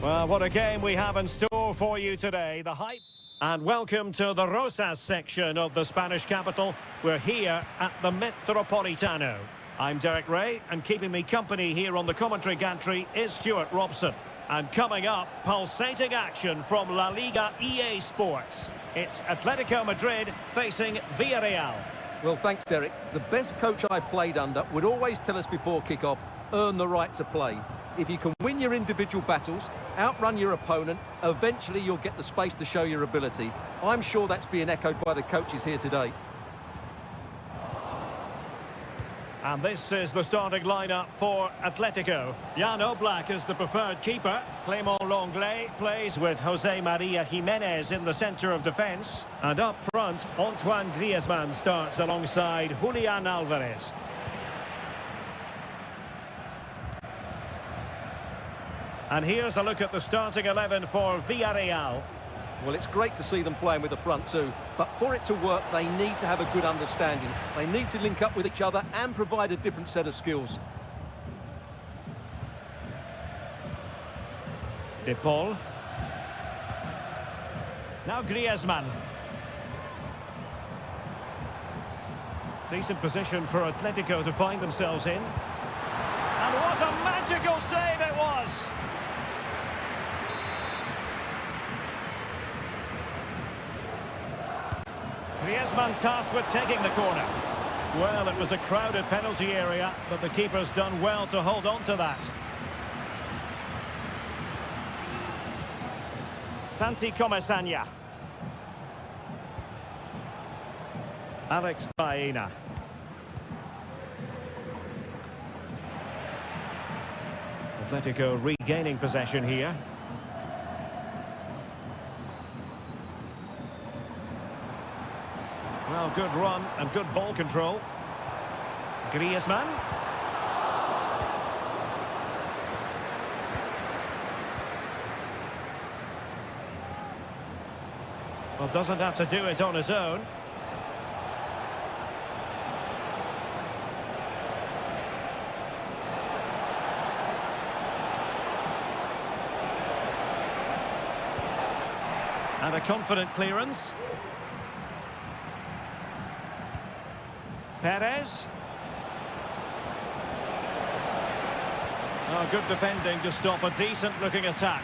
Well, what a game we have in store for you today. The hype. And welcome to the Rosas section of the Spanish capital. We're here at the Metropolitano. I'm Derek Ray, and keeping me company here on the commentary gantry is Stuart Robson. And coming up, pulsating action from La Liga EA Sports. It's Atletico Madrid facing Villarreal. Well, thanks, Derek. The best coach I played under would always tell us before kick-off, earn the right to play. If you can win your individual battles, outrun your opponent, eventually you'll get the space to show your ability. I'm sure that's being echoed by the coaches here today. And this is the starting lineup for Atletico. Jan Oblak is the preferred keeper. Clément Lenglet plays with Jose Maria Jimenez in the centre of defence. And up front, Antoine Griezmann starts alongside Julian Alvarez. And here's a look at the starting 11 for Villarreal. Well, it's great to see them playing with the front two, but for it to work, they need to have a good understanding. They need to link up with each other and provide a different set of skills. De Paul. Now Griezmann. Decent position for Atletico to find themselves in. And what a magical save it was! Griezmann tasked with taking the corner. Well, it was a crowded penalty area, but the keeper's done well to hold on to that. Santi Comesaña. Alex Baena. Atletico regaining possession here. Well, good run and good ball control. Griezmann. Well, doesn't have to do it on his own. And a confident clearance. Perez. Oh, good defending to stop a decent-looking attack.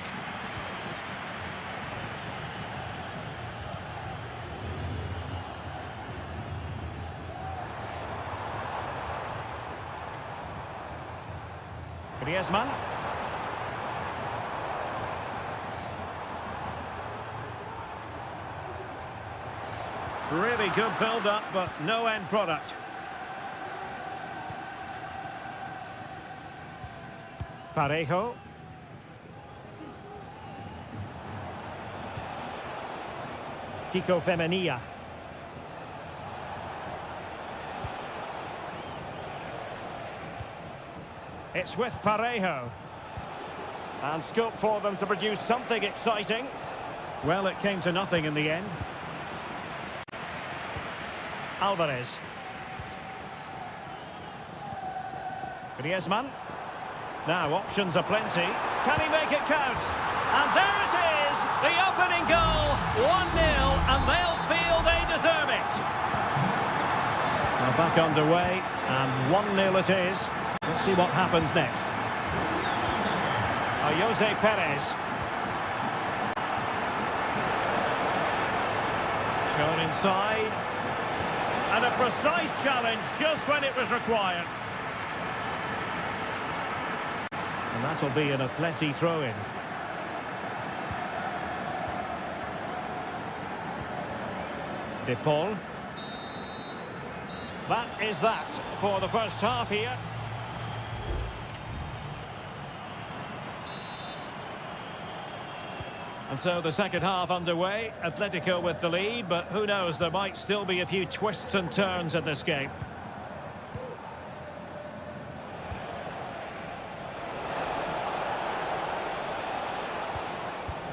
Griezmann. Really good build-up, but no end product. Parejo. Kiko Femenia. It's with Parejo. And scope for them to produce something exciting. Well, it came to nothing in the end. Alvarez. Griezmann. Now, options are plenty. Can he make it count? And there it is! The opening goal! 1-0, and they'll feel they deserve it. Now back underway, and 1-0 it is. Let's see what happens next. Jose Perez. Shown inside. And a precise challenge just when it was required. And that'll be an Atleti throw-in. De Paul. That is that for the first half here. And so the second half underway. Atletico with the lead, but who knows, there might still be a few twists and turns in this game.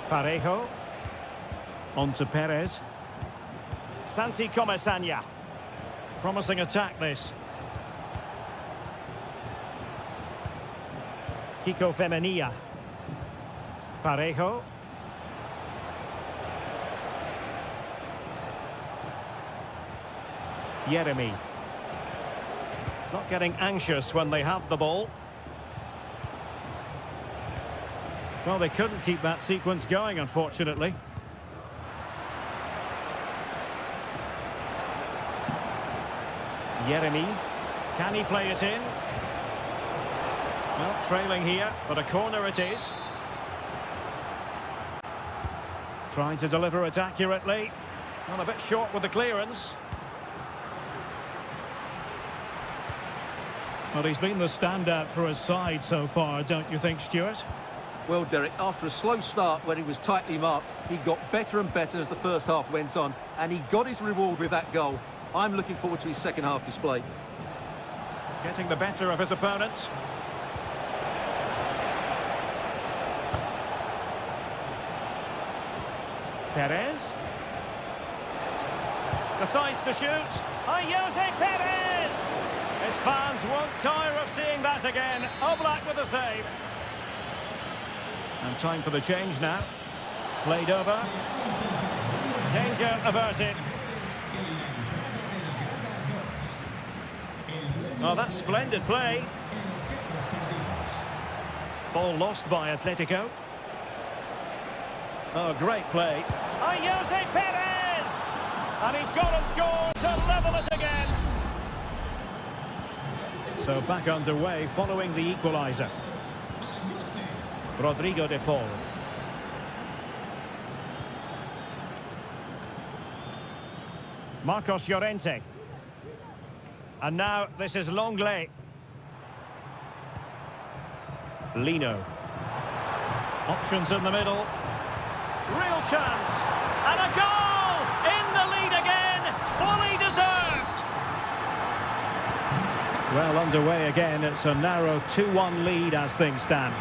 Parejo. On to Perez. Santi Comesaña. Promising attack this. Kiko Femenia. Parejo. Jeremy. Not getting anxious when they have the ball. Well, they couldn't keep that sequence going, unfortunately. Jeremy. Can he play it in? Well, trailing here, but a corner it is. Trying to deliver it accurately. Well, a bit short with the clearance. Well, he's been the standout for his side so far, don't you think, Stuart? Well, Derek, after a slow start when he was tightly marked, he got better and better as the first half went on, and he got his reward with that goal. I'm looking forward to his second half display. Getting the better of his opponent. Perez. Decides to shoot. Jose Perez! His fans won't tire of seeing that again. Oblak with the save. And time for the change now. Played over. Danger averted. Oh, that's splendid play. Ball lost by Atletico. Oh, great play. Jose Perez! And he's gone and scored to level it again. So back underway following the equaliser. Rodrigo de Paul. Marcos Llorente. And now this is Longley. Lino. Options in the middle. Real chance. And a goal! In the lead again. Fully deserved. Well, underway again. It's a narrow 2-1 lead as things stand.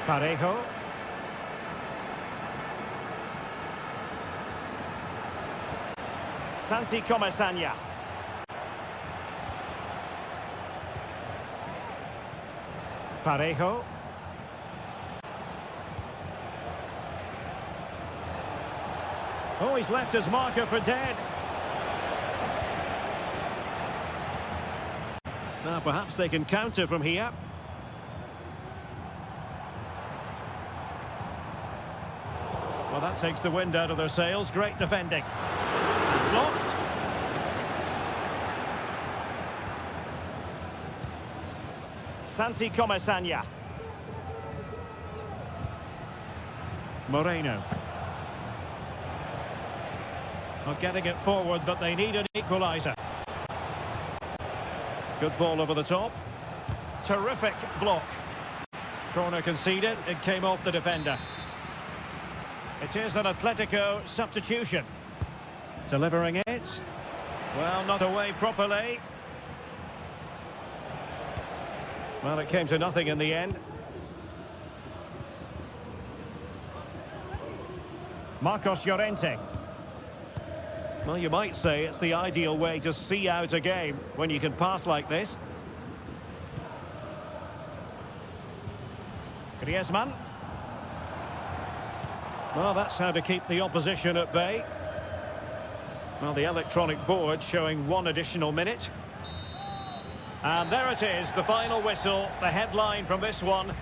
Parejo. Santi Comesaña. Parejo. Oh, he's left his marker for dead. Now perhaps they can counter from here. Well, that takes the wind out of their sails. Great defending. Blocked. Santi Comesaña. Moreno. Not getting it forward, but they need an equaliser. Good ball over the top. Terrific block. Corner conceded. It came off the defender. It is an Atletico substitution. Delivering it. Well, not away properly. Well, it came to nothing in the end. Marcos Llorente. Well, you might say it's the ideal way to see out a game when you can pass like this. Griezmann. Well, that's how to keep the opposition at bay. Well, the electronic board showing 1 additional minute. And there it is, the final whistle, the headline from this one.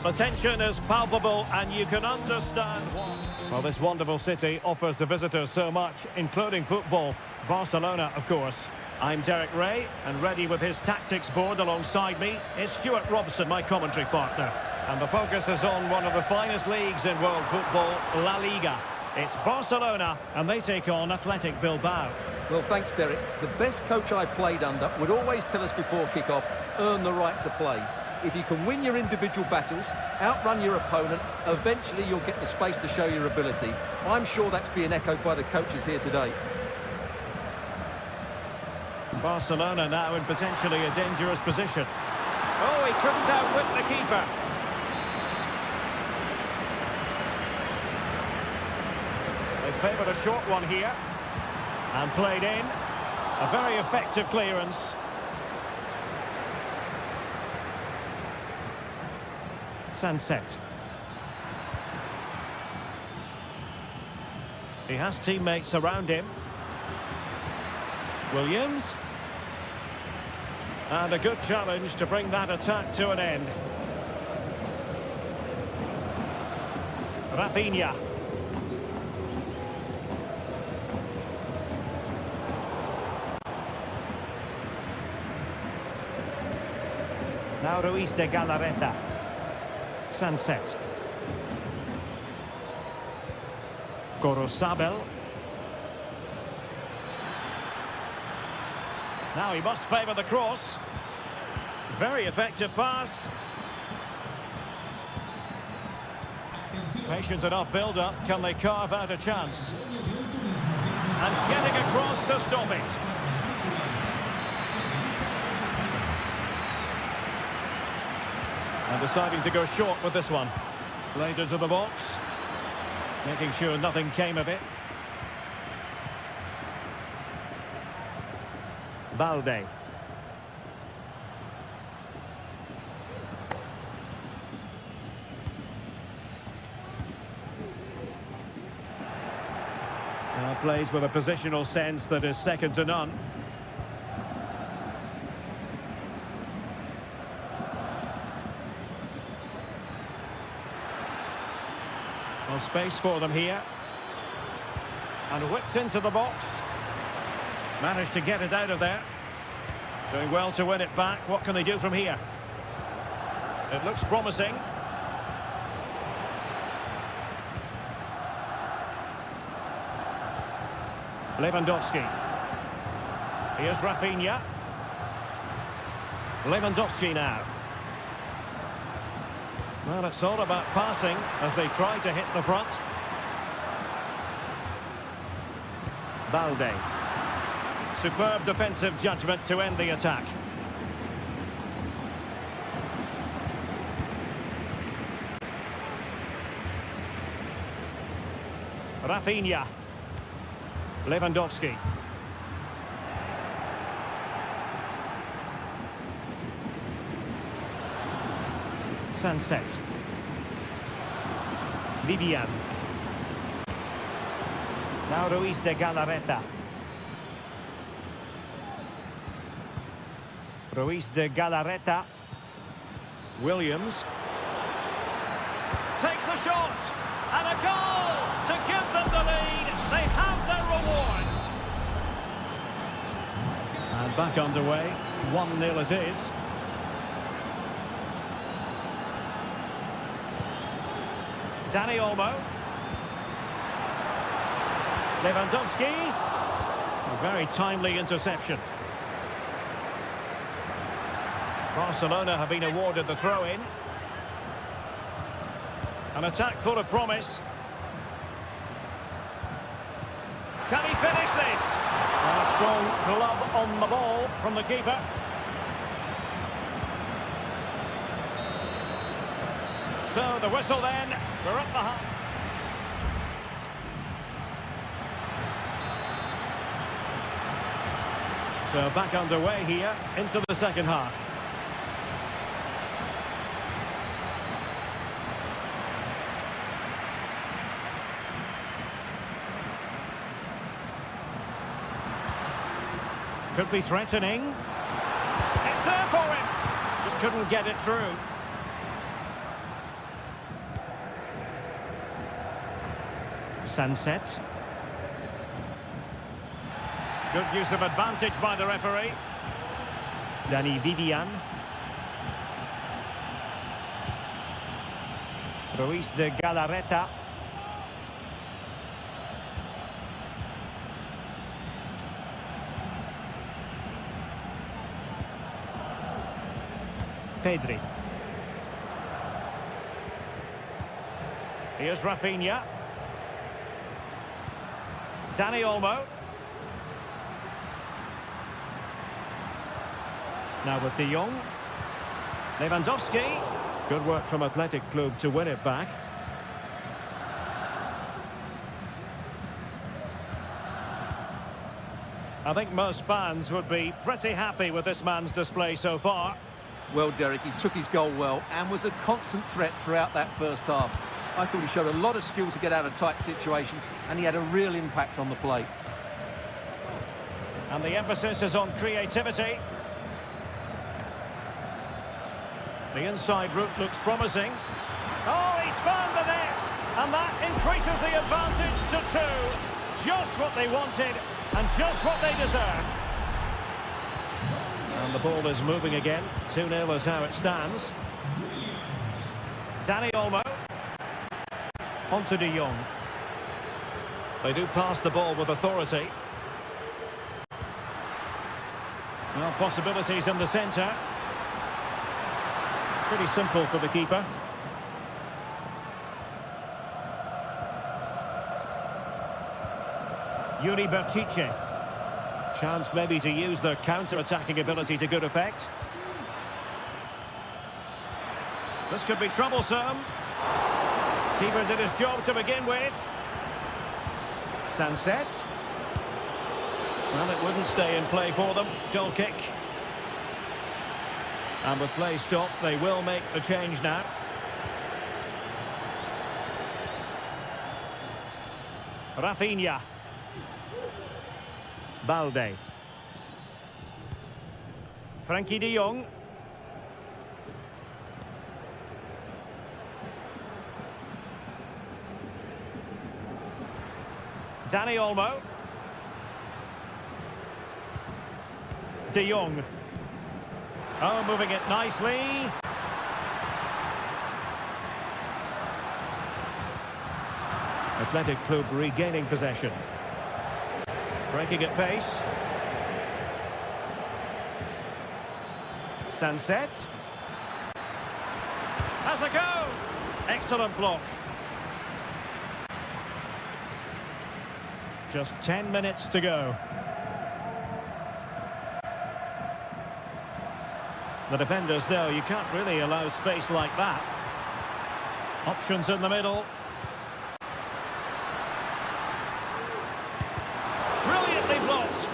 The tension is palpable and you can understand why. Well, this wonderful city offers the visitors so much, including football. Barcelona, of course. I'm Derek Ray, and ready with his tactics board alongside me is Stuart Robson, my commentary partner. And the focus is on one of the finest leagues in world football, La Liga. It's Barcelona, and they take on Athletic Bilbao. Well, thanks, Derek. The best coach I played under would always tell us before kick-off, earn the right to play. If you can win your individual battles, outrun your opponent, eventually you'll get the space to show your ability. I'm sure that's being echoed by the coaches here today. Barcelona now in potentially a dangerous position. Oh, he couldn't outwit the keeper. They favoured a short one here. And played in. A very effective clearance. Sunset. He has teammates around him. Williams. And a good challenge to bring that attack to an end. Rafinha. Now Ruiz de Galarreta. Sunset. Gorosabel. Now he must favour the cross. Very effective pass. Patient enough build-up. Can they carve out a chance? And getting across to stop it. And deciding to go short with this one. Played into the box. Making sure nothing came of it. Balde. Now plays with a positional sense that is second to none. Well, space for them here. And whipped into the box. Managed to get it out of there. Doing well to win it back. What can they do from here? It looks promising. Lewandowski. Here's Rafinha. Lewandowski now. Well, it's all about passing as they try to hit the front. Balde. Superb defensive judgment to end the attack. Rafinha. Lewandowski. Sunset. Vivian. Now Ruiz de Galarreta. Ruiz de Galarreta. Williams. Takes the shot. And a goal to give them the lead. They have their reward. And back underway. 1-0 it is. Dani Olmo. Lewandowski. A very timely interception. Barcelona have been awarded the throw-in. An attack full of promise. Can he finish this? And a strong glove on the ball from the keeper. So the whistle then. We're at the half. So back underway here into the second half. Could be threatening. It's there for him. Just couldn't get it through. Sunset. Good use of advantage by the referee. Danny Vivian. Ruiz de Galarreta. Pedri. Here's Rafinha. Dani Olmo. Now with De Jong. Lewandowski. Good work from Athletic Club to win it back. I think most fans would be pretty happy with this man's display so far. Well, Derek, he took his goal well and was a constant threat throughout that first half. I thought he showed a lot of skill to get out of tight situations, and he had a real impact on the play. And the emphasis is on creativity. The inside route looks promising. Oh, he's found the net! And that increases the advantage to 2. Just what they wanted, and just what they deserve. And the ball is moving again. 2-0 is how it stands. Dani Olmo. On to De Jong. They do pass the ball with authority. Well, possibilities in the centre. Pretty simple for the keeper. Yuri Berchiche. Chance maybe to use their counter-attacking ability to good effect. This could be troublesome. Keeper did his job to begin with. Sunset. Well, it wouldn't stay in play for them. Goal kick. And with play stopped, they will make the change now. Rafinha. Balde. Frankie de Jong. Dani Olmo. De Jong. Oh, moving it nicely. Athletic Club regaining possession. Breaking at pace. Sunset. Has a go. Excellent block. Just 10 minutes to go. The defenders know you can't really allow space like that. Options in the middle. Brilliantly blocked.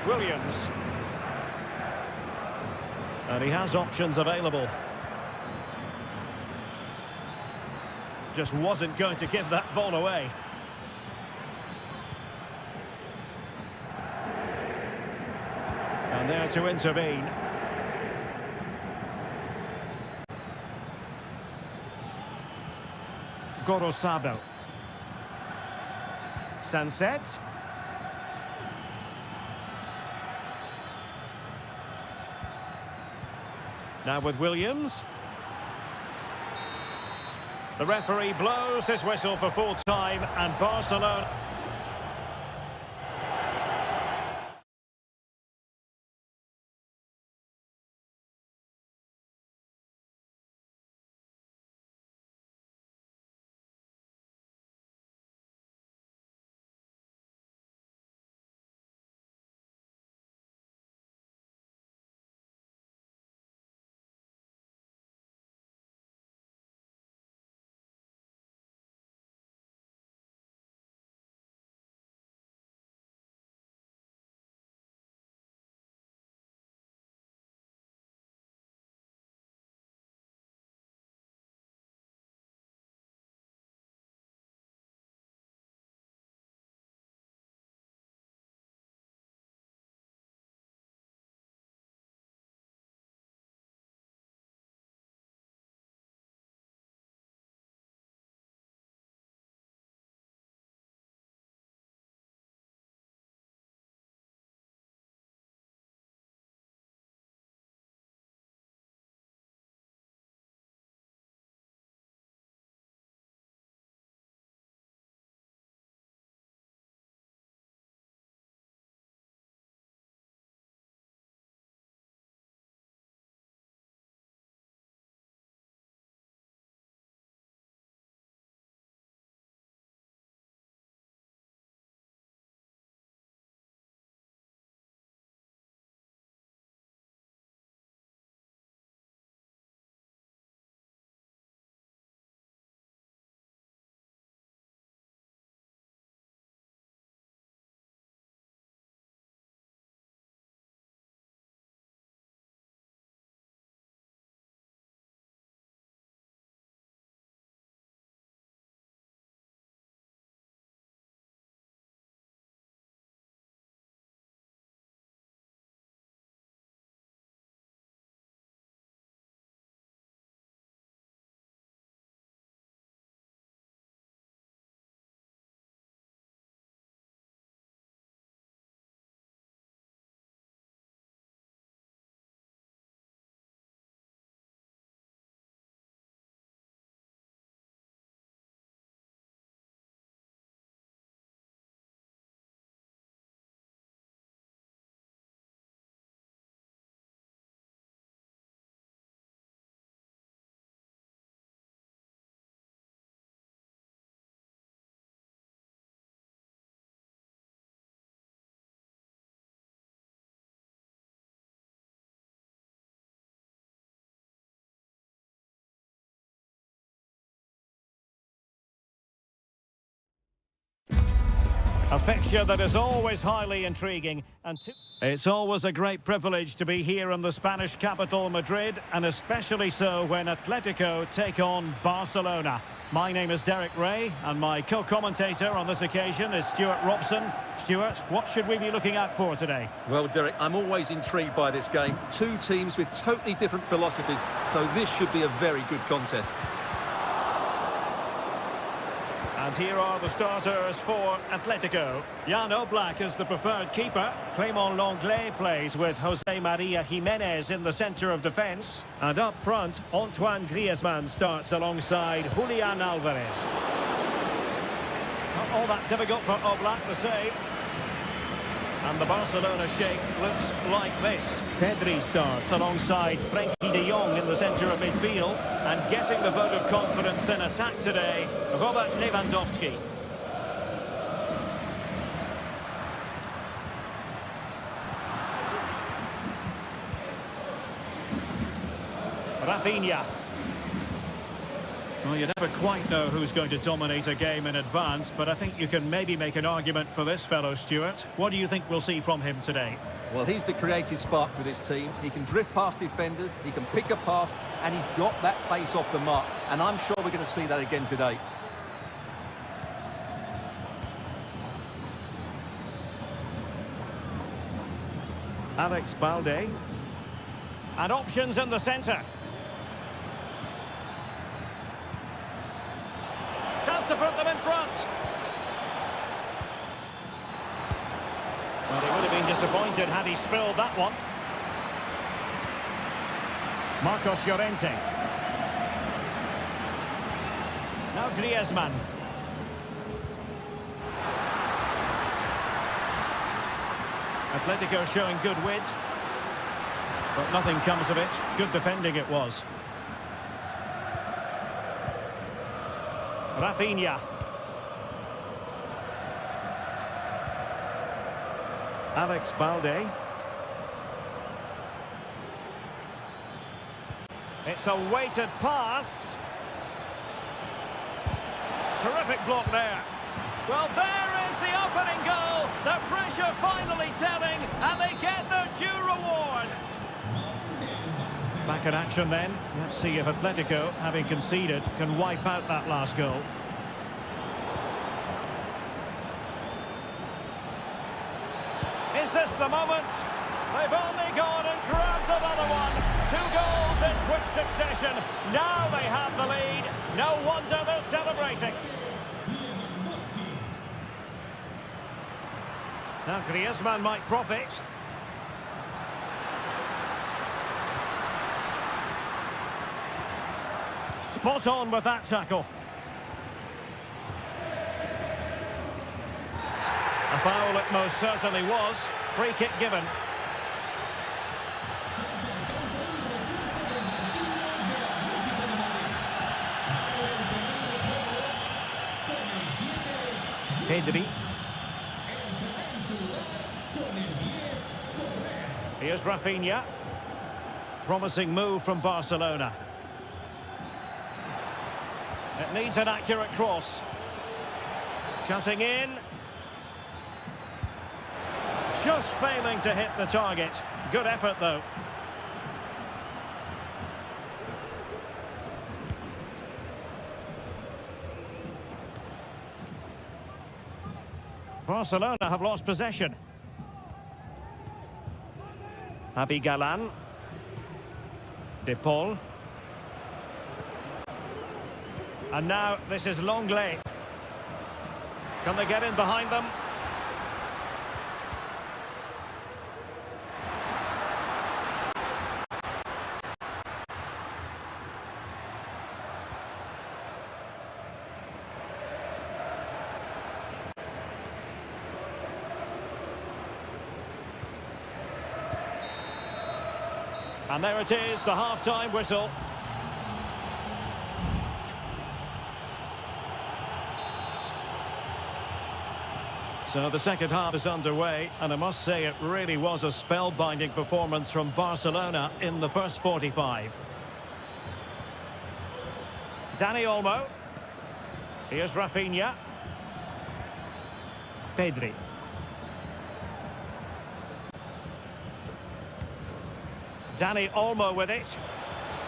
Williams. And he has options available. Just wasn't going to give that ball away. And there to intervene. Gorosabel. Sunset. Now with Williams. The referee blows his whistle for full time, and Barcelona A fixture that is always highly intriguing, and it's always a great privilege to be here in the Spanish capital, Madrid, and especially so when Atletico take on Barcelona. My name is Derek Ray, and my co-commentator on this occasion is Stuart Robson. Stuart, what should we be looking out for today? Well, Derek, I'm always intrigued by this game. Two teams with totally different philosophies, so this should be a very good contest. And here are the starters for Atletico. Jan Oblak is the preferred keeper. Clément Lenglet plays with José María Jiménez in the centre of defence. And up front, Antoine Griezmann starts alongside Julián Álvarez. Not all that difficult for Oblak to save. And the Barcelona shape looks like this. Pedri starts alongside Frenkie de Jong in the centre of midfield. And getting the vote of confidence in attack today, Robert Lewandowski. Rafinha. Well, you never quite know who's going to dominate a game in advance, but I think you can maybe make an argument for this fellow, Stuart. What do you think we'll see from him today? Well, he's the creative spark for this team. He can drift past defenders, he can pick a pass, and he's got that pace off the mark. And I'm sure we're going to see that again today. Alex Balde. And options in the centre. Does to put them in front. Well, he would have been disappointed had he spilled that one. Marcos Llorente. Now Griezmann. Atletico showing good width. But nothing comes of it. Good defending it was. Rafinha. Alex Balde. It's a weighted pass. Terrific block there. Well, there is the opening goal. The pressure finally telling, and they get their due reward. Back in action then. Let's see if Atletico, having conceded, can wipe out that last goal. Is this the moment? They've only gone and grabbed another one. 2 goals in quick succession. Now they have the lead. No wonder they're celebrating. Now Griezmann might profit. Spot on with that tackle. A foul it most certainly was. Free kick given. Pedri. Here's Rafinha. Promising move from Barcelona. It needs an accurate cross. Cutting in. Just failing to hit the target. Good effort, though. Barcelona have lost possession. Javi Galán. De Paul. And now this is Lenglet. Can they get in behind them? And there it is, the half-time whistle. So the second half is underway, and I must say it really was a spellbinding performance from Barcelona in the first 45. Dani Olmo. Here's Rafinha. Pedri. Dani Olmo with it.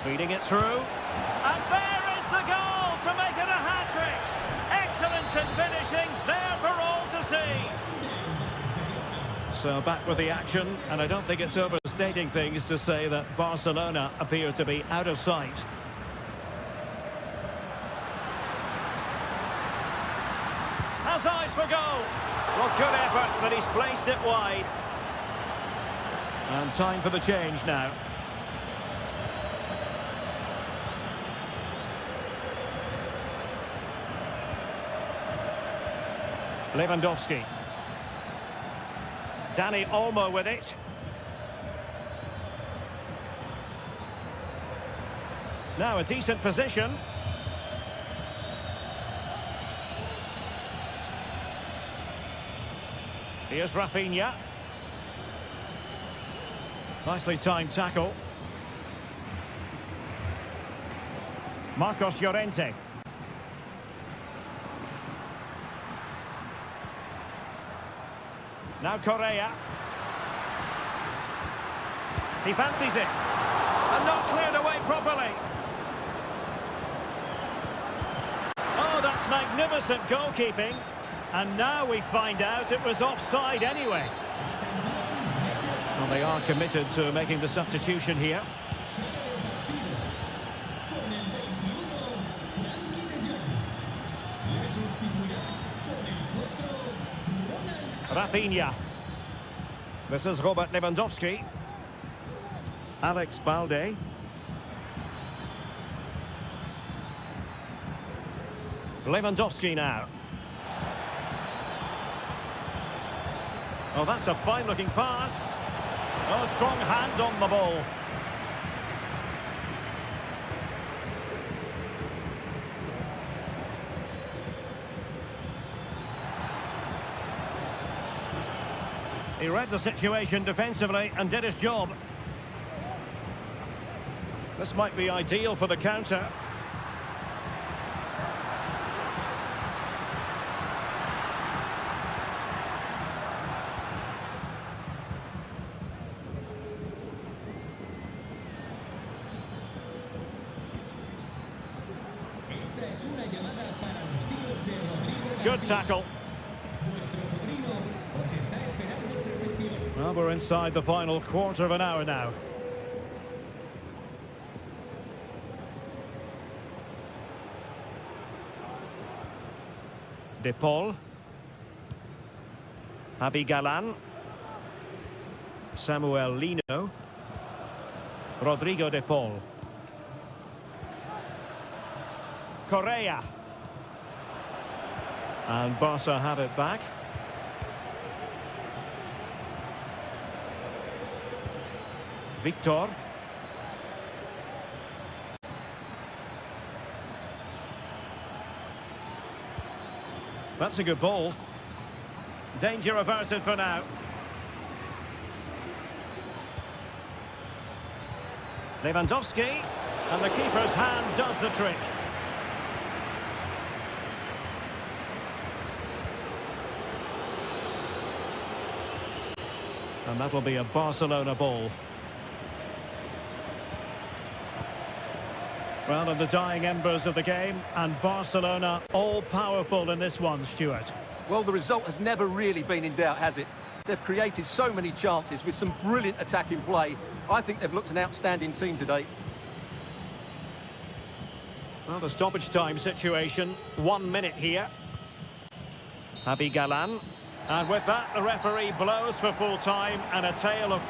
Feeding it through. And there is the goal to make it a hat-trick. Excellence in finishing, there for all to see. So back with the action, and I don't think it's overstating things to say that Barcelona appear to be out of sight. Has eyes for goal. Well, good effort, but he's placed it wide. And time for the change now. Lewandowski. Dani Olmo with it. Now a decent position. Here's Rafinha. Nicely timed tackle. Marcos Llorente. Now Correa. He fancies it. And not cleared away properly. Oh, that's magnificent goalkeeping. And now we find out it was offside anyway. Well, they are committed to making the substitution here. Rafinha. This is Robert Lewandowski. Alex Balde. Lewandowski now. Oh, that's a fine-looking pass. Oh, strong hand on the ball. He read the situation defensively and did his job. This might be ideal for the counter. Good tackle. Well, we're inside the final quarter of an hour now. De Paul. Javi Galan. Samuel Lino. Rodrigo De Paul. Correa. And Barca have it back. Victor. That's a good ball. Danger averted for now. Lewandowski. And the keeper's hand does the trick. And that'll be a Barcelona ball. Well, in the dying embers of the game, and Barcelona all-powerful in this one, Stuart. Well, the result has never really been in doubt, has it? They've created so many chances with some brilliant attacking play. I think they've looked an outstanding team today. Well, the stoppage time situation, 1 minute here. Javi Galan. And with that, the referee blows for full time and a tale of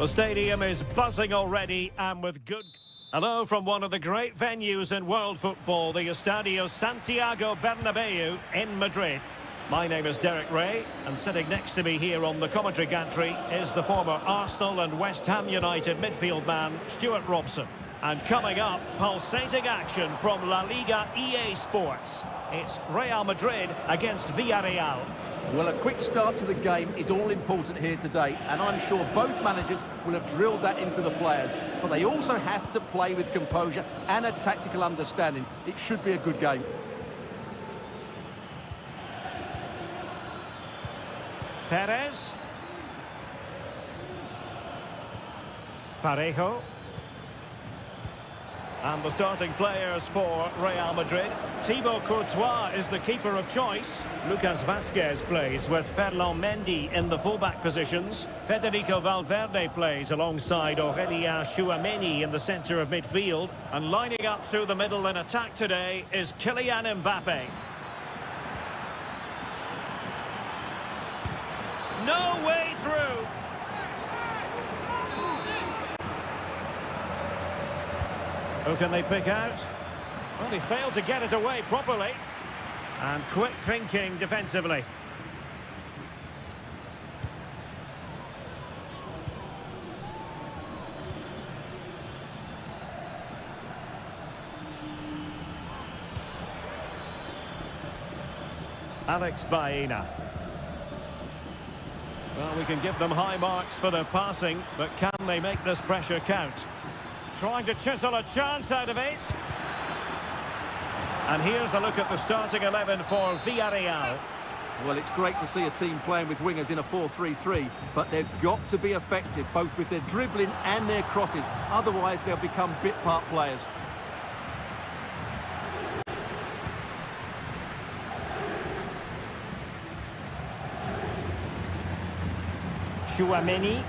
The stadium is buzzing already and with good... Hello from one of the great venues in world football, the Estadio Santiago Bernabeu in Madrid. My name is Derek Ray, and sitting next to me here on the commentary gantry is the former Arsenal and West Ham United midfield man, Stuart Robson. And coming up, pulsating action from La Liga EA Sports. It's Real Madrid against Villarreal. Well, a quick start to the game is all important here today, and I'm sure both managers will have drilled that into the players. But they also have to play with composure and a tactical understanding. It should be a good game. Perez. Parejo. And the starting players for Real Madrid. Thibaut Courtois is the keeper of choice. Lucas Vazquez plays with Ferland Mendy in the fullback positions. Federico Valverde plays alongside Aurélien Tchouameni in the centre of midfield. And lining up through the middle in attack today is Kylian Mbappe. No way through. Who can they pick out? Well, they failed to get it away properly. And quick thinking defensively. Alex Baena. Well, we can give them high marks for their passing, but can they make this pressure count? Trying to chisel a chance out of it. And here's a look at the starting 11 for Villarreal. Well, it's great to see a team playing with wingers in a 4-3-3, but they've got to be effective, both with their dribbling and their crosses. Otherwise, they'll become bit-part players. Tchouameni.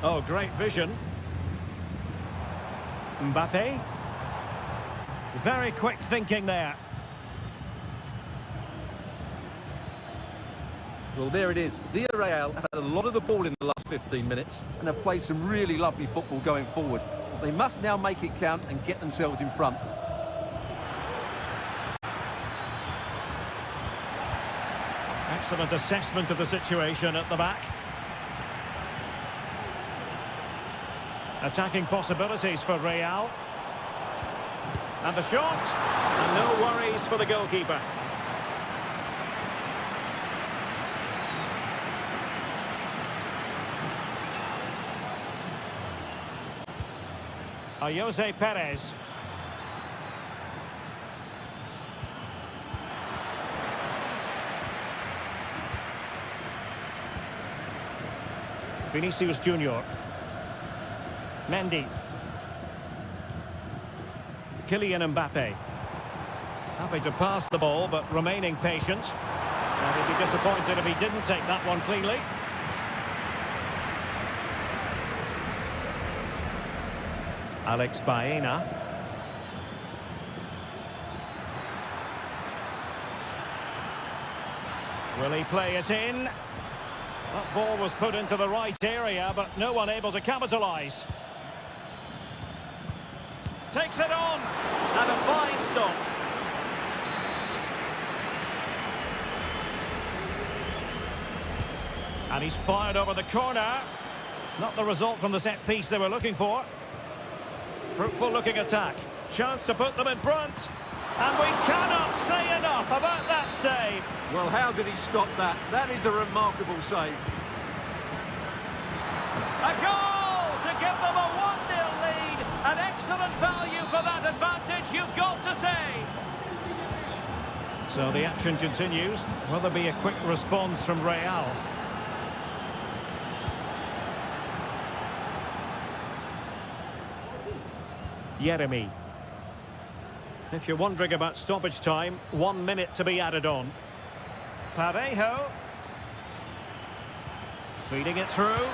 Oh, great vision. Mbappe. Very quick thinking there. Well, there it is. Villarreal have had a lot of the ball in the last 15 minutes and have played some really lovely football going forward. They must now make it count and get themselves in front. Excellent assessment of the situation at the back. Attacking possibilities for Real. And the shot. And no worries for the goalkeeper. Jose Perez. Vinicius Junior. Mendy. Kylian Mbappe. Happy to pass the ball, but remaining patient. And he'd be disappointed if he didn't take that one cleanly. Alex Baena. Will he play it in? That ball was put into the right area, but no one able to capitalise. Takes it on, and a fine stop. And he's fired over the corner. Not the result from the set piece they were looking for. Fruitful looking attack. Chance to put them in front. And we cannot say enough about that save. Well, how did he stop that? That is a remarkable save. A goal to give them a 1-0 lead. An excellent value for that advantage, you've got to say. So the action continues. Will there be a quick response from Real? Jeremy. If you're wondering about stoppage time, 1 minute to be added on. Parejo. Feeding it through.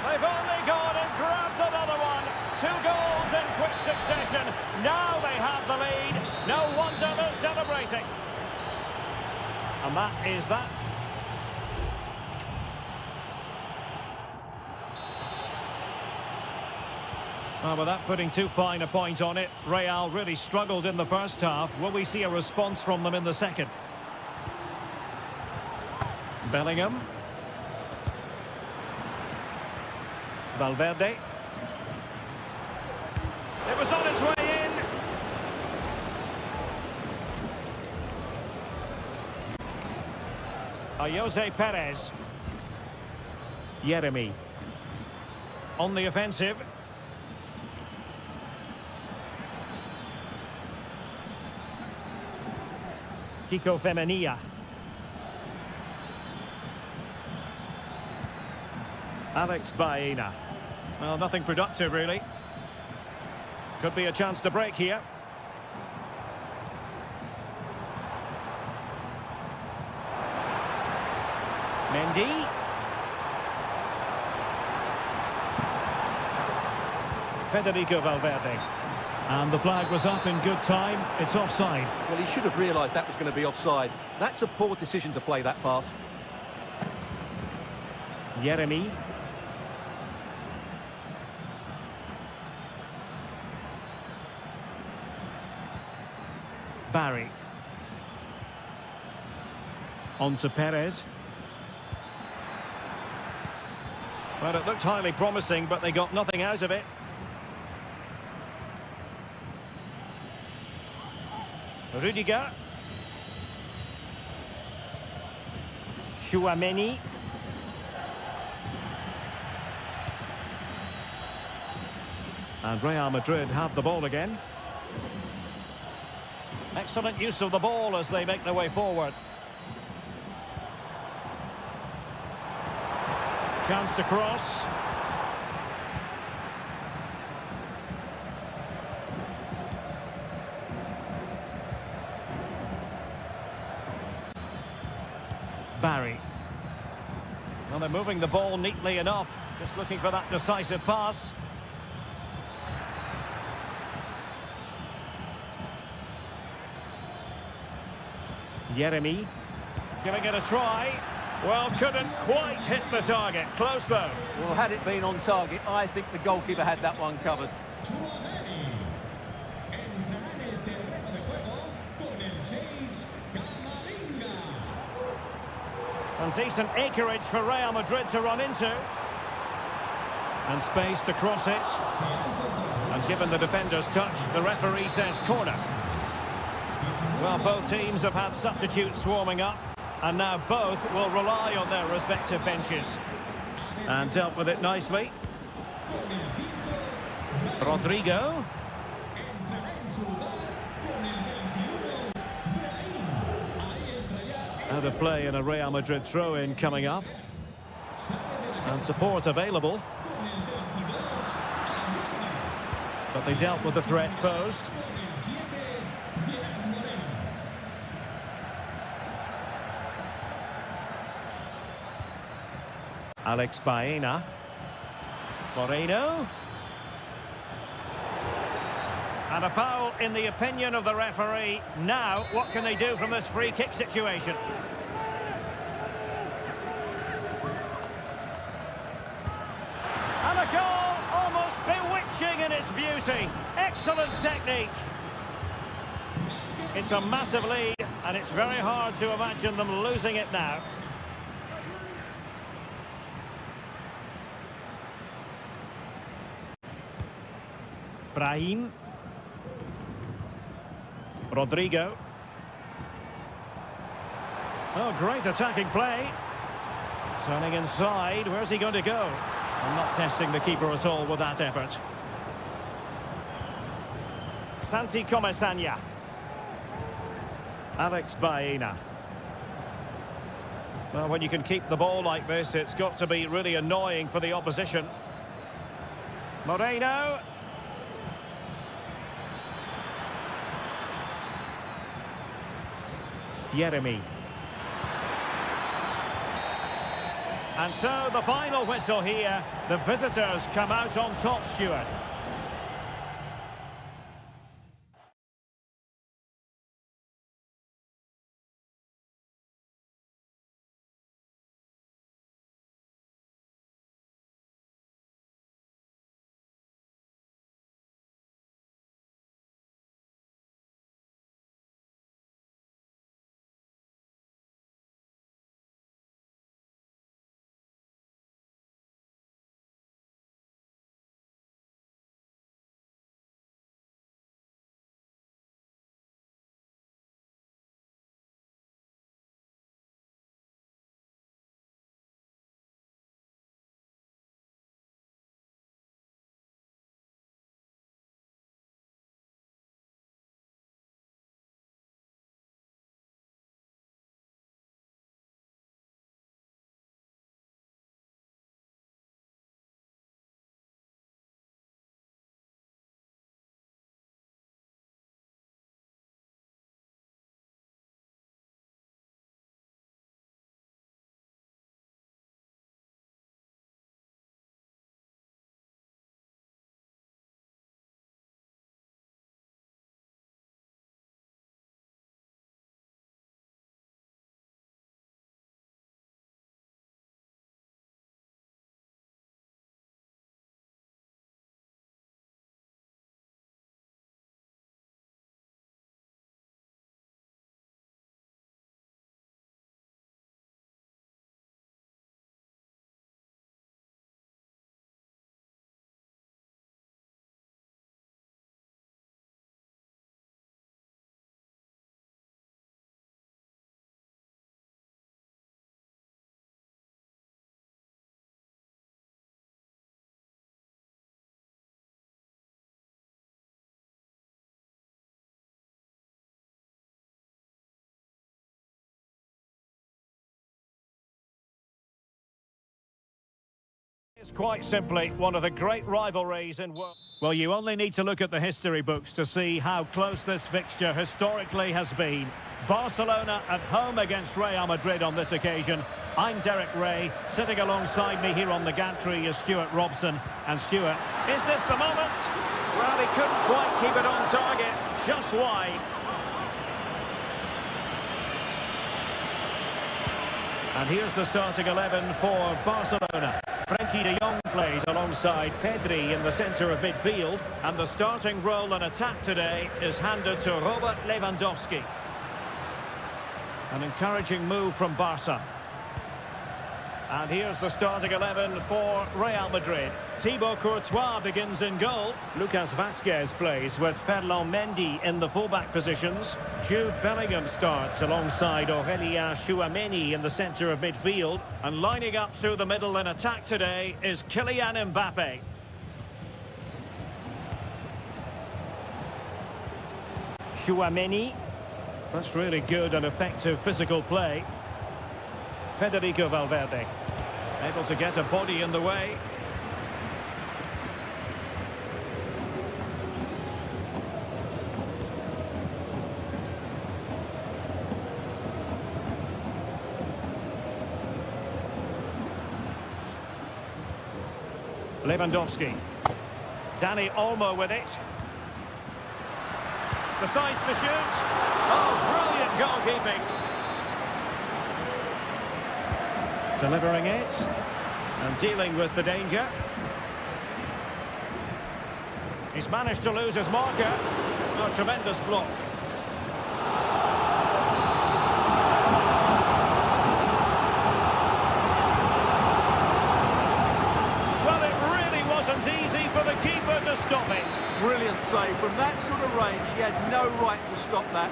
They've only gone and grabbed another one. 2 goals in quick succession. Now they have the lead. No wonder they're celebrating. And that is that. Without putting too fine a point on it, Real really struggled in the first half. Will we see a response from them in the second? Bellingham. Valverde. It was on its way in. Jose Perez. Yeremy. On the offensive. Kiko Femenia. Alex Baena. Well, nothing productive, really. Could be a chance to break here. Mendy. Federico Valverde. And the flag was up in good time. It's offside. Well, he should have realised that was going to be offside. That's a poor decision to play that pass. Yeremy. Barry. On to Perez. Well, it looked highly promising, but they got nothing out of it. Rudiger. Chouameni. And Real Madrid have the ball again. Excellent use of the ball as they make their way forward. Chance to cross. Barry. Well, they're moving the ball neatly enough. Just looking for that decisive pass. Yeremy. Giving it a try. Well, couldn't quite hit the target. Close, though. Well, had it been on target, I think the goalkeeper had that one covered. And decent acreage for Real Madrid to run into. And space to cross it. And given the defender's touch, the referee says corner. Well, both teams have had substitutes swarming up. And now both will rely on their respective benches. And dealt with it nicely. Rodrigo. Out of play in a Real Madrid throw-in coming up. And support available. But they dealt with the threat posed. Alex Baena. Moreno. And a foul in the opinion of the referee. Now, what can they do from this free kick situation? And a goal almost bewitching in its beauty. Excellent technique. It's a massive lead, and it's very hard to imagine them losing it now. Brahim. Rodrigo. Oh, great attacking play. Turning inside. Where's he going to go? I'm not testing the keeper at all with that effort. Santi Comesaña. Alex Baena. Well, when you can keep the ball like this, it's got to be really annoying for the opposition. Moreno. Yeremy. And so the final whistle here. The visitors come out on top, Stuart. It's quite simply one of the great rivalries in world. Well, you only need to look at the history books to see how close this fixture historically has been. Barcelona at home against Real Madrid on this occasion. I'm Derek Ray. Sitting alongside me here on the gantry is Stuart Robson. And Stuart, is this the moment? Well, he couldn't quite keep it on target, just wide. And here's the starting 11 for Barcelona. Frenkie de Jong plays alongside Pedri in the centre of midfield. And the starting role in attack today is handed to Robert Lewandowski. An encouraging move from Barca. And here's the starting 11 for Real Madrid. Thibaut Courtois begins in goal. Lucas Vazquez plays with Ferland Mendy in the fullback positions. Jude Bellingham starts alongside Aurélien Tchouameni in the centre of midfield. And lining up through the middle in attack today is Kylian Mbappe. Tchouameni. That's really good and effective physical play. Federico Valverde, able to get a body in the way. Lewandowski. Dani Olmo with it. Decides to shoot. Oh, brilliant goalkeeping. Delivering it and dealing with the danger. He's managed to lose his marker. A tremendous block. Well, it really wasn't easy for the keeper to stop it. Brilliant save. From that sort of range, he had no right to stop that.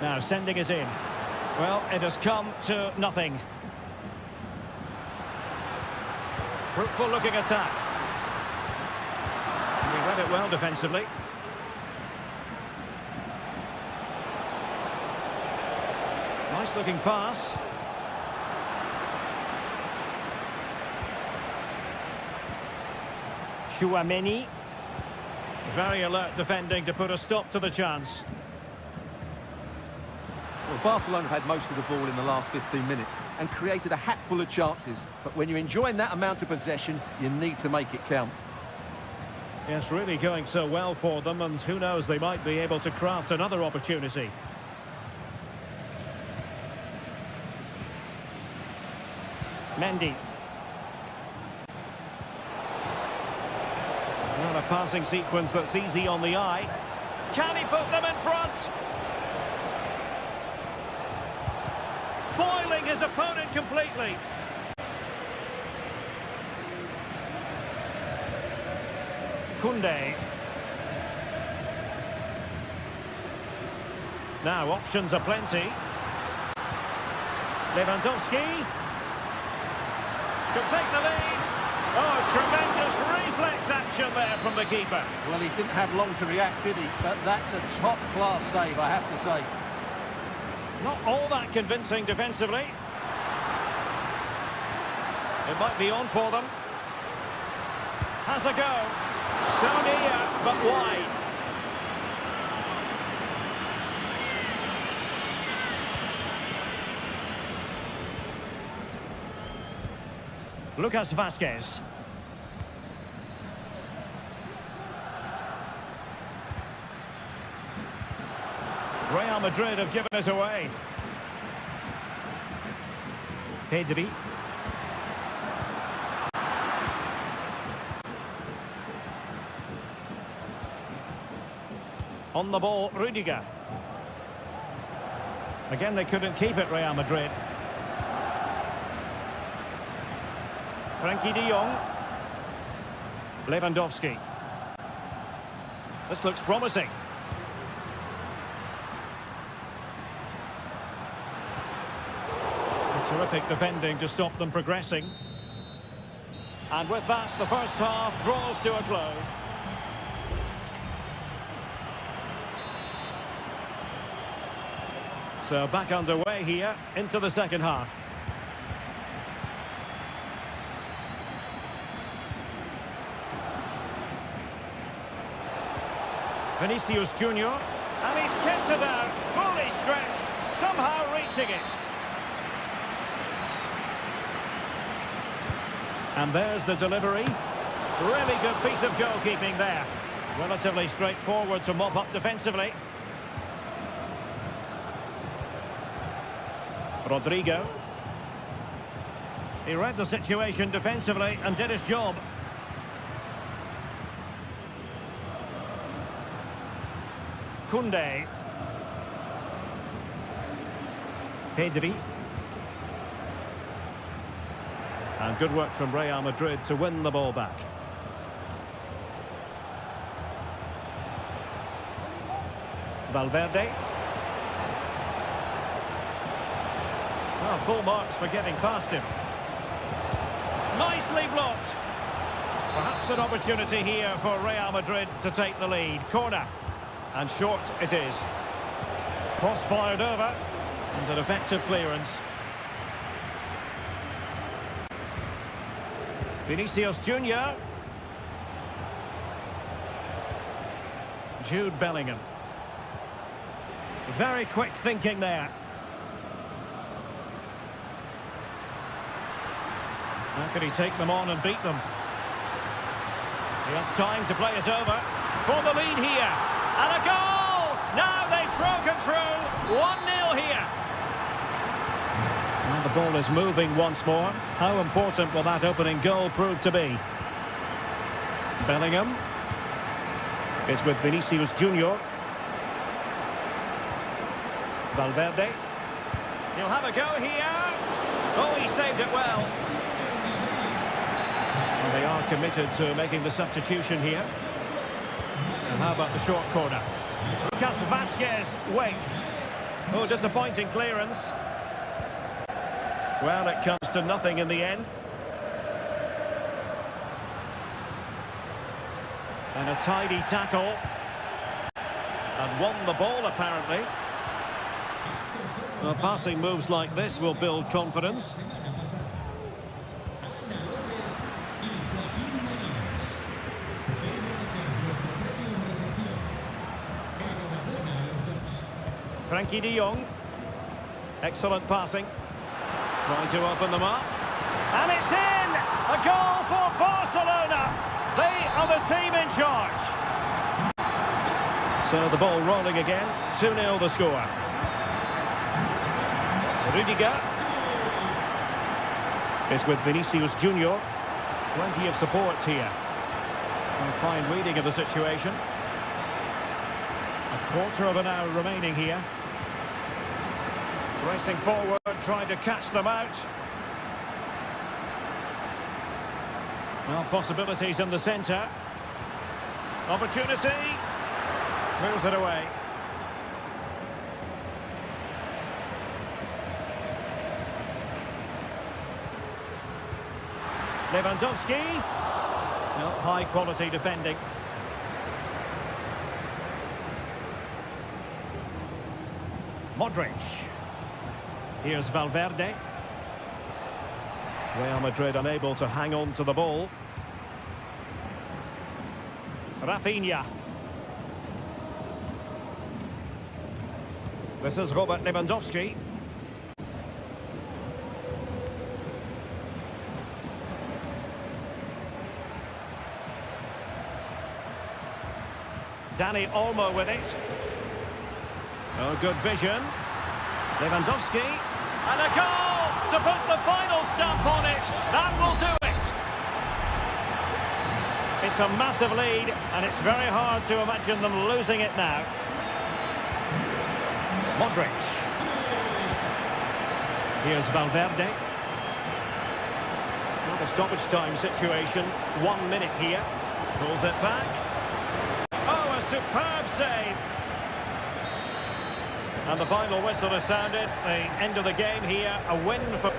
Now sending it in. Well, it has come to nothing. Fruitful looking attack. He read it well defensively. Nice looking pass. Tchouameni. Very alert defending to put a stop to the chance. Well, Barcelona have had most of the ball in the last 15 minutes and created a hatful of chances. But when you're enjoying that amount of possession, you need to make it count. Yes, really going so well for them, and who knows, they might be able to craft another opportunity. Mendy. Not a passing sequence that's easy on the eye. Can he put them in front? Foiling his opponent completely. Koundé. Now options are plenty. Lewandowski. Could take the lead. Oh, tremendous reflex action there from the keeper. Well, he didn't have long to react, did he? But that's a top-class save, I have to say. Not all that convincing defensively. It might be on for them. Has a go. So near, but wide. Lucas Vazquez. Real Madrid have given us away. Pedri. On the ball, Rudiger. Again, they couldn't keep it, Real Madrid. Frenkie de Jong. Lewandowski. This looks promising. Terrific defending to stop them progressing. And with that, the first half draws to a close. So back underway here into the second half. Vinicius Junior. And he's kept it out, fully stretched, somehow reaching it. And there's the delivery. Really good piece of goalkeeping there. Relatively straightforward to mop up defensively. Rodrigo. He read the situation defensively and did his job. Koundé. Pedri. And good work from Real Madrid to win the ball back. Valverde. Oh, full marks for getting past him. Nicely blocked. Perhaps an opportunity here for Real Madrid to take the lead. Corner. And short it is. Cross fired over. And an effective clearance. Vinicius Junior. Jude Bellingham. Very quick thinking there. How can he take them on and beat them? He has time to play it over. For the lead here. And a goal! Now they've broken through. 1-0 here. And the ball is moving once more. How important will that opening goal prove to be? Bellingham is with Vinicius Junior. Valverde. He'll have a go here. Oh, he saved it well. And they are committed to making the substitution here. And how about the short corner? Lucas Vasquez waits. Oh, disappointing clearance. Well, it comes to nothing in the end. And a tidy tackle. And won the ball, apparently. Well, passing moves like this will build confidence. Frankie de Jong. Excellent passing. Trying to open them up. And it's in! A goal for Barcelona. They are the team in charge. So the ball rolling again. 2-0 the score. Rudiger is with Vinicius Junior. Plenty of support here. And fine reading of the situation. A quarter of an hour remaining here. Racing forward, trying to catch them out. Well, possibilities in the centre. Opportunity. Clears it away. Lewandowski. No, high quality defending. Modric. Here's Valverde. Real Madrid unable to hang on to the ball. Rafinha. This is Robert Lewandowski. Dani Olmo with it. Oh, good vision. Lewandowski. And a goal to put the final stamp on it. That will do it. It's a massive lead, and it's very hard to imagine them losing it now. Modric. Here's Valverde. Well, the stoppage time situation. 1 minute here. Pulls it back. Oh, a superb save. And the final whistle has sounded. The end of the game here. A win for...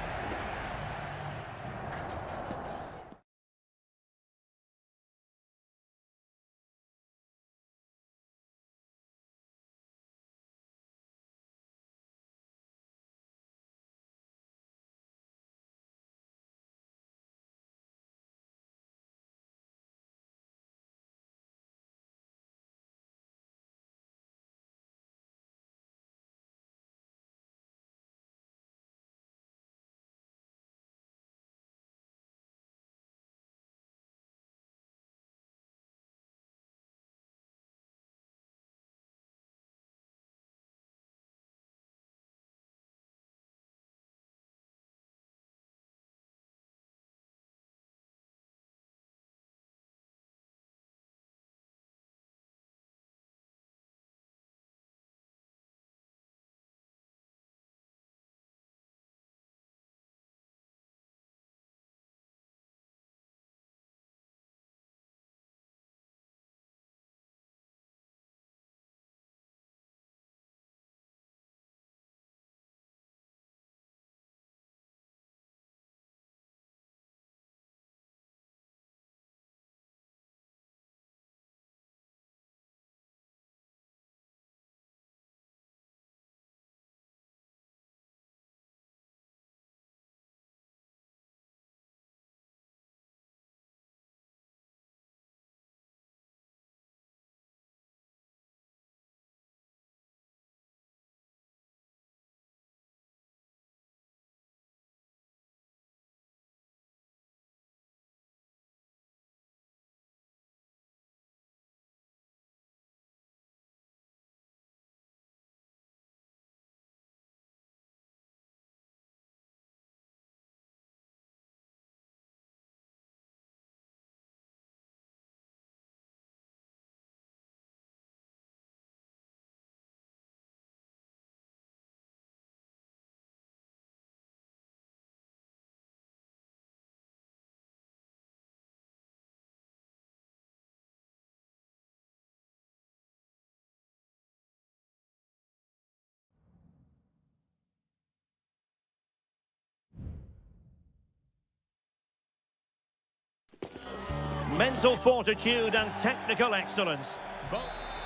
mental fortitude and technical excellence.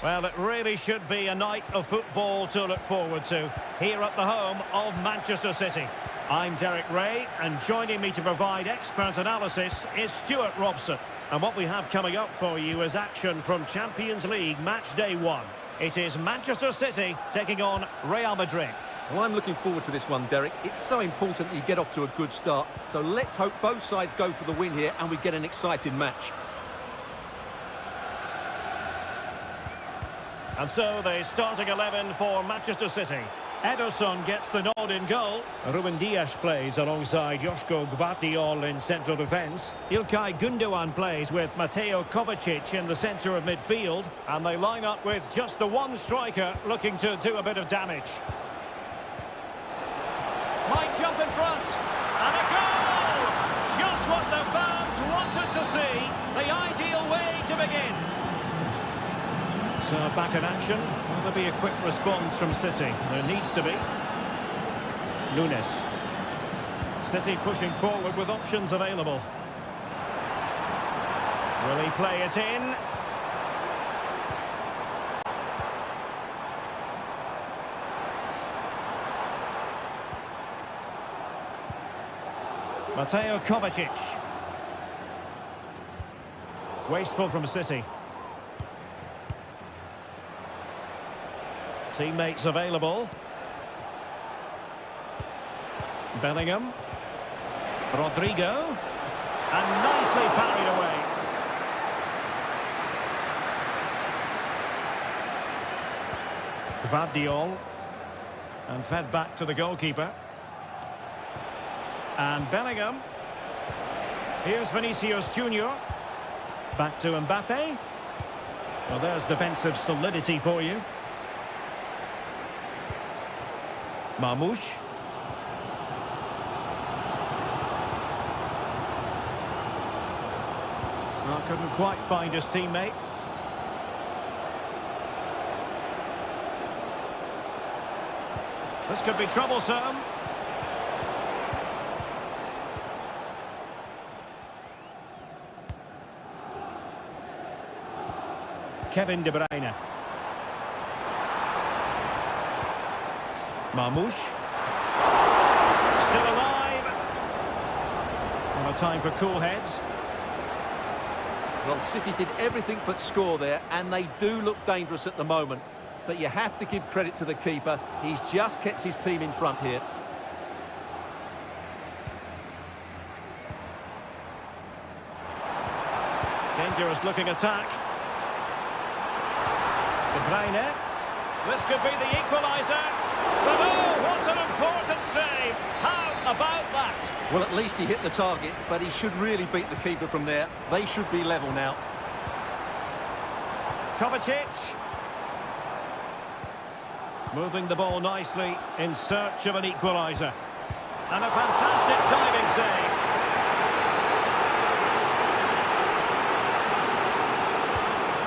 Well, it really should be a night of football to look forward to, here at the home of Manchester City. I'm Derek Ray, and joining me to provide expert analysis is Stuart Robson. And what we have coming up for you is action from Champions League match day 1. It is Manchester City taking on Real Madrid. Well, I'm looking forward to this one, Derek. It's so important that you get off to a good start. So let's hope both sides go for the win here and we get an exciting match. And so the starting 11 for Manchester City. Ederson gets the nod in goal. Ruben Dias plays alongside Joško Gvardiol in central defence. Ilkay Gundogan plays with Mateo Kovacic in the centre of midfield. And they line up with just the one striker looking to do a bit of damage. Might jump in front. And a goal! Just what the fans wanted to see. The ideal way to begin. So back in action. Will there be a quick response from City? There needs to be. Nunes. City pushing forward with options available. Will he play it in? Mateo Kovacic. Wasteful from City. Teammates available. Bellingham. Rodrigo. And nicely parried away. Gvardiol. And fed back to the goalkeeper. And Bellingham. Here's Vinicius Junior. Back to Mbappe. Well, there's defensive solidity for you. Marmoush. Well, couldn't quite find his teammate. This could be troublesome. Kevin De Bruyne. Marmoush. Still alive. And a time for cool heads. Well, City did everything but score there, and they do look dangerous at the moment. But you have to give credit to the keeper. He's just kept his team in front here. Dangerous looking attack. De Bruyne. This could be the equaliser. But oh, what an important save. How about that? Well, at least he hit the target, but he should really beat the keeper from there. They should be level now. Kovacic. Moving the ball nicely in search of an equaliser. And a fantastic diving save.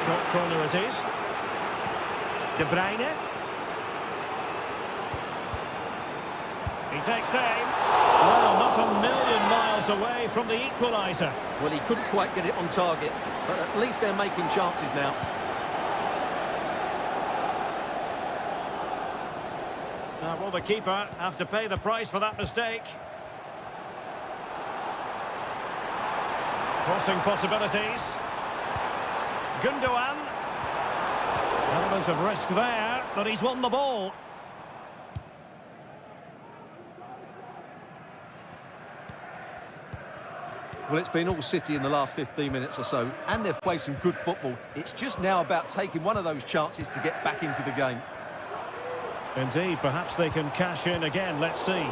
Short corner it is. De Bruyne. He takes aim. Well, not a million miles away from the equaliser. Well, he couldn't quite get it on target, but at least they're making chances now. Now, will the keeper have to pay the price for that mistake? Crossing possibilities. Gundogan. Element of risk there, but he's won the ball. Well, it's been all City in the last 15 minutes or so, and they've played some good football. It's just now about taking one of those chances to get back into the game. Indeed, perhaps they can cash in again. Let's see.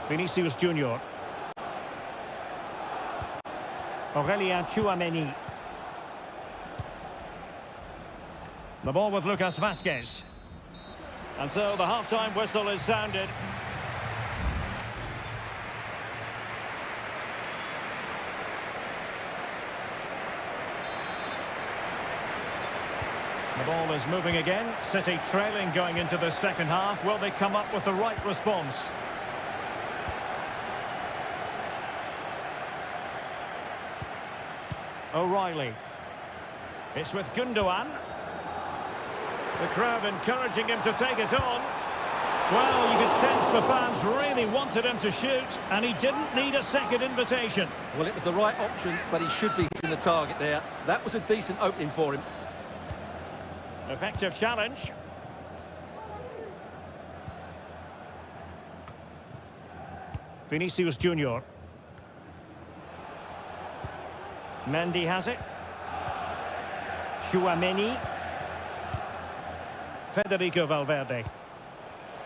Vinicius Junior. Aurélien Tchouameni. The ball with Lucas Vázquez. And so the half-time whistle is sounded. The ball is moving again. City trailing going into the second half. Will they come up with the right response? O'Reilly. It's with Gundogan. The crowd encouraging him to take it on. Well, you could sense the fans really wanted him to shoot, and he didn't need a second invitation. Well, it was the right option, but he should be hitting the target there. That was a decent opening for him. Effective challenge. Vinicius Junior. Mendy has it. Tchouaméni. Federico Valverde.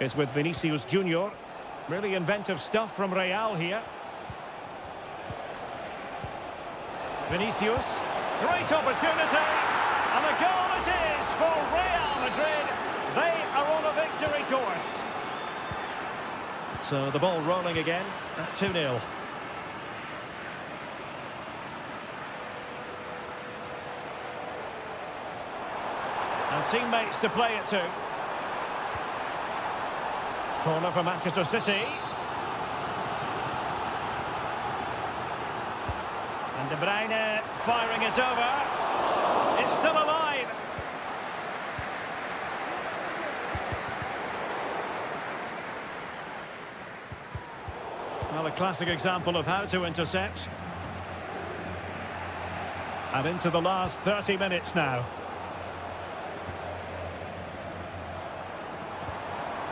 It's with Vinicius Junior. Really inventive stuff from Real here. Vinicius. Great opportunity. And a goal it is for Real Madrid. They are on a victory course. So the ball rolling again at 2-0. And teammates to play it to. Corner for Manchester City. And De Bruyne firing it over. It's still alive. Well, a classic example of how to intercept. And into the last 30 minutes now.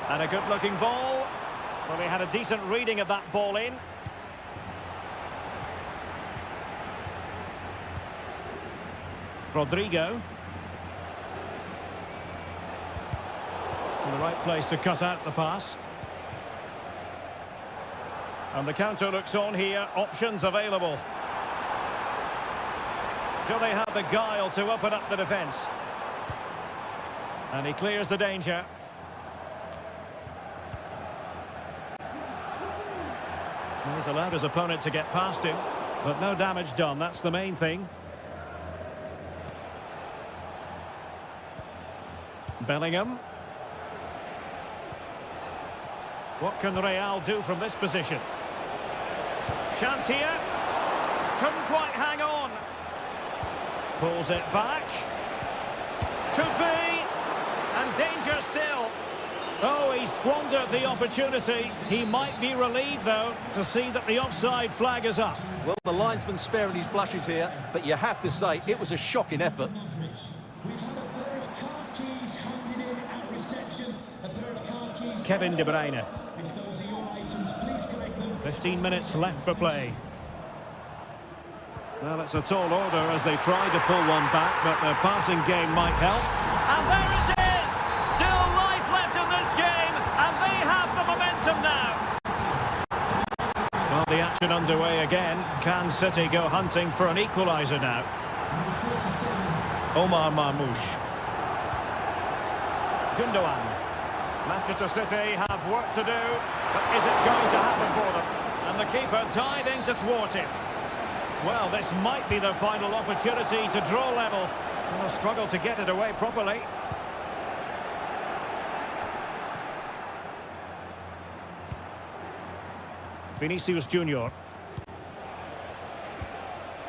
And a good-looking ball. Well, he had a decent reading of that ball in. Rodrigo. In the right place to cut out the pass. And the counter looks on here. Options available. Do they have the guile to open up the defence? And he clears the danger. Well, he's allowed his opponent to get past him, but no damage done. That's the main thing. Bellingham. What can Real do from this position? Chance here. Couldn't quite hang on. Pulls it back. Could be. And danger still. Oh, he squandered the opportunity. He might be relieved, though, to see that the offside flag is up. Well, the linesman's sparing his blushes here, but you have to say it was a shocking effort. Kevin De Bruyne. 15 minutes left for play. Well, it's a tall order as they try to pull one back, but their passing game might help. And there it is! Still life left in this game, and they have the momentum now. Well, the action underway again. Can City go hunting for an equaliser now? Omar Marmoush. Gundogan. Manchester City have work to do, but is it going to happen for them? And the keeper diving to thwart him. Well, this might be their final opportunity to draw level. They'll struggle to get it away properly. Vinicius Junior.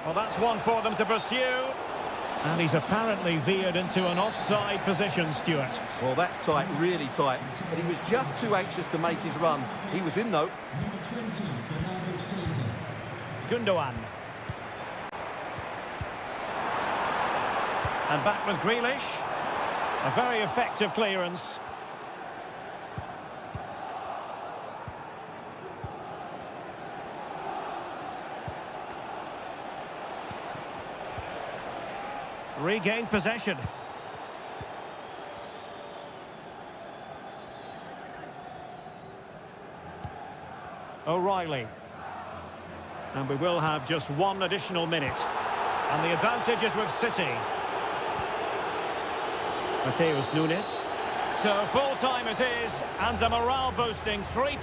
Well, that's one for them to pursue. And he's apparently veered into an offside position, Stuart. Well, that's tight, really tight. But he was just too anxious to make his run. He was in, though. Gundogan. And back with Grealish. A very effective clearance. Regained possession. O'Reilly. And we will have just one additional minute. And the advantage is with City. Mateus Nunes. So full time it is, and a morale boosting 3.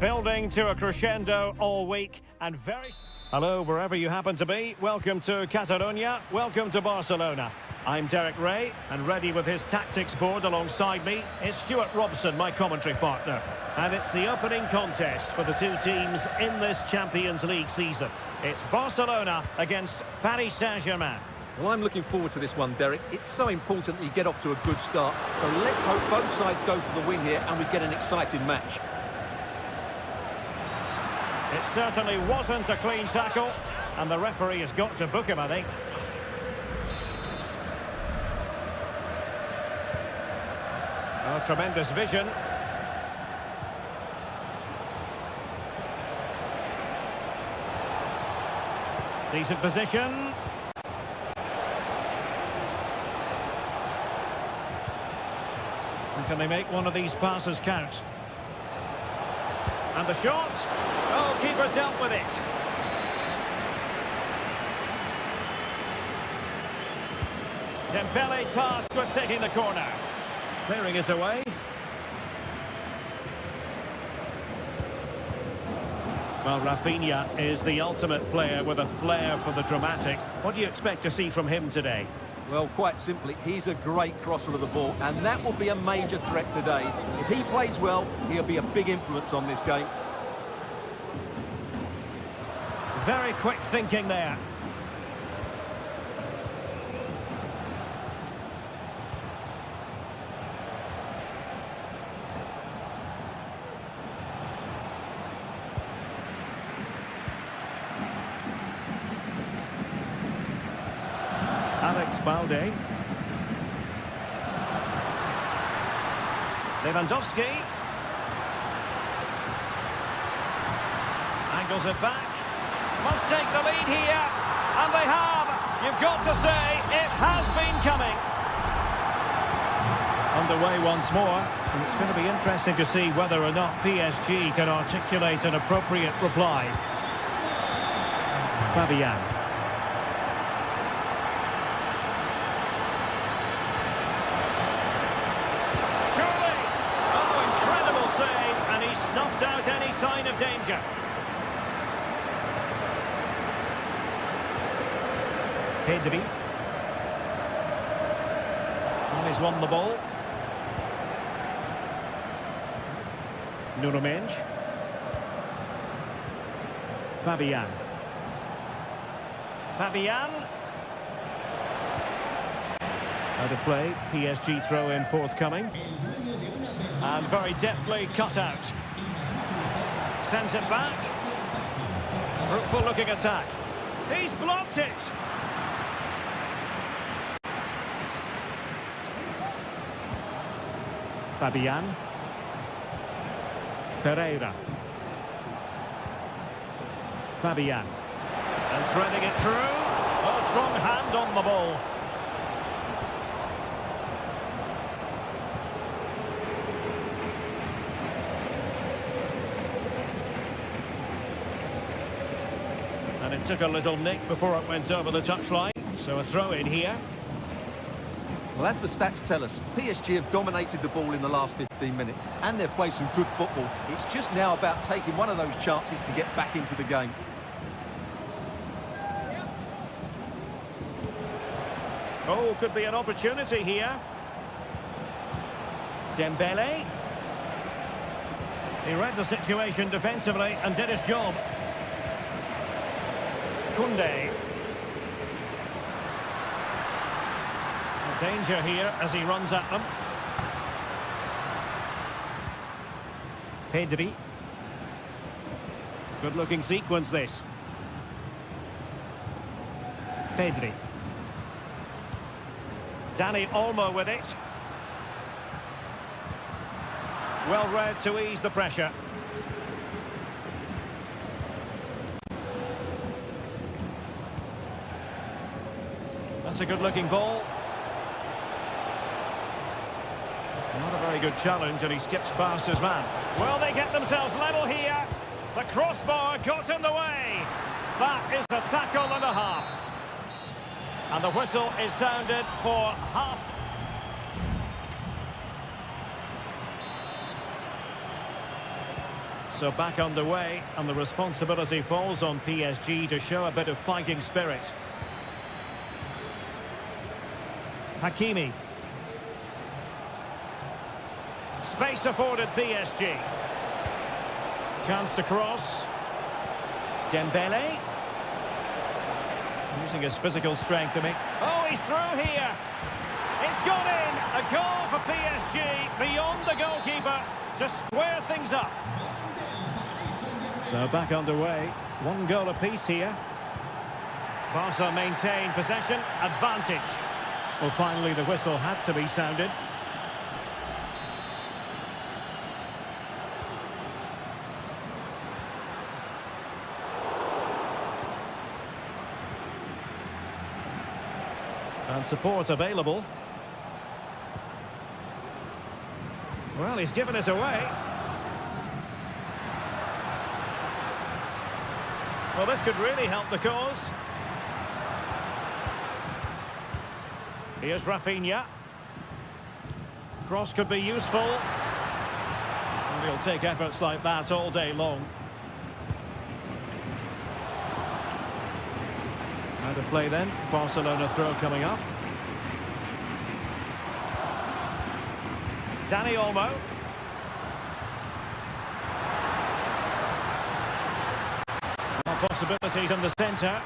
Building to a crescendo all week and very... Hello, wherever you happen to be. Welcome to Catalonia. Welcome to Barcelona. I'm Derek Ray, and ready with his tactics board alongside me is Stuart Robson, my commentary partner. And it's the opening contest for the two teams in this Champions League season. It's Barcelona against Paris Saint-Germain. Well, I'm looking forward to this one, Derek. It's so important that you get off to a good start. So let's hope both sides go for the win here and we get an exciting match. It certainly wasn't a clean tackle, and the referee has got to book him, I think. Oh, tremendous vision. Decent position. And can they make one of these passes count? And the shot. Oh, keeper dealt with it. Dembele tasked with taking the corner. Clearing it away. Well, Rafinha is the ultimate player with a flair for the dramatic. What do you expect to see from him today? Well, quite simply, he's a great crosser of the ball, and that will be a major threat today. If he plays well, he'll be a big influence on this game. Very quick thinking there. Alex Balde. Lewandowski. Angles it back. Must take the lead here. And they have. You've got to say, it has been coming. Underway once more. And it's going to be interesting to see whether or not PSG can articulate an appropriate reply. Fabian. Snuffed out any sign of danger. Pedri. And he's won the ball. Nuno Mendes. Fabian. Fabian. Out of play. PSG throw-in forthcoming. And very deftly cut out. Sends it back. Fruitful looking attack. He's blocked it. Fabian. Ferreira. Fabian. And threading it through. A strong hand on the ball. And it took a little nick before it went over the touchline. So a throw in here. Well, as the stats tell us, PSG have dominated the ball in the last 15 minutes. And they've played some good football. It's just now about taking one of those chances to get back into the game. Oh, could be an opportunity here. Dembele. He read the situation defensively and did his job. Koundé. Danger here as he runs at them. Pedri. Good looking sequence this. Pedri. Dani Olmo with it. Well read to ease the pressure. That's a good looking ball. Not a very good challenge, and he skips past his man. Well, they get themselves level here. The crossbar got in the way. That is a tackle and a half. And the whistle is sounded for half. So back underway, and the responsibility falls on PSG to show a bit of fighting spirit. Hakimi. Space afforded PSG. Chance to cross. Dembele. Using his physical strength to make... Oh, he's through here. It's gone in. A goal for PSG beyond the goalkeeper to square things up. So back underway. One goal apiece here. Barca maintain possession. Advantage. Well, finally the whistle had to be sounded. And support available. Well, he's given us away. Well, this could really help the cause. Here's Rafinha. Cross could be useful. And he'll take efforts like that all day long. Out of play then. Barcelona throw coming up. Dani Olmo. More possibilities in the centre.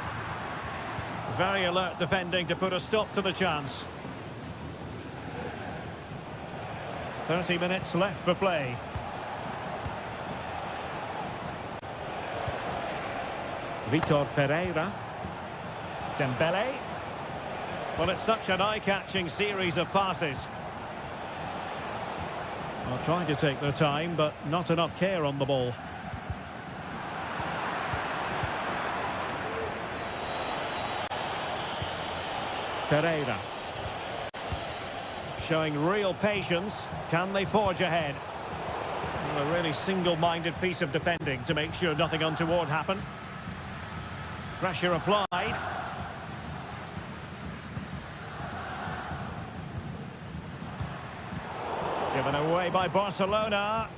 Very alert defending to put a stop to the chance. 30 minutes left for play. Vitor Ferreira. Dembele. Well, it's such an eye-catching series of passes. Well, trying to take their time, but not enough care on the ball. Ferreira. Showing real patience. Can they forge ahead? Well, a really single-minded piece of defending to make sure nothing untoward happened. Pressure applied. Given away by Barcelona.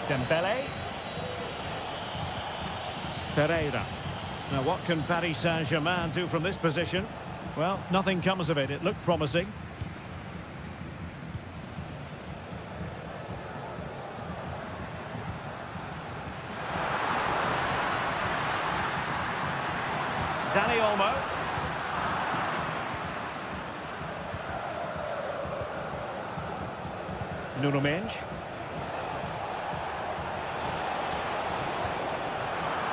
Dembele. Ferreira. Now what can Paris Saint-Germain do from this position? Well, nothing comes of it. It looked promising. Dani Olmo. Nuno Mendes.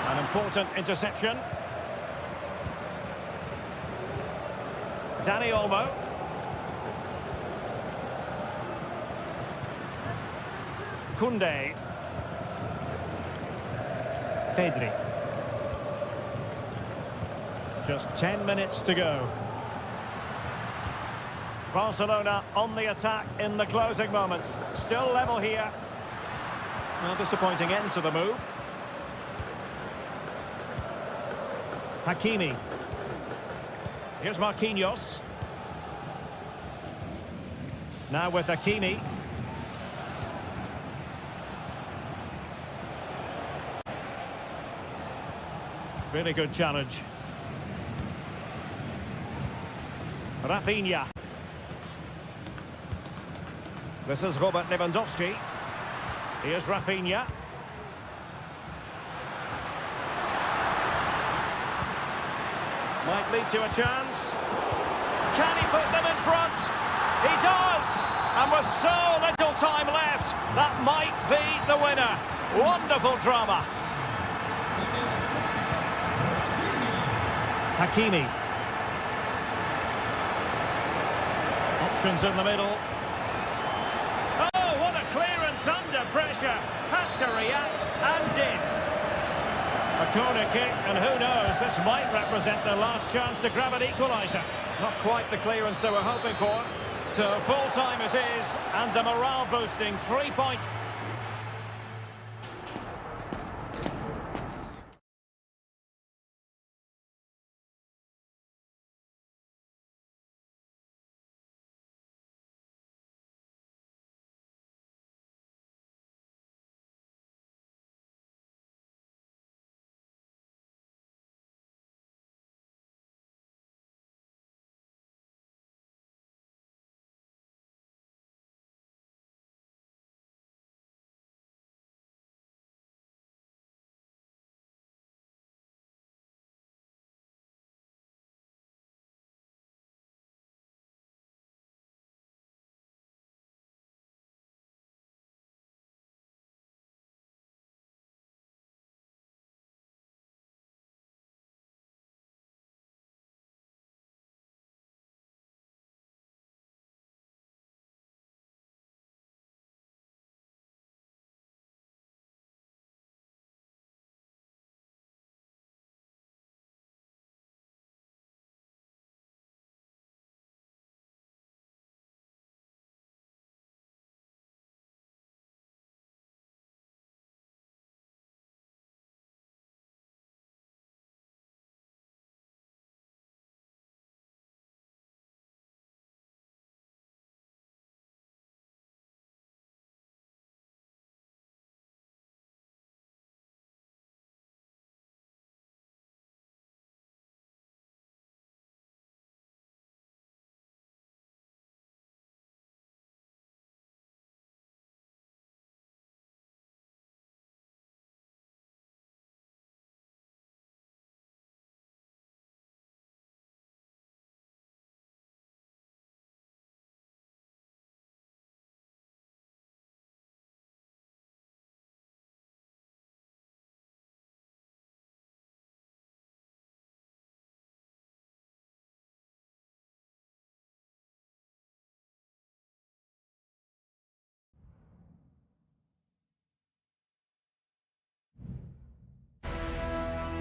An important interception. Dani Olmo. Koundé. Pedri. Just 10 minutes to go. Barcelona on the attack in the closing moments. Still level here. Well, disappointing end to the move. Hakimi. Here's Marquinhos. Now with Hakimi. Really good challenge. Rafinha. This is Robert Lewandowski. Here's Rafinha. Might lead to a chance. Can he put them in front? He does! And with so little time left, that might be the winner. Wonderful drama. Hakimi. Options in the middle. Oh, what a clearance under pressure. Had to react and did. A corner kick, and who knows, this might represent their last chance to grab an equaliser. Not quite the clearance they were hoping for. So full-time it is, and a morale-boosting 3 points.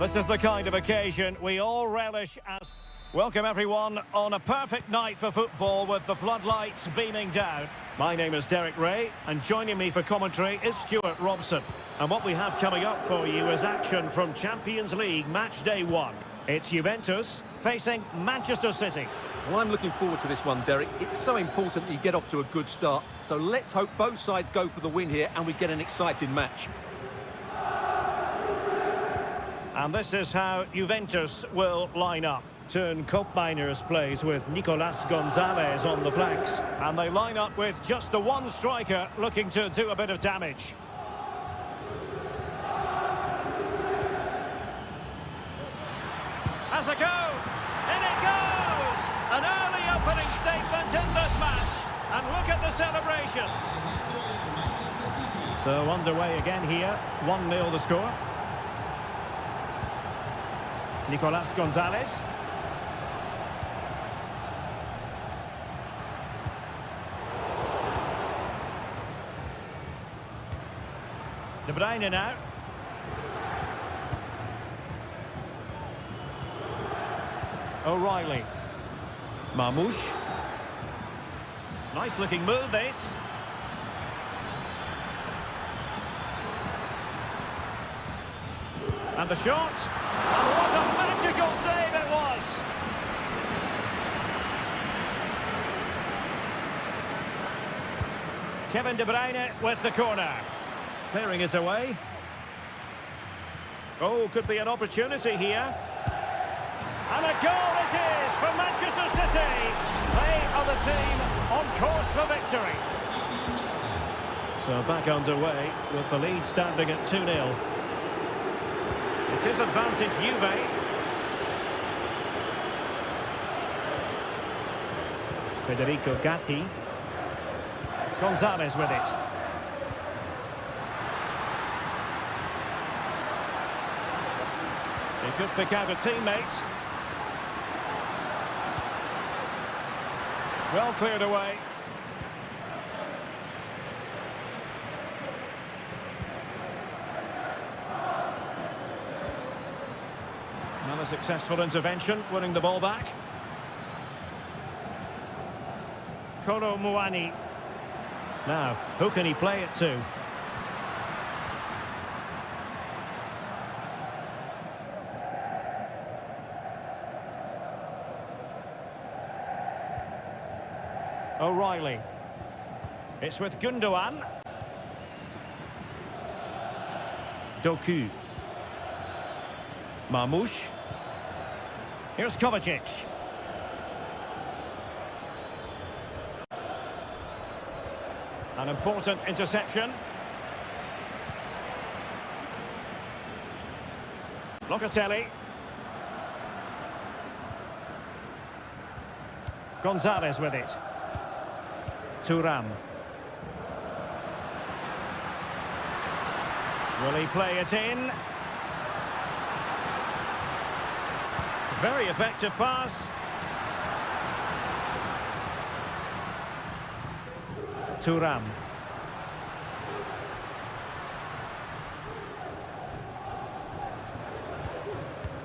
This is the kind of occasion we all relish as... Welcome everyone on a perfect night for football with the floodlights beaming down. My name is Derek Ray and joining me for commentary is Stuart Robson. And what we have coming up for you is action from Champions League match day 1. It's Juventus facing Manchester City. Well, I'm looking forward to this one, Derek. It's so important that you get off to a good start. So let's hope both sides go for the win here and we get an exciting match. And this is how Juventus will line up. Turn Koopmeiners plays with Nicolas Gonzalez on the flanks. And they line up with just the one striker looking to do a bit of damage. Has a go! In it goes! An early opening statement in this match. And look at the celebrations. So underway again here. 1-0 the score. Nicolas Gonzalez. De Bruyne now. O'Reilly. Marmouche. Nice looking move this. And the shot. And what a magical save it was. Kevin De Bruyne with the corner. Clearing it away. Oh, could be an opportunity here. And a goal it is for Manchester City. They are the team on course for victory. So back underway with the lead standing at 2-0. It is advantage Juve. Federico Gatti. Gonzalez with it. He could pick out a teammate. Well cleared away. Another successful intervention, winning the ball back. Kolo Muani. Now, who can he play it to? O'Reilly. It's with Gundogan. Doku. Marmouche. Here's Kovacic. An important interception. Locatelli. Gonzalez with it. Thuram. Will he play it in? Very effective pass. Thuram.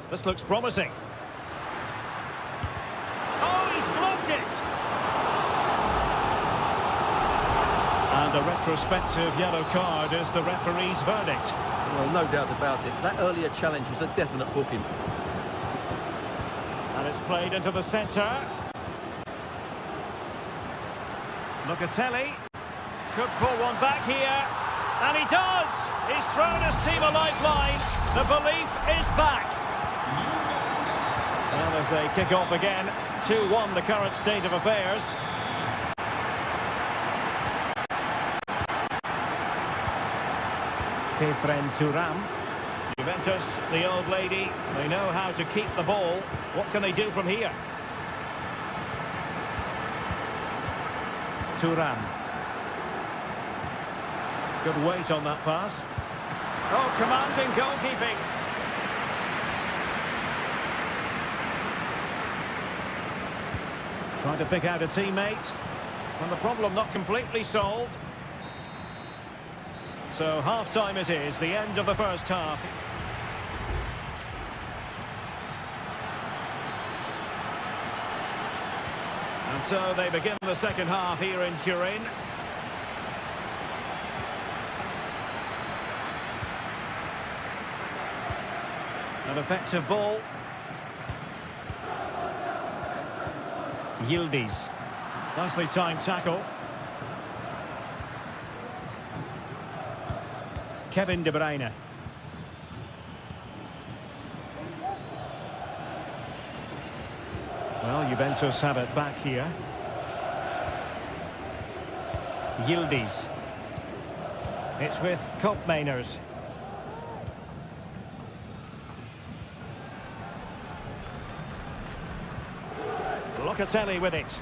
This looks promising. Oh, he's blocked it! And a retrospective yellow card is the referee's verdict. Well, no doubt about it. That earlier challenge was a definite booking. And it's played into the centre. Locatelli could pull one back here. And he does! He's thrown his team a lifeline. The belief is back. And as they kick off again, 2-1 the current state of affairs. Kefren Thuram. Juventus, the old lady, they know how to keep the ball. What can they do from here? Thuram. Good weight on that pass. Oh, commanding goalkeeping. Trying to pick out a teammate. And the problem not completely solved. So half-time it is, the end of the first half. so they begin the second half here in Turin. An effective ball. Yildiz. Nicely timed tackle. Kevin De Bruyne. Well, Juventus have it back here. Yildiz. It's with Koopmeiners. Locatelli with it.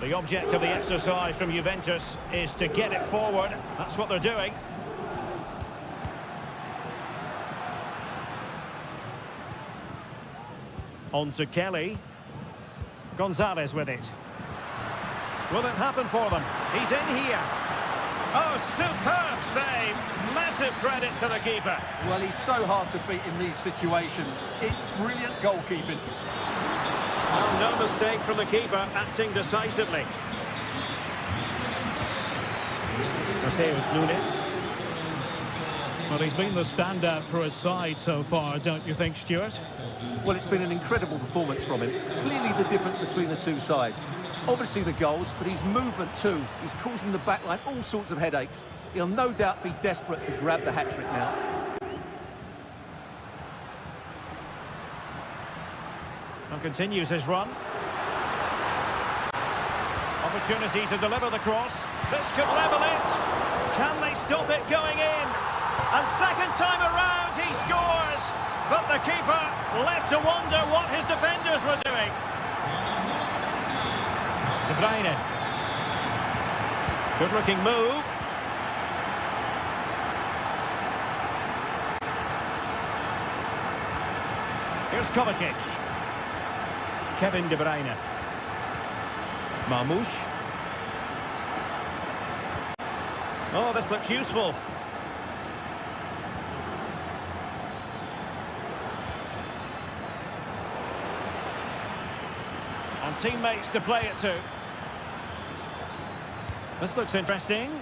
The object of the exercise from Juventus is to get it forward. That's what they're doing. On to Kelly. Gonzalez with it. Will it happen for them? He's in here. Oh, superb save. Massive credit to the keeper. Well, he's so hard to beat in these situations. It's brilliant goalkeeping. Well, no mistake from the keeper, acting decisively. Mateus Nunes. Well, he's been the standout for his side so far, don't you think, Stuart? Well, it's been an incredible performance from him. Clearly the difference between the two sides. Obviously the goals, but his movement too. He's causing the backline all sorts of headaches. He'll no doubt be desperate to grab the hat-trick now. And continues his run. Opportunity to deliver the cross. This could level it. Can they stop it going in? And second time around he scores. But the keeper left to wonder what his defenders were doing. De Bruyne. Good looking move. Here's Kovacic. Kevin De Bruyne. Marmoush. Oh, this looks useful. And teammates to play it to. This looks interesting.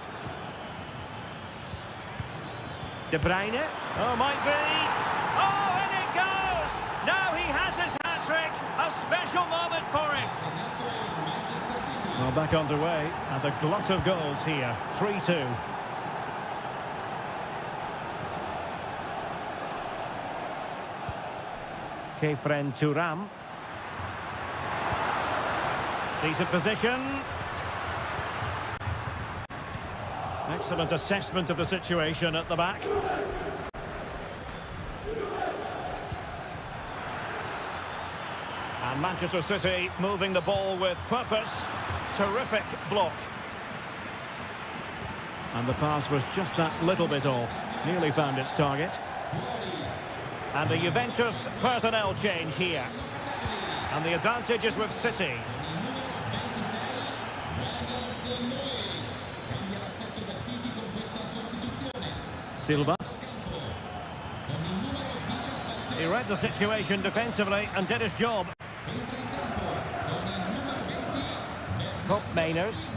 De Bruyne. Oh, might be. Oh, and it goes! Now he has his hat-trick. A special moment for him. Well, back underway, and a glut of goals here. 3-2. Kefren Turam. Decent position. Excellent assessment of the situation at the back. And Manchester City moving the ball with purpose. Terrific block. And the pass was just that little bit off. Nearly found its target. And the Juventus personnel change here. And the advantage is with City. Silva. He read the situation defensively and did his job. Koopmeiners.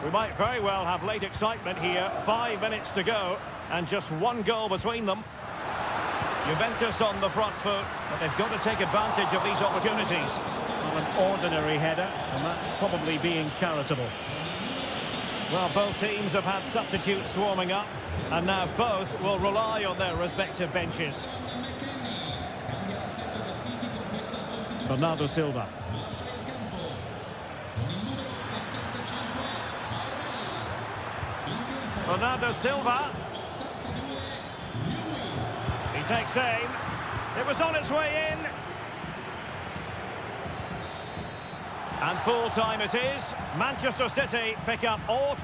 We might very well have late excitement here. 5 minutes to go and just one goal between them. Juventus on the front foot, but they've got to take advantage of these opportunities. Well, an ordinary header, and that's probably being charitable. Well, both teams have had substitutes warming up, and now both will rely on their respective benches. Bernardo Silva. Bernardo Silva. He takes aim. It was on its way in. And full time it is. Manchester City pick up all...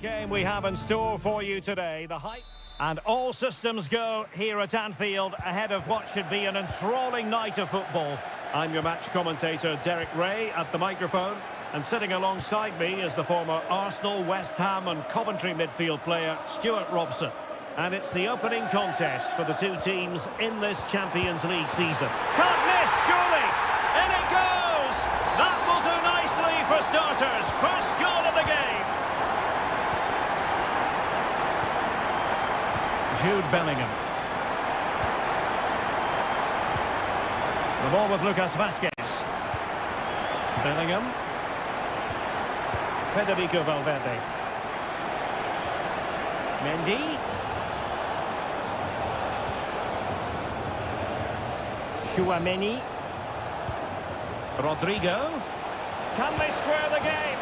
Game we have in store for you today, the hype and all systems go here at Anfield ahead of what should be an enthralling night of football. I'm your match commentator Derek Ray at the microphone, and sitting alongside me is the former Arsenal, West Ham and Coventry midfield player Stuart Robson. And it's the opening contest for the two teams in this Champions League season. Can't miss, surely! In it goes! That will do nicely for starters. First goal of the game. Jude Bellingham. The ball with Lucas Vazquez. Bellingham. Federico Valverde. Mendy. Chouameni. Rodrigo. Can they square the game?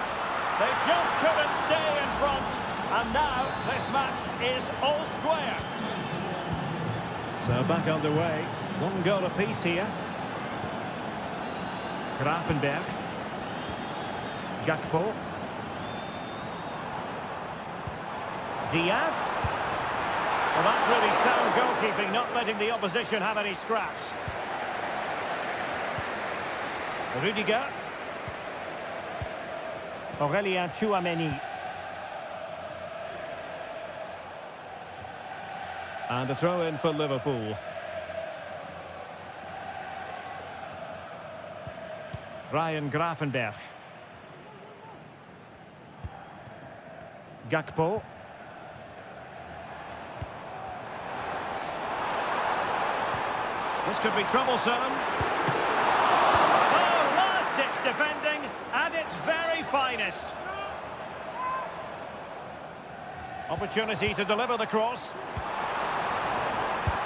They just couldn't stay in front. And now this match is all square. So back underway. One goal apiece here. Gravenberg. Gakpo. Diaz. Well, that's really sound goalkeeping, not letting the opposition have any scraps. Rudiger. Aurélien Chouameni. And a throw in for Liverpool. Ryan Gravenberg. Gakpo. This could be troublesome. Oh, last-ditch defending at its very finest. Opportunity to deliver the cross.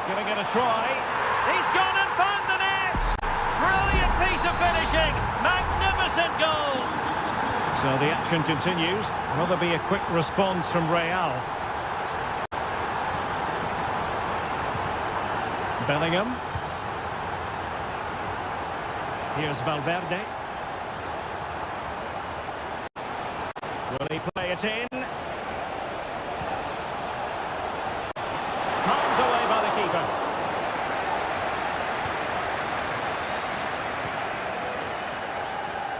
Giving it a try. He's gone and found the net! Brilliant piece of finishing. Magnificent goal. So the action continues. Will there be a quick response from Real? Bellingham. Here's Valverde. Will he play it in? Palmed away by the keeper.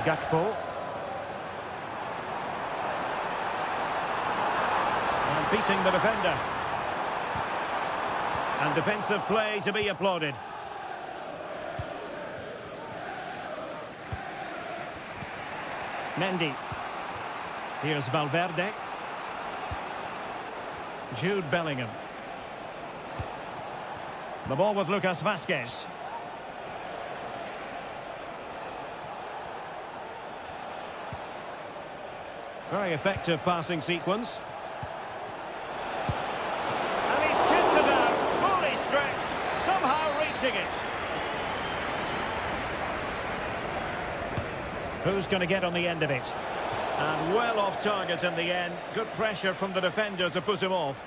Gakpo. And beating the defender. And defensive play to be applauded. Mendy. Here's Valverde. Jude Bellingham. The ball with Lucas Vazquez. Very effective passing sequence. And he's chipped it out, fully stretched, somehow reaching it. Who's going to get on the end of it? And well off target in the end. Good pressure from the defender to put him off.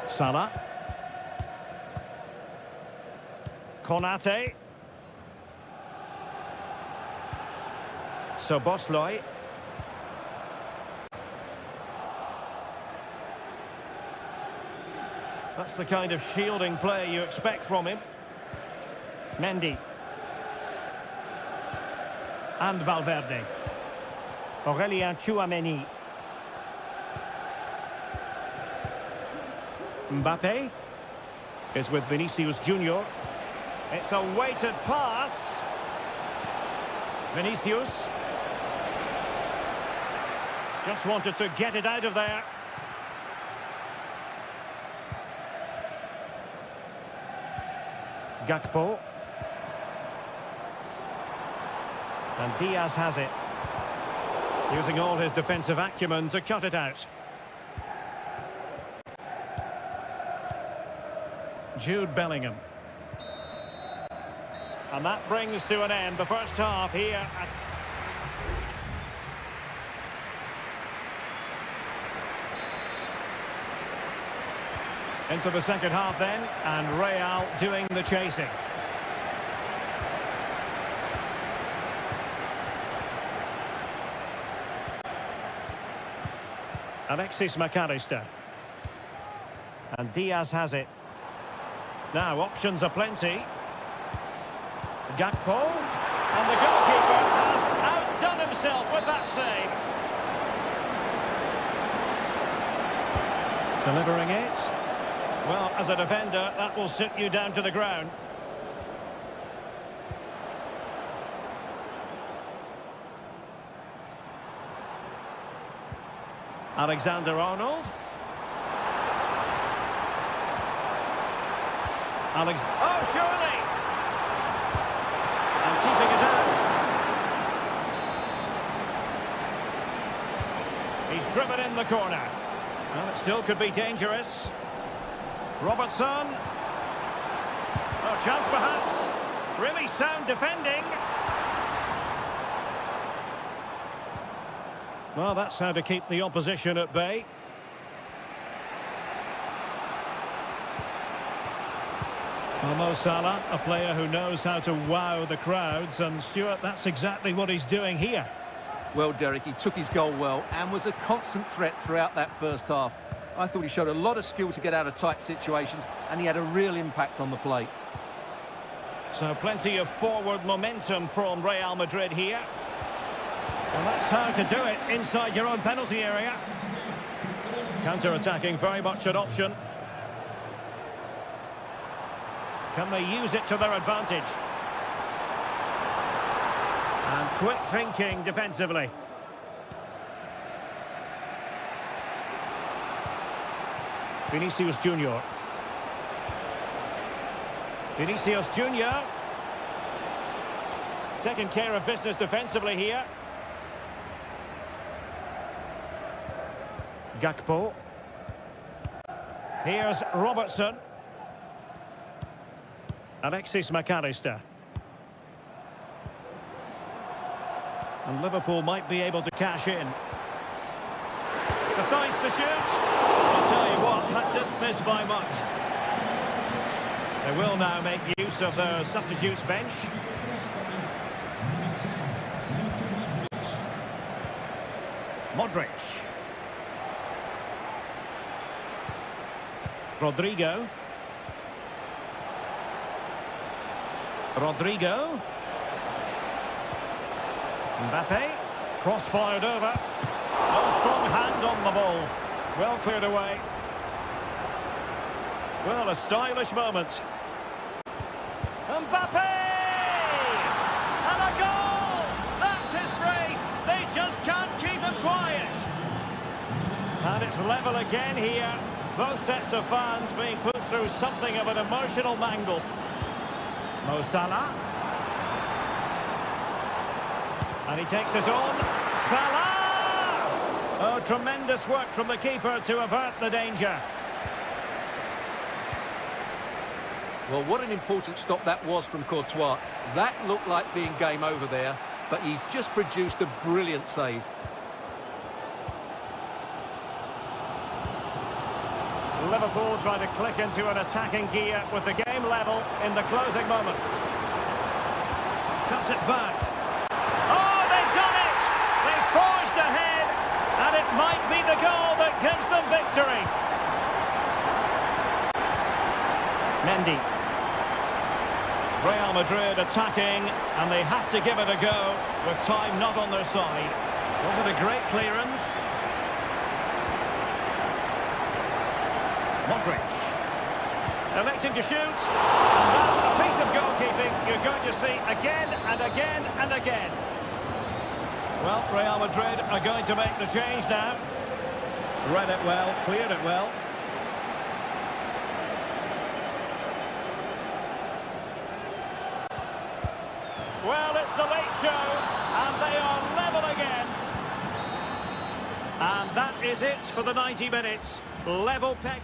Salah. Konate. Szoboszlai. That's the kind of shielding play you expect from him. Mendy. And Valverde. Aurélien Chouameni. Mbappe is with Vinicius Junior. It's a weighted pass. Vinicius. Just wanted to get it out of there. Gakpo. And Diaz has it. Using all his defensive acumen to cut it out. Jude Bellingham. And that brings to an end the first half here at... Into the second half then, and Real doing the chasing. Alexis McAllister. And Diaz has it. Now, options are plenty. Gakpo. And the goalkeeper has outdone himself with that save. Delivering it. Well, as a defender, that will sit you down to the ground. Alexander-Arnold. Oh, surely! And keeping it out. He's driven in the corner. Well, it still could be dangerous. Robertson. Oh, chance perhaps. Really sound defending. Well, that's how to keep the opposition at bay. Well, Mo Salah, a player who knows how to wow the crowds, and Stuart, that's exactly what he's doing here. Well, Derek, he took his goal well and was a constant threat throughout that first half. I thought he showed a lot of skill to get out of tight situations, and he had a real impact on the play. So plenty of forward momentum from Real Madrid here. And that's how to do it inside your own penalty area. Counter-attacking, very much an option. Can they use it to their advantage? And quick thinking defensively. Vinicius Junior. Vinicius Junior. Taking care of business defensively here. Gakpo. Here's Robertson. Alexis McAllister. And Liverpool might be able to cash in. Decides to shoot. I'll tell you what, that didn't miss by much. They will now make use of their substitutes bench. Modric. Rodrigo. Mbappe. Cross-fired over. No strong hand on the ball. Well cleared away. Well, a stylish moment. Mbappe! And a goal! That's his brace. They just can't keep him quiet. And it's level again here. Both sets of fans being put through something of an emotional mangle. Mo Salah. And he takes it on. Salah! Oh, tremendous work from the keeper to avert the danger. Well, what an important stop that was from Courtois. That looked like being game over there, but he's just produced a brilliant save. Liverpool trying to click into an attacking gear with the game level in the closing moments. Cuts it back. Oh, they've done it! They've forged ahead, and it might be the goal that gives them victory. Mendy. Real Madrid attacking, and they have to give it a go with time not on their side. Was it a great clearance? Modric. Electing to shoot. And that, a piece of goalkeeping you're going to see again and again and again. Well, Real Madrid are going to make the change now. Read it well, cleared it well. Well, it's the late show, and they are level again. And that is it for the 90 minutes. Level peg.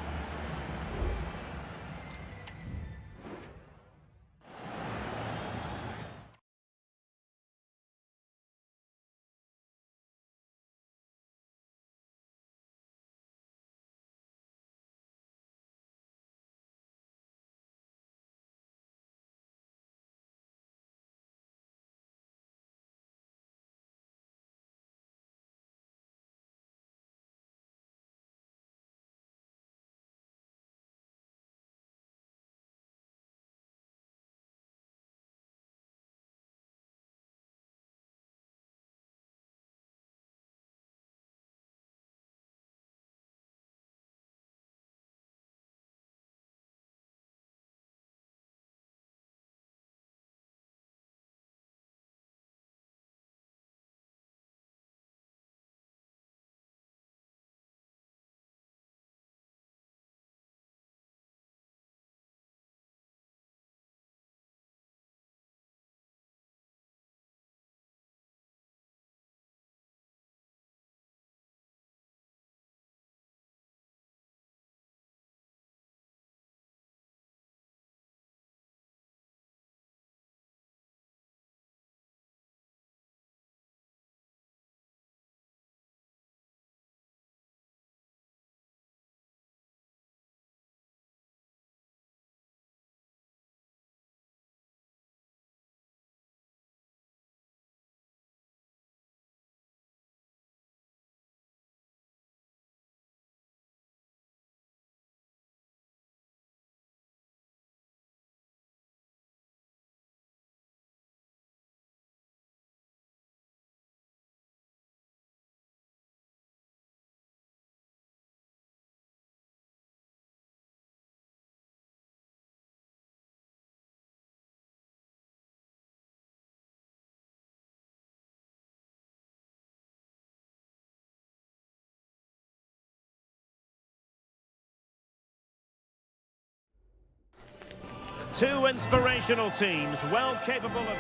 Two inspirational teams, well capable of...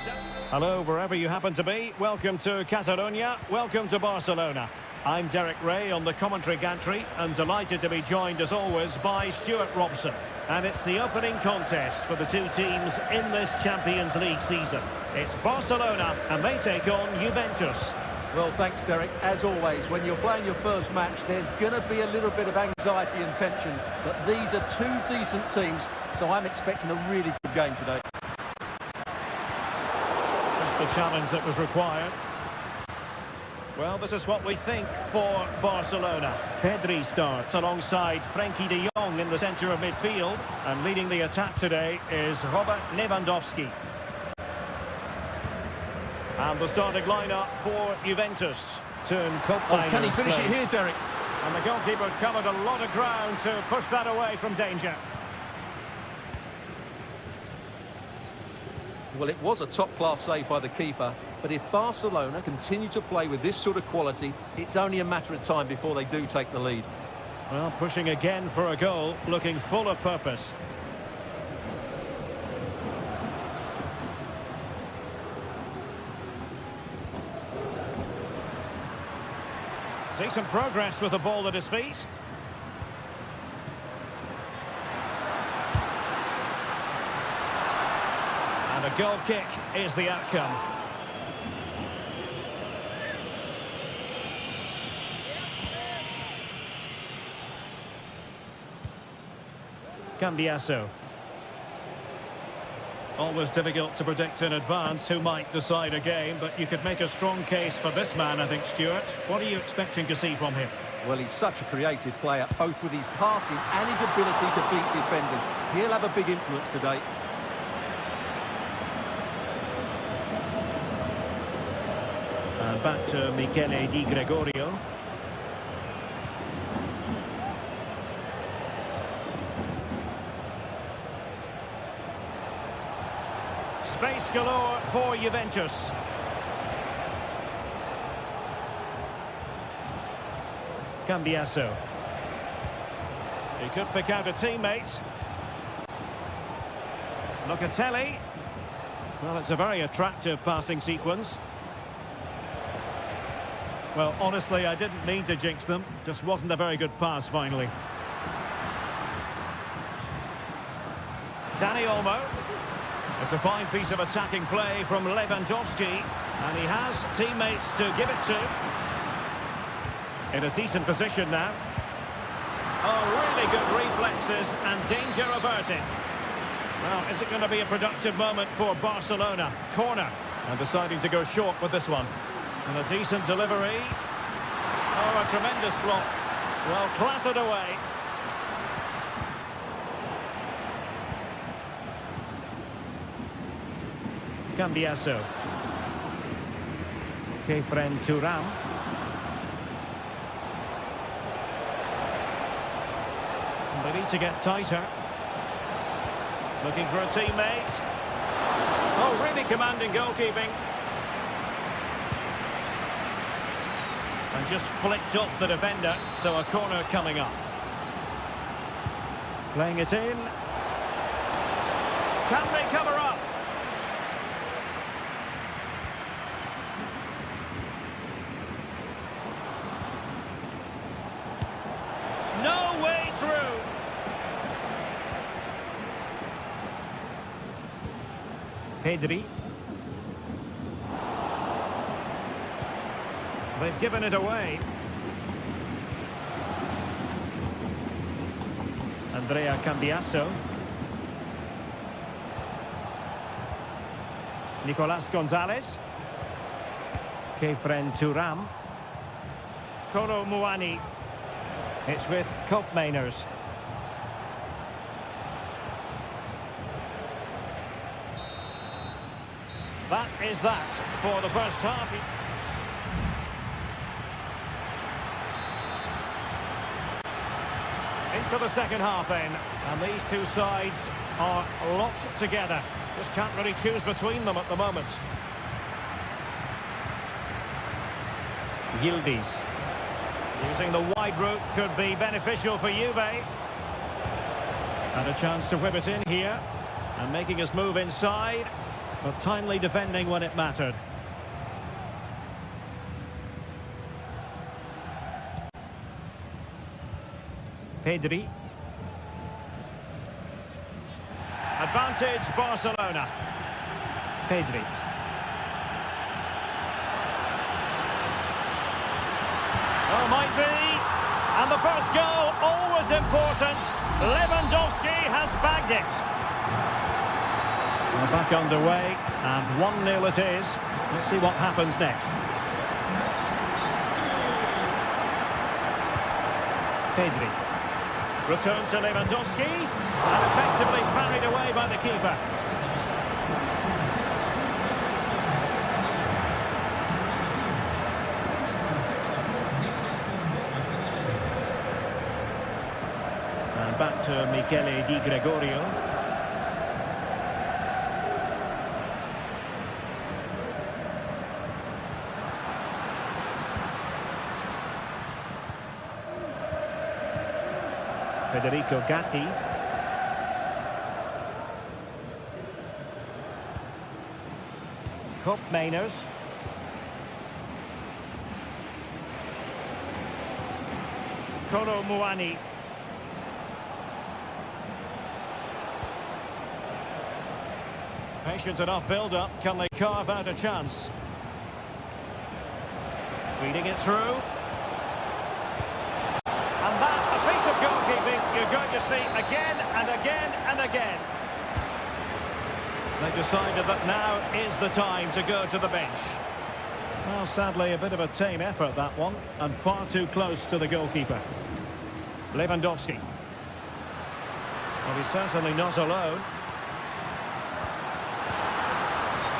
Hello, wherever you happen to be. Welcome to Catalonia. Welcome to Barcelona. I'm Derek Ray on the commentary gantry and delighted to be joined, as always, by Stuart Robson. And it's the opening contest for the two teams in this Champions League season. It's Barcelona, and they take on Juventus. Well, thanks, Derek. As always, when you're playing your first match, there's going to be a little bit of anxiety and tension. But these are two decent teams, so I'm expecting a really good game today. Just the challenge that was required. Well, this is what we think for Barcelona. Pedri starts alongside Frenkie de Jong in the centre of midfield. And leading the attack today is Robert Lewandowski. And the starting lineup for Juventus. Can he finish it here, Derek? And the goalkeeper covered a lot of ground to push that away from danger. Well, it was a top-class save by the keeper, but if Barcelona continue to play with this sort of quality, it's only a matter of time before they do take the lead. Well, pushing again for a goal, looking full of purpose. Decent progress with the ball at his feet. And a goal kick is the outcome. Cambiasso. Always difficult to predict in advance who might decide a game, but you could make a strong case for this man, I think, Stuart. What are you expecting to see from him? Well, he's such a creative player, both with his passing and his ability to beat defenders. He'll have a big influence today. And back to Michele Di Gregorio. Space galore for Juventus. Cambiasso. He could pick out a teammate. Locatelli. Well, it's a very attractive passing sequence. Well, honestly, I didn't mean to jinx them. Just wasn't a very good pass, finally. Dani Olmo. It's a fine piece of attacking play from Lewandowski, and he has teammates to give it to. In a decent position now. Oh, really good reflexes and danger averted. Well, is it going to be a productive moment for Barcelona? Corner. And deciding to go short with this one. And a decent delivery. Oh, a tremendous block. Well, clattered away. Cambiasso. Kefren Turam. They need to get tighter. Looking for a teammate. Oh, really commanding goalkeeping. And just flicked off the defender, so a corner coming up. Playing it in. Can they cover up? No way through. Pedri. They've given it away. Andrea Cambiasso. Nicolas Gonzalez. Kefren Turam. Kolo Muani. It's with Koopmeiners. That is that for the first half. Into the second half then, and these two sides are locked together. Just can't really choose between them at the moment. Yildiz. Using the wide route could be beneficial for Juve. And a chance to whip it in here. And making his move inside, but timely defending when it mattered. Pedri. Advantage Barcelona. Pedri. Oh, might be. And the first goal, always important. Lewandowski has bagged it. We're back underway, and 1-0 it is. Let's see what happens next. Pedri. Return to Lewandowski, and effectively parried away by the keeper. And back to Michele Di Gregorio. Federico Gatti. Cup Mainers. Kolo Muani. Patient enough build-up. Can they carve out a chance? Feeding it through. And that, a piece of goalkeeping you're going to see again and again and again. They decided that now is the time to go to the bench. Well, sadly, a bit of a tame effort, that one, and far too close to the goalkeeper. Lewandowski. Well, he's certainly not alone.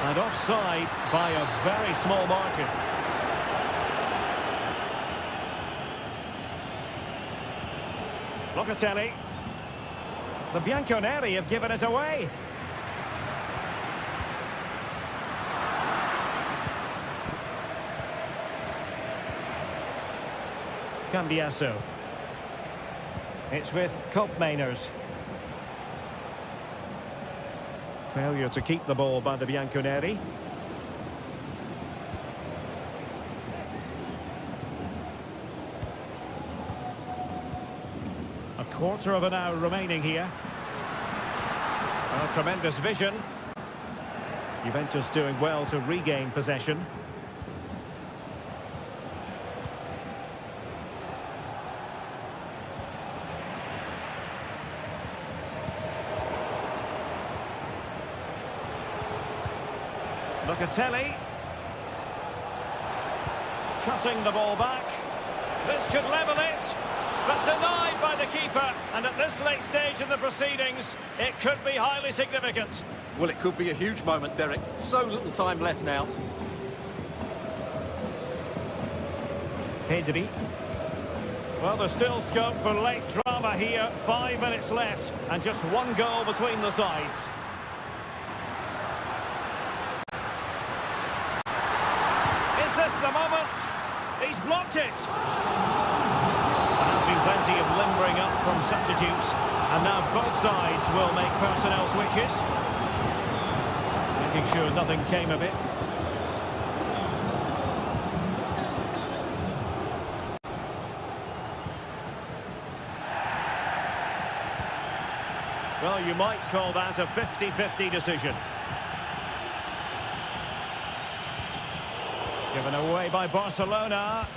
And offside by a very small margin. Locatelli. The Bianconeri have given us away. Cambiasso. It's with Cup Mainers. Failure to keep the ball by the Bianconeri. A quarter of an hour remaining here. A tremendous vision. Juventus doing well to regain possession. Locatelli. Cutting the ball back. This could level it, but denied by the keeper. And at this late stage in the proceedings, it could be highly significant. Well, it could be a huge moment, Derek. So little time left now. Pedri. Well, there's still scope for late drama here. 5 minutes left, and just one goal between the sides. Is this the moment? He's blocked it. There has been plenty of limbering up from substitutes, and now both sides will make personnel switches. Making sure nothing came of it. Well, you might call that a 50-50 decision. Given away by Barcelona.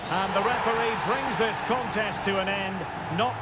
And the referee brings this contest to an end, not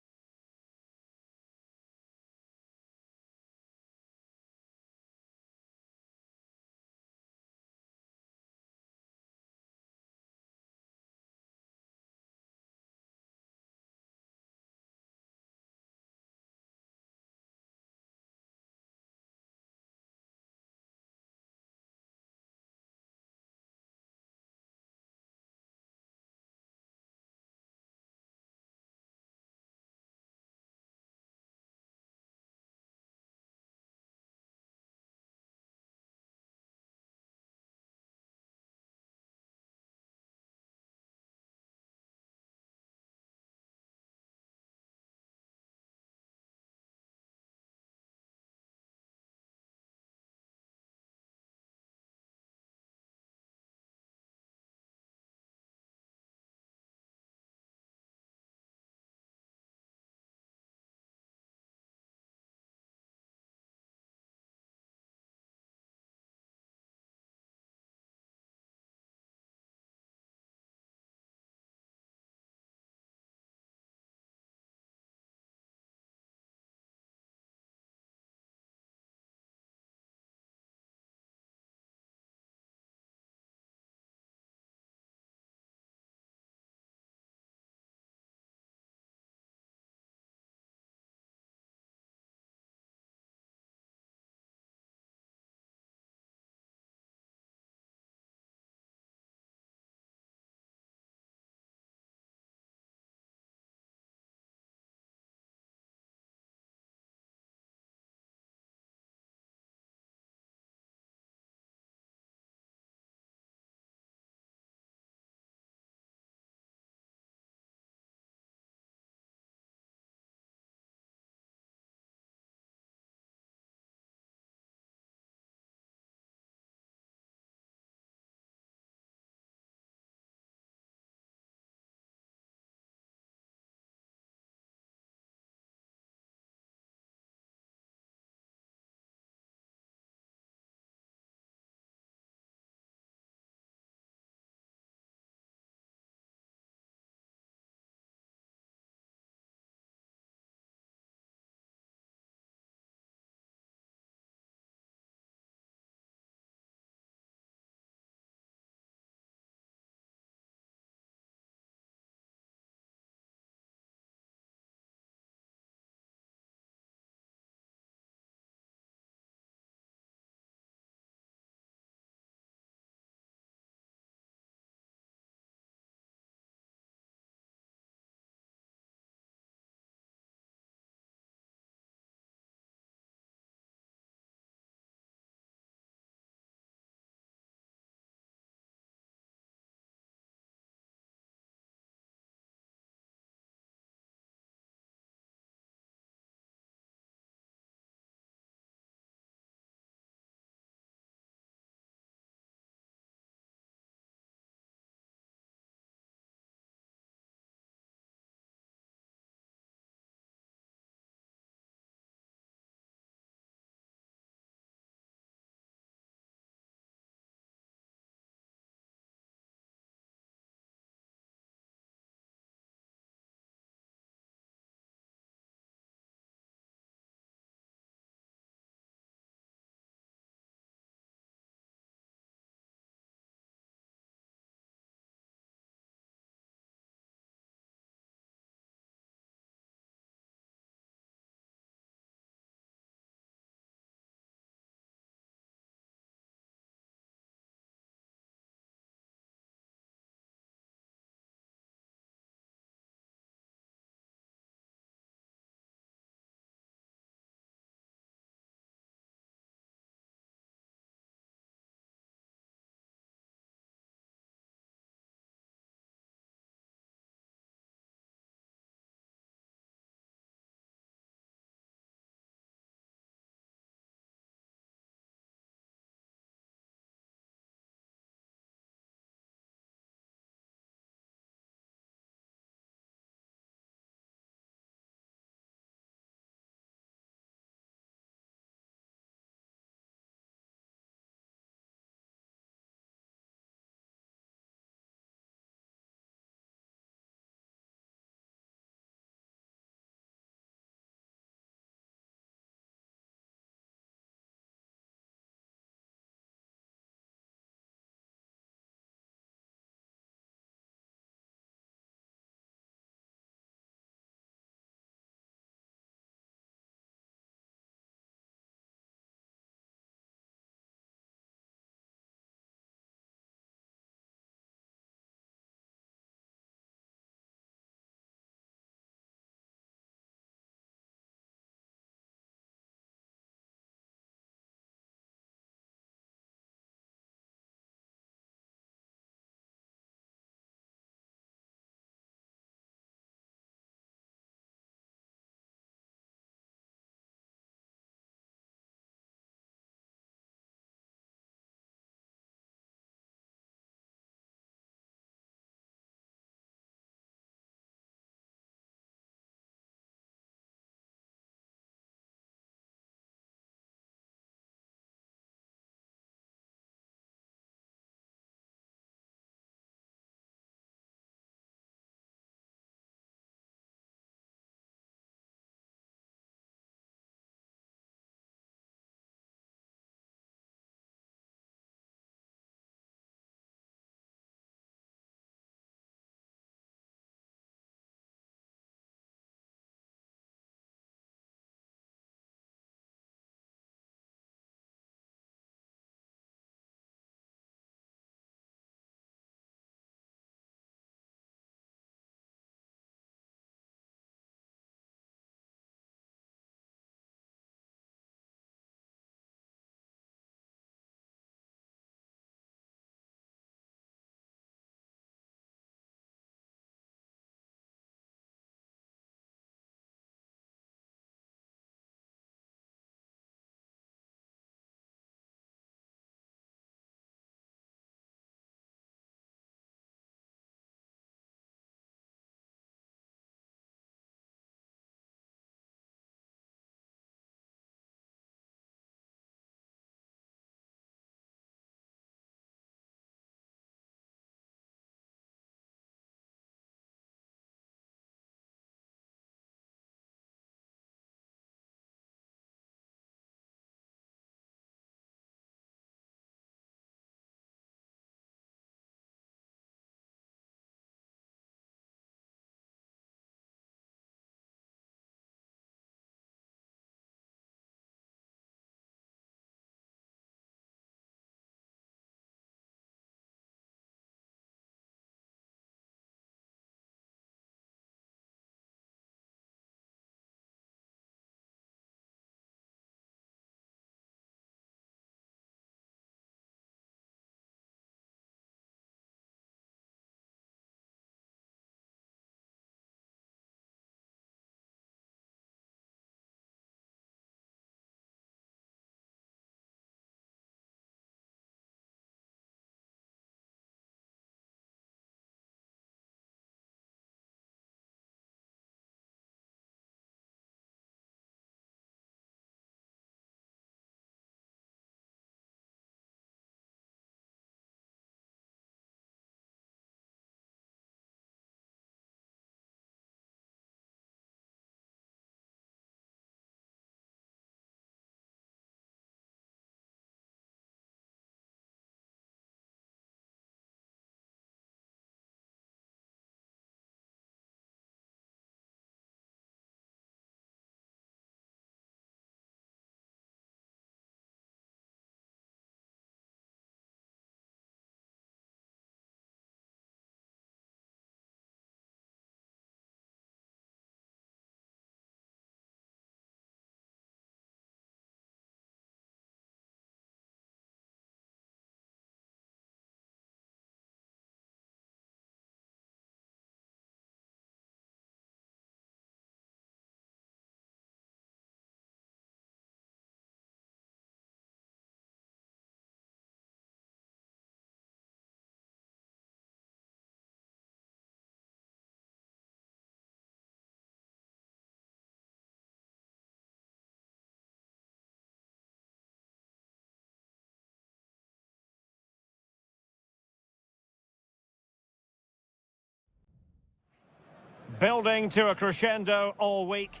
Building to a crescendo all week.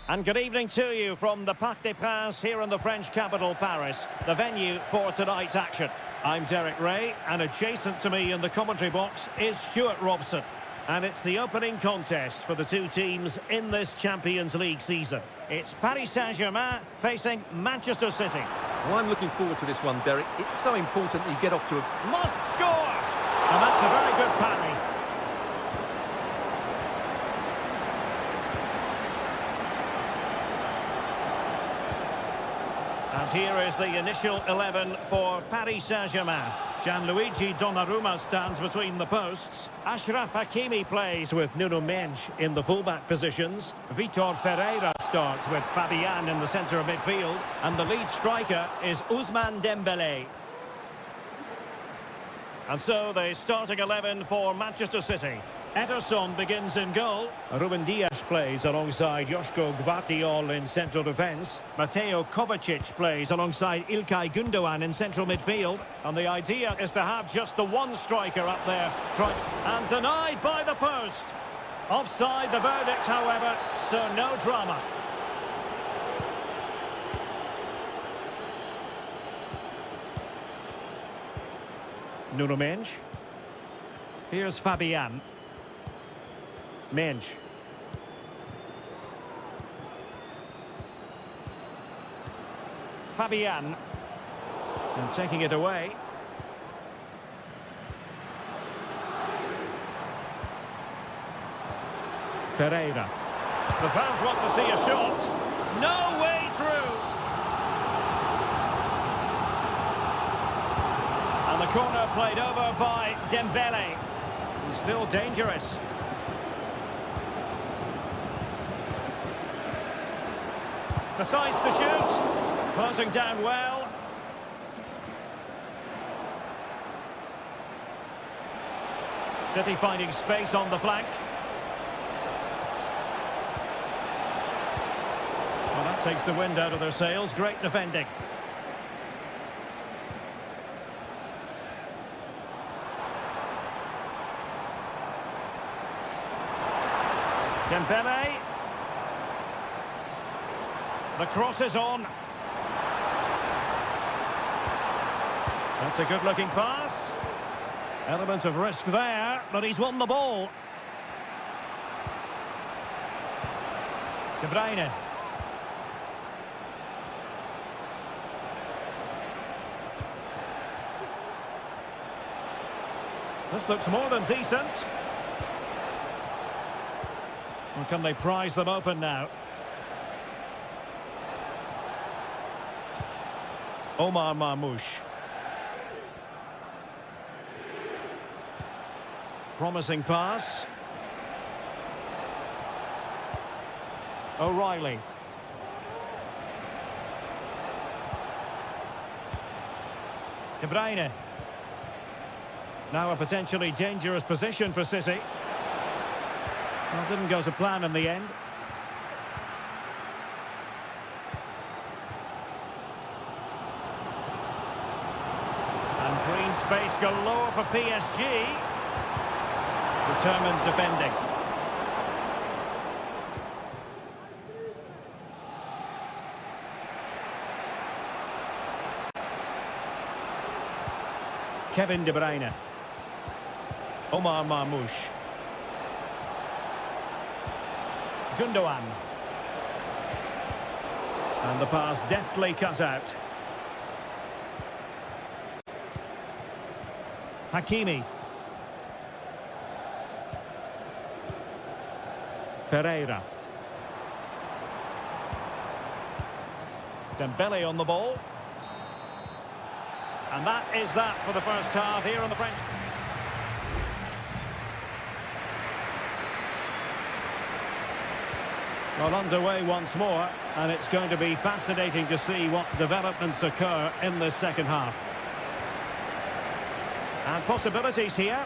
And good evening to you from the Parc des Princes here in the French capital, Paris, the venue for tonight's action. I'm Derek Ray, and adjacent to me in the commentary box is Stuart Robson. And it's the opening contest for the two teams in this Champions League season. It's Paris Saint-Germain facing Manchester City. Well, I'm looking forward to this one, Derek. It's so important that you get off to a... Must score! And that's a very good parry. And here is the initial 11 for Paris Saint-Germain. Gianluigi Donnarumma stands between the posts. Achraf Hakimi plays with Nuno Mendes in the fullback positions. Vitor Ferreira starts with Fabian in the centre of midfield. And the lead striker is Ousmane Dembélé. And so the starting 11 for Manchester City. Ederson begins in goal. Ruben Dias plays alongside Joško Gvardiol in central defence. Mateo Kovacic plays alongside Ilkay Gundogan in central midfield. And the idea is to have just the one striker up there. And denied by the post. Offside the verdict, however, so no drama. Nuno Mendes. Here's Fabian. Mendes. Fabian. And taking it away. Ferreira. The fans want to see a shot. No way through. And the corner played over by Dembélé. He's still dangerous. Decides to shoot. Closing down well. City finding space on the flank. Well, that takes the wind out of their sails. Great defending. Dembélé. The cross is on. That's a good-looking pass. Element of risk there, but he's won the ball. De Bruyne. This looks more than decent. Or can they prise them open now? Omar Marmoush. Promising pass. O'Reilly. De Bruyne. Now a potentially dangerous position for City. Well, didn't go to plan in the end. Space galore for PSG. Determined defending. Kevin De Bruyne. Omar Marmoush. Gundogan. And the pass deftly cut out. Hakimi. Ferreira. Dembélé on the ball. And that is that for the first half here on the French. Well, underway once more, and it's going to be fascinating to see what developments occur in this second half. And possibilities here.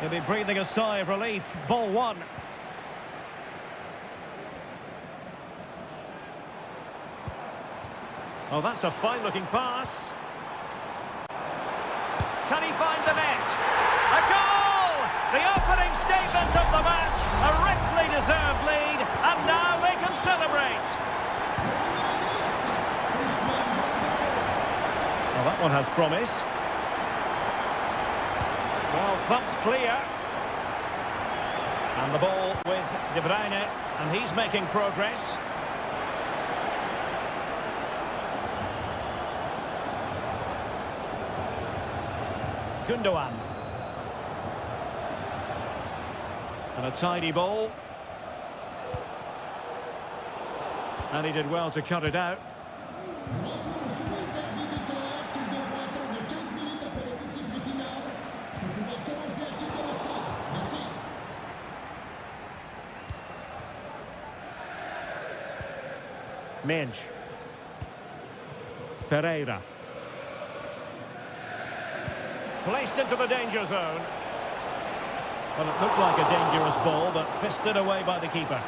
He'll be breathing a sigh of relief. Ball one. Oh, that's a fine-looking pass. Can he find the net? A goal! The opening statement of the match. A well-deserved lead, and now they can celebrate. Well, that one has promise. Well, thumped clear. And the ball with De Bruyne, and he's making progress. Gundogan. And a tidy ball. And he did well to cut it out. Mensch. Ferreira. Placed into the danger zone. Well, it looked like a dangerous ball, but fisted away by the keeper.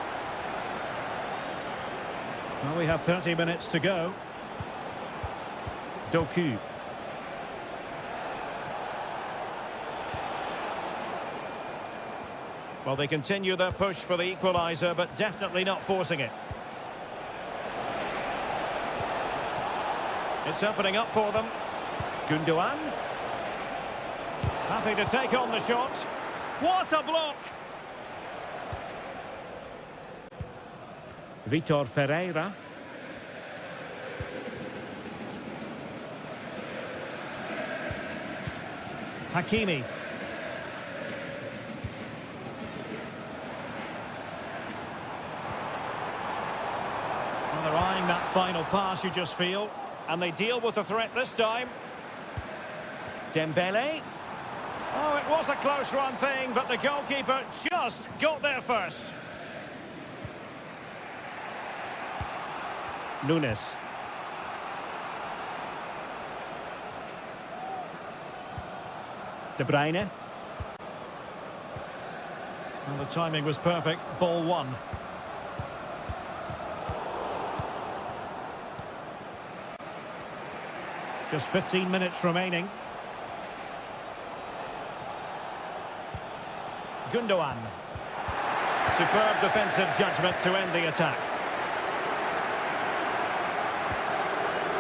Well, we have 30 minutes to go. Doku. Well, they continue their push for the equaliser, but definitely not forcing it. It's opening up for them. Gundogan. Happy to take on the shot. What a block! Vitor Ferreira. Hakimi. Well, they're eyeing that final pass, you just feel. And they deal with the threat this time. Dembele. Oh, it was a close-run thing, but the goalkeeper just got there first. Nunes. De Bruyne. Well, the timing was perfect. Ball one. Just 15 minutes remaining. Gundogan. Superb defensive judgment to end the attack.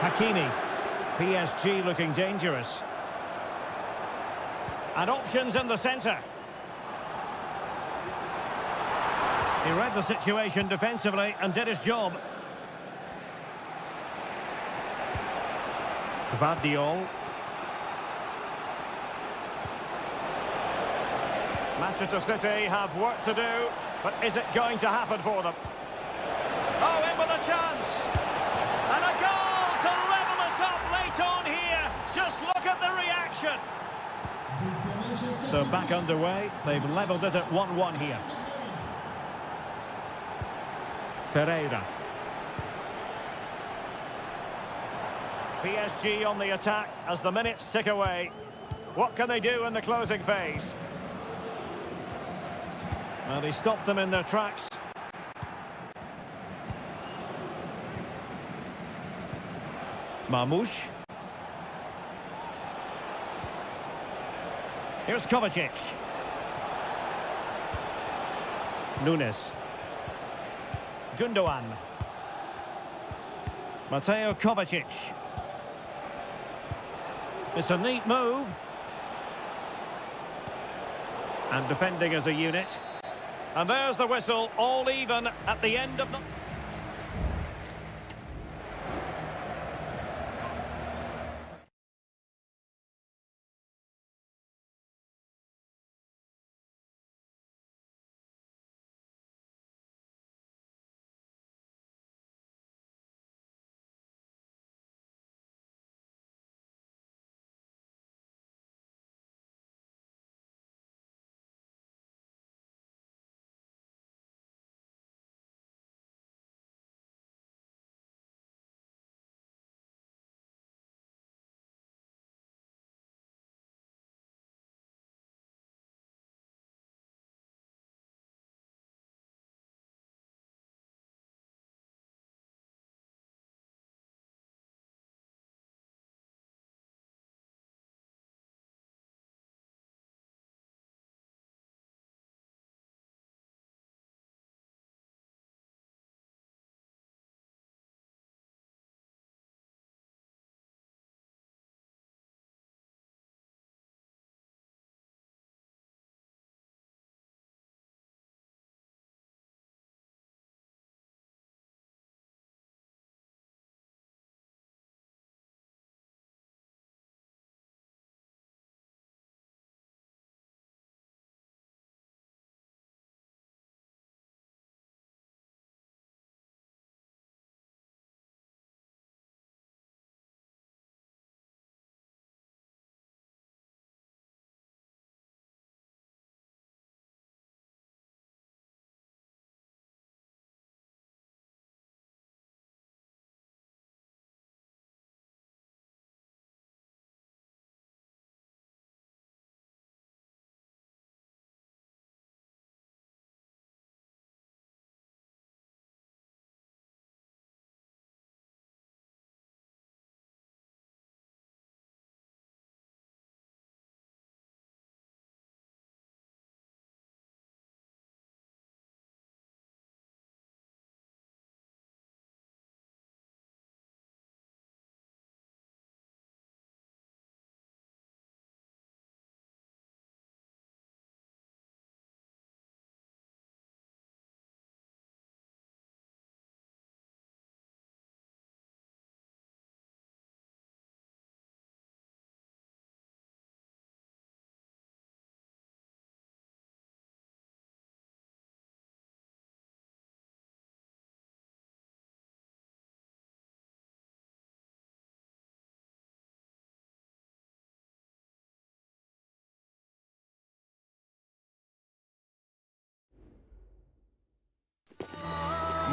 Hakimi. PSG looking dangerous. And options in the centre. He read the situation defensively and did his job. Vardiol. Manchester City have work to do, but is it going to happen for them? Oh, in with a chance! And a goal to level it up late on here! Just look at the reaction! So back underway, they've levelled it at 1-1 here. Ferreira. PSG on the attack as the minutes tick away. What can they do in the closing phase? Well, they stopped them in their tracks. Marmoush. Here's Kovacic. Nunes. Gundogan. Mateo Kovacic. It's a neat move. And defending as a unit. And there's the whistle, all even at the end of the...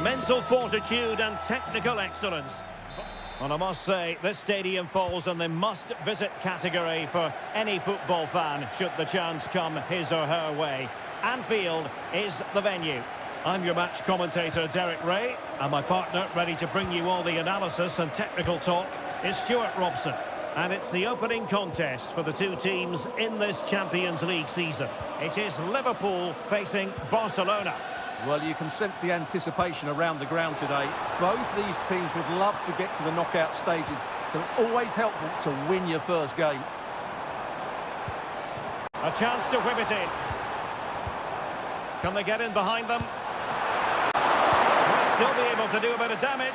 mental fortitude and technical excellence. And I must say, this stadium falls in the must-visit category for any football fan, should the chance come his or her way. Anfield is the venue. I'm your match commentator, Derek Ray, and my partner, ready to bring you all the analysis and technical talk, is Stuart Robson. And it's the opening contest for the two teams in this Champions League season. It is Liverpool facing Barcelona. Well, you can sense the anticipation around the ground today. Both these teams would love to get to the knockout stages, so it's always helpful to win your first game. A chance to whip it in. Can they get in behind them? Might still be able to do a bit of damage.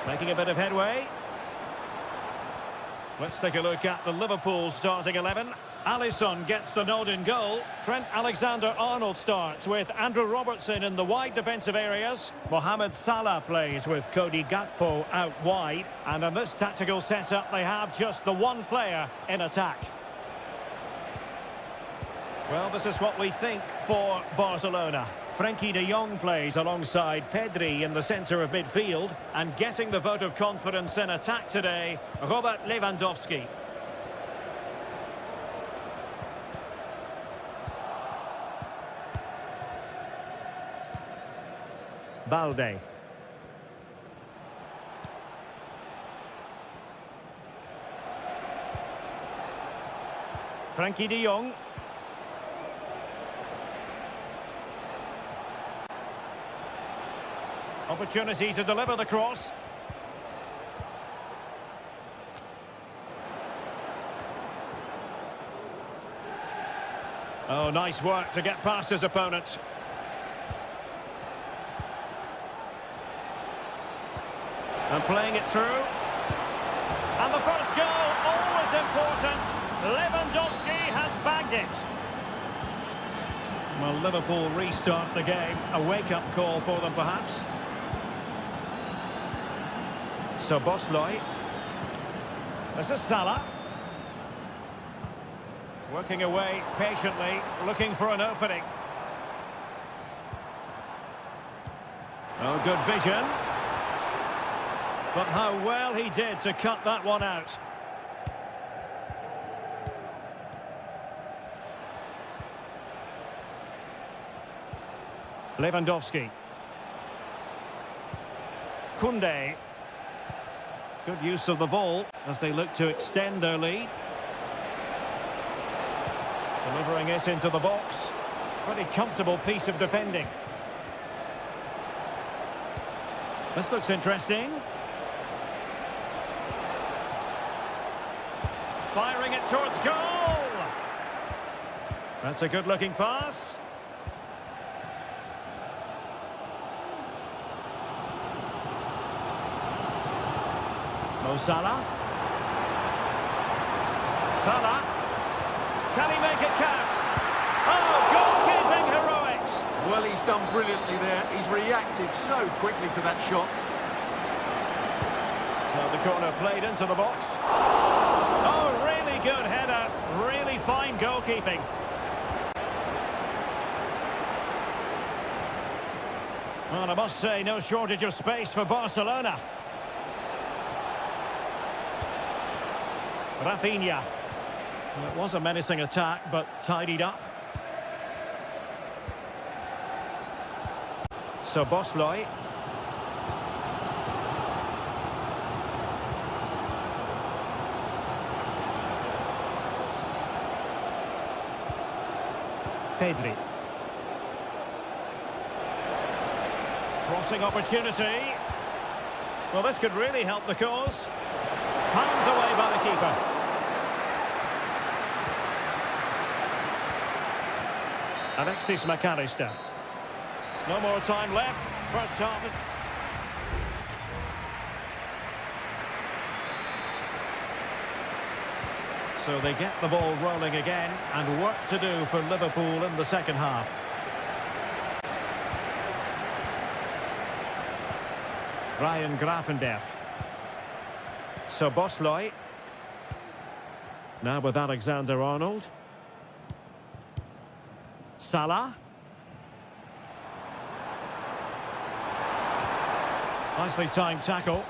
Making a bit of headway. Let's take a look at the Liverpool starting 11. Alisson gets the nod in goal. Trent Alexander-Arnold starts with Andrew Robertson in the wide defensive areas. Mohamed Salah plays with Cody Gakpo out wide. And in this tactical setup, they have just the one player in attack. Well, this is what we think for Barcelona. Frenkie de Jong plays alongside Pedri in the centre of midfield, and getting the vote of confidence in attack today, Robert Lewandowski. Balde. Frenkie de Jong. Opportunity to deliver the cross. Oh, nice work to get past his opponent. And playing it through. And the first goal, always important. Lewandowski has bagged it. Well, Liverpool restart the game. A wake-up call for them, perhaps. So Bosley. This is Salah. Working away patiently, looking for an opening. Oh, good vision. But how well he did to cut that one out. Lewandowski. Koundé. Good use of the ball as they look to extend their lead. Delivering it into the box. Pretty comfortable piece of defending. This looks interesting. Firing it towards goal. That's a good-looking pass. Mo Salah. Salah. Can he make it count? Oh, goalkeeping heroics. Well, he's done brilliantly there. He's reacted so quickly to that shot. So the corner played into the box. Oh, really good header. Really fine goalkeeping. Well, I must say, no shortage of space for Barcelona. Rafinha. Well, it was a menacing attack, but tidied up. So Bosley. Pedri. Crossing opportunity. Well, this could really help the cause. Palmed away by the keeper. Alexis McAllister. No more time left. First half. So they get the ball rolling again, and work to do for Liverpool in the second half. Ryan Gravenberch. So Bosley. Now with Alexander-Arnold. Salah. Nicely timed tackle.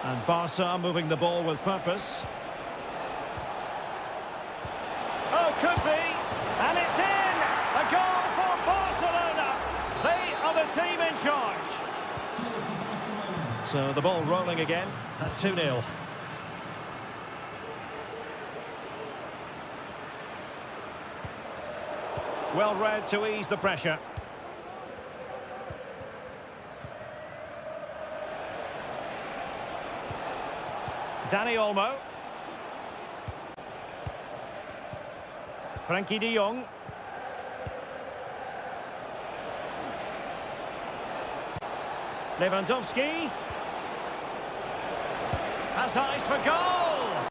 And Barca moving the ball with purpose. Oh, could be. And it's in! A goal for Barcelona! They are the team in charge. So the ball rolling again at 2-0. Well read to ease the pressure. Dani Olmo. Frankie de Jong. Lewandowski. Has eyes for goal!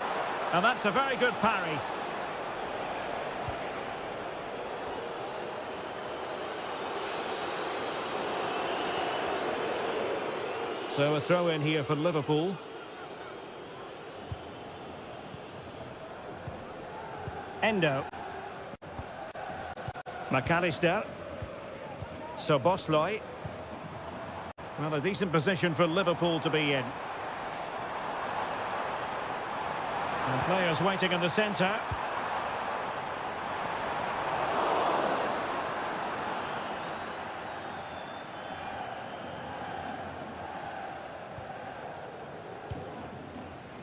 And that's a very good parry. So a throw in here for Liverpool. Endo. McAllister. Soboslai. Well, a decent position for Liverpool to be in. And players waiting in the centre.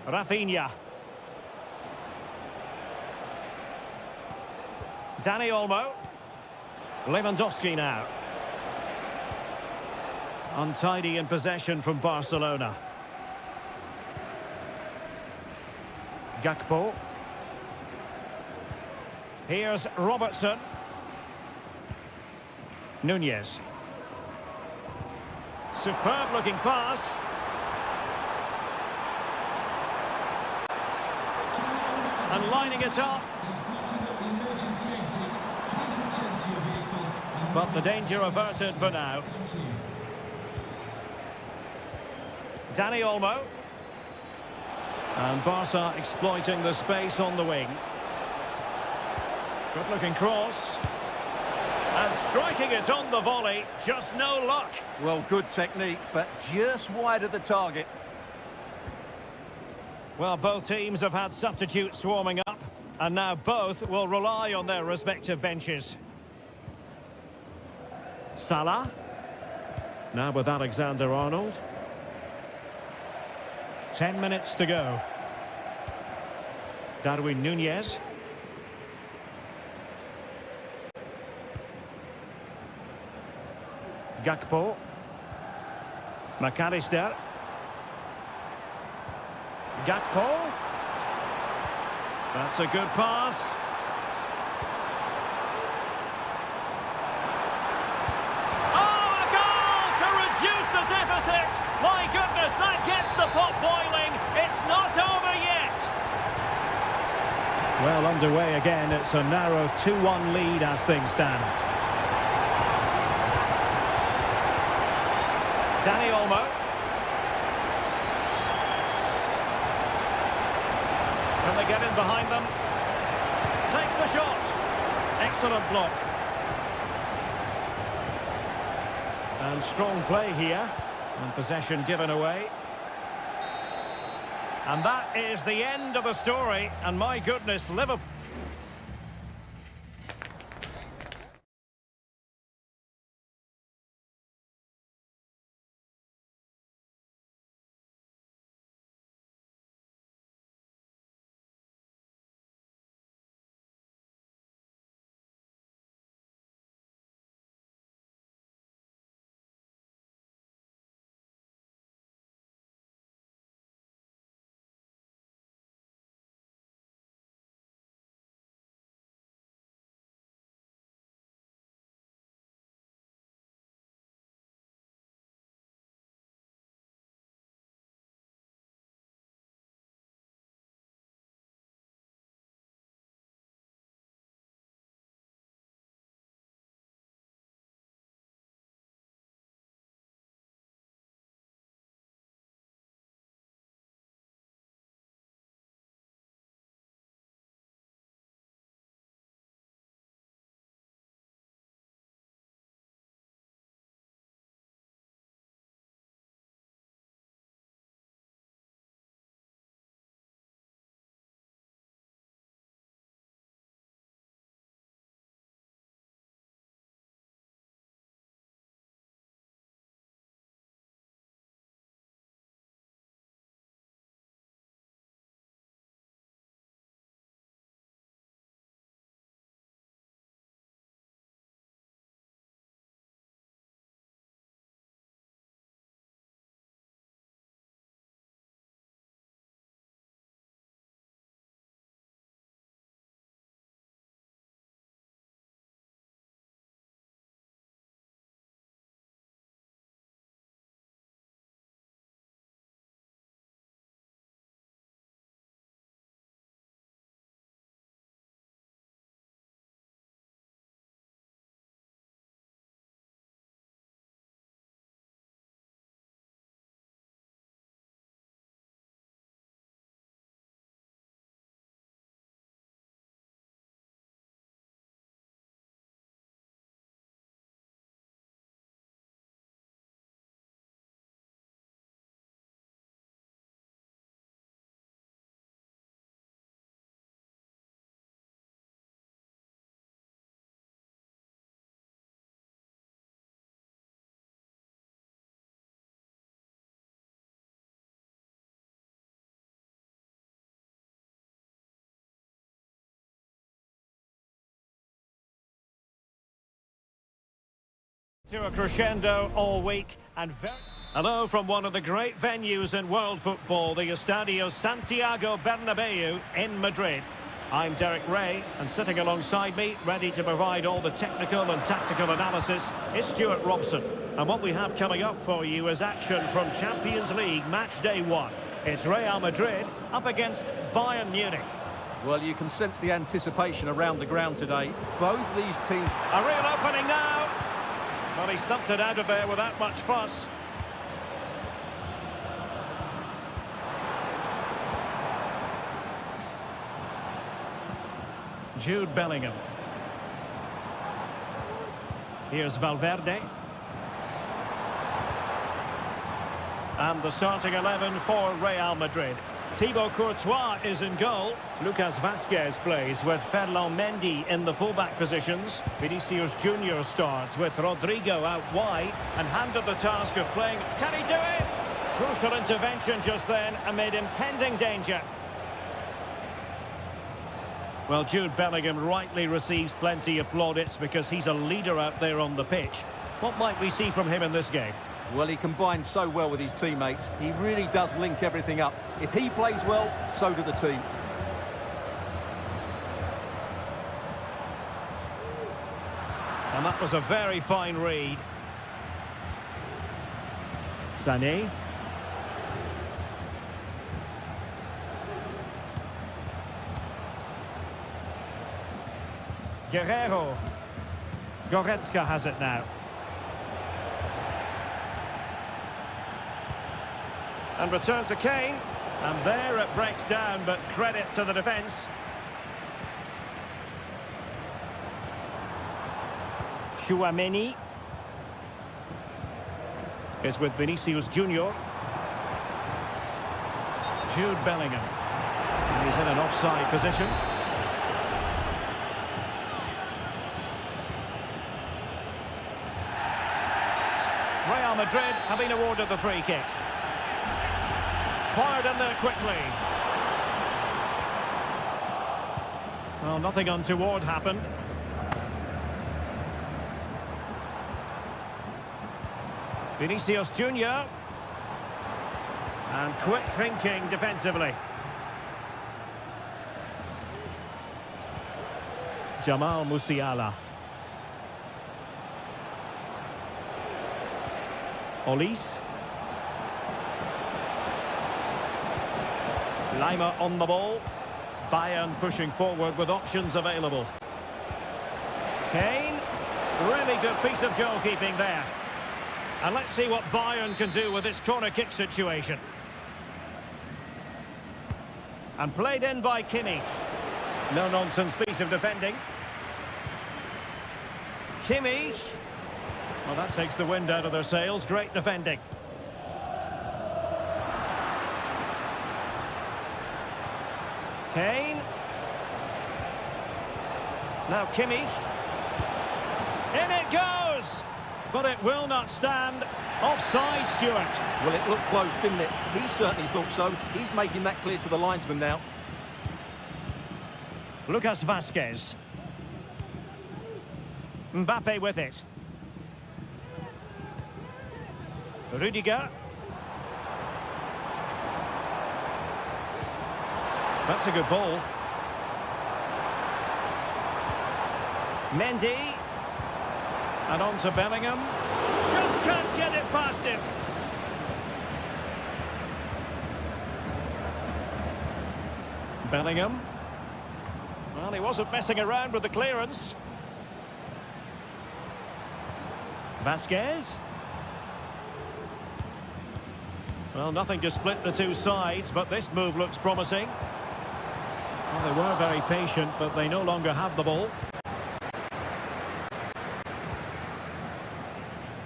Rafinha. Dani Olmo. Lewandowski now. Untidy in possession from Barcelona. Gakpo. Here's Robertson. Nunez. Superb looking pass. And lining it up. But the danger averted for now. Dani Olmo. And Barca exploiting the space on the wing. Good looking cross. And striking it on the volley, just no luck. Well, good technique, but just wide of the target. Well, both teams have had substitutes warming up, and now both will rely on their respective benches. Salah. Now with Alexander-Arnold. 10 minutes to go. Darwin Nunez. Gakpo. McAllister. Gakpo. That's a good pass. Oh, a goal to reduce the deficit. My goodness, that gets the pot boiling. It's not over yet. Well, underway again. It's a narrow 2-1 lead as things stand. Dani Olmo. Can they get in behind them? Takes the shot. Excellent block. And strong play here. And possession given away. And that is the end of the story. And my goodness, Liverpool... To a crescendo all week and hello from one of the great venues in world football, the Estadio Santiago Bernabeu in Madrid. I'm Derek Ray, and sitting alongside me, ready to provide all the technical and tactical analysis, is Stuart Robson. And what we have coming up for you is action from Champions League match day 1. It's Real Madrid up against Bayern Munich. Well, you can sense the anticipation around the ground today. Both these teams... A real opening now. Well, he stumped it out of there without much fuss. Jude Bellingham. Here's Valverde. And the starting 11 for Real Madrid. Thibaut Courtois is in goal. Lucas Vazquez plays with Ferland Mendy in the fullback positions. Vinicius Junior starts with Rodrigo out wide and handed the task of playing. Can he do it? Crucial intervention just then amid impending danger. Well, Jude Bellingham rightly receives plenty of plaudits because he's a leader out there on the pitch. What might we see from him in this game? Well, he combines so well with his teammates. He really does link everything up. If he plays well, so do the team. And that was a very fine read. Sané. Guerrero. Goretzka has it now. And return to Kane. And there it breaks down, but credit to the defence. Chouameni is with Vinicius Junior. Jude Bellingham. And he's in an offside position. Real Madrid have been awarded the free kick. Fired in there quickly. Well, nothing untoward happened. Vinicius Junior. And quick thinking defensively. Jamal Musiala. Olise. Lima on the ball. Bayern pushing forward with options available. Kane. Really good piece of goalkeeping there. And let's see what Bayern can do with this corner kick situation. And played in by Kimmich. No-nonsense piece of defending. Kimmich. Well, that takes the wind out of their sails. Great defending. Kane. Now Kimmich. In it goes! But it will not stand. Offside, Stuart. Well, it looked close, didn't it? He certainly thought so. He's making that clear to the linesman now. Lucas Vazquez. Mbappe with it. Rudiger. That's a good ball. Mendy. And on to Bellingham. Just can't get it past him. Bellingham. Well, he wasn't messing around with the clearance. Vazquez. Well, nothing to split the two sides, but this move looks promising. Well, they were very patient, but they no longer have the ball.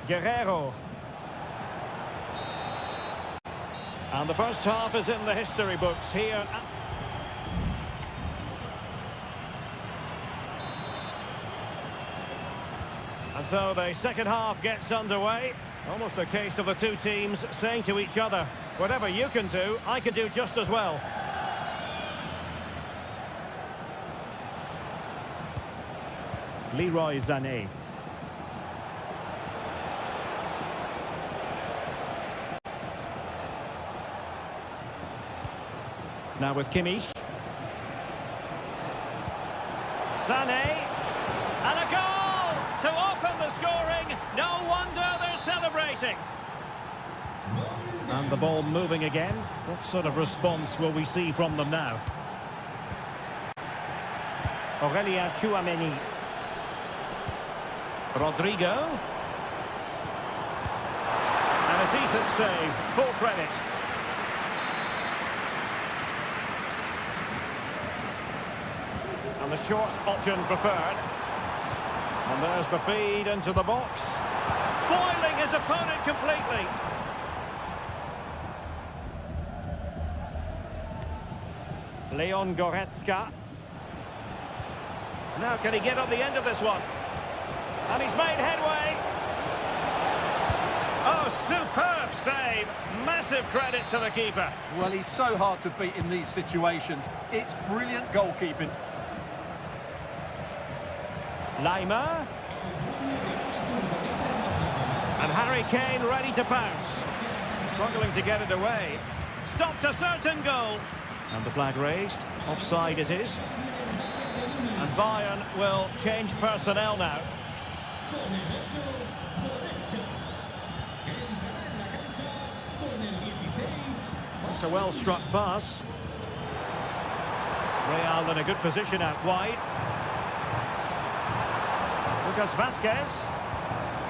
Guerrero. And the first half is in the history books here. And so the second half gets underway. Almost a case of the two teams saying to each other, whatever you can do, I can do just as well. Leroy Sané. Now with Kimmich. Sané. And a goal to open the scoring. No wonder they're celebrating. And the ball moving again. What sort of response will we see from them now? Aurélien Tchouameni. Rodrigo. And a decent save. Full credit. And the short option preferred. And there's the feed into the box. Foiling his opponent completely. Leon Goretzka. Now can he get on the end of this one? And he's made headway. Oh, superb save. Massive credit to the keeper. Well, he's so hard to beat in these situations. It's brilliant goalkeeping. Lima. And Harry Kane ready to pounce. Struggling to get it away. Stopped a certain goal. And the flag raised. Offside it is. And Bayern will change personnel now. That's a well-struck pass. Real in a good position out wide. Lucas Vazquez.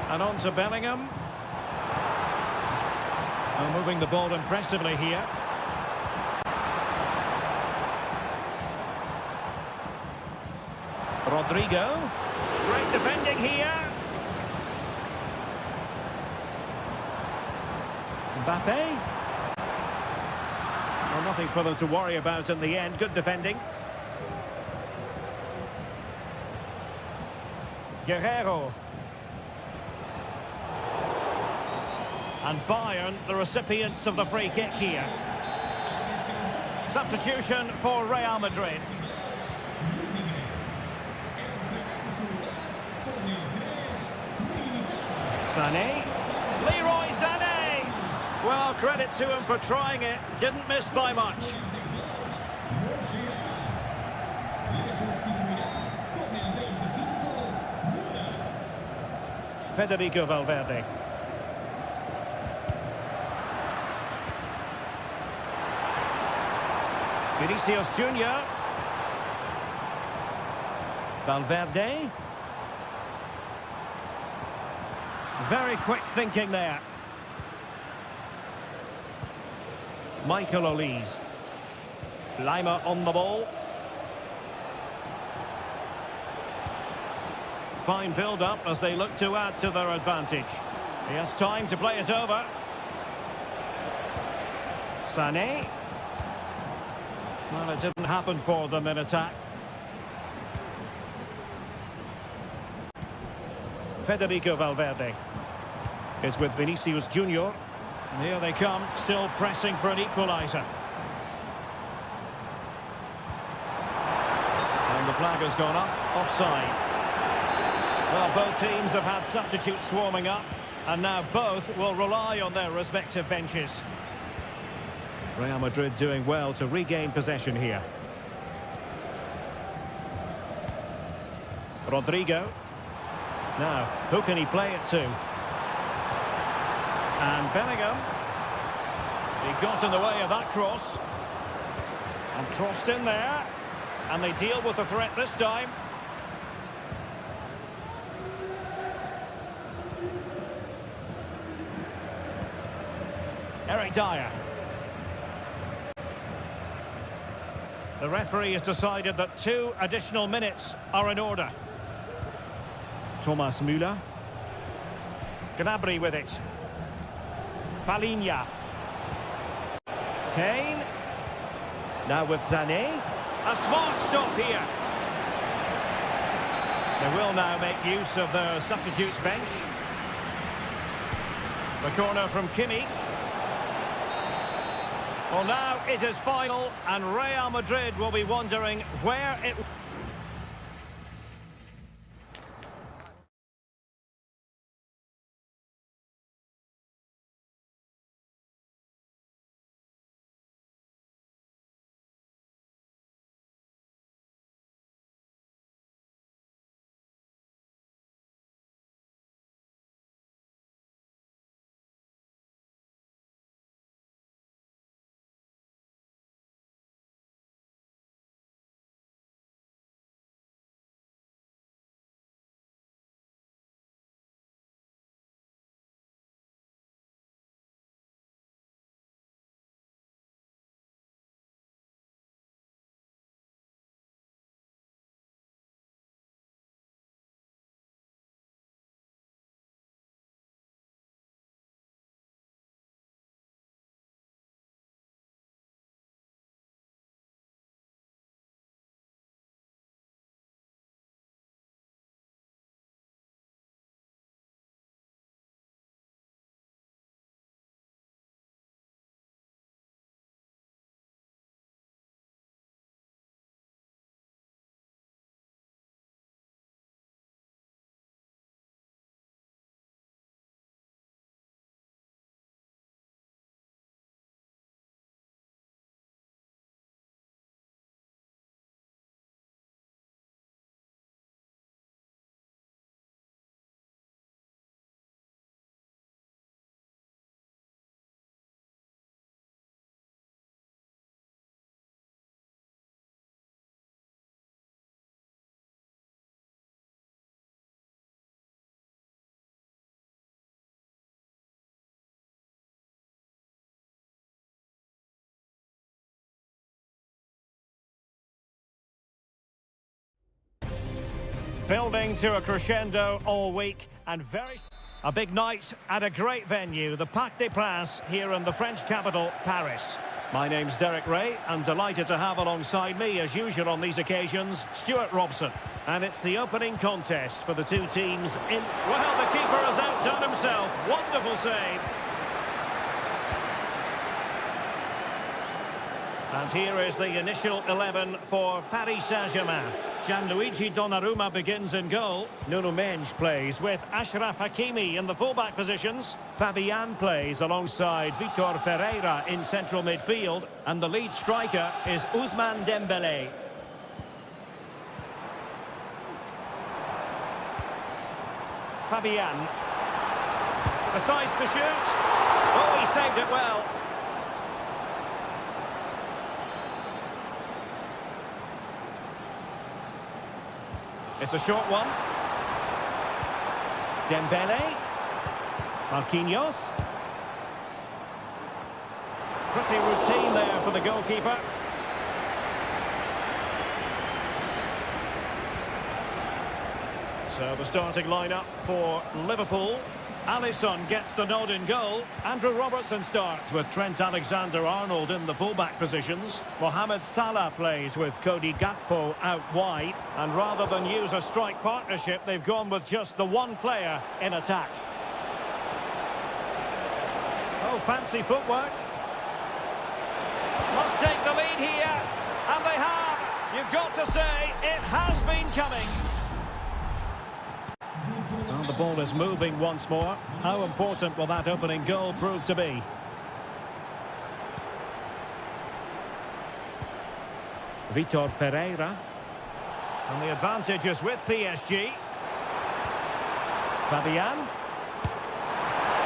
And on to Bellingham. Well, moving the ball impressively here. Rodrigo. Great defending here. Mbappe. Well, nothing for them to worry about in the end. Good defending. Guerrero. And Bayern, the recipients of the free kick here. Substitution for Real Madrid. Sané. Leroy Sané. Well, credit to him for trying it. Didn't miss by much. Federico Valverde. Vinicius Junior. Valverde. Very quick thinking there. Michael Olise. Lima on the ball. Fine build-up as they look to add to their advantage. He has time to play it over. Sané. Well, it didn't happen for them in attack. Federico Valverde is with Vinicius Junior. And here they come, still pressing for an equaliser. And the flag has gone up, offside. Well, both teams have had substitutes swarming up, and now both will rely on their respective benches. Real Madrid doing well to regain possession here. Rodrigo. Now, who can he play it to? And Bellingham. He got in the way of that cross. And crossed in there. And they deal with the threat this time. Eric Dyer. The referee has decided that 2 additional minutes are in order. Thomas Müller. Gnabry with it. Palinha. Kane. Now with Sané. A smart stop here. They will now make use of their substitutes bench. The corner from Kimmich. Well, now it is final, and Real Madrid will be wondering where it... Building to a crescendo all week and a big night at a great venue, the Parc des Princes here in the French capital, Paris. My name's Derek Ray. I'm delighted to have alongside me, as usual on these occasions, Stuart Robson. And it's the opening contest for the two teams in... Well, the keeper has outdone himself. Wonderful save. And here is the initial 11 for Paris Saint-Germain. Gianluigi Donnarumma begins in goal. Nuno Mendes plays with Achraf Hakimi in the fullback positions. Fabian plays alongside Vitor Ferreira in central midfield. And the lead striker is Ousmane Dembélé. Fabian. Decides to shoot. Oh, he saved it well. It's a short one. Dembele. Marquinhos. Pretty routine there for the goalkeeper. So the starting lineup for Liverpool. Alisson gets the nod in goal. Andrew Robertson starts with Trent Alexander-Arnold in the fullback positions. Mohamed Salah plays with Cody Gakpo out wide. And rather than use a strike partnership, they've gone with just the one player in attack. Oh, fancy footwork. Must take the lead here. And they have. You've got to say, it has been coming. The ball is moving once more. How important will that opening goal prove to be? Vitor Ferreira. And the advantage is with PSG. Fabian.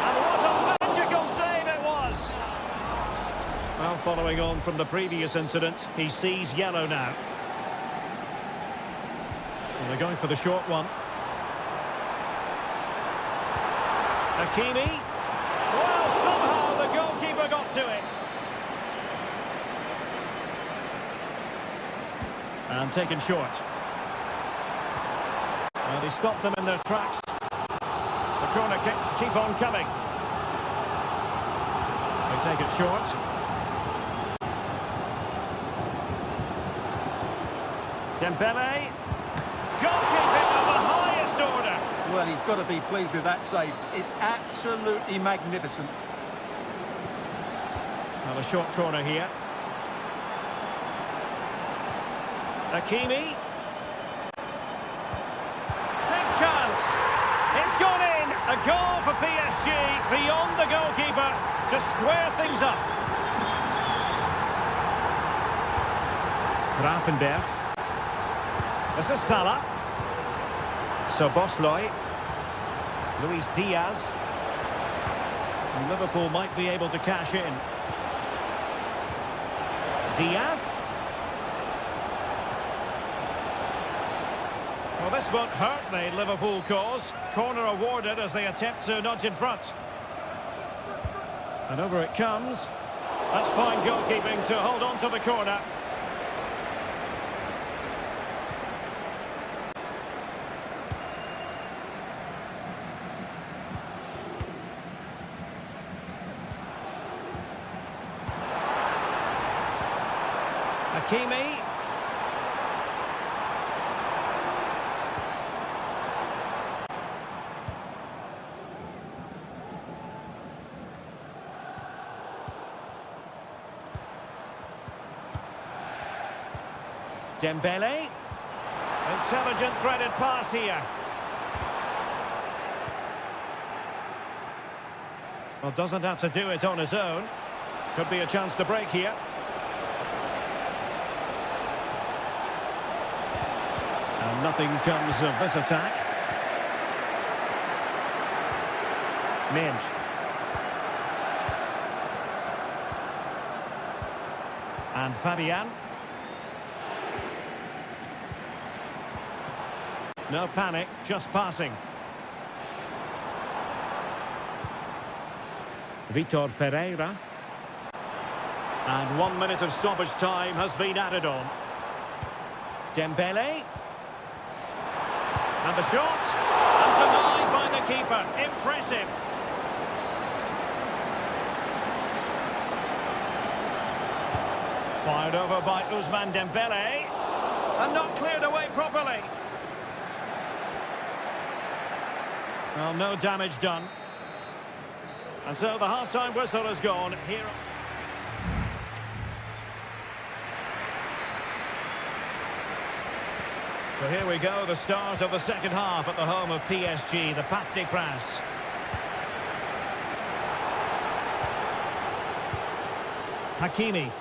And what a magical save it was! Well, following on from the previous incident, he sees yellow now. And they're going for the short one. Hakimi. Well, somehow the goalkeeper got to it. And taken short. Well, they stopped them in their tracks. The corner kicks keep on coming. They take it short. Dembele. Goalkeeping of the highest order. Well, he's got to be pleased with that save. It's absolutely magnificent. Well, a short corner here. Hakimi. Big chance. It's gone in. A goal for PSG beyond the goalkeeper to square things up. Grafenberg. This is Salah. Szoboszlai. Luis Diaz. And Liverpool might be able to cash in. Diaz. Well, this won't hurt the Liverpool cause. Corner awarded as they attempt to nudge in front. And over it comes. That's fine goalkeeping to hold on to the corner. Hakimi. Dembele. Intelligent threaded pass here. Well, doesn't have to do it on his own. Could be a chance to break here. And nothing comes of this attack. Mendes. And Fabian. No panic, just passing. Vitor Ferreira. And 1 minute of stoppage time has been added on. Dembele. And the shot, and denied by the keeper. Impressive. Fired over by Ousmane Dembele. And not cleared away properly. Well, no damage done. And so the half-time whistle has gone. Here. So here we go, the start of the second half at the home of PSG, the Parc des Princes. Hakimi.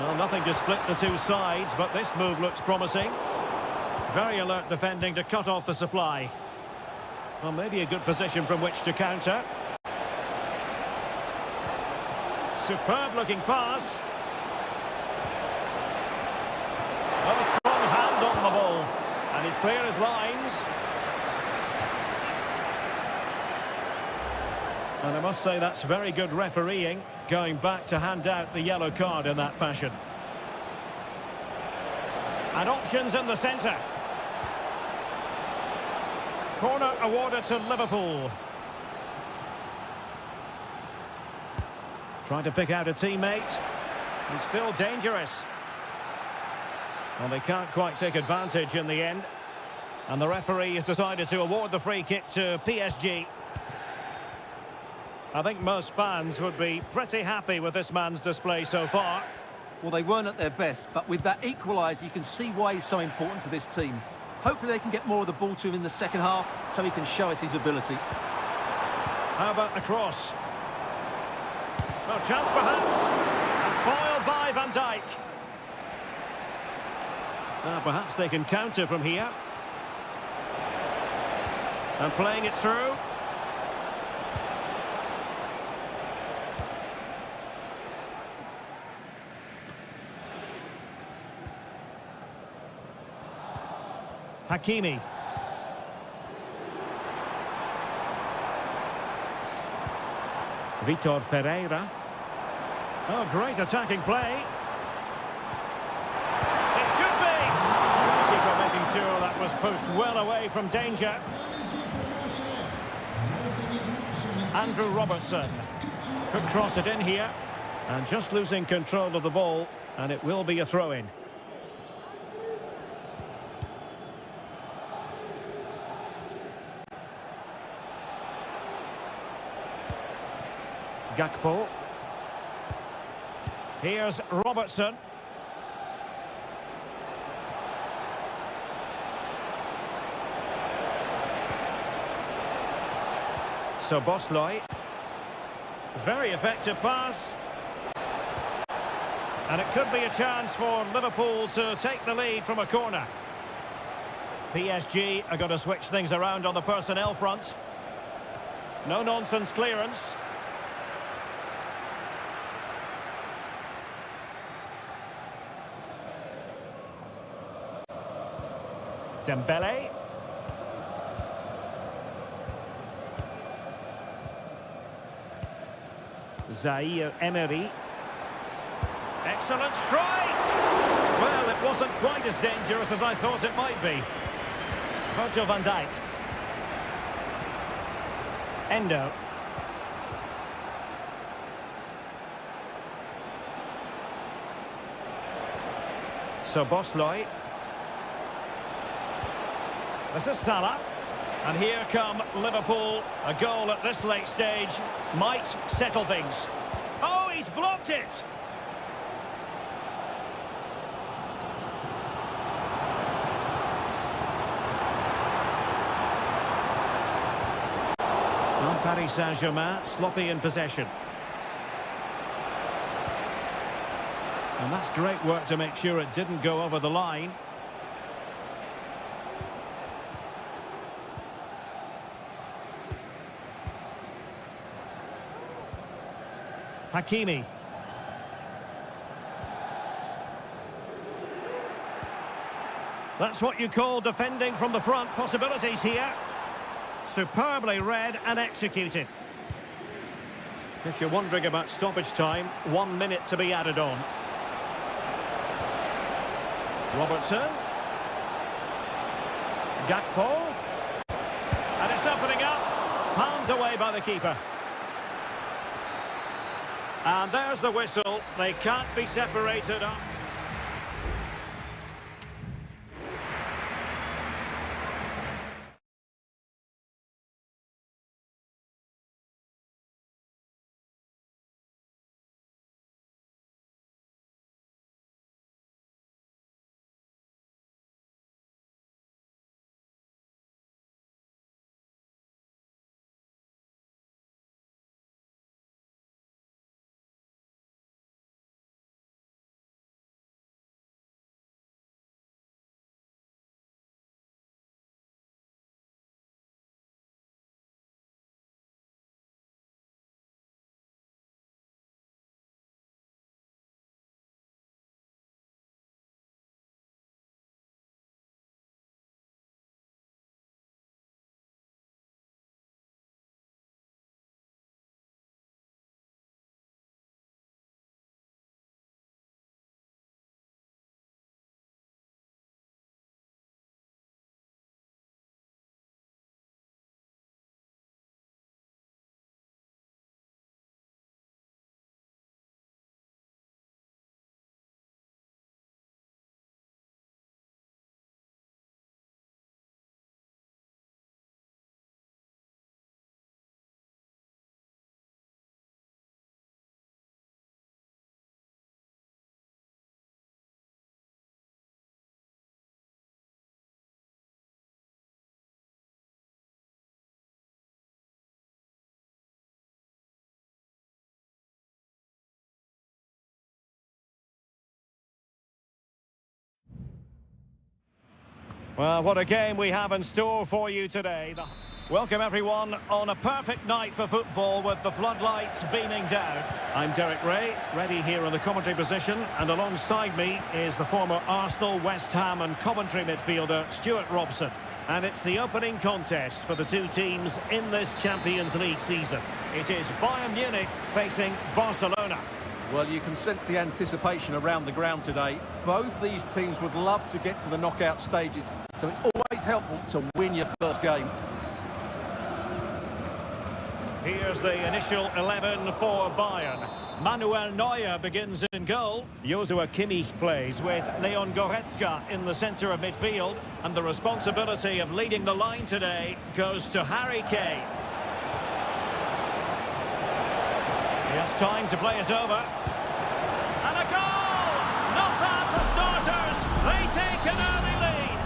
Well, nothing to split the two sides, but this move looks promising. Very alert defending to cut off the supply. Well, maybe a good position from which to counter. Superb looking pass. Well, a strong hand on the ball. And he's clear as lines. And I must say that's very good refereeing, going back to hand out the yellow card in that fashion. And options in the centre. Corner awarded to Liverpool. Trying to pick out a teammate. He's still dangerous. Well, they can't quite take advantage in the end. And the referee has decided to award the free kick to PSG. I think most fans would be pretty happy with this man's display so far. Well, they weren't at their best, but with that equaliser, you can see why he's so important to this team. Hopefully they can get more of the ball to him in the second half, so he can show us his ability. How about the cross? No chance perhaps. And foiled by Van Dijk. Now perhaps they can counter from here. And playing it through. Hakimi. Vitor Ferreira. Oh, great attacking play. It should be. Keeper making sure that was pushed well away from danger. Andrew Robertson could cross it in here. And just losing control of the ball. And it will be a throw-in. Gakpo. Here's Robertson. So Bosley. Very effective pass. And it could be a chance for Liverpool to take the lead from a corner. PSG are going to switch things around on the personnel front. No-nonsense clearance. Dembele. Zaire Emery. Excellent strike! Well, it wasn't quite as dangerous as I thought it might be. Virgil van Dijk. Endo. So Bosley. This is Salah. And here come Liverpool. A goal at this late stage might settle things. Oh, he's blocked it! Well, Paris Saint-Germain sloppy in possession. And that's great work to make sure it didn't go over the line. Hakimi. That's what you call defending from the front. Possibilities here. Superbly read and executed. If you're wondering about stoppage time, 1 minute to be added on. Robertson. Gakpo. And it's opening up. Palmed away by the keeper. And there's the whistle. They can't be separated up. Well, what a game we have in store for you today. Welcome everyone on a perfect night for football with the floodlights beaming down. I'm Derek Ray, ready here in the commentary position, and alongside me is the former Arsenal, West Ham and Coventry midfielder Stuart Robson. And it's the opening contest for the two teams in this Champions League season. It is Bayern Munich facing Barcelona. Well, you can sense the anticipation around the ground today. Both these teams would love to get to the knockout stages, so it's always helpful to win your first game. Here's the initial 11 for Bayern. Manuel Neuer begins in goal. Joshua Kimmich plays with Leon Goretzka in the centre of midfield. And the responsibility of leading the line today goes to Harry Kane. He has time to play it over. And a goal! Not bad for starters. They take an early lead.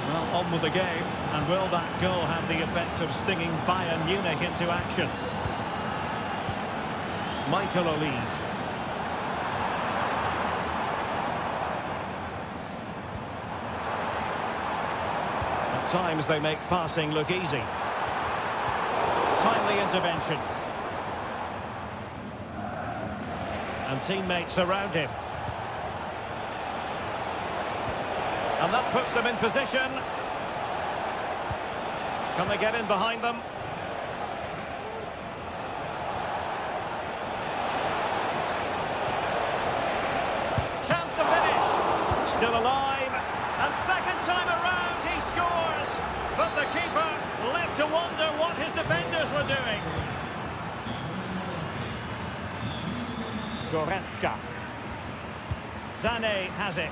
Well, on with the game. And will that goal have the effect of stinging Bayern Munich into action? Michael Olise. At times they make passing look easy. Timely intervention. And teammates around him. And that puts them in position. Can they get in behind them? Chance to finish. Still alive. And second time around he scores. But the keeper left to wonder what his defenders were doing. Goretzka. Sané has it.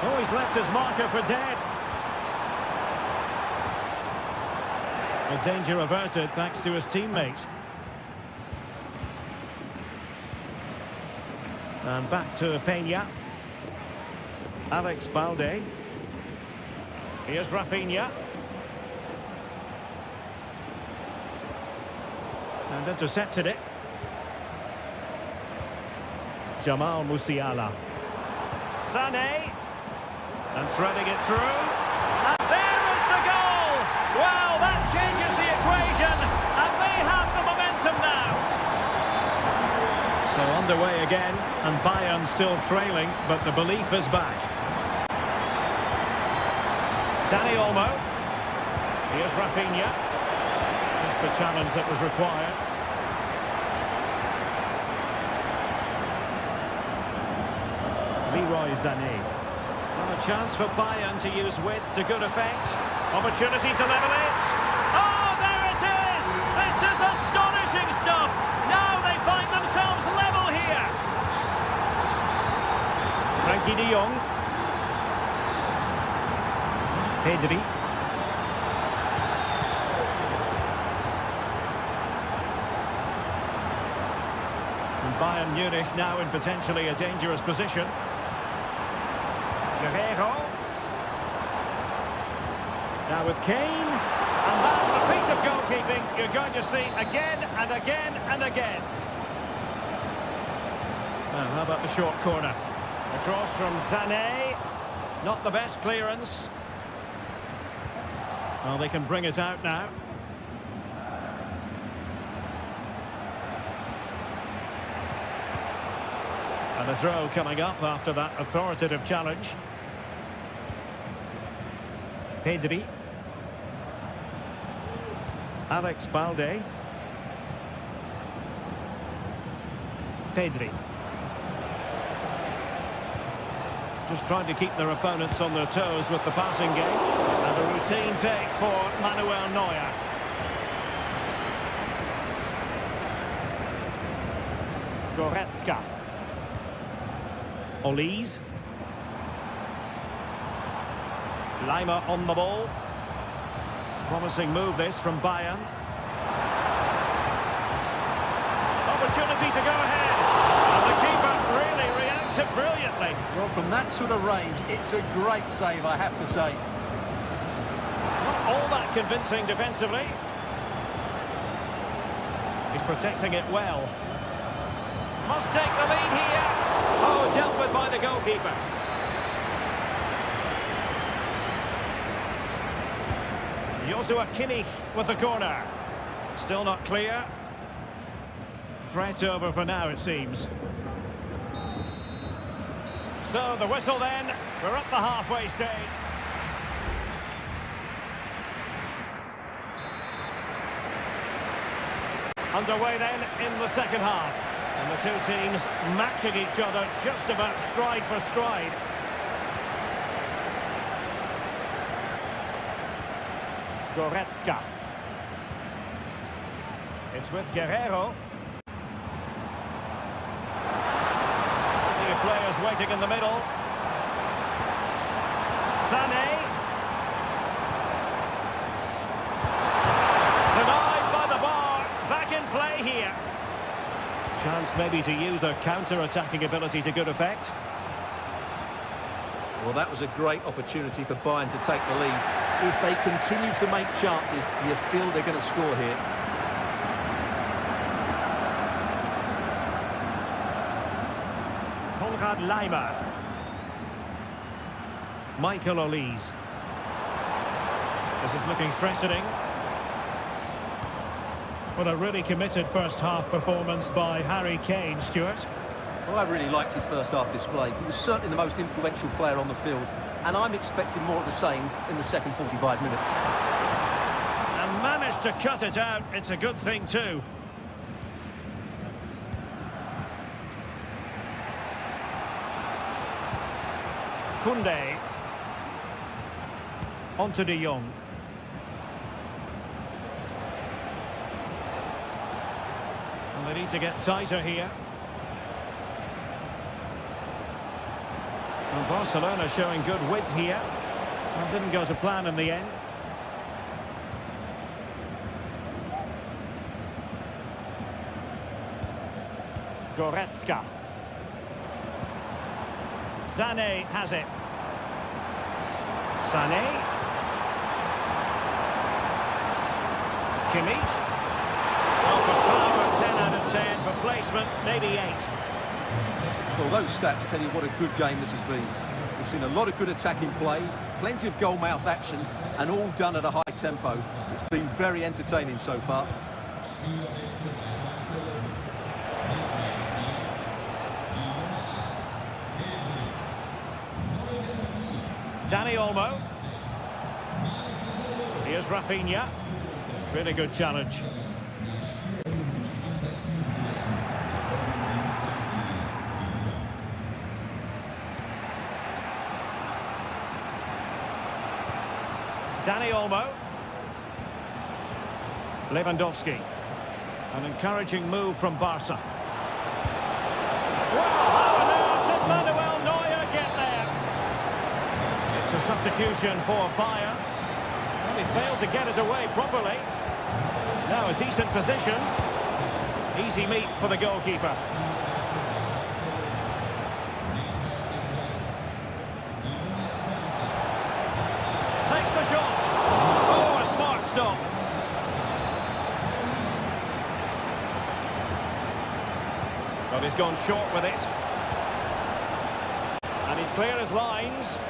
Oh, he's left his marker for dead. Well, danger averted thanks to his teammate. And back to Peña. Alex Balde. Here's Rafinha. And intercepted it. Jamal Musiala. Sané. And threading it through. And there is the goal! Wow, that changes the equation. And they have the momentum now. So underway again. And Bayern still trailing, but the belief is back. Dani Olmo. Here's Rafinha. That's the challenge that was required. Leroy Sané. Well, a chance for Bayern to use width to good effect. Opportunity to level it. Oh, there it is! This is astonishing stuff! Now they find themselves level here. Frankie de Jong. Pedri. And Bayern Munich now in potentially a dangerous position. Guerrero. Now with Kane. And that, a piece of goalkeeping you're going to see again and again and again. Well, how about the short corner? Across from Sané. Not the best clearance. Well, they can bring it out now. And a throw coming up after that authoritative challenge. Pedri. Alex Balde. Pedri. Just trying to keep their opponents on their toes with the passing game. And a routine take for Manuel Neuer. Goretzka. Olise. Lima on the ball. Promising move this from Bayern. Opportunity to go ahead. And the keeper really reacted brilliantly. Well, from that sort of range, it's a great save, I have to say. Not all that convincing defensively. He's protecting it well. Must take the lead here. Oh, dealt with by the goalkeeper. Joshua Kimmich with the corner. Still not clear. Threat over for now, it seems. So the whistle then. We're up the halfway stage. Underway then in the second half. And the two teams matching each other just about stride for stride. Goretzka. It's with Guerrero. Plenty of players waiting in the middle. Sané. Denied by the bar. Back in play here. Chance maybe to use their counter-attacking ability to good effect. Well, that was a great opportunity for Bayern to take the lead. If they continue to make chances, you feel they're going to score here. Konrad Laimer. Michael Olise. This is looking threatening. What a really committed first-half performance by Harry Kane, Stuart. Well, I really liked his first-half display. He was certainly the most influential player on the field. And I'm expecting more of the same in the second 45 minutes. And managed to cut it out. It's a good thing too. Koundé. On to de Jong. And they need to get tighter here. And Barcelona showing good width here. That didn't go to plan in the end. Goretzka. Sané has it. Sané. Kimmich. Well, for power, 10 out of 10. For placement, maybe 8. Well, those stats tell you what a good game this has been. We've seen a lot of good attacking play, plenty of goal-mouth action, and all done at a high tempo. It's been very entertaining so far. Dani Olmo. Here's Rafinha. Really good challenge. Danny Olmo. Lewandowski. An encouraging move from Barca. Well, how on earth did Manuel Neuer get there? It's a substitution for Bayern. Well, he failed to get it away properly. Now a decent position. Easy meat for the goalkeeper. Takes the shot. Oh, a smart stop. But he's gone short with it. And he's clear as lines.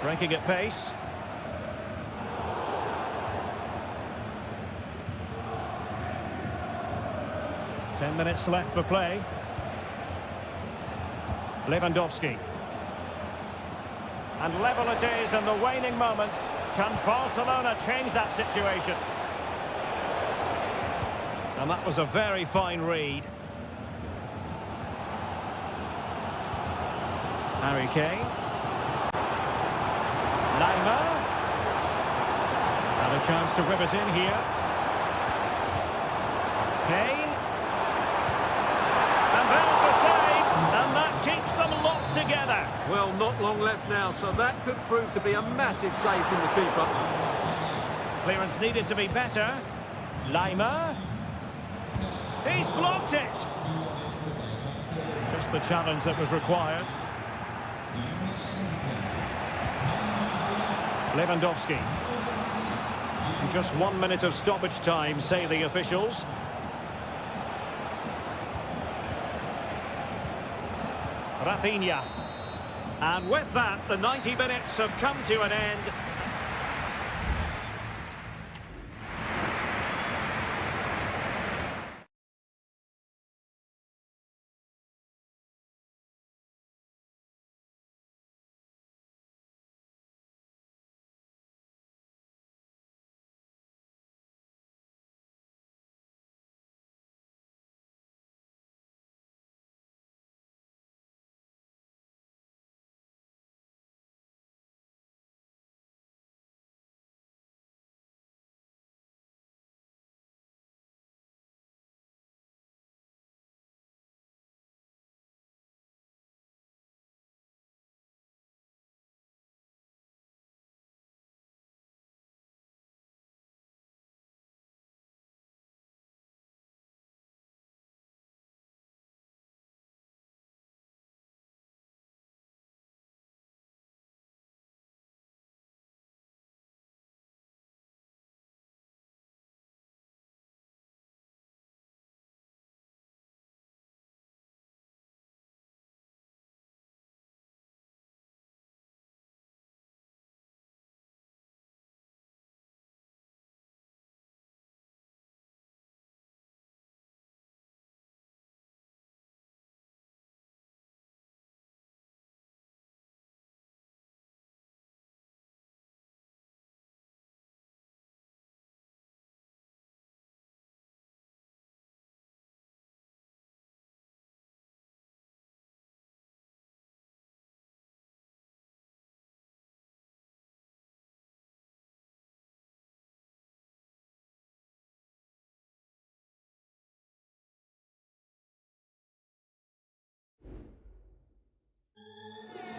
Breaking at pace. Ten minutes left for play. Lewandowski. And level it is in the waning moments. Can Barcelona change that situation? And that was a very fine read. Harry Kane. Lima. And a chance to rip it in here. Kane. And there's the save. And that keeps them locked together. Well, not long left now, so that could prove to be a massive save from the keeper. Clearance needed to be better. Lima. He's blocked it. Just the challenge that was required. Lewandowski. Just 1 minute of stoppage time, say the officials. Rafinha. And with that, the 90 minutes have come to an end.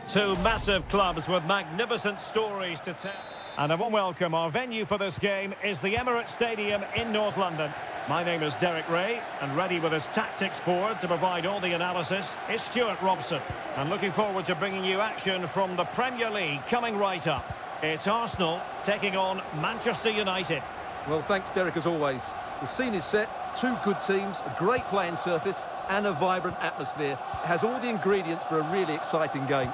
Two massive clubs with magnificent stories to tell. And a warm welcome. Our venue for this game is the Emirates Stadium in North London. My name is Derek Ray, and ready with his tactics board to provide all the analysis is Stuart Robson. And looking forward to bringing you action from the Premier League coming right up. It's Arsenal taking on Manchester United. Well, thanks, Derek, as always. The scene is set, two good teams, a great playing surface, and a vibrant atmosphere. It has all the ingredients for a really exciting game.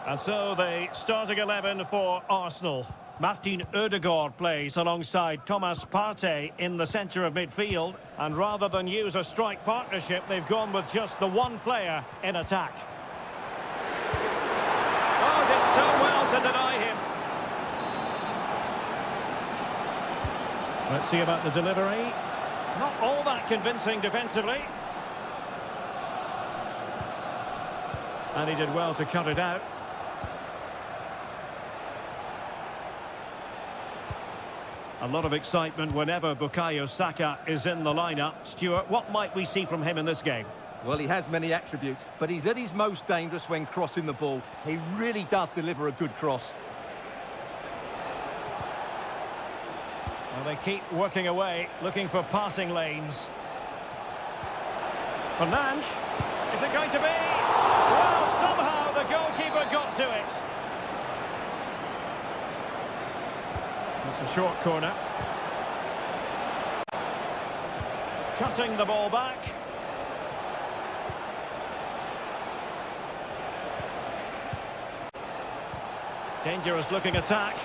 And so the starting 11 for Arsenal. Martin Ødegaard plays alongside Thomas Partey in the centre of midfield. And rather than use a strike partnership, they've gone with just the one player in attack. Oh, did so well to deny him. Let's see about the delivery. Not all that convincing defensively. And he did well to cut it out. A lot of excitement whenever Bukayo Saka is in the lineup. Stuart, what might we see from him in this game? Well, he has many attributes, but he's at his most dangerous when crossing the ball. He really does deliver a good cross. Well, they keep working away, looking for passing lanes. Fernandes, is it going to be? Well, somehow the goalkeeper got to it. It's a short corner. Cutting the ball back. Dangerous looking attack.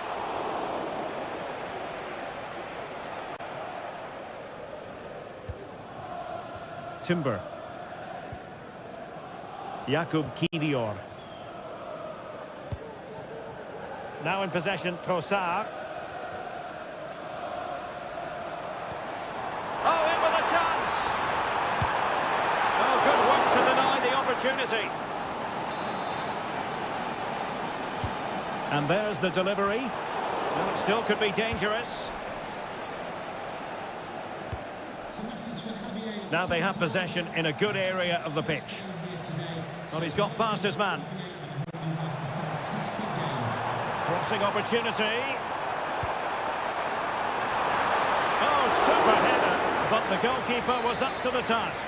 Timber. Jakub Kivior. Now in possession, Trossard. Oh, in with a chance! Oh, good work to deny the opportunity. And there's the delivery. Well, it still could be dangerous. Now they have possession in a good area of the pitch. Well, he's got past his man. Crossing opportunity. Oh, super header. But the goalkeeper was up to the task.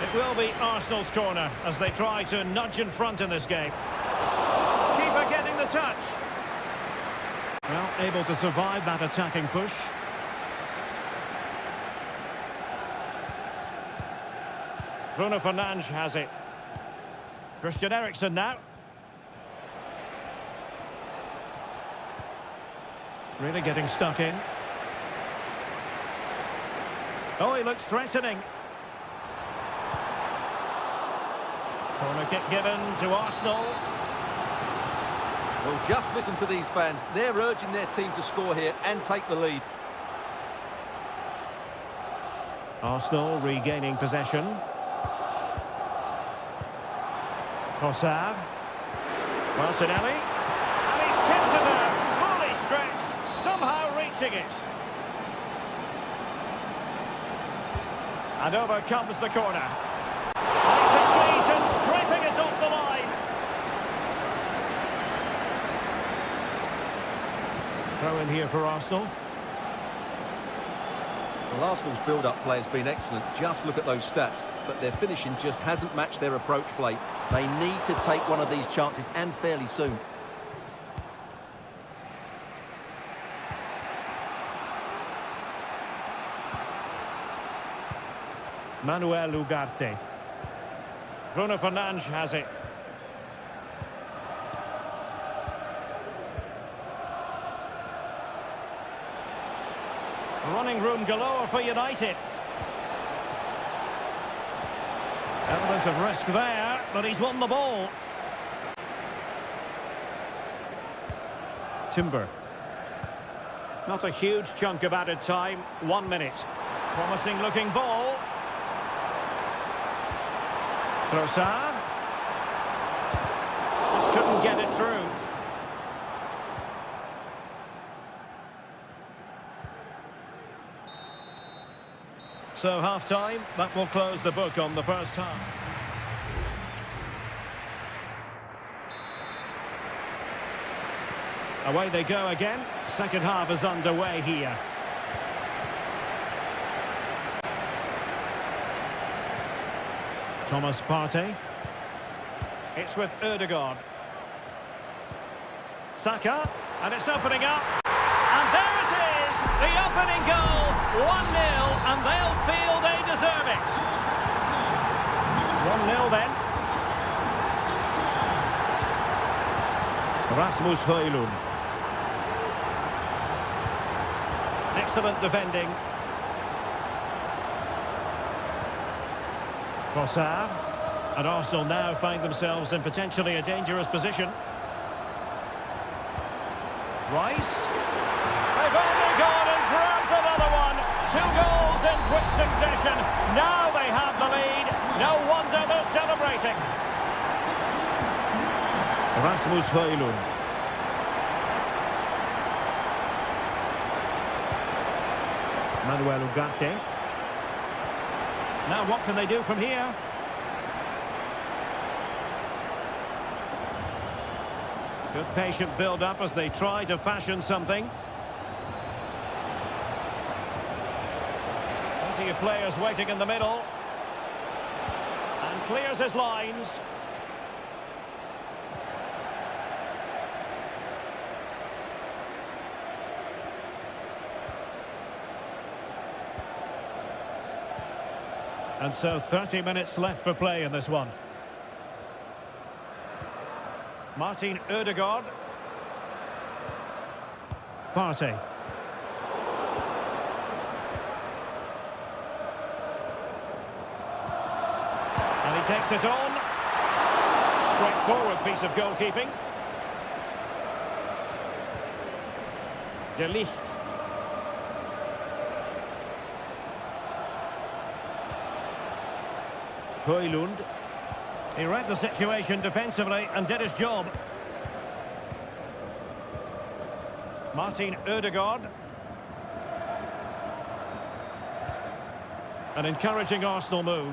It will be Arsenal's corner as they try to nudge in front in this game. Keeper getting the touch. Well, able to survive that attacking push. Bruno Fernandes has it. Christian Eriksen now. Really getting stuck in. Oh, he looks threatening. Corner kick given to Arsenal. Well, just listen to these fans. They're urging their team to score here and take the lead. Arsenal regaining possession. Trossard. Martinelli. And he's tipped it there. Fully stretched. Somehow reaching it. And over comes the corner. And he succeeds in scraping it off the line. Throw in here for Arsenal. Well, Arsenal's build-up play has been excellent. Just look at those stats. But their finishing just hasn't matched their approach play. They need to take one of these chances, and fairly soon. Manuel Ugarte. Bruno Fernandes has it. Running room galore for United. Element of risk there, but he's won the ball. Timber. Not a huge chunk of added time. 1 minute. Promising looking ball. Trossard. Just couldn't get it through. So half-time, that will close the book on the first half. Away they go again. Second half is underway here. Thomas Partey. It's with Ødegaard. Saka, and it's opening up. And there it is, the opening goal, 1-0, and they'll feel they deserve it. 1-0 then. Rasmus Højlund. Excellent defending. Trossard. And Arsenal now find themselves in potentially a dangerous position. Rice. They've only gone and grabbed another one. 2 goals in quick succession. Now they have the lead. No wonder they're celebrating. Rasmus Højlund. Manuel Ugarte. Now what can they do from here? Good patient build-up as they try to fashion something. Plenty of players waiting in the middle. And clears his lines. And so 30 minutes left for play in this one. Martin Ødegaard. Partey. And he takes it on. Straightforward piece of goalkeeping. De Ligt. Højlund. He read the situation defensively and did his job. Martin Ødegaard. An encouraging Arsenal move.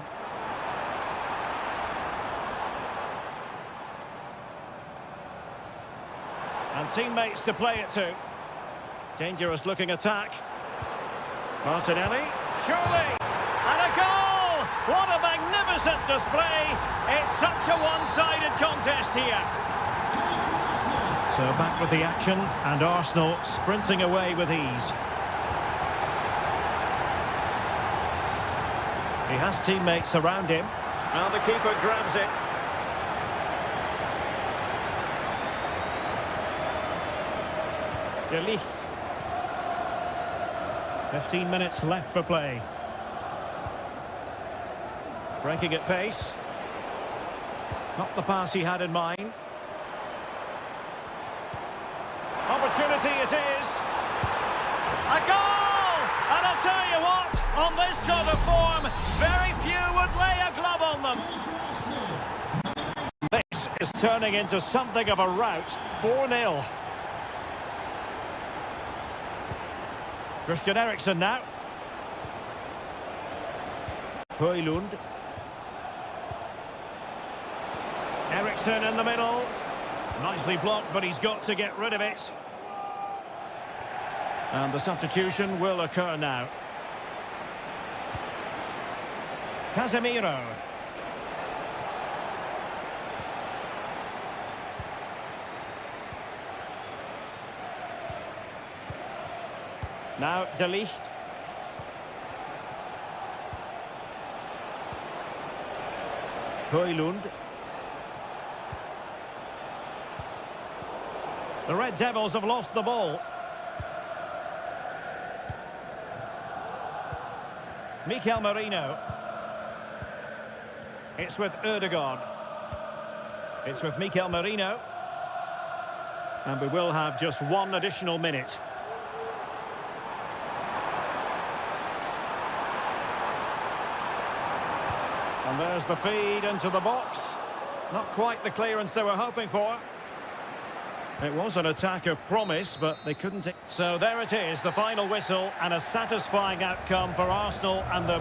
And teammates to play it to. Dangerous looking attack. Martinelli. Surely! And a goal! What a magnificent display! It's such a one-sided contest here. So back with the action, and Arsenal sprinting away with ease. He has teammates around him. Now the keeper grabs it. De Ligt. 15 minutes left for play. Breaking at pace. Not the pass he had in mind. Opportunity it is. A goal! And I'll tell you what, on this sort of form, very few would lay a glove on them. This is turning into something of a rout. 4-0. Christian Eriksen now. Højlund. Eriksen in the middle. Nicely blocked, but he's got to get rid of it. And the substitution will occur now. Casemiro. Now De Ligt. Højlund. The Red Devils have lost the ball. Mikel Merino. It's with Ødegaard. It's with Mikel Merino. And we will have just one additional minute. And there's the feed into the box. Not quite the clearance they were hoping for. It was an attack of promise, but they couldn't. So there it is, the final whistle, and a satisfying outcome for Arsenal and the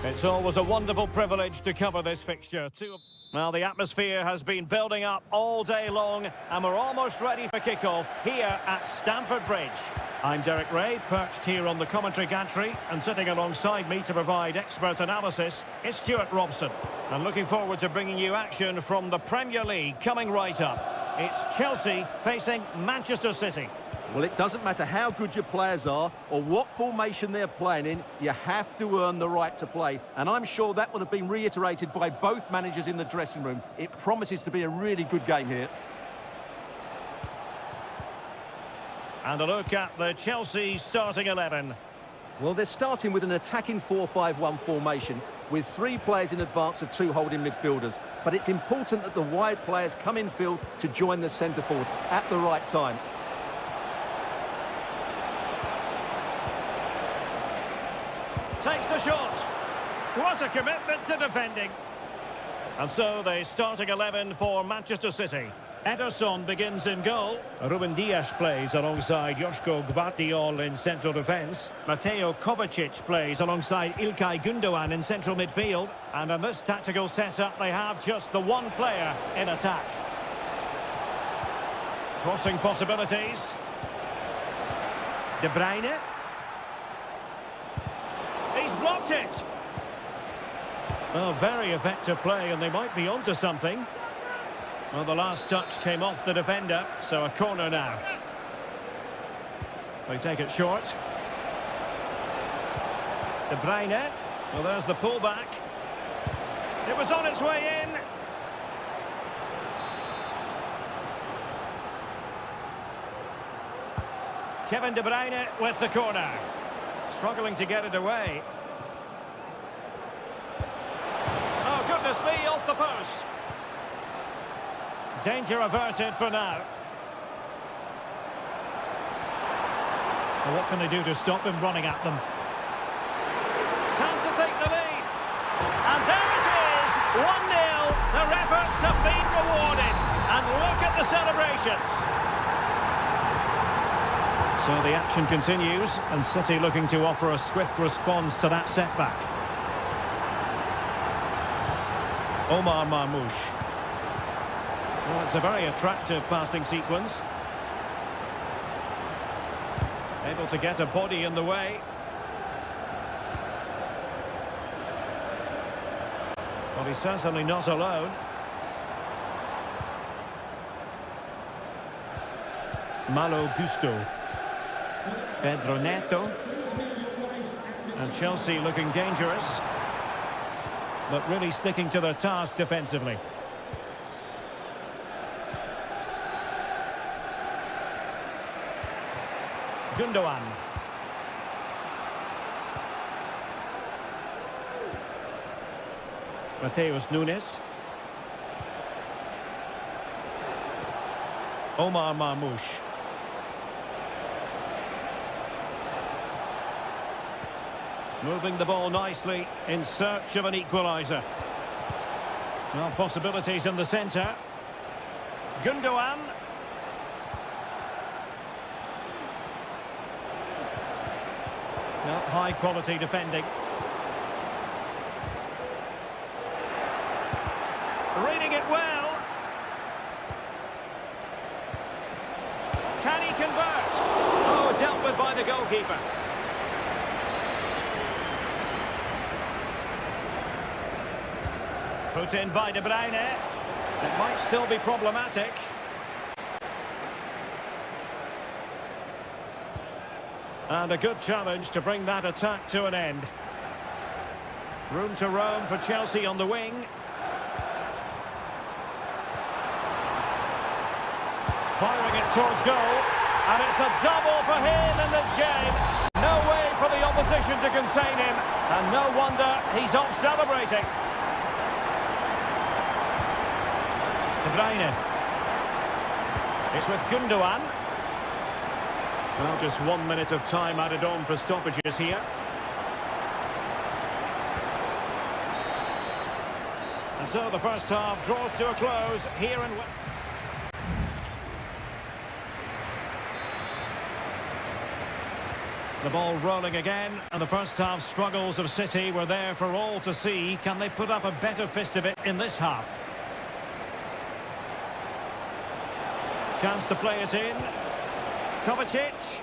It's always a wonderful privilege to cover this fixture. Well, the atmosphere has been building up all day long, and we're almost ready for kickoff here at Stamford Bridge. I'm Derek Ray, perched here on the commentary gantry, and sitting alongside me to provide expert analysis is Stuart Robson. I'm looking forward to bringing you action from the Premier League coming right up. It's Chelsea facing Manchester City. Well, it doesn't matter how good your players are or what formation they're playing in, you have to earn the right to play. And I'm sure that would have been reiterated by both managers in the dressing room. It promises to be a really good game here. And a look at the Chelsea starting 11. Well, they're starting with an attacking 4-5-1 formation with 3 players in advance of 2 holding midfielders. But it's important that the wide players come in field to join the centre forward at the right time. Takes the shot. What a commitment to defending. And so the starting 11 for Manchester City. Ederson begins in goal. Ruben Dias plays alongside Joško Gvardiol in central defence. Mateo Kovacic plays alongside İlkay Gündoğan in central midfield. And in this tactical setup, they have just the one player in attack. Crossing possibilities. De Bruyne. He's blocked it. Oh, very effective play, and they might be onto something. Well, the last touch came off the defender, so a corner now. They take it short. De Bruyne. Well, there's the pullback. It was on its way in. Kevin De Bruyne with the corner. Struggling to get it away. Oh, goodness me, off the post. Danger averted for now. Well, what can they do to stop him running at them? Chance to take the lead. And there it is, 1-0. Their efforts have been rewarded. And look at the celebrations. So the action continues, and City looking to offer a swift response to that setback. Omar Marmoush. Well, it's a very attractive passing sequence. Able to get a body in the way. Well, he's certainly not alone. Malo Gusto. Pedro Neto. And Chelsea looking dangerous, but really sticking to their task defensively. Gündoğan. Mateus Nunes. Omar Marmoush. Moving the ball nicely in search of an equaliser. Well, possibilities in the centre. Gündoğan. Well, high quality defending. Reading it well. Can he convert? Oh, dealt with by the goalkeeper. Put in by De Bruyne. It might still be problematic. And a good challenge to bring that attack to an end. Room to roam for Chelsea on the wing. Firing it towards goal. And it's a double for him in this game. No way for the opposition to contain him. And no wonder he's off celebrating. De Bruyne. It's with Gündoğan. Well, just 1 minute of time added on for stoppages here. And so the first half draws to a close here in... The ball rolling again, and the first half struggles of City were there for all to see. Can they put up a better fist of it in this half? Chance to play it in. Kovacic.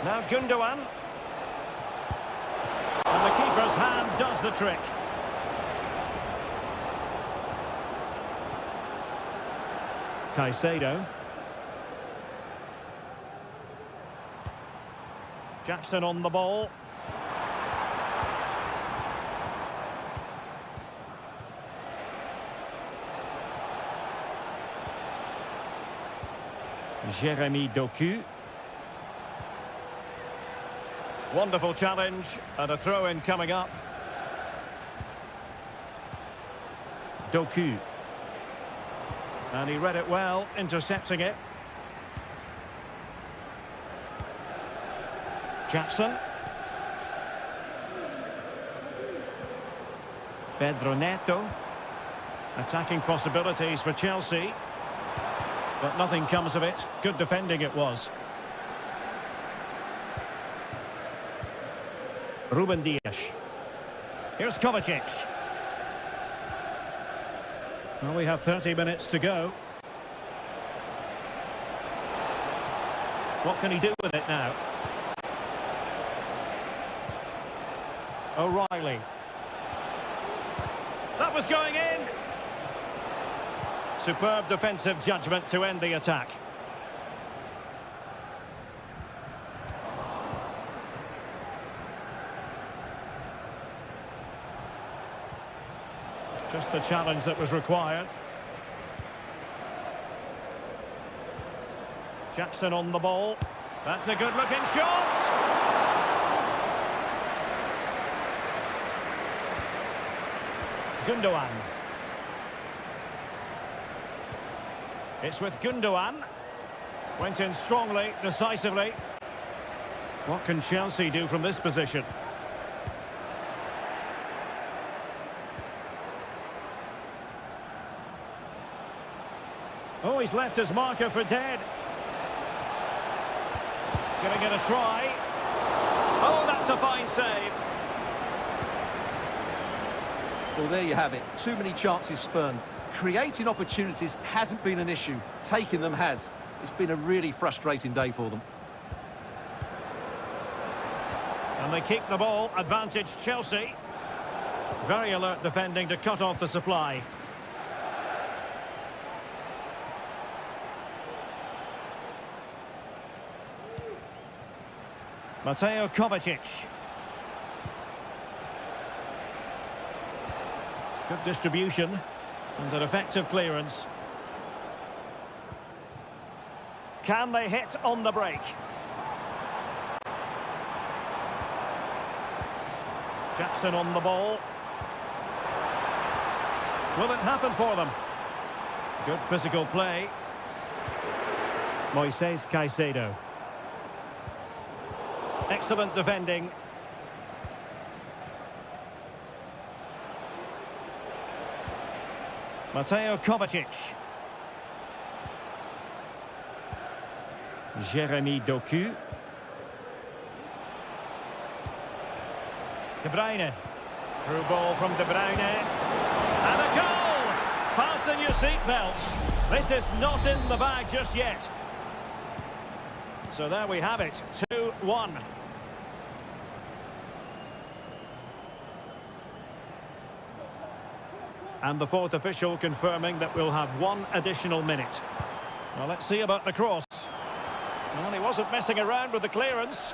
Now Gundogan. And the keeper's hand does the trick. Caicedo. Jackson on the ball. Jeremy Doku. Wonderful challenge and a throw-in coming up. Doku. And he read it well, intercepting it. Jackson. Pedro Neto. Attacking possibilities for Chelsea. But nothing comes of it. Good defending it was. Ruben Dias. Here's Kovacic. Well, we have 30 minutes to go. What can he do with it now? O'Reilly. That was going in. Superb defensive judgment to end the attack. Just the challenge that was required. Jackson on the ball. That's a good-looking shot. Gundogan. It's with Gundogan. Went in strongly, decisively. What can Chelsea do from this position? Oh, he's left his marker for dead. Gonna get a try. Oh, that's a fine save. Well, there you have it. Too many chances spurned. Creating opportunities hasn't been an issue. Taking them has. It's been a really frustrating day for them. And they keep the ball. Advantage Chelsea. Very alert defending to cut off the supply. Mateo Kovacic. Good distribution and an effective clearance. Can they hit on the break? Jackson on the ball. Will it happen for them? Good physical play. Moises Caicedo. Excellent defending. Mateo Kovacic. Jeremy Doku. De Bruyne. Through ball from De Bruyne. And a goal! Fasten your seatbelts. This is not in the bag just yet. So there we have it. 2-1. And the fourth official confirming that we'll have one additional minute. Well, let's see about the cross. Well, he wasn't messing around with the clearance.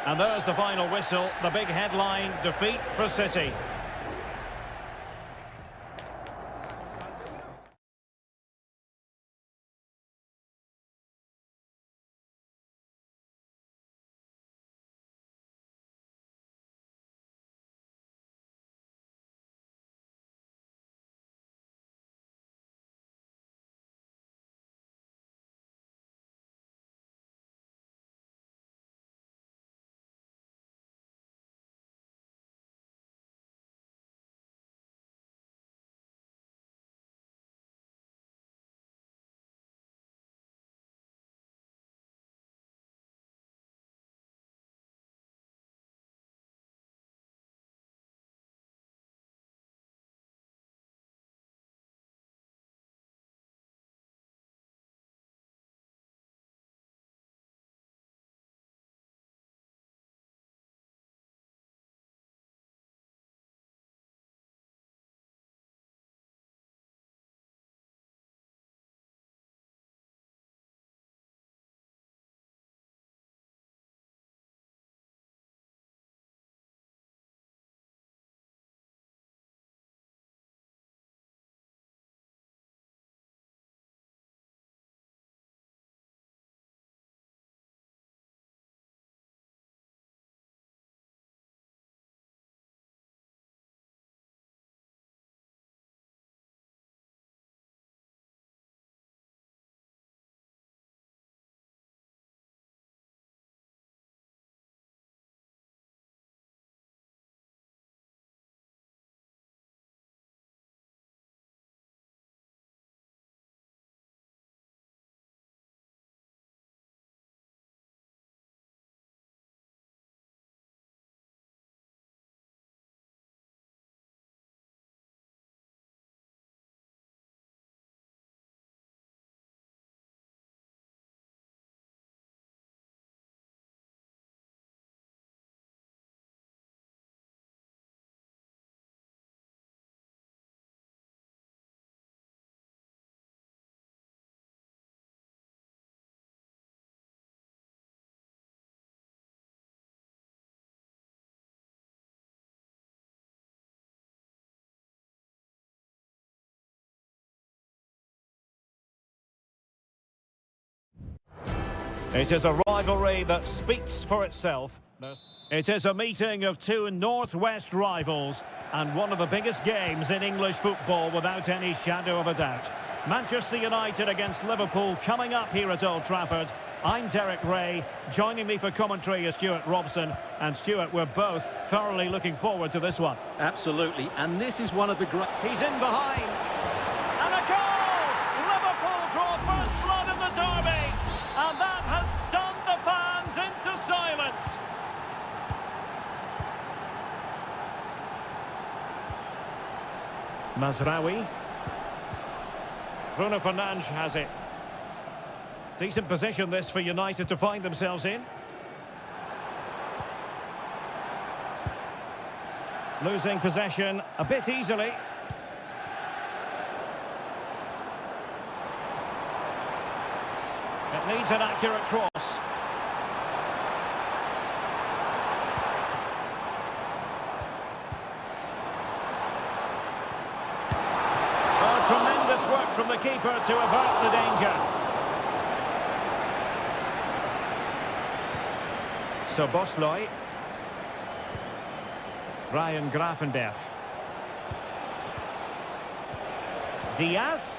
And there's the final whistle, the big headline, defeat for City. It is a rivalry that speaks for itself. It is a meeting of two northwest rivals and one of the biggest games in English football without any shadow of a doubt. Manchester United against Liverpool coming up here at Old Trafford. I'm Derek Ray. Joining me for commentary is Stuart Robson. And Stuart, we're both thoroughly looking forward to this one. Absolutely, and this is one of the great... He's in behind. And a goal! Liverpool draw first blood in the derby. And that has stunned the fans into silence. Mazraoui. Bruno Fernandes has it. Decent position this for United to find themselves in. Losing possession a bit easily. It needs an accurate cross. Oh, tremendous work from the keeper to avert the danger. So Bosloy. Ryan Gravenberch. Diaz.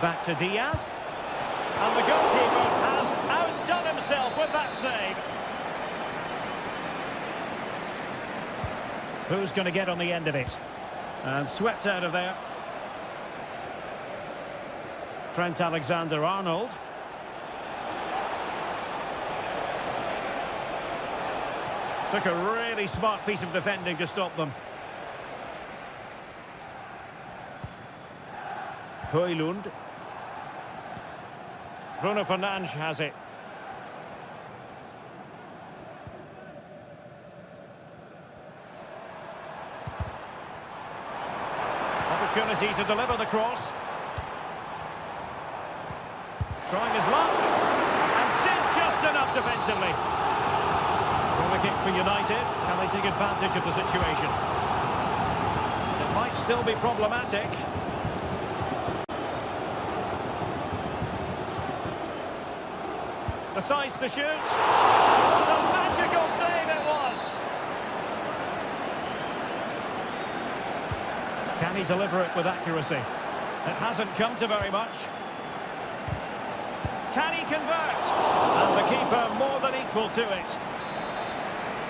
Back to Diaz. And the goalkeeper has outdone himself with that save. Who's going to get on the end of it? And swept out of there. Trent Alexander-Arnold. Took a really smart piece of defending to stop them. Højlund. Bruno Fernandes has it. Opportunity to deliver the cross. Trying his luck. And did just enough defensively. Corner kick for United. Can they take advantage of the situation? It might still be problematic. Decides to shoot. What a magical save it was! Can he deliver it with accuracy? It hasn't come to very much. Can he convert? And the keeper more than equal to it.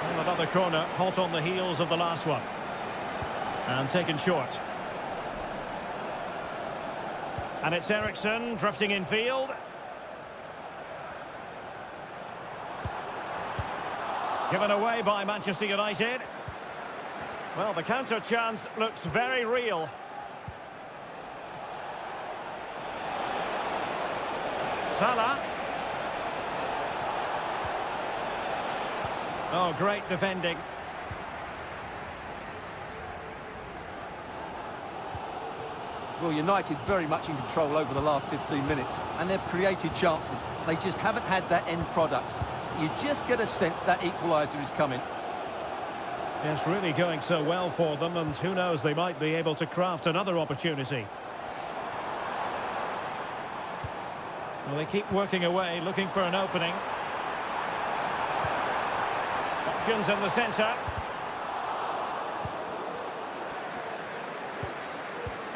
Well, another corner, hot on the heels of the last one. And taken short. And it's Eriksen drifting in field. Given away by Manchester United. Well, the counter chance looks very real. Salah. Oh, great defending. Well, United very much in control over the last 15 minutes, and they've created chances. They just haven't had that end product. You just get a sense that equaliser is coming. It's really going so well for them, and who knows, they might be able to craft another opportunity. Well, they keep working away, looking for an opening. Options in the centre.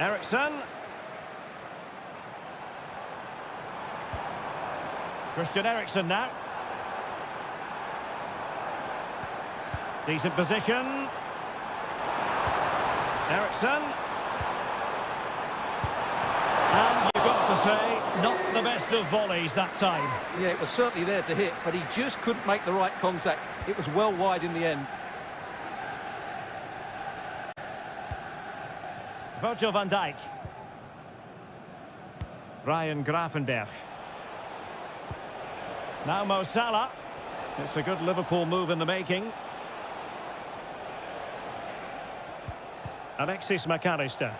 Eriksen. Christian Eriksen now. Decent position. Eriksen. And you've got to say, not the best of volleys that time. Yeah, it was certainly there to hit, but he just couldn't make the right contact. It was well wide in the end. Virgil van Dijk. Ryan Gravenberch. Now Mo Salah. It's a good Liverpool move in the making. Alexis McAllister.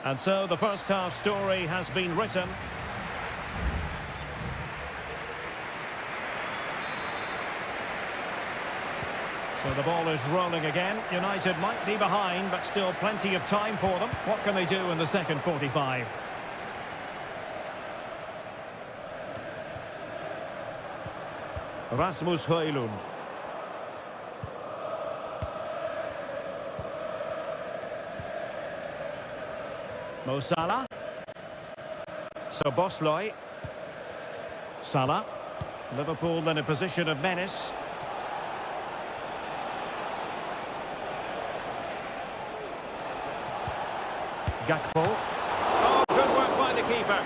And so the first half story has been written. So the ball is rolling again. United might be behind, but still plenty of time for them. What can they do in the second 45? Rasmus Højlund. Mo Salah. Szoboszlai. Salah. Liverpool in a position of menace. Gakpo. Oh, good work by the keeper.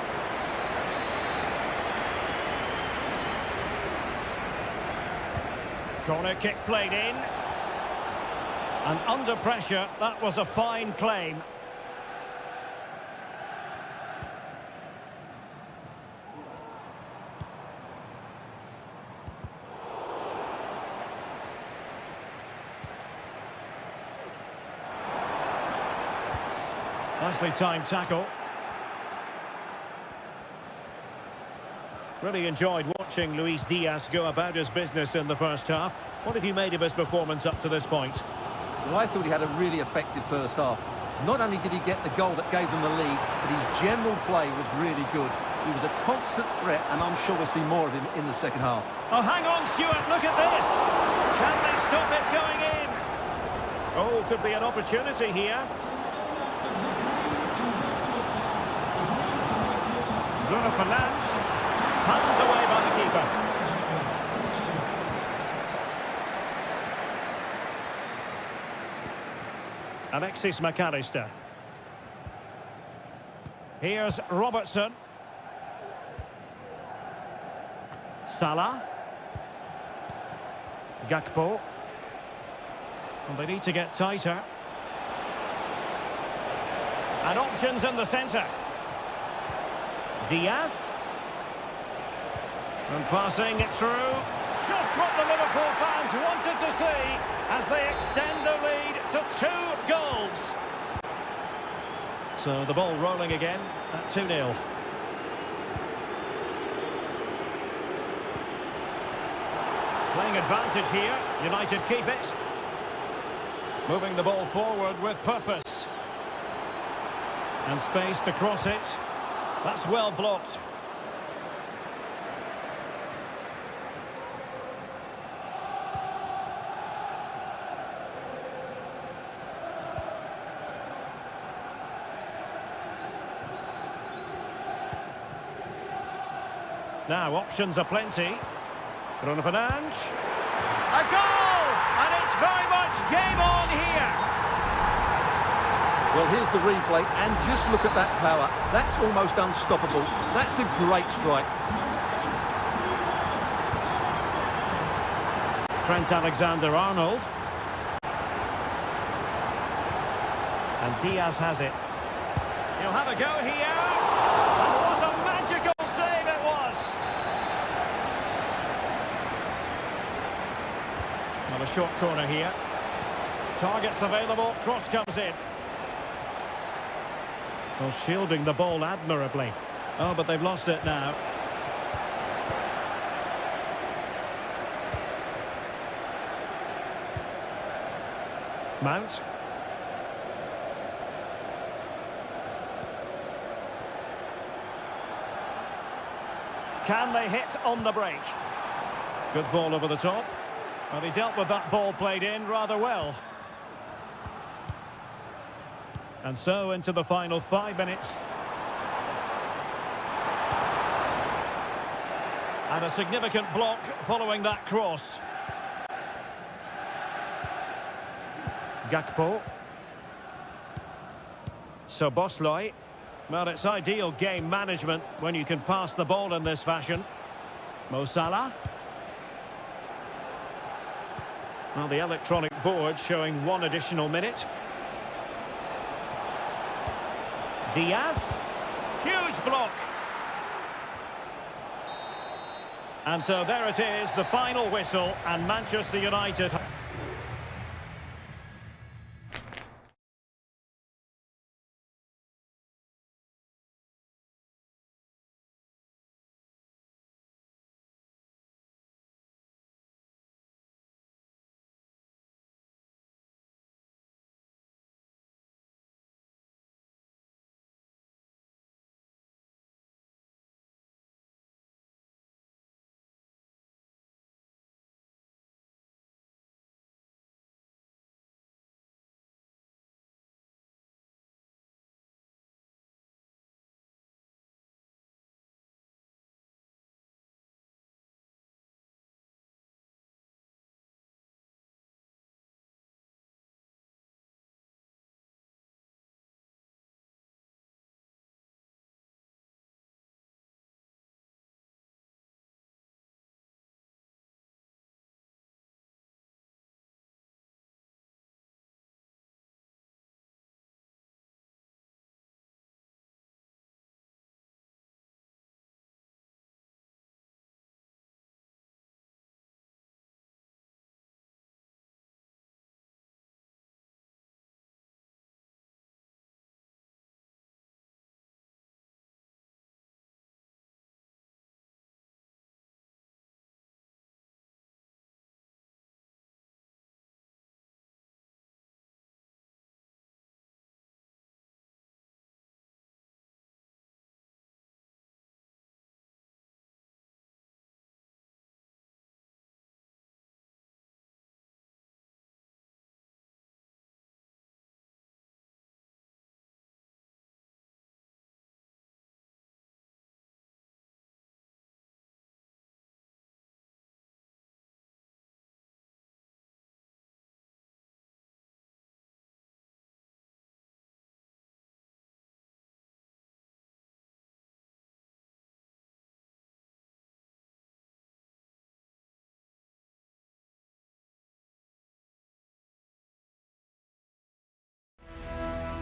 Corner kick played in. And under pressure, that was a fine claim. Nicely timed tackle. Really enjoyed watching Luis Diaz go about his business in the first half. What have you made of his performance up to this point? Well, I thought he had a really effective first half. Not only did he get the goal that gave them the lead, but his general play was really good. He was a constant threat, and I'm sure we'll see more of him in the second half. Oh, hang on, Stuart, look at this! Can they stop it going in? Oh, could be an opportunity here. Bruno Fernandes, passed away by the keeper. Alexis McAllister. Here's Robertson. Salah. Gakpo. And they need to get tighter. And options in the centre. Diaz. And passing it through. Just what the Liverpool fans wanted to see as they extend the lead to 2 goals. So the ball rolling again at 2-0. Playing advantage here. United keep it. Moving the ball forward with purpose. And space to cross it. That's well blocked. Now, options are plenty. Bruno Fernandes. A goal! And it's very much game on here. Well, here's the replay, and just look at that power. That's almost unstoppable. That's a great strike. Trent Alexander-Arnold. And Diaz has it. He'll have a go here. And what a magical save it was. Well, a short corner here. Targets available, cross comes in. Well, shielding the ball admirably. Oh, but they've lost it now. Mount. Can they hit on the break? Good ball over the top. Well, he dealt with that ball played in rather well. And so into the final 5 minutes. And a significant block following that cross. Gakpo. Szoboszlai. Well, it's ideal game management when you can pass the ball in this fashion. Mo Salah. Well, the electronic board showing 1 additional minute. Diaz. Huge block. And so there it is, the final whistle, and Manchester United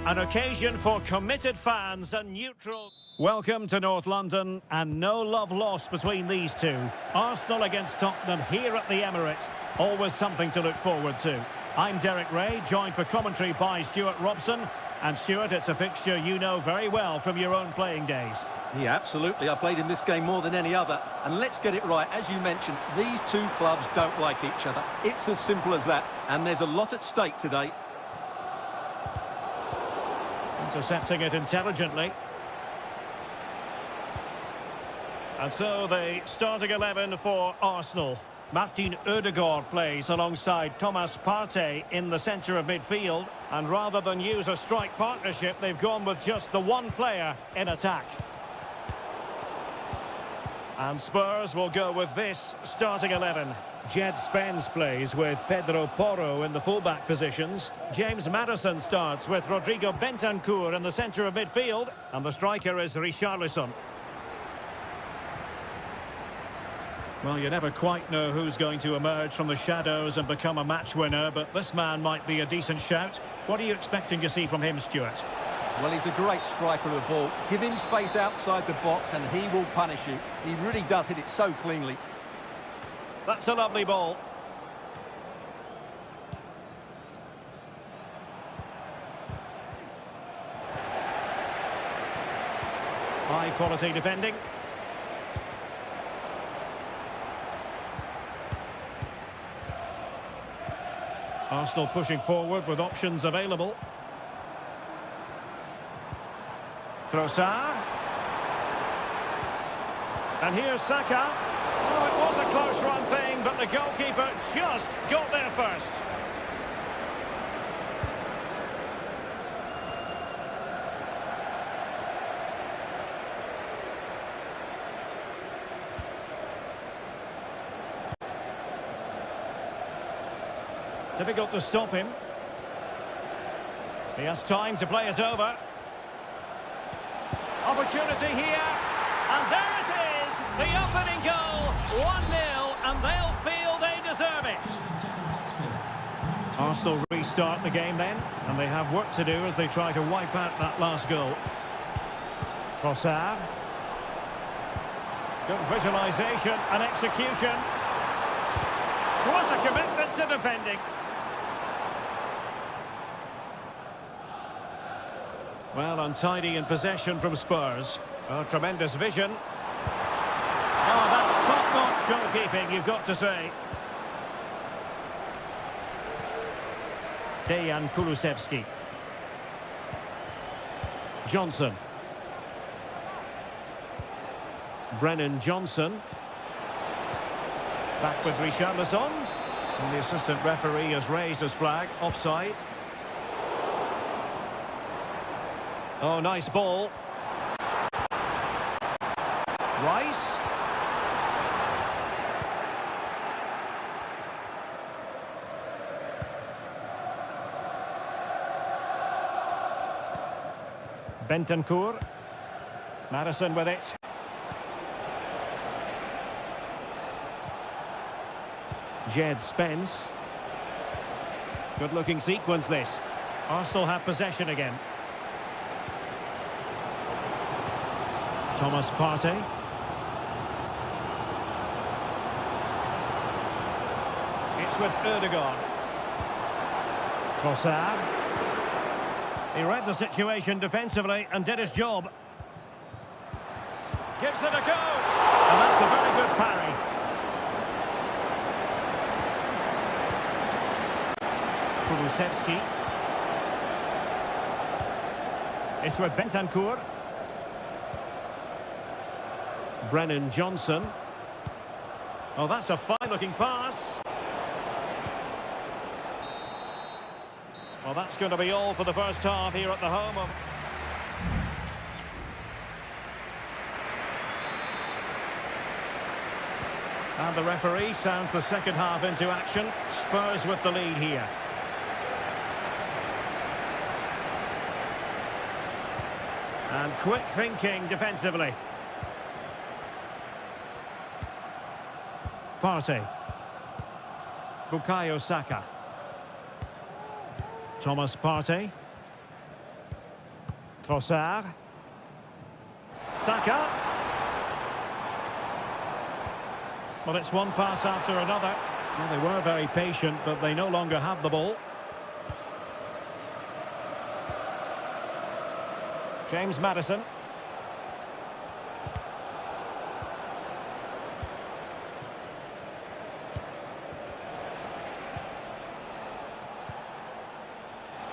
An occasion for committed fans and neutral. Welcome to North London, and no love lost between these two. Arsenal against Tottenham here at the Emirates. Always something to look forward to. I'm Derek Ray, joined for commentary by Stuart Robson. And Stuart, it's a fixture you know very well from your own playing days. Yeah, absolutely. I played in this game more than any other. And let's get it right. As you mentioned, these two clubs don't like each other. It's as simple as that. And there's a lot at stake today. Intercepting it intelligently. And so the starting 11 for Arsenal. Martin Ødegaard plays alongside Thomas Partey in the centre of midfield. And rather than use a strike partnership, they've gone with just the one player in attack. And Spurs will go with this starting 11. Jed Spence plays with Pedro Porro in the fullback positions. James Maddison starts with Rodrigo Bentancur in the centre of midfield. And the striker is Richarlison. Well, you never quite know who's going to emerge from the shadows and become a match winner, but this man might be a decent shout. What are you expecting to see from him, Stuart? Well, he's a great striker of the ball. Give him space outside the box and he will punish you. He really does hit it so cleanly. That's a lovely ball. High quality defending. Arsenal pushing forward with options available. Trossard. And here's Saka. Oh, it was a close run thing, but the goalkeeper just got there first. Difficult to stop him. He has time to play it over. Opportunity here. And there it is. The opening goal. 1-0. And they'll feel they deserve it. Arsenal restart the game then. And they have work to do as they try to wipe out that last goal. Trossard. Good visualisation and execution. What a commitment to defending. Well, untidy in possession from Spurs. Oh, tremendous vision. Oh, that's top-notch goalkeeping, you've got to say. Dejan Kulusevski. Johnson. Brennan Johnson. Back with Richarlison. And the assistant referee has raised his flag. Offside. Oh, nice ball. Rice. Bentancur. Maddison with it. Jed Spence. Good-looking sequence, this. Arsenal have possession again. Thomas Partey. It's with Ødegaard. Trossard. He read the situation defensively and did his job. Gives it a go. And that's a very good parry. Kulusevski. It's with Bentancur. Brennan Johnson. Oh, that's a fine-looking pass. Well, that's going to be all for the first half here at the home of... And the referee sounds the second half into action. Spurs with the lead here. And quick thinking defensively. Partey. Bukayo Saka. Thomas Partey. Trossard. Saka. Well, it's one pass after another. Well, they were very patient, but they no longer have the ball. James Maddison.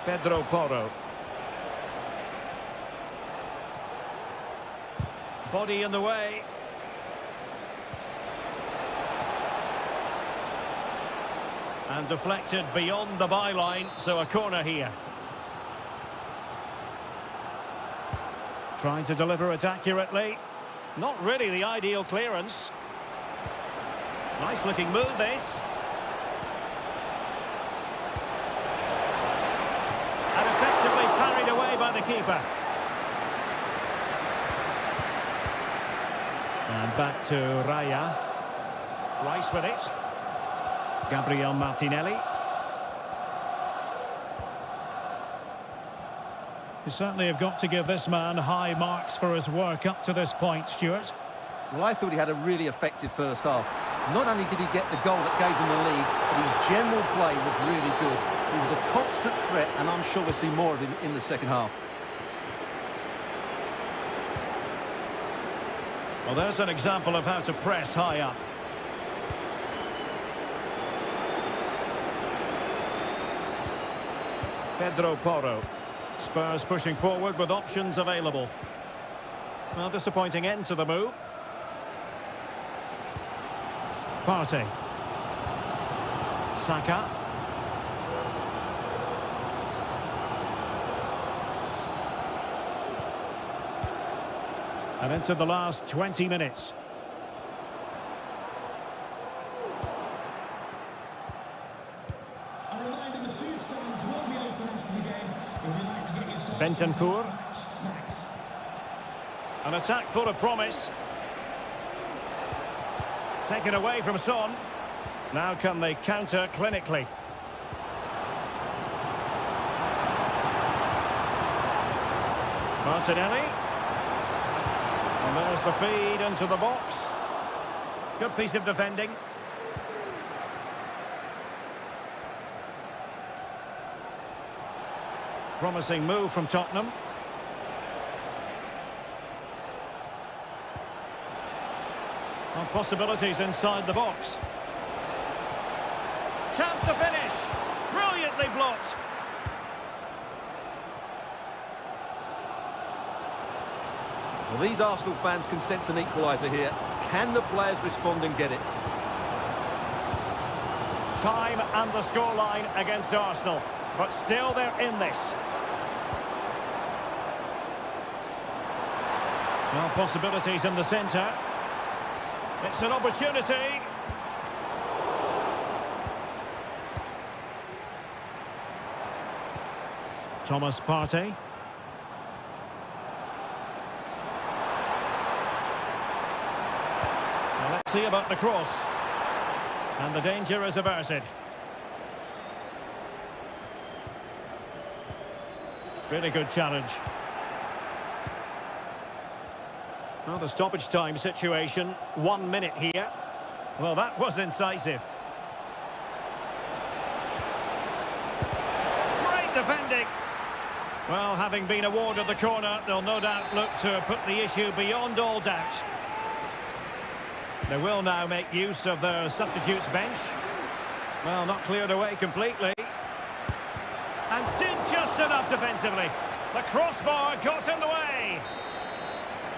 Pedro Porro. Body in the way. And deflected beyond the byline, so a corner here. Trying to deliver it accurately. Not really the ideal clearance. Nice looking move, this. And effectively parried away by the keeper. And back to Raya. Rice with it. Gabriel Martinelli. You certainly have got to give this man high marks for his work up to this point, Stuart. Well, I thought he had a really effective first half. Not only did he get the goal that gave him the lead, but his general play was really good. He was a constant threat, and I'm sure we'll see more of him in the second half. Well, there's an example of how to press high up. Pedro Porro. Spurs pushing forward with options available. Well, disappointing end to the move. Partey. Saka. And into the last 20 minutes. A reminder, the food stands will be open after the game if you'd like to get yourself Bentancur. snacks. An attack full of promise. Taken away from Son. Now can they counter clinically? Martinelli. And there's the feed into the box. Good piece of defending. Promising move from Tottenham. Well, possibilities inside the box. Chance to finish. Brilliantly blocked. Well, these Arsenal fans can sense an equaliser here. Can the players respond and get it? Time and the scoreline against Arsenal. But still they're in this. Well, possibilities in the centre. It's an opportunity. Thomas Partey. Well, let's see about the cross. And the danger is averted. Really good challenge. Well, the stoppage time situation, 1 minute here. Well, that was incisive. Great defending. Well, having been awarded the corner, they'll no doubt look to put the issue beyond all doubt. They will now make use of their substitutes bench. Well, not cleared away completely. And did just enough defensively. The crossbar got in the way.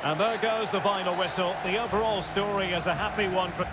And there goes the final whistle. The overall story is a happy one for...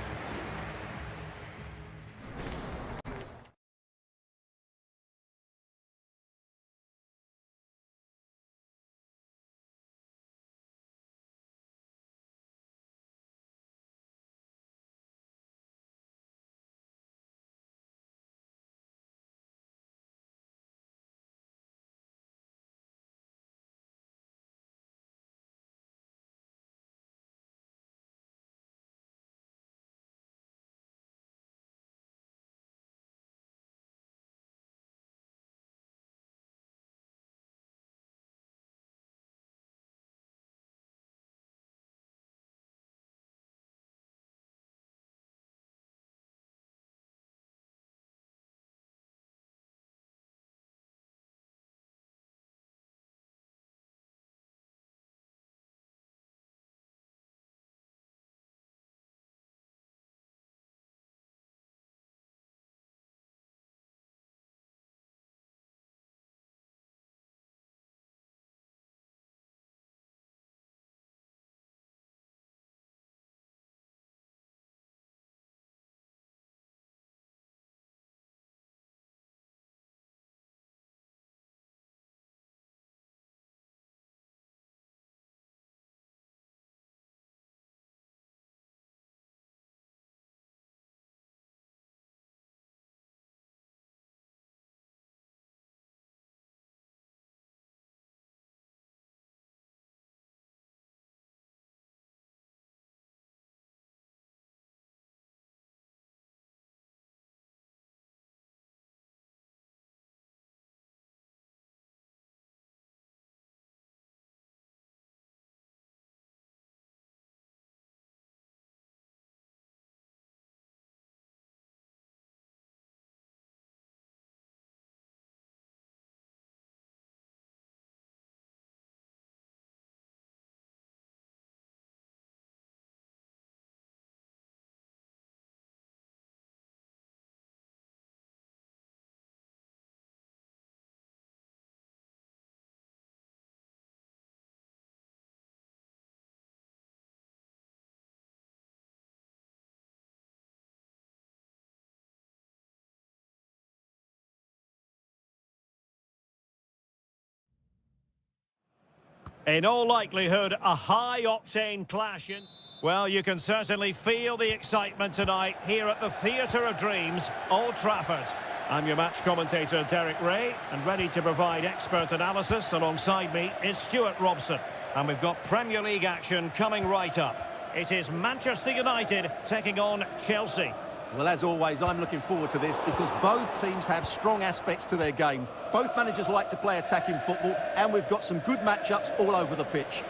In all likelihood, a high-octane clash in... Well, you can certainly feel the excitement tonight here at the Theatre of Dreams, Old Trafford. I'm your match commentator, Derek Ray, and ready to provide expert analysis alongside me is Stuart Robson. And we've got Premier League action coming right up. It is Manchester United taking on Chelsea. Well, as always, I'm looking forward to this because both teams have strong aspects to their game. Both managers like to play attacking football, and we've got some good matchups all over the pitch.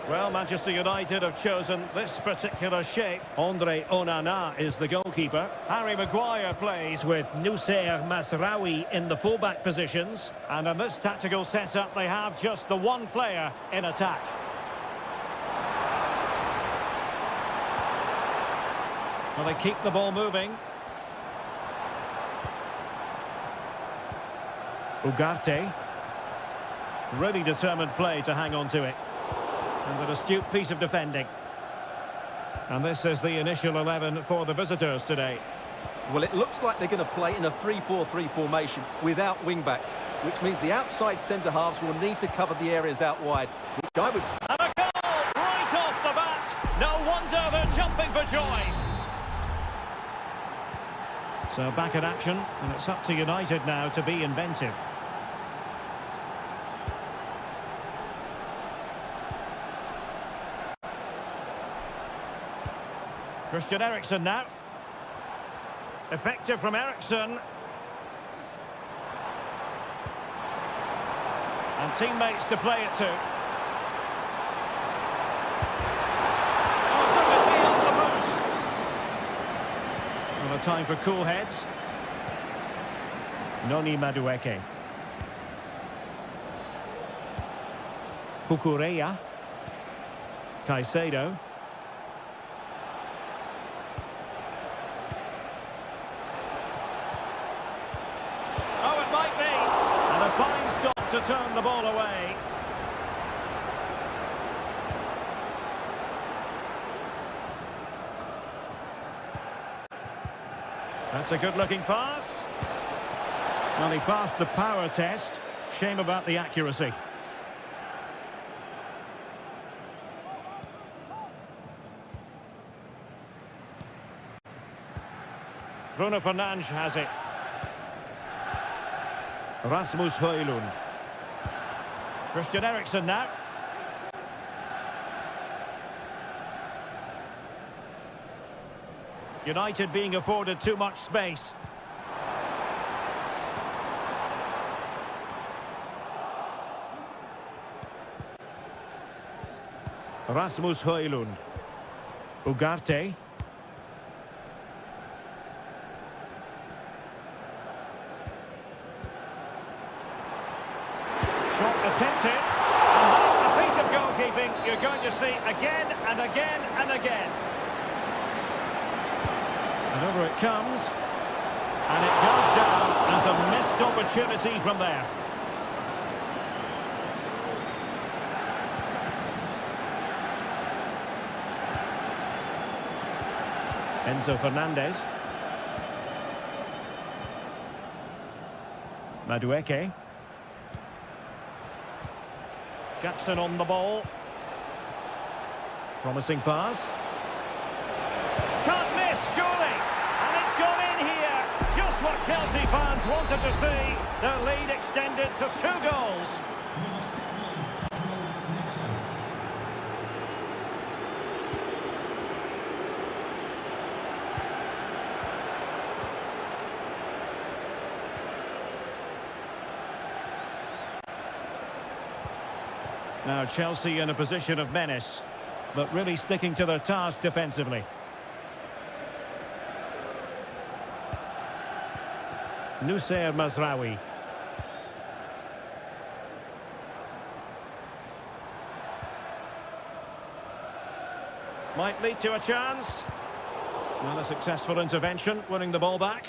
Well, Manchester United have chosen this particular shape. Andre Onana is the goalkeeper. Harry Maguire plays with Noussair Mazraoui in the fullback positions. And in this tactical setup, they have just the one player in attack. Well, they keep the ball moving. Ugarte. Really determined play to hang on to it. And an astute piece of defending. And this is the initial 11 for the visitors today. Well, it looks like they're going to play in a 3-4-3 formation without wing-backs, which means the outside centre-halves will need to cover the areas out wide, which I would... And a goal right off the bat! No wonder they're jumping for joy! So back in action, and it's up to United now to be inventive. Christian Eriksen now. Effective from Eriksen. And teammates to play it to. Oh, goodness me, off the post. Well, a time for cool heads. Noni Madueke. Cucurella. Caicedo. Fine stop to turn the ball away. That's a good-looking pass. Well, he passed the power test. Shame about the accuracy. Bruno Fernandes has it. Rasmus Højlund. Christian Eriksen now. United being afforded too much space. Rasmus Højlund. Ugarte. Attempted, and a piece of goalkeeping you're going to see again and again and again. And over it comes, and it goes down as a missed opportunity from there. Enzo Fernandez. Madueke. Jackson on the ball. Promising pass. Can't miss, surely. And it's gone in here. Just what Chelsea fans wanted to see. Their lead extended to 2 goals. Now Chelsea in a position of menace, but really sticking to their task defensively. Noussair Mazraoui. Might lead to a chance. Well, a successful intervention, winning the ball back.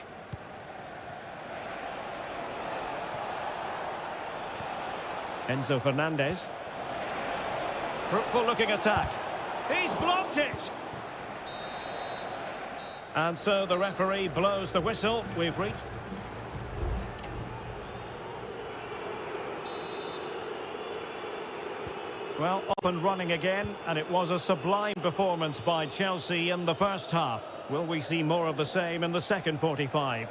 Enzo Fernandez. Fruitful looking attack. He's blocked it. And so the referee blows the whistle. We've reached. Well, off and running again, and it was a sublime performance by Chelsea in the first half. Will we see more of the same in the second 45?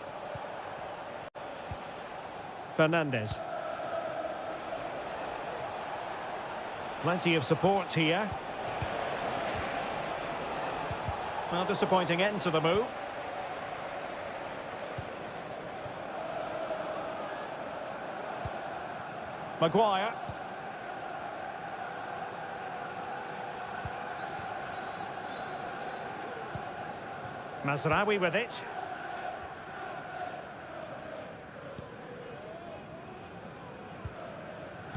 Fernandes. Plenty of support here. Well, disappointing end to the move. Maguire. Mazraoui with it.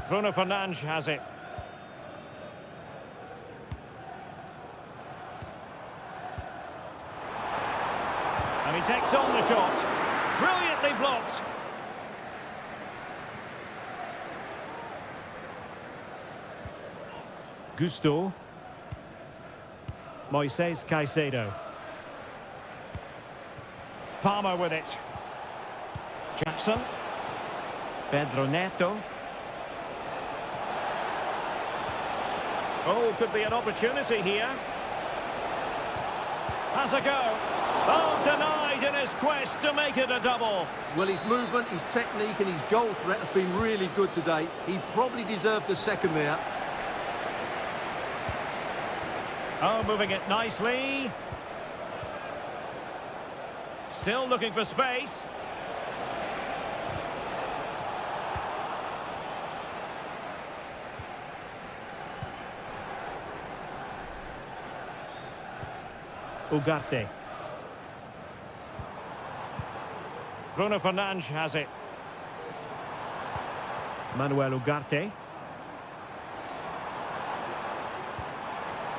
Bruno Fernandes has it. And he takes on the shot. Brilliantly blocked. Gusto. Moises Caicedo. Palmer with it. Jackson. Pedro Neto. Oh, could be an opportunity here. Has a go. Oh, denied in his quest to make it a double. Well, his movement, his technique and his goal threat have been really good today. He probably deserved a second there. Oh, moving it nicely. Still looking for space. Ugarte. Bruno Fernandes has it. Manuel Ugarte.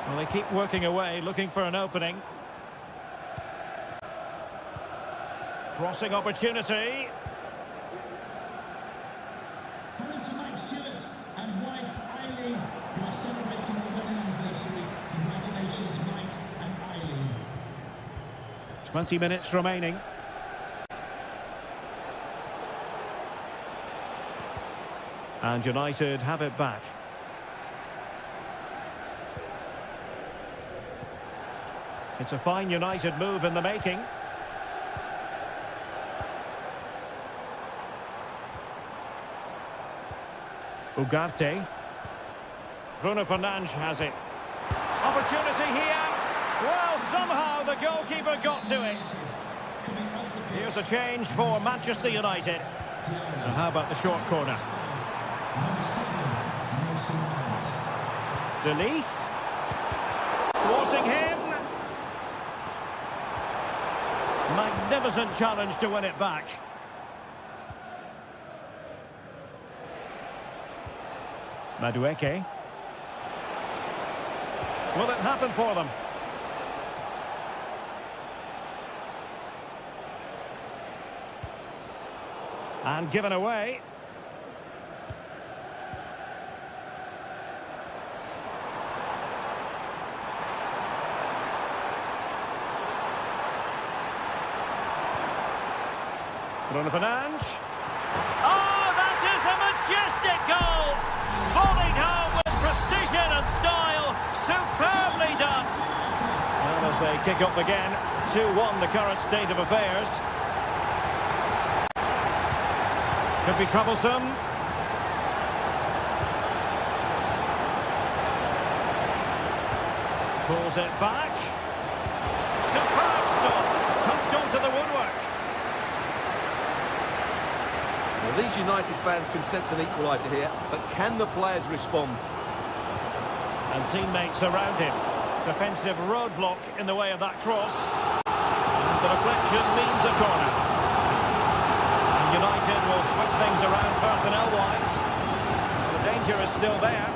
Well, they keep working away, looking for an opening. Crossing opportunity. Hello to Mike Stewart and wife Eileen, who are celebrating the wedding anniversary. Congratulations, Mike and Eileen. 20 minutes remaining. And United have it back. It's a fine United move in the making. Ugarte. Bruno Fernandes has it. Opportunity here. Well, somehow the goalkeeper got to it. Here's a change for Manchester United. And how about the short corner? De Ligt. Forcing him. Magnificent challenge to win it back. Madueke. Will it happen for them? And given away. Bruno Fernandes. Oh, that is a majestic goal! Volleyed home with precision and style. Superbly done. And as they kick up again, 2-1 the current state of affairs. Could be troublesome. Pulls it back. Superb stop. Touched onto the woodwork. Well, these United fans can sense an equaliser here, but can the players respond? And teammates around him. Defensive roadblock in the way of that cross. And the deflection means a corner. And United will switch things around personnel-wise. The danger is still there.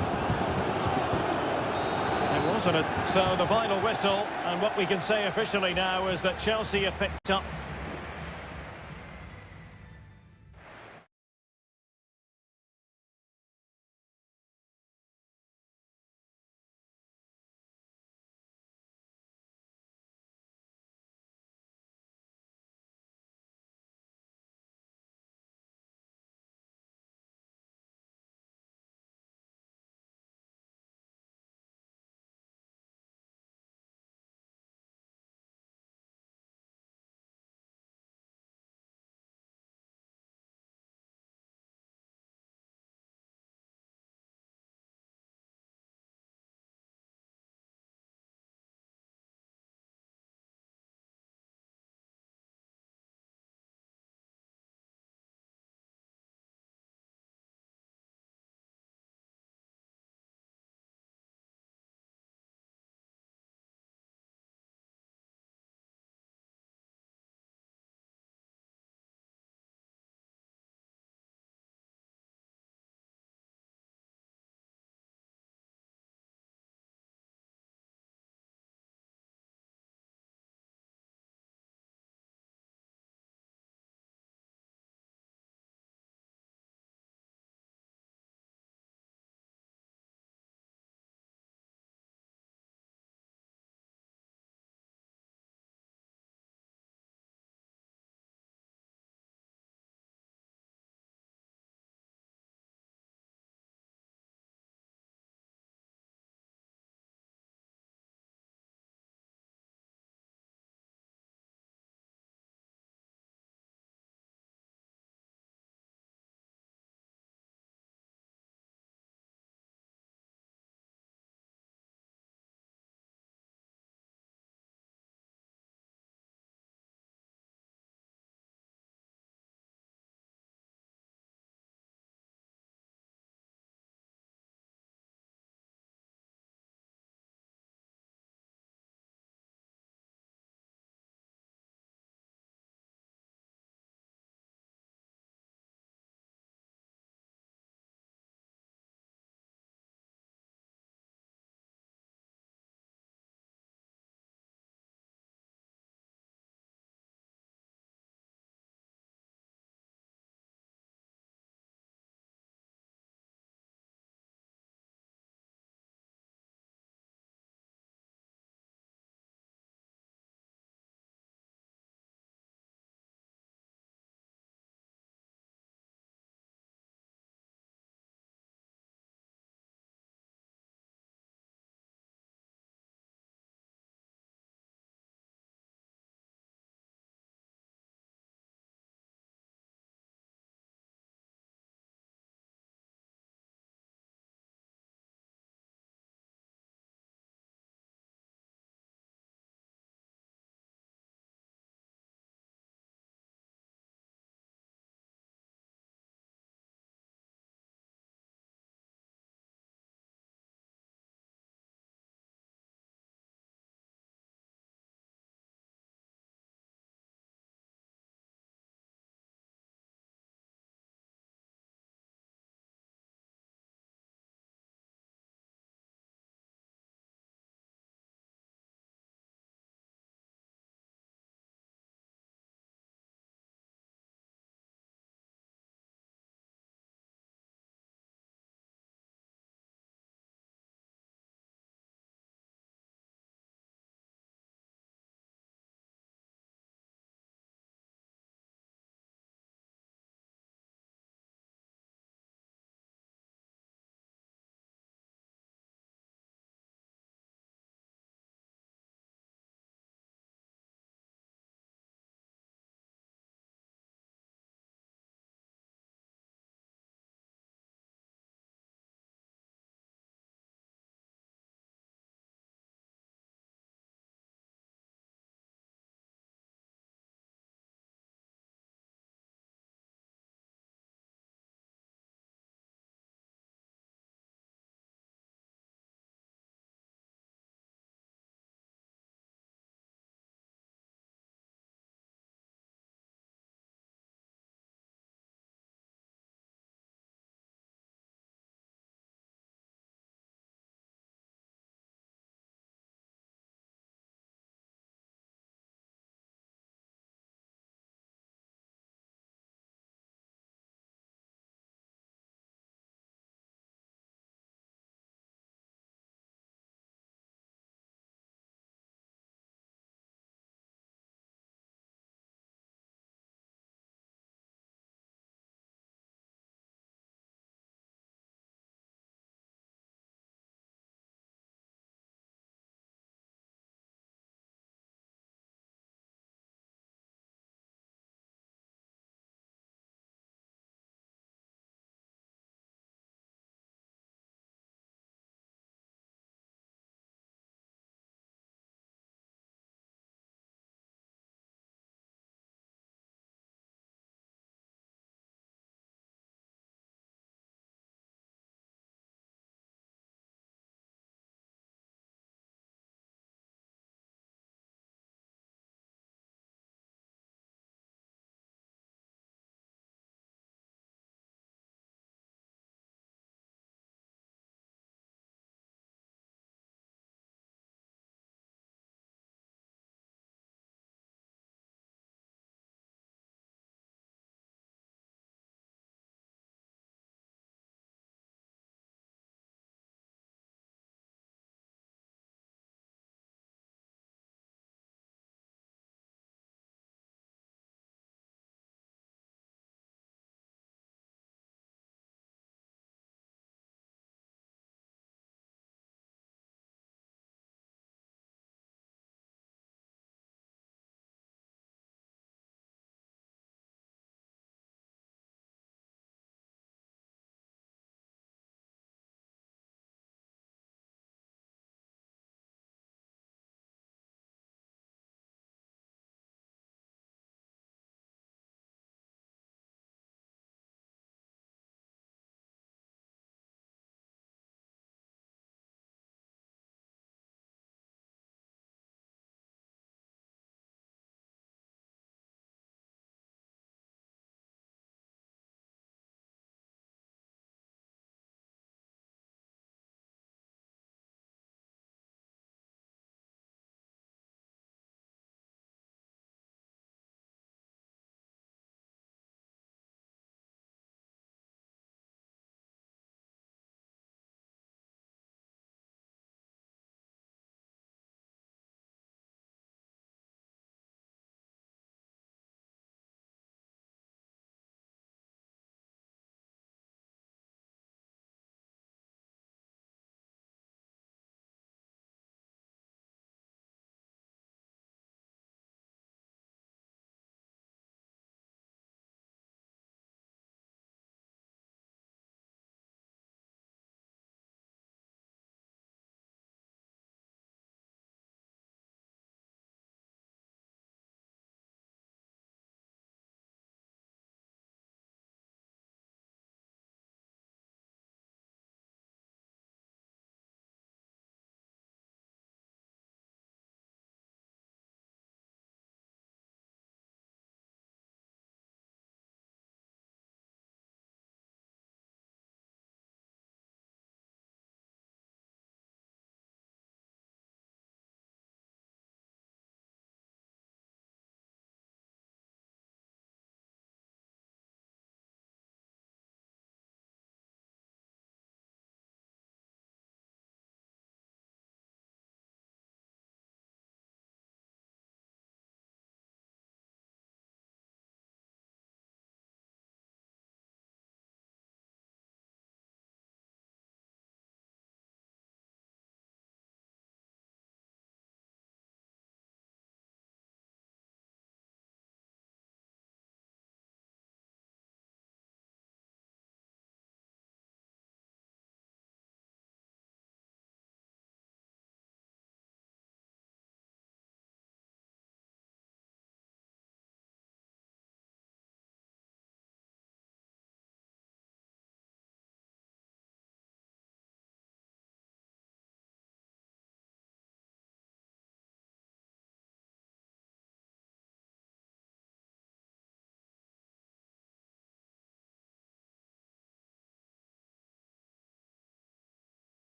It wasn't it? So the final whistle, and what we can say officially now is that Chelsea have picked up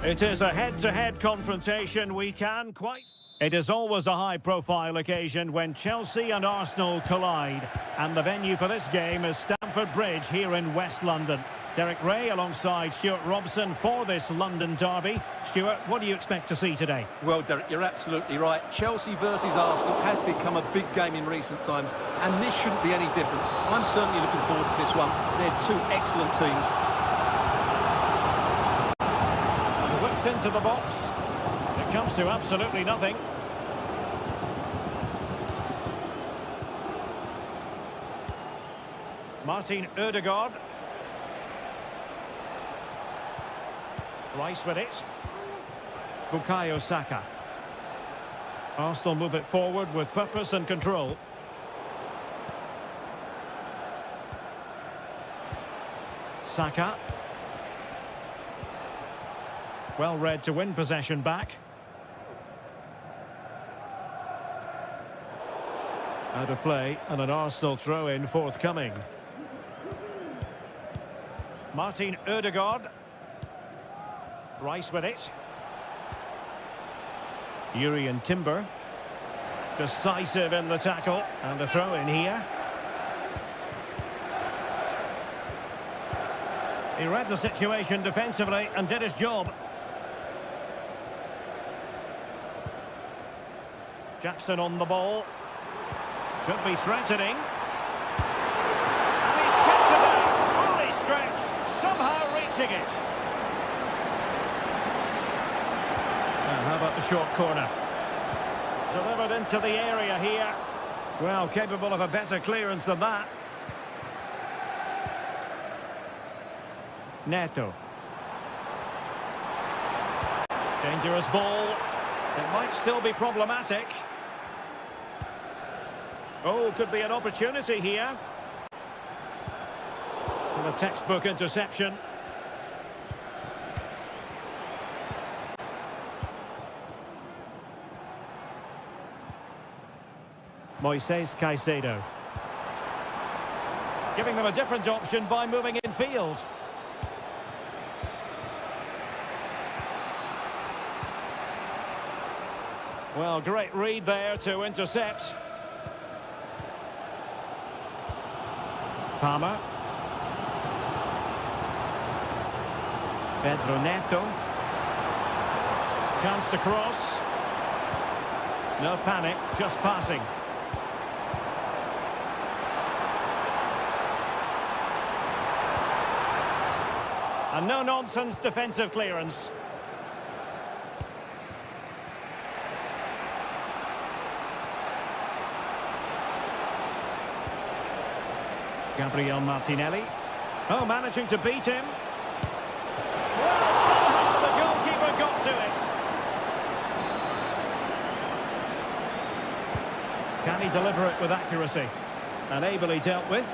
It is a head-to-head confrontation. We can quite... It is always a high-profile occasion when Chelsea and Arsenal collide. And the venue for this game is Stamford Bridge here in West London. Derek Ray alongside Stuart Robson for this London derby. Stuart, what do you expect to see today? Well, Derek, you're absolutely right. Chelsea versus Arsenal has become a big game in recent times, and this shouldn't be any different. I'm certainly looking forward to this one. They're two excellent teams. And whipped into the box. It comes to absolutely nothing. Martin Ødegaard. Rice with it. Bukayo Saka. Arsenal move it forward with purpose and control. Saka. Well read to win possession back. Out of play and an Arsenal throw-in forthcoming. Martin Ødegaard. Rice with it. Urian Timber. Decisive in the tackle. And a throw in here. He read the situation defensively and did his job. Jackson on the ball. Could be threatening. And he's kept it out. Fully stretched. Somehow reaching it. How about the short corner? Delivered into the area here. Well, capable of a better clearance than that. Neto. Dangerous ball. It might still be problematic. Oh, could be an opportunity here. And a textbook interception. Moises Caicedo. Giving them a different option by moving in field. Well, great read there to intercept. Palmer. Pedro Neto. Chance to cross. No panic, just passing. And no-nonsense defensive clearance. Gabriel Martinelli. Oh, managing to beat him. Well, somehow the goalkeeper got to it. Can he deliver it with accuracy? And ably dealt with.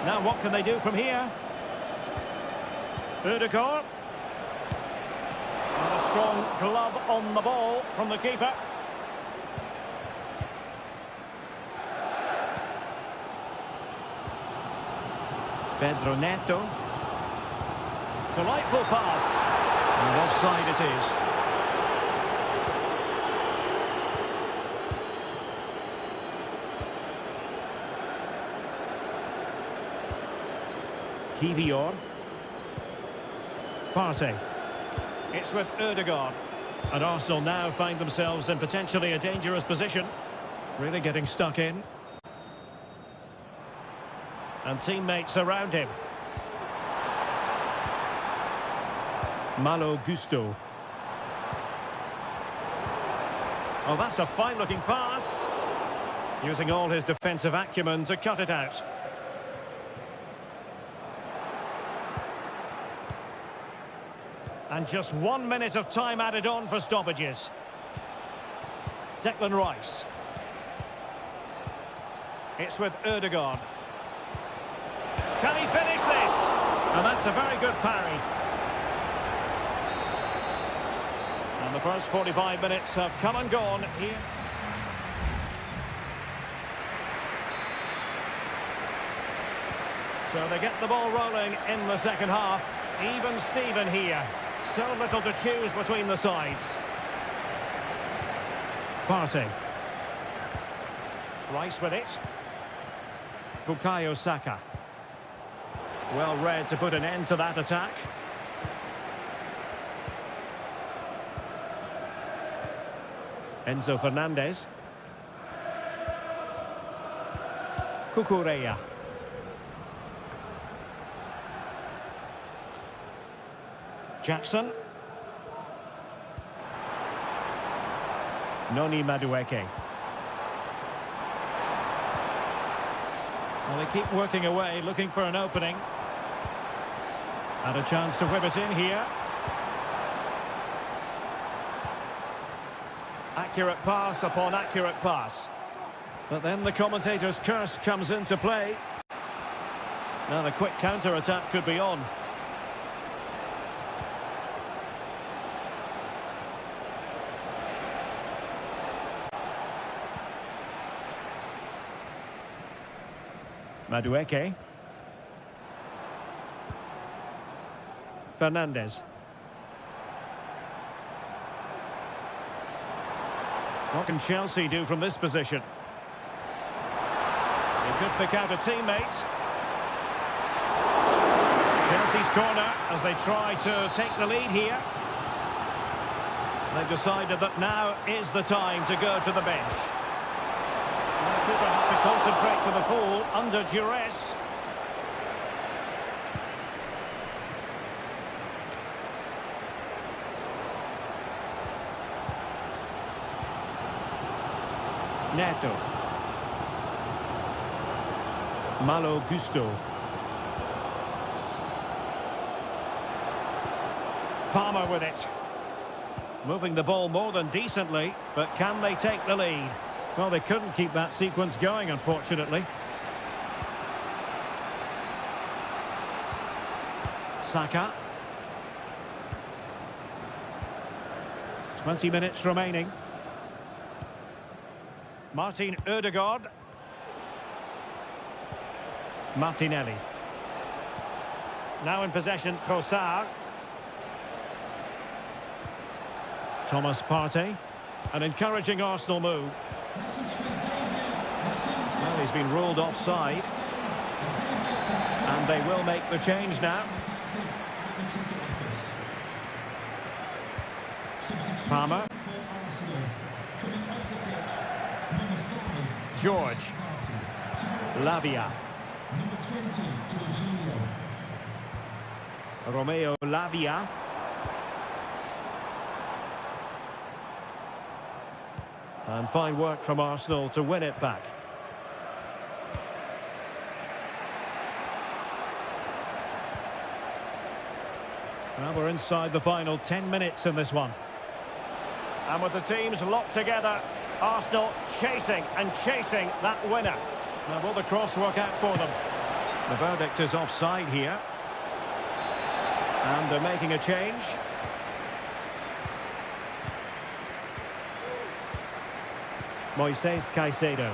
Now what can they do from here? Ødegaard. And a strong glove on the ball from the keeper. Pedro Neto. Delightful pass. And offside it is. Kivior. Partey. It's with Ødegaard. And Arsenal now find themselves in potentially a dangerous position. Really getting stuck in. And teammates around him. Malo Gusto. Oh, that's a fine-looking pass. Using all his defensive acumen to cut it out. And just 1 minute of time added on for stoppages. Declan Rice. It's with Ødegaard. Can he finish this? And that's a very good parry. And the first 45 minutes have come and gone here. So they get the ball rolling in the second half. Even Steven here. So little to choose between the sides. Partey. Rice with it. Bukayo Saka. Well read to put an end to that attack. Enzo Fernandez. Cucurella. Jackson. Noni Madueke. Well, they keep working away, looking for an opening. And a chance to whip it in here. Accurate pass upon accurate pass. But then the commentator's curse comes into play. Now the quick counter-attack could be on. Madueke. Fernandez. What can Chelsea do from this position? They could pick out a teammate. Chelsea's corner as they try to take the lead here. They've decided that now is the time to go to the bench. The keeper had to concentrate to the full under duress. Neto. Malo Gusto. Palmer with it. Moving the ball more than decently, but can they take the lead? Well, they couldn't keep that sequence going, unfortunately. Saka. 20 minutes remaining. Martin Ødegaard. Martinelli. Now in possession, Trossard. Thomas Partey. An encouraging Arsenal move. Well, he's been ruled offside. And they will make the change now. Palmer. George. Lavia. Romeo Lavia. And fine work from Arsenal to win it back. Well, we're inside the final 10 minutes in this one. And with the teams locked together, Arsenal chasing and chasing that winner. Now, will the cross work out for them? The verdict is offside here. And they're making a change. Moises Caicedo.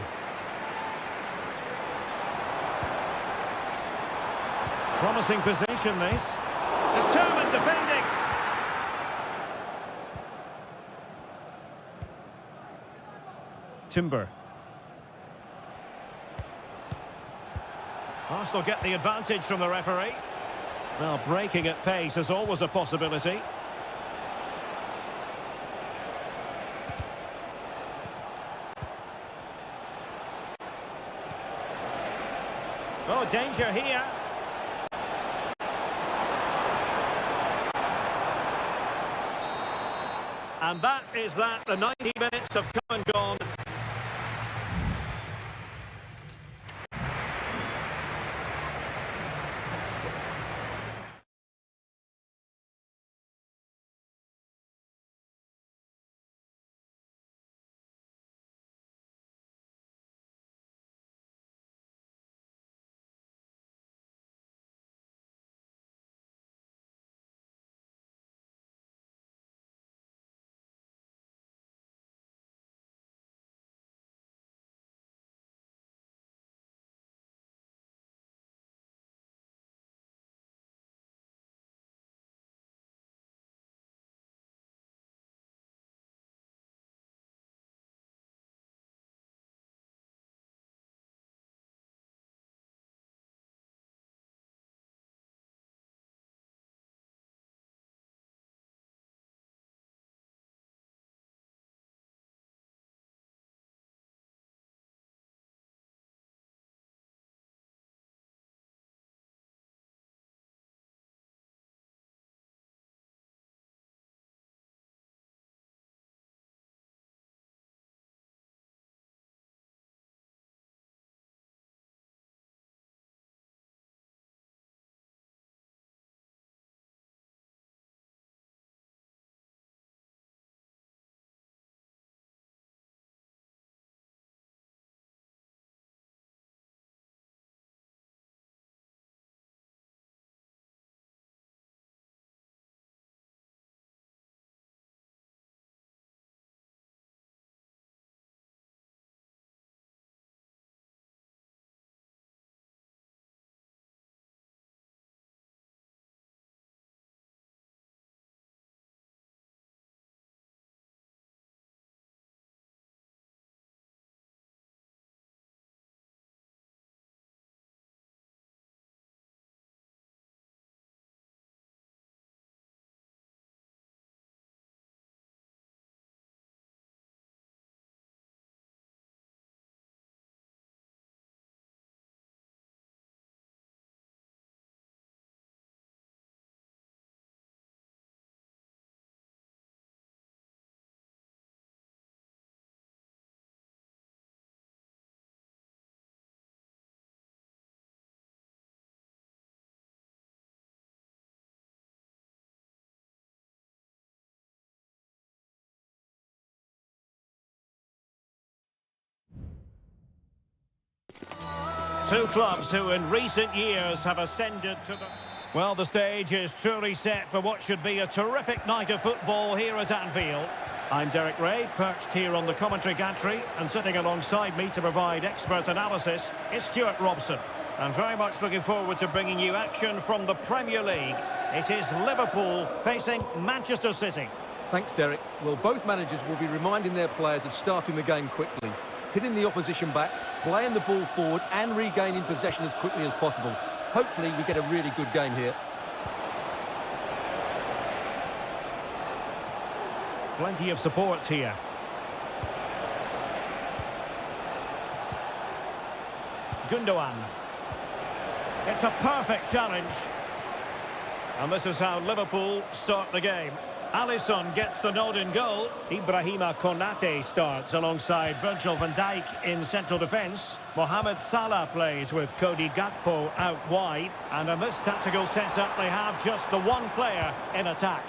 Promising position, this. Determined defending. Timber. Arsenal get the advantage from the referee. Well, breaking at pace is always a possibility. Oh, danger here. And that is that. The 90 minutes have come and gone. Two clubs who in recent years have ascended to the... Well, the stage is truly set for what should be a terrific night of football here at Anfield. I'm Derek Ray, perched here on the commentary gantry, and sitting alongside me to provide expert analysis is Stuart Robson. I'm very much looking forward to bringing you action from the Premier League. It is Liverpool facing Manchester City. Thanks, Derek. Well, both managers will be reminding their players of starting the game quickly, hitting the opposition back, playing the ball forward and regaining possession as quickly as possible. Hopefully we get a really good game here. Plenty of support here. Gundogan. It's a perfect challenge. And this is how Liverpool start the game. Alisson gets the nod in goal. Ibrahima Konate starts alongside Virgil van Dijk in central defence. Mohamed Salah plays with Cody Gakpo out wide. And in this tactical setup, they have just the one player in attack.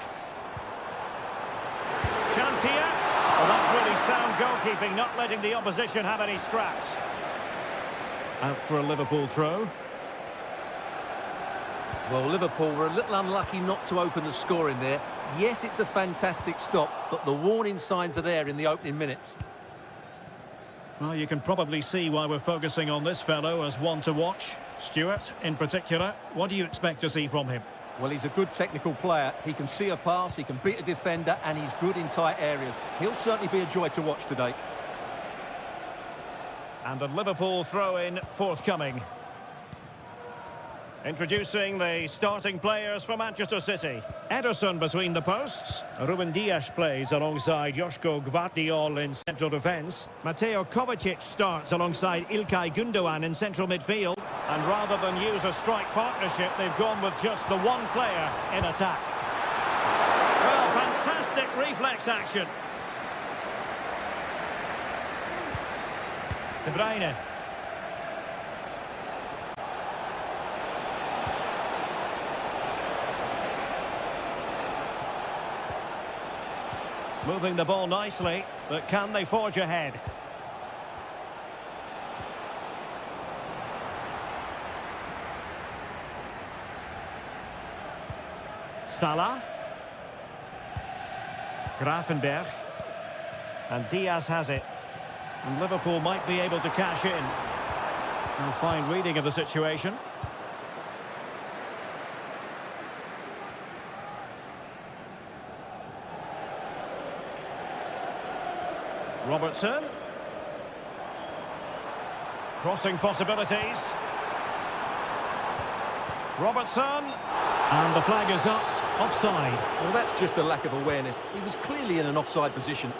Chance here. Well, that's really sound goalkeeping, not letting the opposition have any scraps. Out for a Liverpool throw. Well, Liverpool were a little unlucky not to open the score in there. Yes, it's a fantastic stop, but the warning signs are there in the opening minutes. Well, you can probably see why we're focusing on this fellow as one to watch. Stuart, in particular, what do you expect to see from him? Well, he's a good technical player. He can see a pass, he can beat a defender, and he's good in tight areas. He'll certainly be a joy to watch today. And a Liverpool throw-in forthcoming. Introducing the starting players for Manchester City. Ederson between the posts. Ruben Dias plays alongside Joško Gvardiol in central defence. Mateo Kovacic starts alongside Ilkay Gundogan in central midfield. And rather than use a strike partnership, they've gone with just the one player in attack. Well, fantastic reflex action. De Bruyne. Moving the ball nicely, but can they forge ahead? Salah. Gravenberch. And Diaz has it. And Liverpool might be able to cash in. A fine reading of the situation. Robertson. Crossing possibilities. Robertson. And the flag is up. Offside. Well, that's just a lack of awareness. He was clearly in an offside position.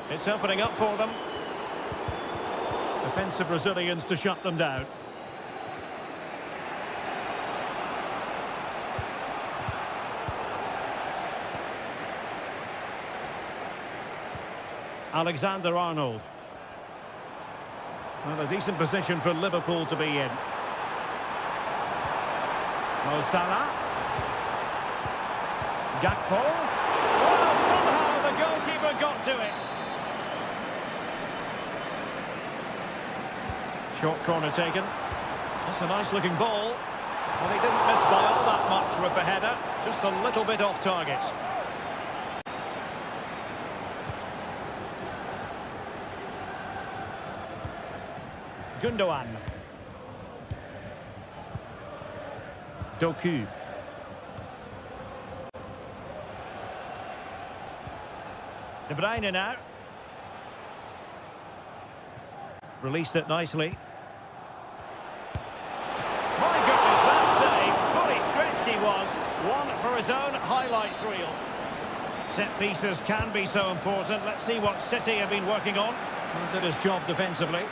It's opening up for them. Defensive Brazilians to shut them down. Alexander-Arnold. Well, a decent position for Liverpool to be in. Mo Salah. Gakpo. Oh, somehow the goalkeeper got to it. Short corner taken. That's a nice looking ball. Well, he didn't miss by all that much with the header. Just a little bit off target. Gundogan. Doku. De Bruyne now. Released it nicely. My goodness, that save. Fully stretched he was. One for his own highlights reel. Set pieces can be so important. Let's see what City have been working on. Did his job defensively.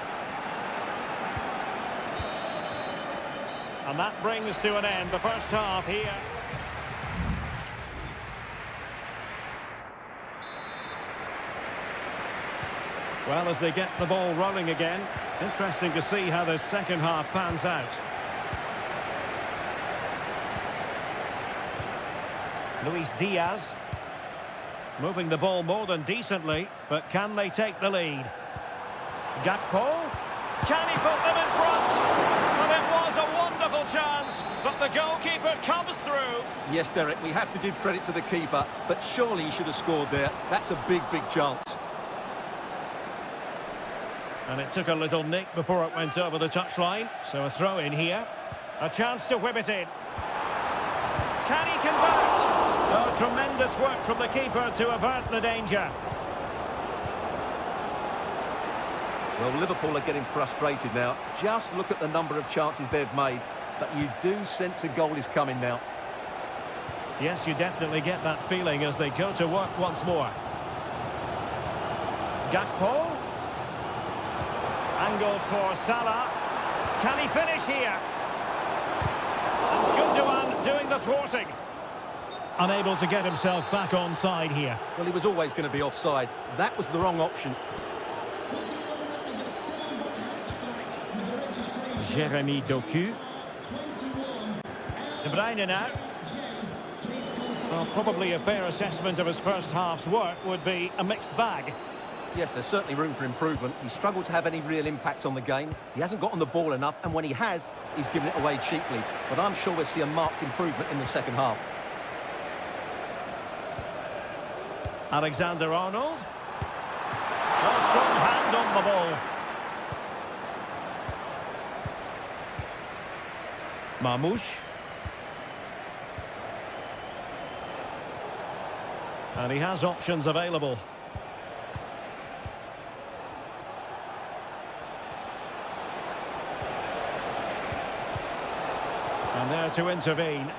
And that brings to an end the first half here. Well, as they get the ball rolling again, interesting to see how the second half pans out. Luis Diaz. Moving the ball more than decently, but can they take the lead? Gakpo. Can he put them in front? Well, it was a wonderful chance, but the goalkeeper comes through. Yes, Derek, we have to give credit to the keeper, but surely he should have scored there. That's a big, big chance. And it took a little nick before it went over the touchline, so a throw in here. A chance to whip it in. Can he convert? Oh, tremendous work from the keeper to avert the danger. Well, Liverpool are getting frustrated now. Just look at the number of chances they've made. But you do sense a goal is coming now. Yes, you definitely get that feeling as they go to work once more. Gakpo. Angled for Salah. Can he finish here? And Gundogan doing the thwarting. Unable to get himself back on side here. Well, he was always going to be offside. That was the wrong option. Jeremy Doku. De Bruyne now. Well, probably a fair assessment of his first half's work would be a mixed bag. Yes, there's certainly room for improvement. He struggled to have any real impact on the game. He hasn't got on the ball enough, and when he has, he's given it away cheaply. But I'm sure we'll see a marked improvement in the second half. Alexander-Arnold. Oh, strong hand on the ball. Marmoush. And he has options available. And there to intervene.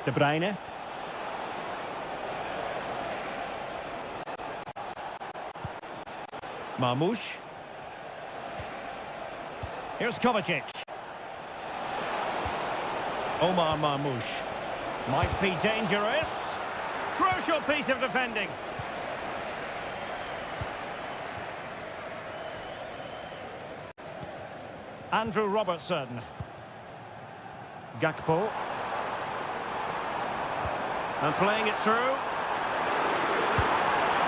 De Bruyne. Marmoush. Here's Kovacic. Omar Marmoush. Might be dangerous. Crucial piece of defending. Andrew Robertson. Gakpo. And playing it through.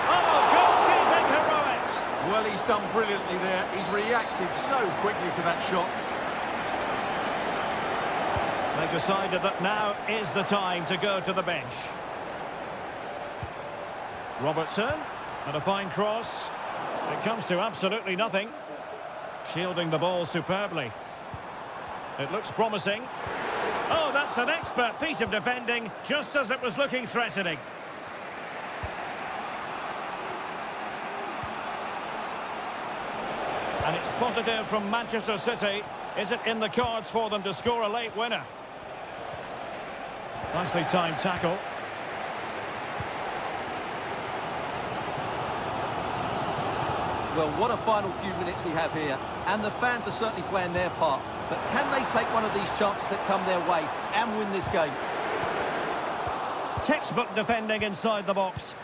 Oh, goalkeeping heroics! Well, he's done brilliantly there. He's reacted so quickly to that shot. They decided that now is the time to go to the bench. Robertson, and a fine cross. It comes to absolutely nothing. Shielding the ball superbly. It looks promising. Oh, that's an expert piece of defending, just as it was looking threatening. And it's positive from Manchester City. Is it in the cards for them to score a late winner? Nicely timed tackle. Well, what a final few minutes we have here. And the fans are certainly playing their part. But can they take one of these chances that come their way and win this game? Textbook defending inside the box.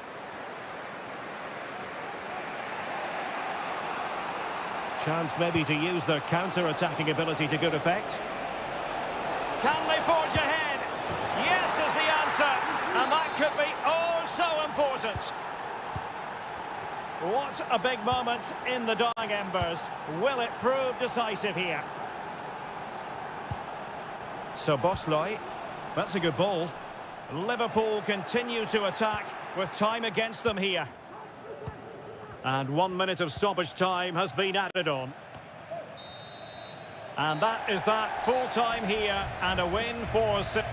Chance maybe to use their counter-attacking ability to good effect. Can they forge ahead? Yes is the answer. And that could be oh so important. What a big moment in the dying embers. Will it prove decisive here? So Bosloy, that's a good ball. Liverpool continue to attack with time against them here. And 1 minute of stoppage time has been added on. And that is that, full time here and a win for Seria.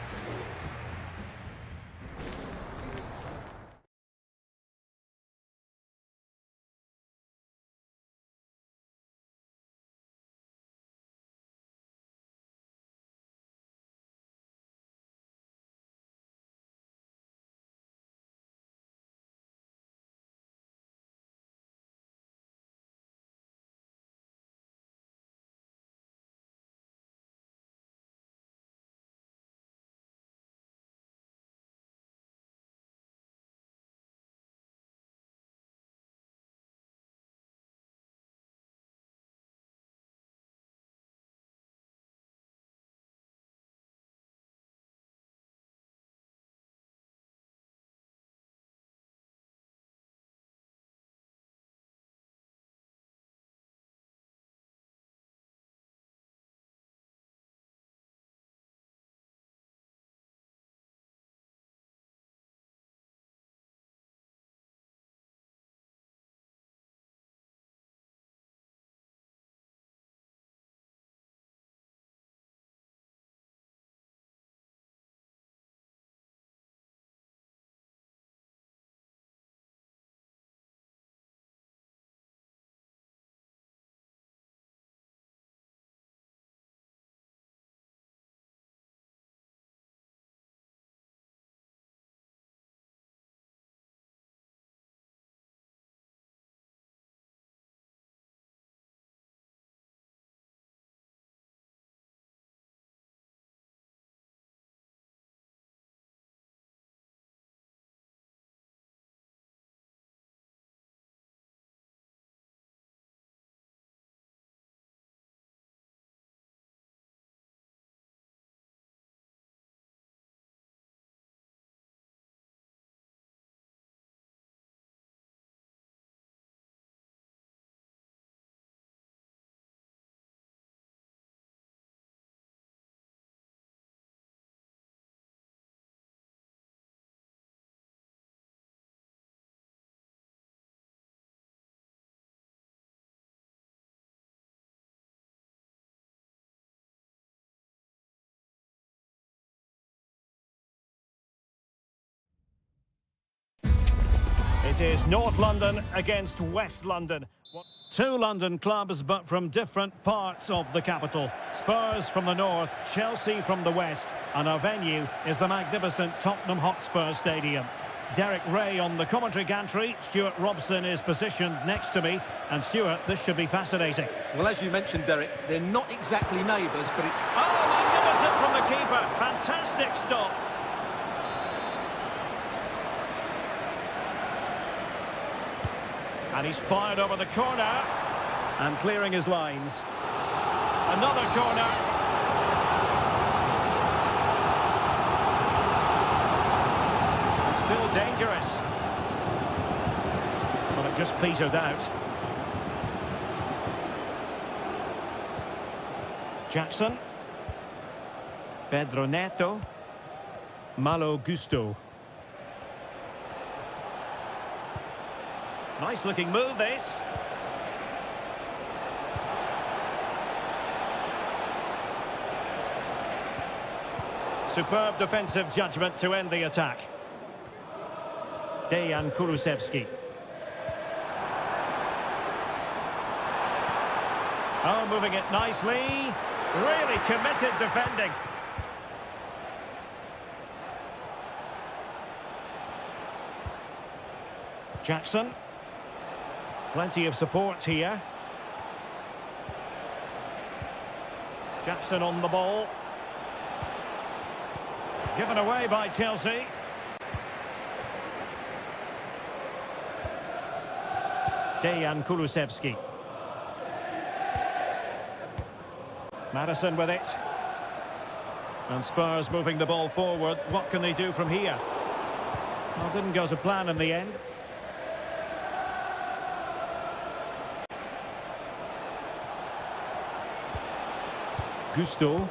It is North London against West London. Two London clubs, but from different parts of the capital. Spurs from the north, Chelsea from the west, and our venue is the magnificent Tottenham Hotspur Stadium. Derek Ray on the commentary gantry. Stuart Robson is positioned next to me. And Stuart, this should be fascinating. Well, as you mentioned, Derek, they're not exactly neighbours, but it's... Oh, magnificent from the keeper. Fantastic stop. And he's fired over the corner. And clearing his lines. Another corner. Still dangerous. Well, it just petered out. Jackson. Pedro Neto. Malo Gusto. Nice looking move, this. Superb defensive judgment to end the attack. Dejan Kulusevski. Oh, moving it nicely. Really committed defending. Jackson. Plenty of support here. Jackson on the ball. Given away by Chelsea. Dejan Kulusevski. Madison with it. And Spurs moving the ball forward. What can they do from here? Well, didn't go to plan in the end. Gusto.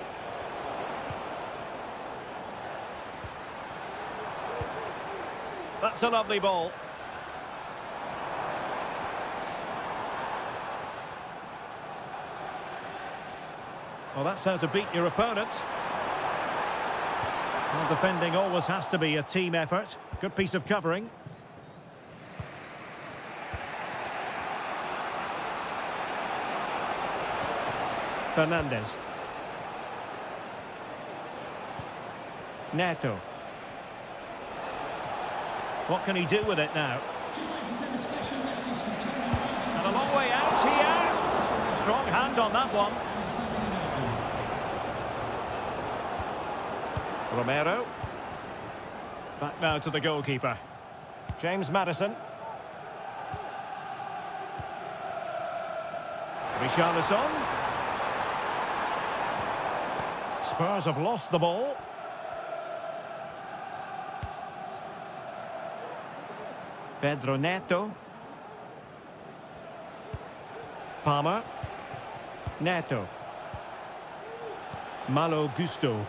That's a lovely ball. Well, that's how to beat your opponent. Well, defending always has to be a team effort. Good piece of covering. Fernandez. Neto. What can he do with it now? And a long way out here. Strong hand on that one. Romero. Back now to the goalkeeper. James Madison. Richarlison. Spurs have lost the ball. Pedro Neto. Palmer. Neto. Malo Gusto.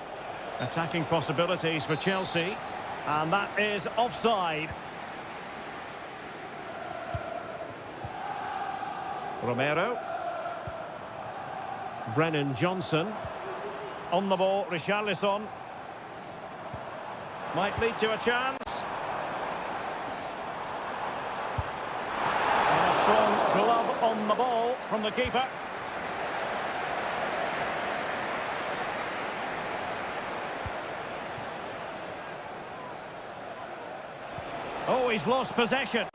Attacking possibilities for Chelsea. And that is offside. Romero. Brennan Johnson. On the ball, Richarlison. Might lead to a chance. And a strong glove on the ball from the keeper. Oh, he's lost possession.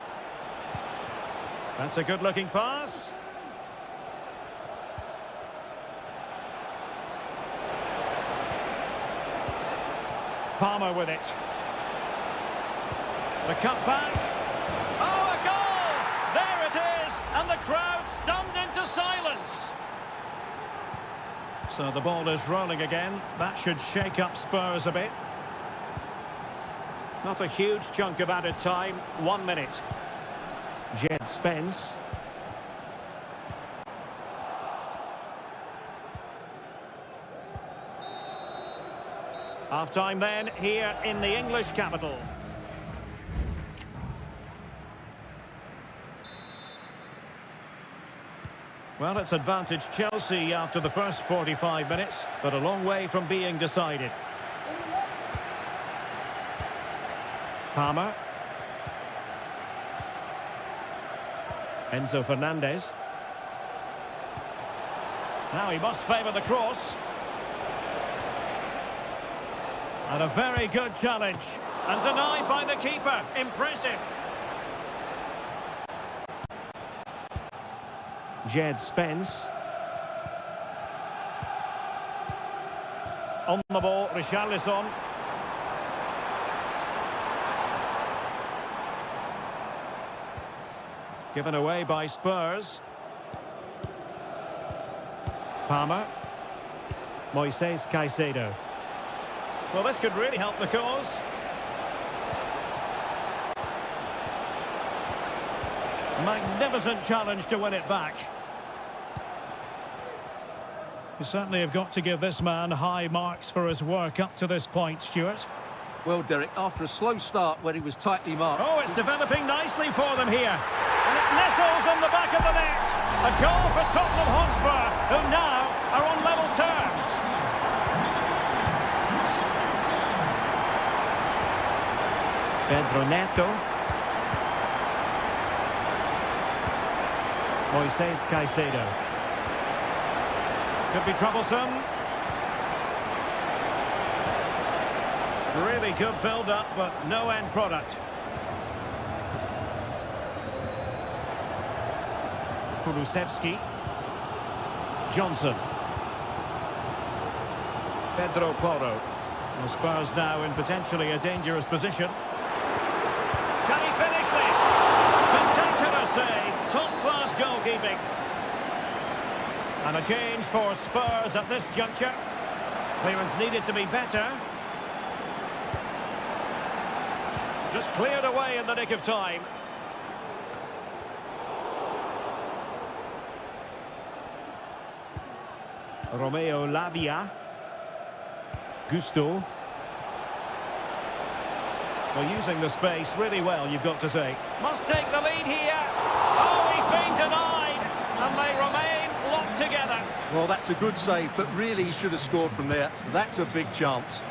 That's a good-looking pass. Palmer with it. The cut back. Oh, a goal! There it is! And the crowd stunned into silence. So the ball is rolling again. That should shake up Spurs a bit. Not a huge chunk of added time. 1 minute. Jed Spence. Half-time then, here in the English capital. Well, it's advantage Chelsea after the first 45 minutes, but a long way from being decided. Palmer. Enzo Fernandez. Now he must favour the cross. And a very good challenge. And denied by the keeper. Impressive. Jed Spence. On the ball, Richarlison. Given away by Spurs. Palmer. Moises Caicedo. Well, this could really help the cause. Magnificent challenge to win it back. You certainly have got to give this man high marks for his work up to this point, Stuart. Well, Derek, after a slow start where he was tightly marked... Oh, it's developing nicely for them here. And it nestles in the back of the net. A goal for Tottenham Hotspur, who now are on level terms. Pedro Neto. Moises Caicedo. Could be troublesome. Really good build-up, but no end product. Kulusevski. Johnson. Pedro Porro. The Spurs now in potentially a dangerous position. Can he finish this? Spectacular save. Top-class goalkeeping. And a change for Spurs at this juncture. Clearance needed to be better. Just cleared away in the nick of time. Romeo Lavia. Gusto. Well, using the space really well, you've got to say. Must take the lead here. Oh, he's been denied. And they remain locked together. Well, that's a good save, but really he should have scored from there. That's a big chance.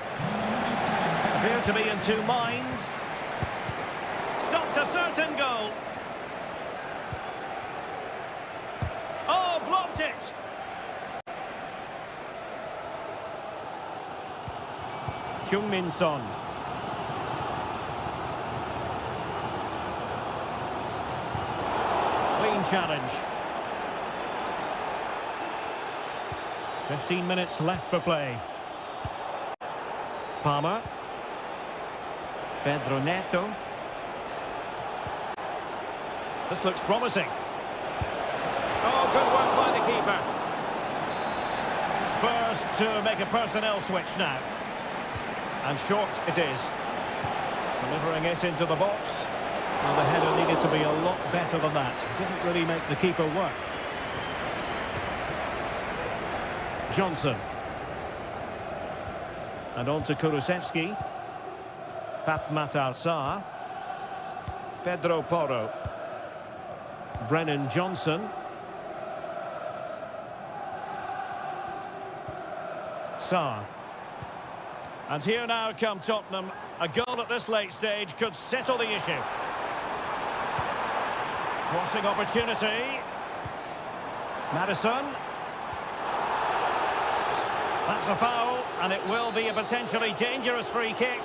Appear to be in two minds. Stopped a certain goal. Oh, blocked it. Heung-min Son. Clean challenge. 15 minutes left for play. Palmer. Pedro Neto. This looks promising. Oh, good work by the keeper. Spurs to make a personnel switch now. And short it is. Delivering it into the box. Well, the header needed to be a lot better than that. Didn't really make the keeper work. Johnson. And on to Kulusevski. Pape Sarr. Pedro Porro. Brennan Johnson. Sarr. And here now come Tottenham. A goal at this late stage could settle the issue. Crossing opportunity. Maddison. That's a foul, and it will be a potentially dangerous free kick.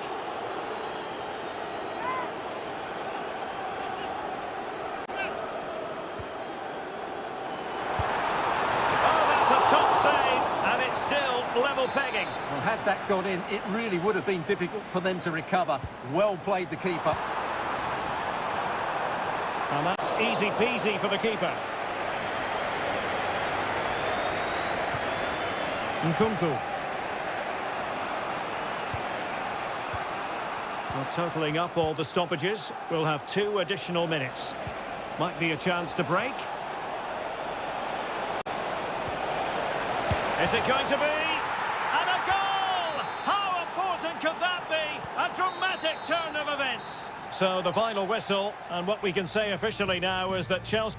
Oh, that's a top save, and it's still level pegging. Well, had that gone in, it really would have been difficult for them to recover. Well played, the keeper. And that's easy peasy for the keeper. Nkunku. Well, totalling up all the stoppages, we'll have 2 additional minutes. Might be a chance to break. Is it going to be? And a goal! How important could that be? A dramatic turn of events. So the final whistle, and what we can say officially now is that Chelsea...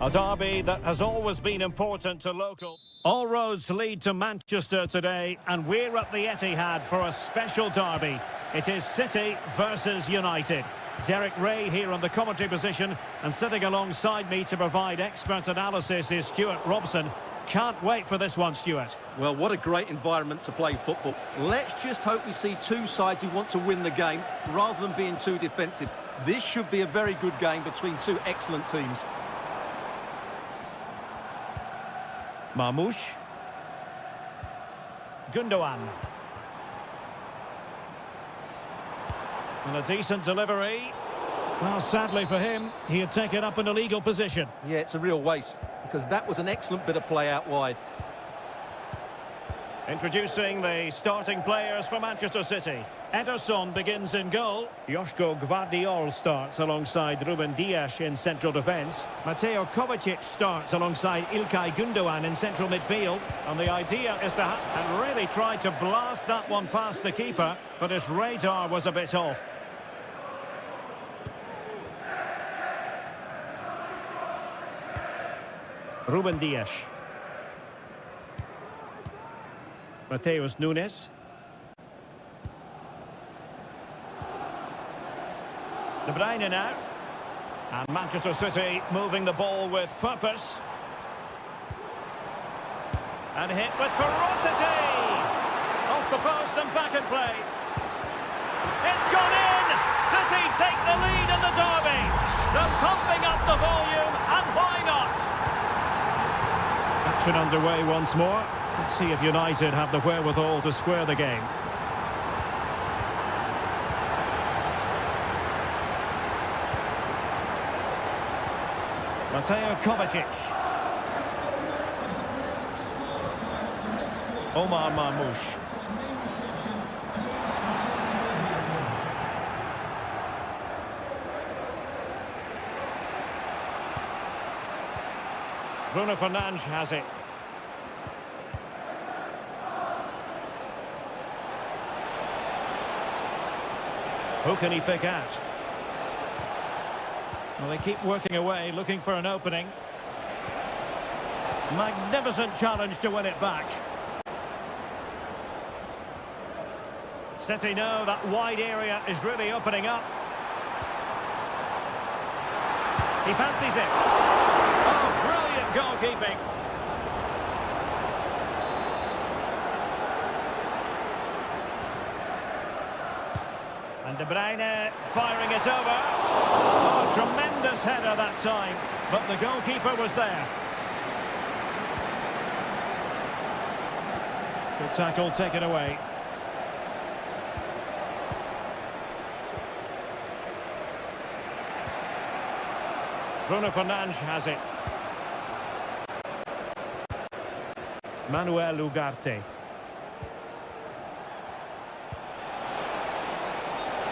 A derby that has always been important to local. All roads lead to Manchester today, and we're at the Etihad for a special derby. It is City versus United. Derek Ray here on the commentary position, and sitting alongside me to provide expert analysis is Stuart Robson. Can't wait for this one, Stuart. Well, what a great environment to play football. Let's just hope we see two sides who want to win the game rather than being too defensive. This should be a very good game between two excellent teams. Marmoush. Gundogan. And a decent delivery. Well, sadly for him, he had taken up an illegal position. Yeah, it's a real waste, because that was an excellent bit of play out wide. Introducing the starting players for Manchester City. Ederson begins in goal. Joško Gvardiol starts alongside Ruben Dias in central defence. Mateo Kovacic starts alongside Ilkay Gundogan in central midfield. And the idea is to and really tried to blast that one past the keeper, but his radar was a bit off. Ruben Dias. Mateus Nunes. De Bruyne now. And Manchester City moving the ball with purpose. And hit with ferocity! Off the post and back in play. It's gone in! City take the lead in the derby. They're pumping up the volume, and why not? Action underway once more. Let's see if United have the wherewithal to square the game. Mateo Kovacic. Omar Marmoush. Bruno Fernandes has it. Who can he pick out? Well, they keep working away, looking for an opening. Magnificent challenge to win it back. City know that wide area is really opening up. He fancies it. Oh, brilliant goalkeeping. And De Bruyne firing it over. Oh, tremendous header that time, but the goalkeeper was there. Good tackle taken away. Bruno Fernandes has it. Manuel Ugarte.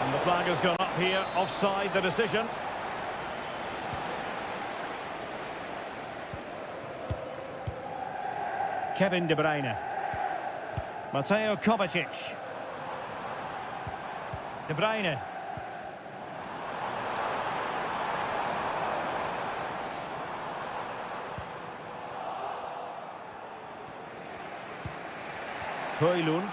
And the flag has gone up here, offside the decision. Kevin De Bruyne. Mateo Kovacic. De Bruyne. Højlund.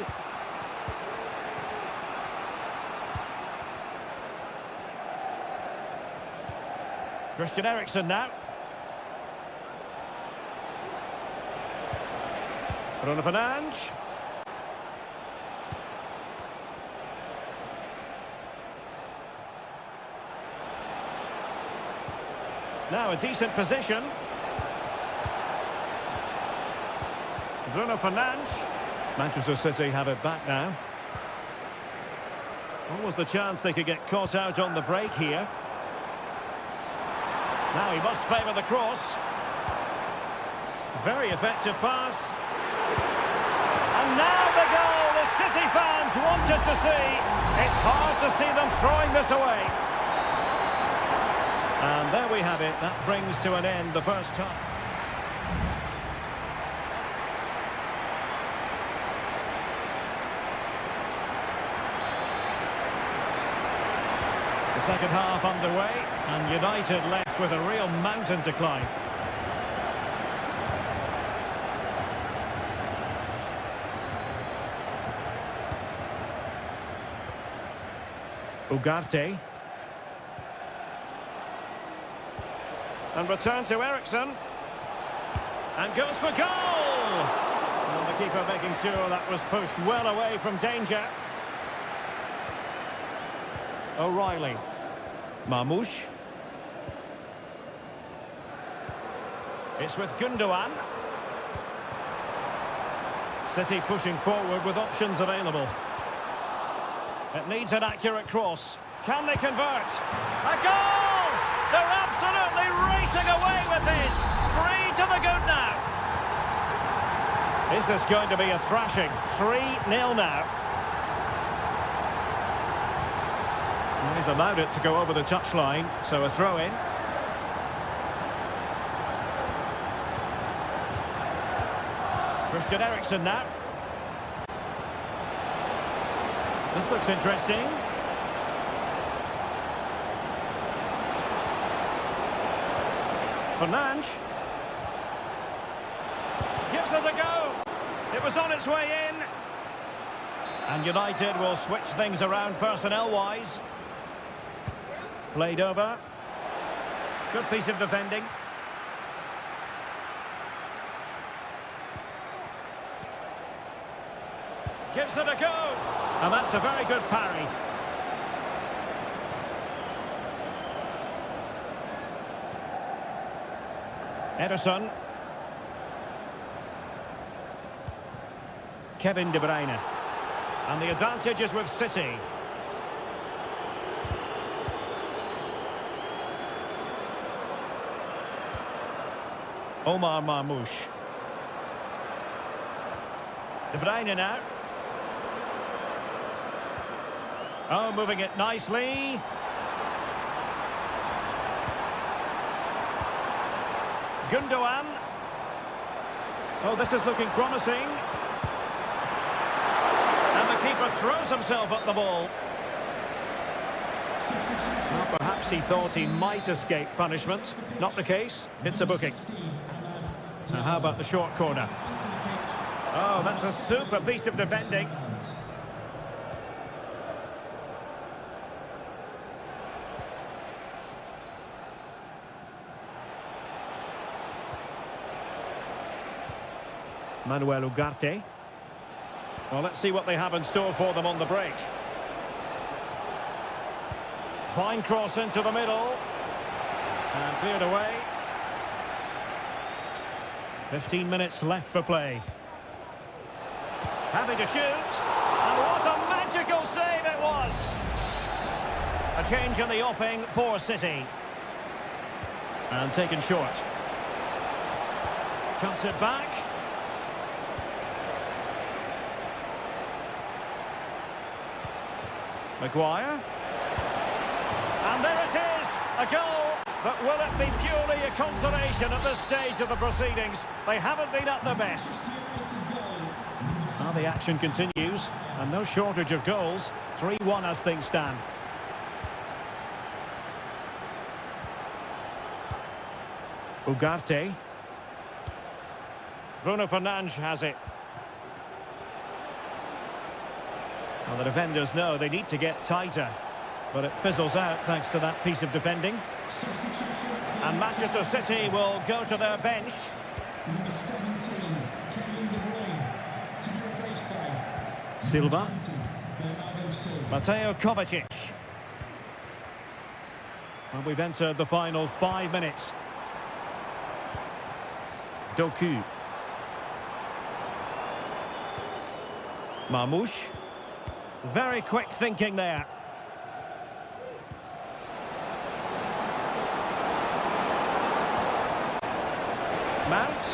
Christian Eriksen now. Bruno Fernandes. Now a decent position. Bruno Fernandes. Manchester City have it back now. What was the chance they could get caught out on the break here? Now he must favour the cross. Very effective pass. And now the goal the City fans wanted to see. It's hard to see them throwing this away. And there we have it. That brings to an end the first half. The second half underway, and United left with a real mountain to climb. Ugarte. And return to Ericsson. And goes for goal! And the keeper making sure that was pushed well away from danger. O'Reilly. Marmoush. It's with Gundogan. City pushing forward with options available. It needs an accurate cross. Can they convert? A goal! They're absolutely racing away with this. 3 to the good now. Is this going to be a thrashing? 3-0 now. And he's allowed it to go over the touchline, so a throw in. Christian Eriksen now. This looks interesting. Fernandes. Gives it a go. It was on its way in. And United will switch things around personnel-wise. Played over. Good piece of defending. Gives it a go. And that's a very good parry. Ederson. Kevin De Bruyne. And the advantage is with City. Omar Marmoush. De Bruyne now. Oh, moving it nicely. Gundogan. Oh, this is looking promising. And the keeper throws himself at the ball. Well, perhaps he thought he might escape punishment. Not the case. It's a booking. Now, how about the short corner? Oh, that's a super piece of defending. Manuel Ugarte. Well, let's see what they have in store for them on the break. Fine cross into the middle. And cleared away. 15 minutes left for play. Having to shoot. And what a magical save it was! A change in the offing for City. And taken short. Cuts it back. Maguire. And there it is, a goal. But will it be purely a consolation at this stage of the proceedings? They haven't been at their best. Now the action continues, and no shortage of goals. 3-1 as things stand. Ugarte. Bruno Fernandes has it. Well, the defenders know they need to get tighter, but it fizzles out thanks to that piece of defending. And Manchester City will go to their bench. Number 17, Kevin De Bruyne, to be replaced by Silva. 20, Bernardo Silva. Mateo Kovacic. And we've entered the final 5 minutes. Doku. Marmoush. Very quick thinking there. Mount.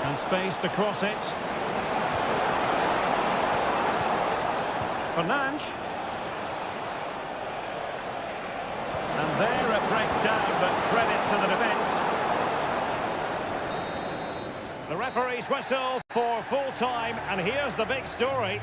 And space to cross it. Fernandes. And there it breaks down, but credit to the defence. The referee's whistle for full time, and here's the big story.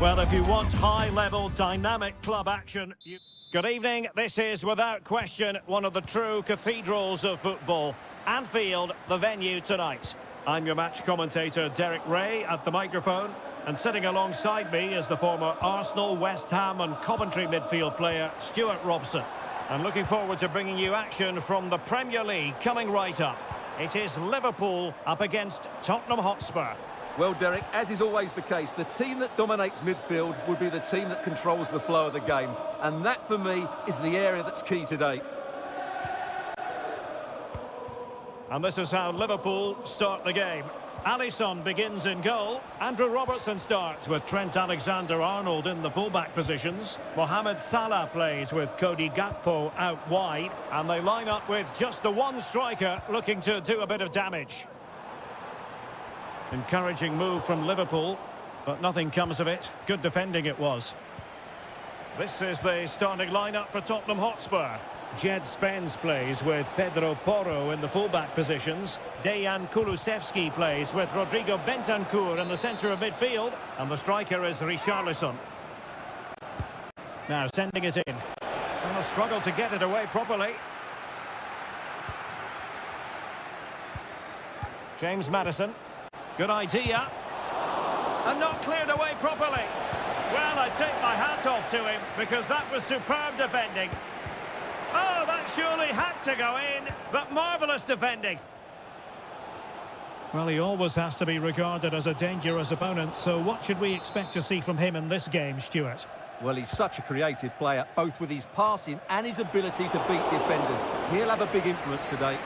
Well, if you want high-level, dynamic club action... Good evening. This is, without question, one of the true cathedrals of football. Anfield, the venue tonight. I'm your match commentator, Derek Ray, at the microphone. And sitting alongside me is the former Arsenal, West Ham and Coventry midfield player, Stuart Robson. I'm looking forward to bringing you action from the Premier League coming right up. It is Liverpool up against Tottenham Hotspur. Well, Derek, as is always the case, the team that dominates midfield would be the team that controls the flow of the game. And that, for me, is the area that's key today. And this is how Liverpool start the game. Alisson begins in goal. Andrew Robertson starts with Trent Alexander-Arnold in the fullback positions. Mohamed Salah plays with Cody Gakpo out wide. And they line up with just the one striker looking to do a bit of damage. Encouraging move from Liverpool, but nothing comes of it. Good defending it was. This is the starting lineup for Tottenham Hotspur. Jed Spence plays with Pedro Porro in the fullback positions. Dejan Kulusevski plays with Rodrigo Bentancur in the centre of midfield. And the striker is Richarlison. Now sending it in. And a struggle to get it away properly. James Maddison. Good idea. And not cleared away properly. Well, I take my hat off to him because that was superb defending. Oh, that surely had to go in, but marvellous defending. Well, he always has to be regarded as a dangerous opponent, so what should we expect to see from him in this game, Stuart? Well, he's such a creative player, both with his passing and his ability to beat defenders. He'll have a big influence today.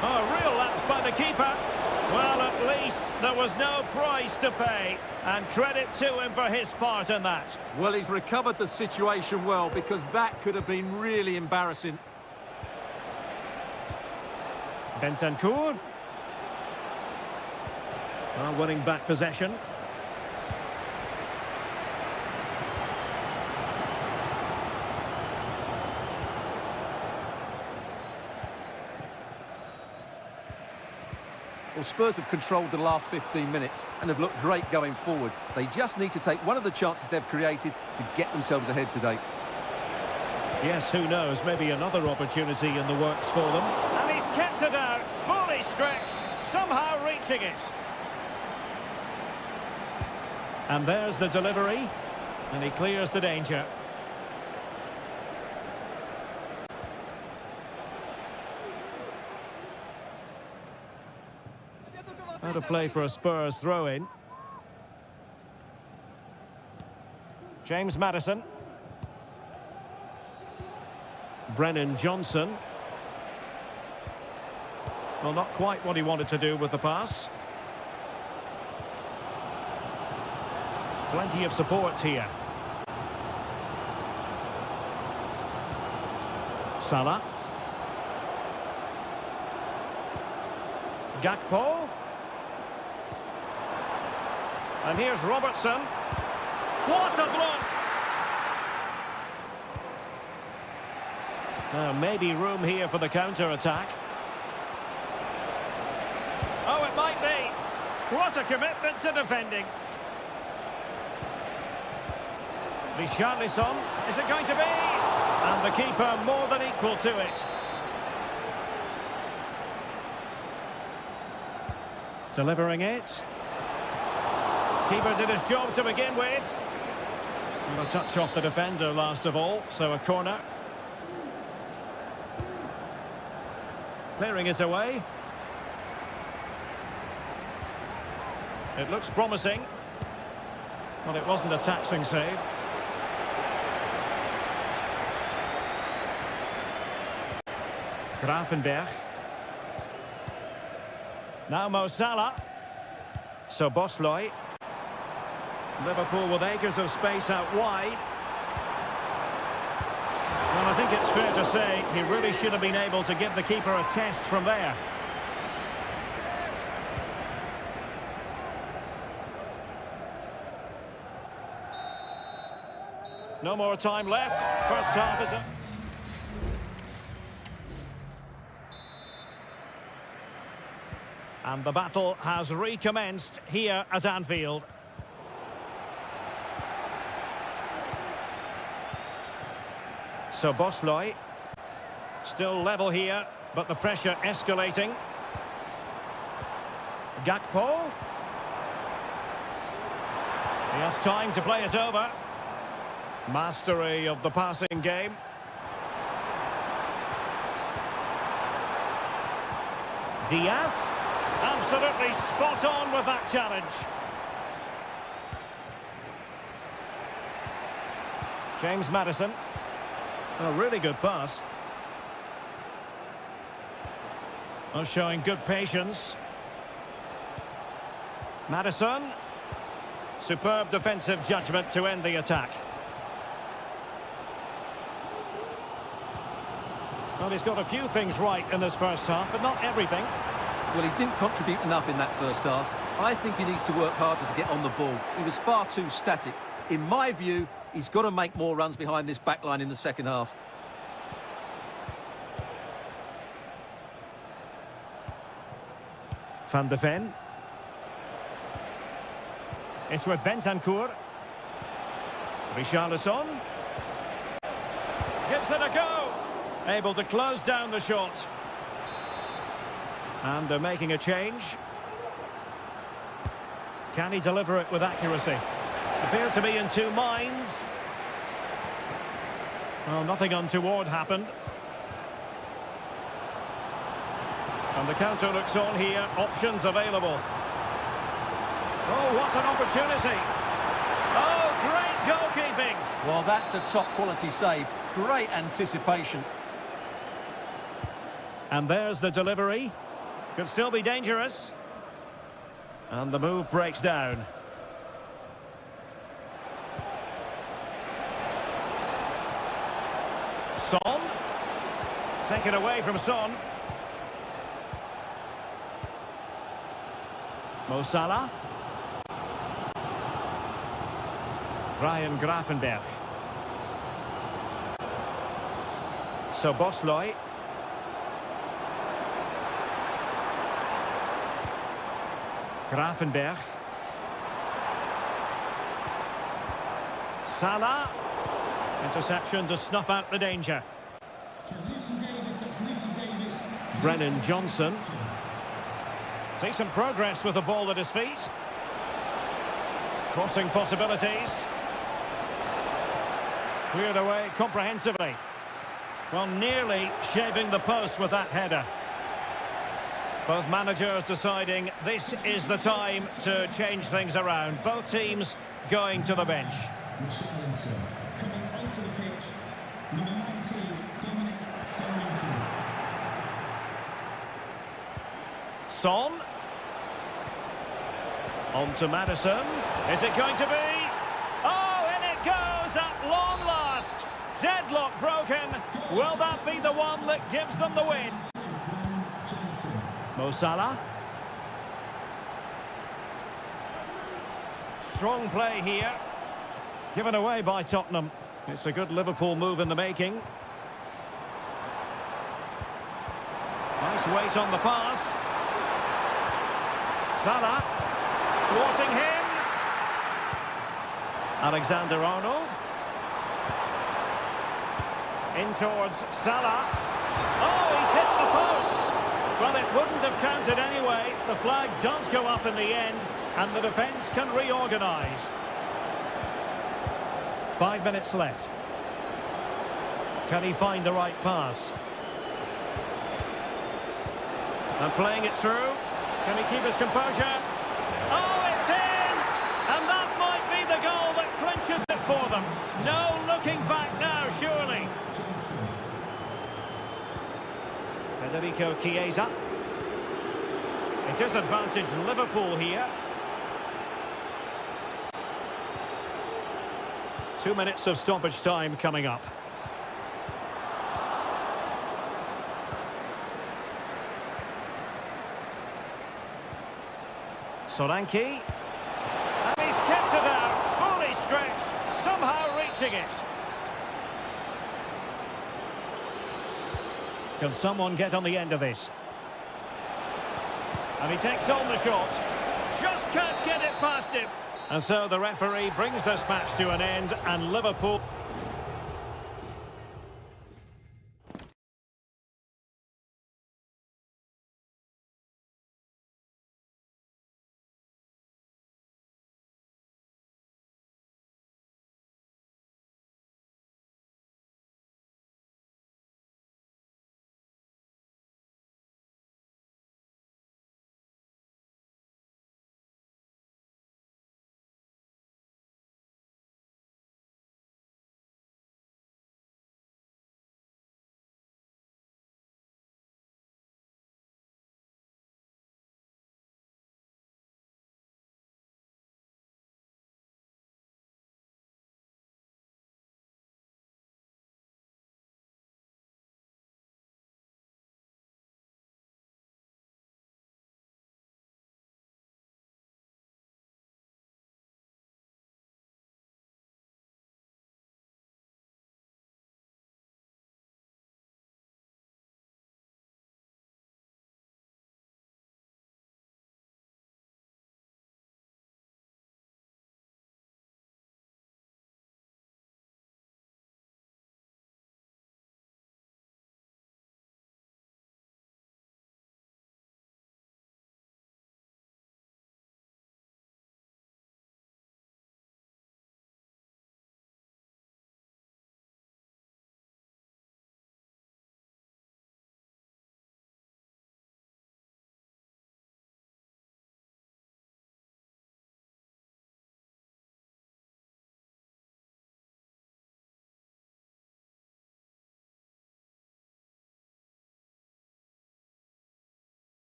Oh, real lapse by the keeper. Well, at least there was no price to pay. And credit to him for his part in that. Well, he's recovered the situation well, because that could have been really embarrassing. Bentancur. Well, winning back possession. Well, Spurs have controlled the last 15 minutes and have looked great going forward. They just need to take one of the chances they've created to get themselves ahead today. Yes, who knows, maybe another opportunity in the works for them. And he's kept it out, fully stretched, somehow reaching it. And there's the delivery, and he clears the danger. Out of play for a Spurs throw-in. James Maddison. Brennan Johnson. Well, not quite what he wanted to do with the pass. Plenty of support here. Salah. Gakpo. And here's Robertson. What a block! Maybe room here for the counter-attack. Oh, it might be. What a commitment to defending. Richarlison. Is it going to be? And the keeper more than equal to it. Delivering it. Keeper did his job to begin with. And a touch off the defender last of all, so a corner. Clearing it away. It looks promising. Well, it wasn't a taxing save. Grafenberg. Now Mo Salah. Szoboszlai. Liverpool with acres of space out wide. Well, I think it's fair to say he really should have been able to give the keeper a test from there. No more time left. First half is up. And the battle has recommenced here at Anfield. So Bosloy. Still level here, but the pressure escalating. Gakpo. He has time to play it over. Mastery of the passing game. Diaz. Absolutely spot on with that challenge. James Maddison. A really good pass. Oh, showing good patience. Maddison. Superb defensive judgment to end the attack. Well, he's got a few things right in this first half, but not everything. Well, he didn't contribute enough in that first half. I think he needs to work harder to get on the ball. He was far too static. In my view, he's got to make more runs behind this back line in the second half. Van de Ven. It's with Bentancur. Richarlison. Gives it a go. Able to close down the shot. And they're making a change. Can he deliver it with accuracy? Appear to be in two minds. Well, nothing untoward happened. And the counter looks on here. Options available. Oh, what an opportunity. Oh, great goalkeeping. Well, that's a top-quality save. Great anticipation. And there's the delivery. Could still be dangerous. And the move breaks down. Son. Taken away from Son. Mo Salah. Ryan Gravenberch. So Bosloy. Gravenberch. Salah. Interception to snuff out the danger. Brennan Johnson. Decent progress with the ball at his feet. Crossing possibilities. Cleared away comprehensively. Well, nearly shaving the post with that header. Both managers deciding this is the time to change things around. Both teams going to the bench. Coming onto the pitch, number 19, Seria. Son. On to Maddison. Is it going to be? Oh, in it goes at long last. Deadlock broken. Will that be the one that gives them the win? Mo Salah. Strong play here. Given away by Tottenham. It's a good Liverpool move in the making. Nice weight on the pass. Salah. Thwarting him. Alexander-Arnold. In towards Salah. Oh, he's hit the post. Well, it wouldn't have counted anyway. The flag does go up in the end, and the defence can reorganise. 5 minutes left. Can he find the right pass? And playing it through. Can he keep his composure? Oh, it's in! And that might be the goal that clinches it for them. No looking back now, surely. Federico Chiesa. It is advantage Liverpool here. 2 minutes of stoppage time coming up. Solanke. And he's kept it out, fully stretched, somehow reaching it. Can someone get on the end of this? And he takes on the shot. Just can't get it past him. And so the referee brings this match to an end, and Liverpool...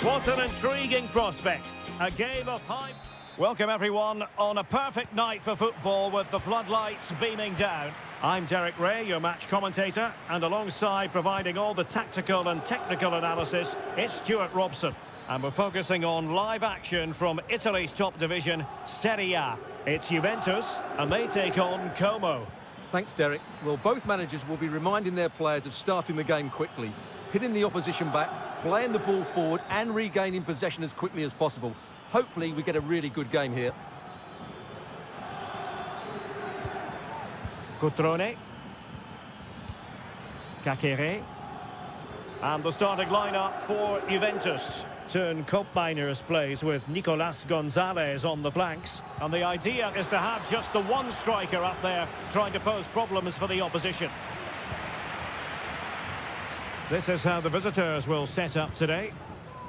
What an intriguing prospect. A game of high... Welcome everyone on a perfect night for football with the floodlights beaming down. I'm Derek Ray, your match commentator, and alongside providing all the tactical and technical analysis, it's Stuart Robson. And we're focusing on live action from Italy's top division, Seria. It's Juventus, and they take on Como. Thanks, Derek. Well, both managers will be reminding their players of starting the game quickly, pinning the opposition back, playing the ball forward and regaining possession as quickly as possible. Hopefully we get a really good game here. Cutrone. Kakere. And the starting lineup for Juventus. Turn Koopmeiners plays with Nicolas Gonzalez on the flanks. And the idea is to have just the one striker up there trying to pose problems for the opposition. This is how the visitors will set up today.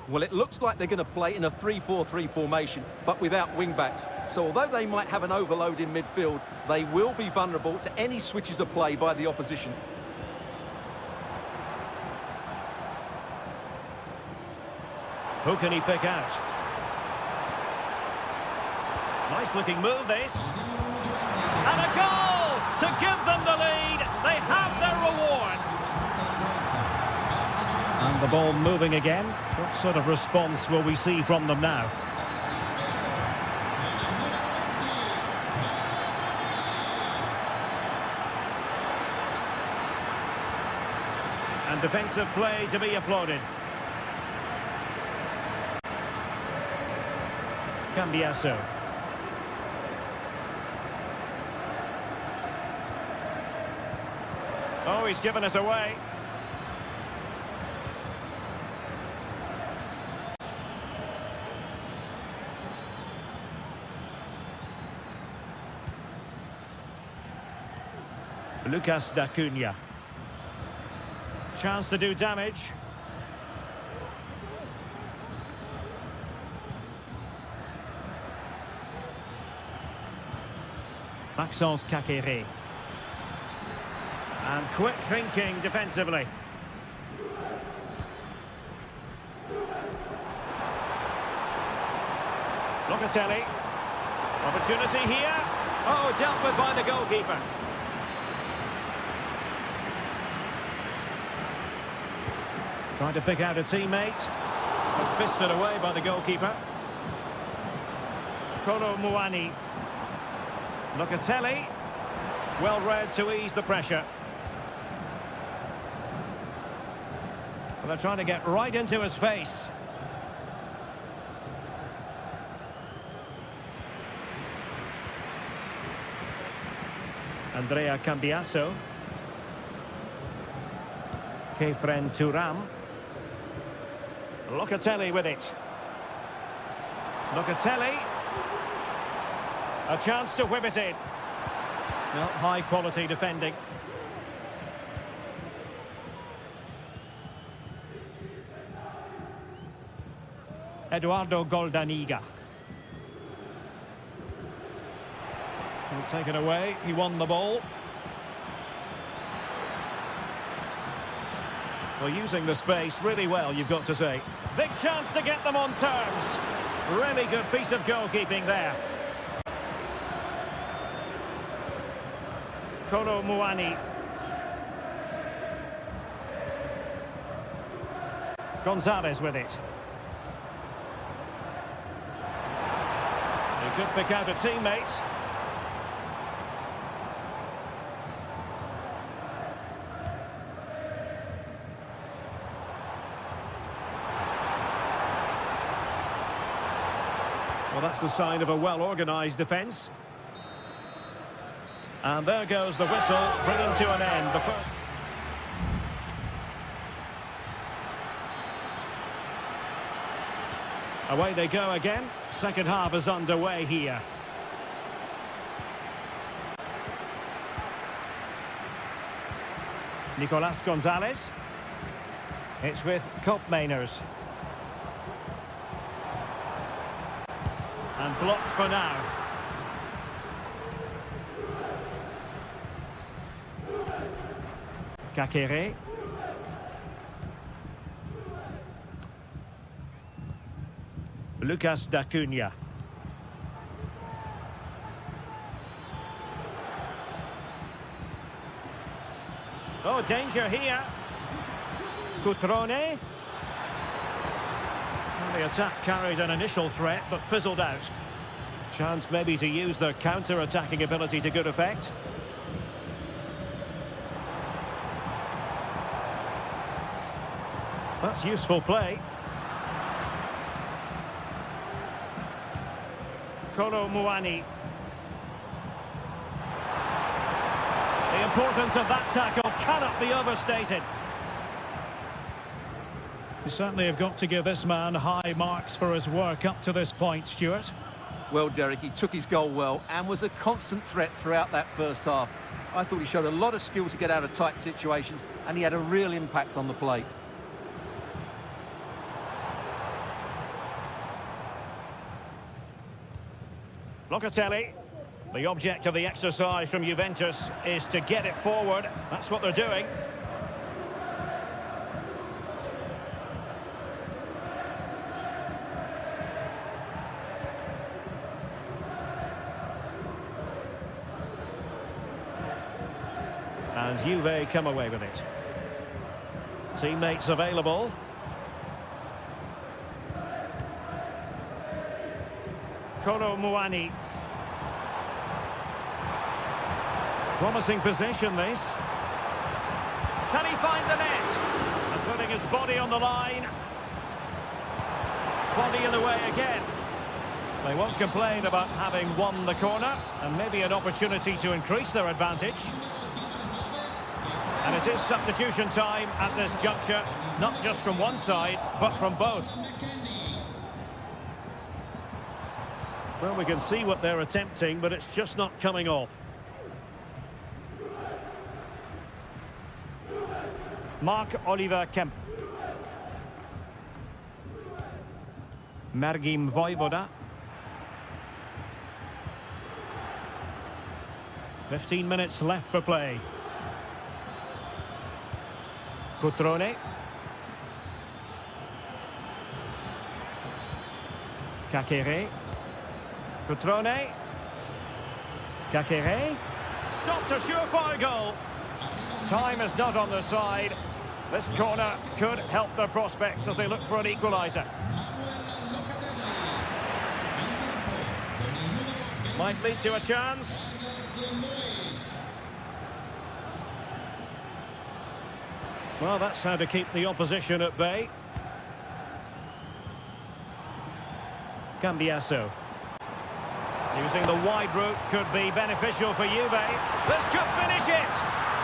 Well, it looks like they're going to play in a 3-4-3 formation, but without wing-backs. So although they might have an overload in midfield, they will be vulnerable to any switches of play by the opposition. Who can he pick out? Nice looking move, this. And a goal to give them the lead. They have their reward. And the ball moving again. What sort of response will we see from them now? And defensive play to be applauded. Cambiasso. Oh, he's given us away. Lucas D'Acunha. Chance to do damage. Maxence Kakere. And quick thinking defensively. Locatelli. Opportunity here. Oh, dealt with by the goalkeeper. Trying to pick out a teammate. But fisted away by the goalkeeper. Kolo Muani. Locatelli. Well read to ease the pressure. Well, they're trying to get right into his face. Andrea Cambiasso. Kefren Turam. Locatelli with it. Locatelli. A chance to whip it in. No, high quality defending. Eduardo Goldaniga. Well, taken away, he won the ball. Well, using the space really well, you've got to say. Big chance to get them on terms. Really good piece of goalkeeping there. Kolo Muani. Gonzalez with it. He could pick out a teammate. Well, that's the sign of a well-organised defence. And there goes the whistle, bringing to an end the first. Away they go again. Second half is underway here. Nicolas Gonzalez. It's with Koopmeiners. And blocked for now. Kakere. Lucas d'Acunha. Oh, danger here. Cutrone. Well, the attack carried an initial threat, but fizzled out. Chance maybe to use their counter-attacking ability to good effect. That's useful play. Kolo Muani. The importance of that tackle cannot be overstated. You certainly have got to give this man high marks for his work up to this point, Stuart. Well, Derek, he took his goal well and was a constant threat throughout that first half. I thought he showed a lot of skill to get out of tight situations, and he had a real impact on the play. Locatelli. The object of the exercise from Juventus is to get it forward. That's what they're doing. And Juve come away with it. Teammates available. Kolo Muani. Promising position, this. Can he find the net? And putting his body on the line. Body in the way again. They won't complain about having won the corner, and maybe an opportunity to increase their advantage. And it is substitution time at this juncture, not just from one side, but from both. Well, we can see what they're attempting, but it's just not coming off. Mark-Oliver Kemp. Mergim Vojvoda. 15 minutes left for play. Cutrone. Kakere. Cutrone. Kakere. Stopped a surefire goal. Time is not on their side. This corner could help their prospects as they look for an equaliser. Might lead to a chance. Well, that's how to keep the opposition at bay. Cambiasso. Using the wide route could be beneficial for Juve. This could finish it.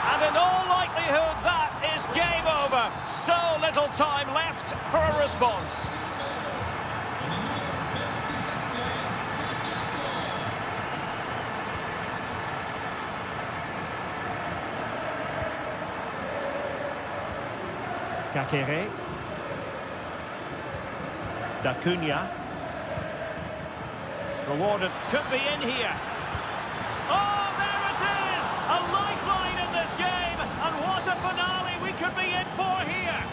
And in all likelihood, that is game over. So little time left for a response. Kakere. d'Acunha. Rewarded. Could be in here. Oh, there it is! A lifeline in this game. And what a finale we could be in for here.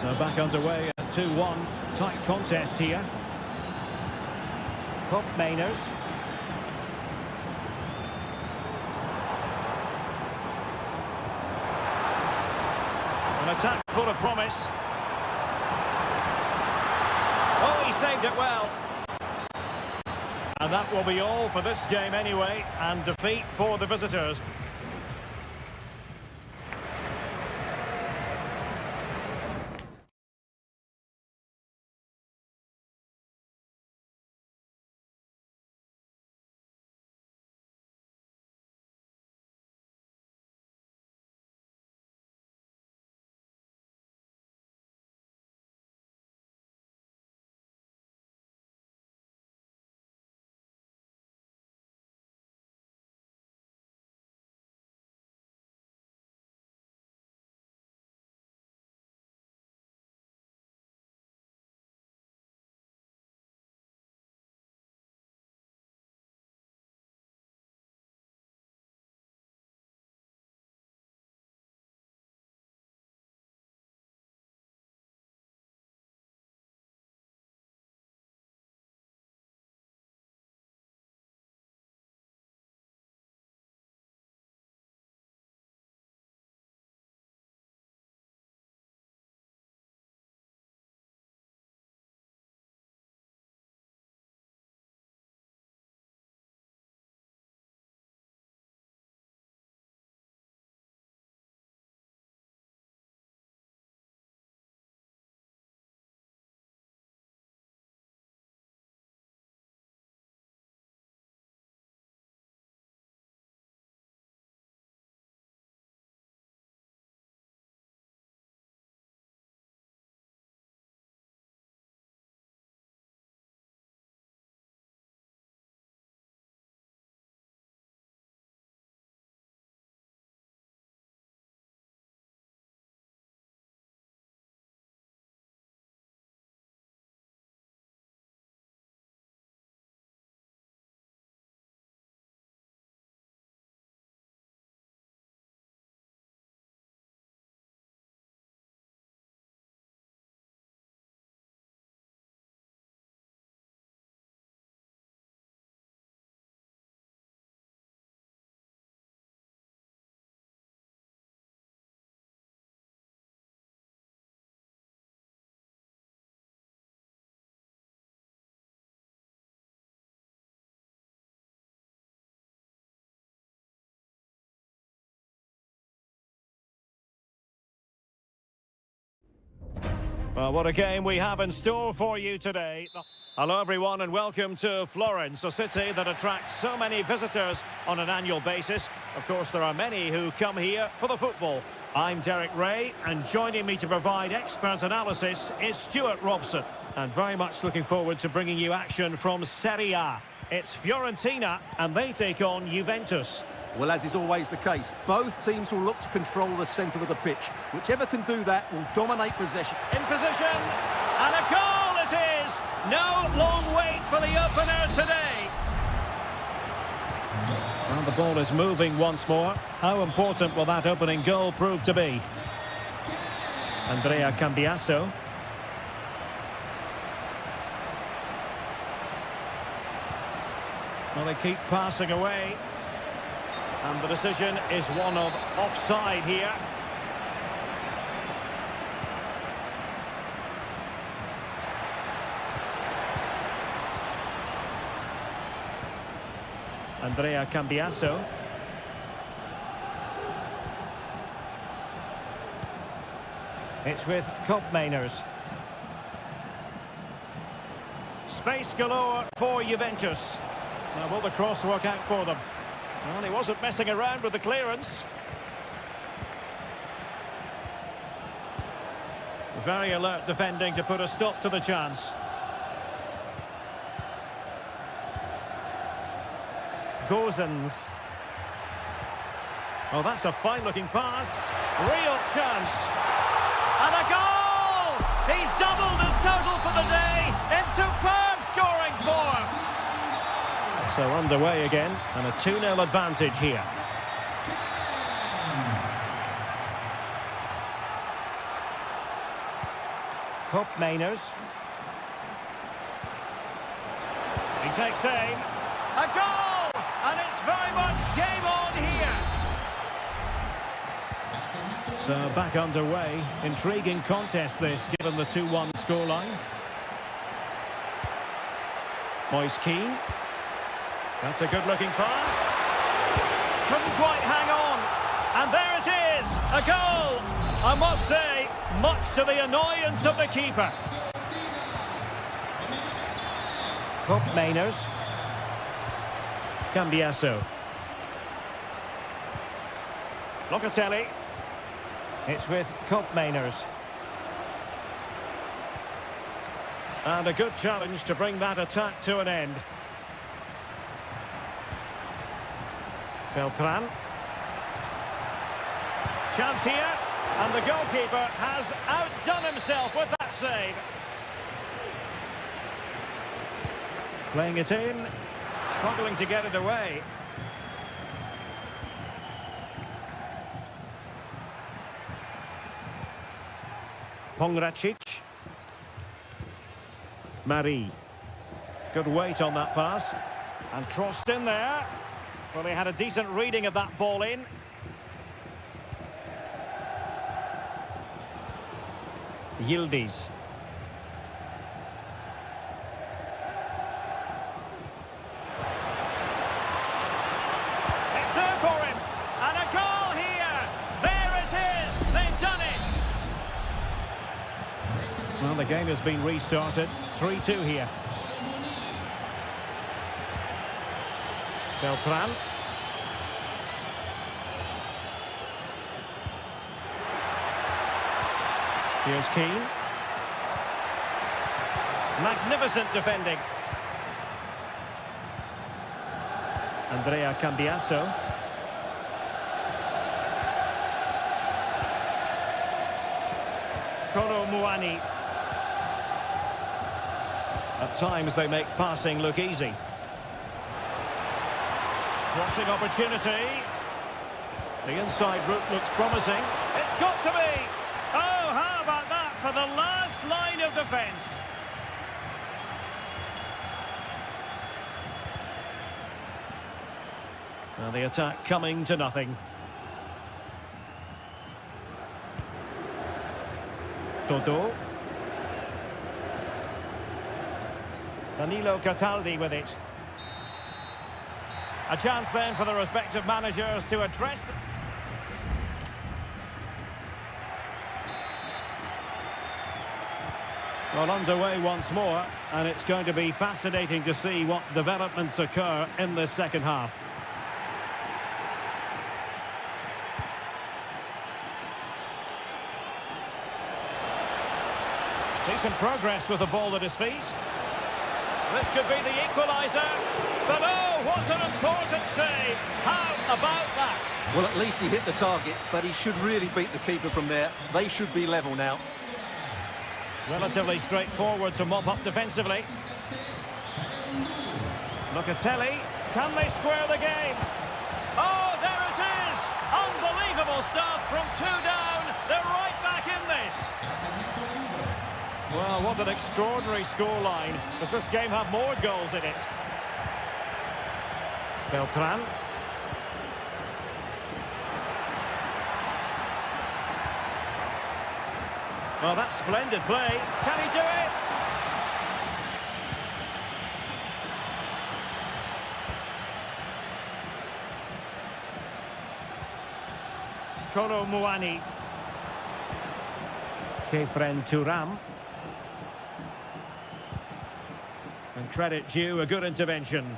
So back underway at 2-1. Tight contest here. Cup Mainers. An attack full of promise. Oh, he saved it well. And that will be all for this game anyway, and defeat for the visitors. Well, what a game we have in store for you today. Hello everyone and welcome to Florence, a city that attracts so many visitors on an annual basis. Of course, there are many who come here for the football. I'm Derek Ray, and joining me to provide expert analysis is Stuart Robson. And very much looking forward to bringing you action from Seria. It's Fiorentina, and they take on Juventus. Well, as is always the case, both teams will look to control the centre of the pitch. Whichever can do that will dominate possession. In position, and a goal it is! No long wait for the opener today. And the ball is moving once more. How important will that opening goal prove to be? Andrea Cambiasso. Well, they keep passing away. And the decision is one of offside here. Andrea Cambiasso. It's with Koopmeiners. Space galore for Juventus. Now, will the cross work out for them? Well, he wasn't messing around with the clearance. Very alert defending to put a stop to the chance. Gozens. Oh, that's a fine-looking pass. Real chance. And a goal! He's doubled his total for the day in superb scoring form. So underway again, and a 2-0 advantage here. Koopmeiners. He takes aim. A goal! And it's very much game on here. So back underway. Intriguing contest this, given the 2-1 scoreline. Moise Keane. That's a good-looking pass. Couldn't quite hang on. And there it is, a goal. I must say, much to the annoyance of the keeper. Koopmeiners. Cambiasso. Locatelli. It's with Koopmeiners. And a good challenge to bring that attack to an end. Beltran. Chance here, and the goalkeeper has outdone himself with that save. Playing it in, struggling to get it away. Pongracic. Marie. Good weight on that pass. And crossed in there. Well, he had a decent reading of that ball in. Yildiz. It's there for him. And a goal here. There it is. They've done it. Well, the game has been restarted. 3-2 here. Beltran. Here's Keane. Magnificent defending. Andrea Cambiasso. Kolo Muani. At times they make passing look easy. Crossing opportunity. The inside route looks promising. It's got to be. Oh, how about that for the last line of defence? Now the attack coming to nothing. Dodo. Danilo Cataldi with it. A chance then for the respective managers to address them. Well, underway once more, and it's going to be fascinating to see what developments occur in this second half. Decent progress with the ball at his feet. This could be the equaliser. But oh, what an important save. How about that? Well, at least he hit the target, but he should really beat the keeper from there. They should be level now. Relatively straightforward to mop up defensively. Locatelli, can they square the game? Oh, there it is! Unbelievable stuff from 2 down. They're right back in this. Well, what an extraordinary scoreline. Does this game have more goals in it? Beltran. Well, that's splendid play. Can he do it? Koro Muani. Kefren Turam. And credit due, a good intervention.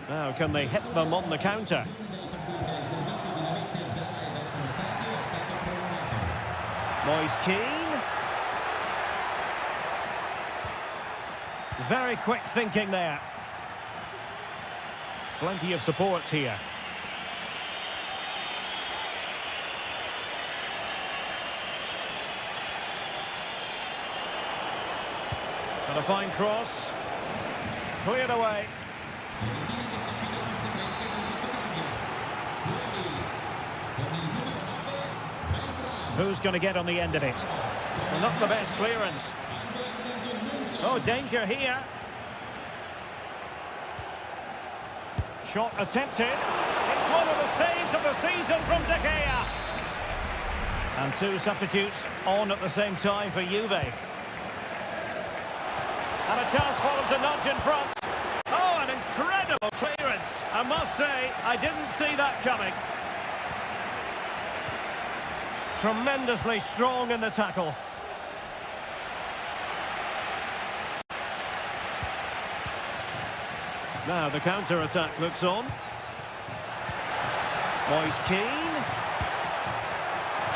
Now, can they hit them on the counter? Moise Keane. Very quick thinking there. Plenty of support here. And a fine cross. Cleared away. Who's going to get on the end of it? Well, not the best clearance. Oh, danger here. Shot attempted. It's one of the saves of the season from De Gea. And 2 substitutes on at the same time for Juve. And a chance for them to nudge in front. Oh, an incredible clearance. I must say, I didn't see that coming. Tremendously strong in the tackle. Now the counter-attack looks on. Moise Keane.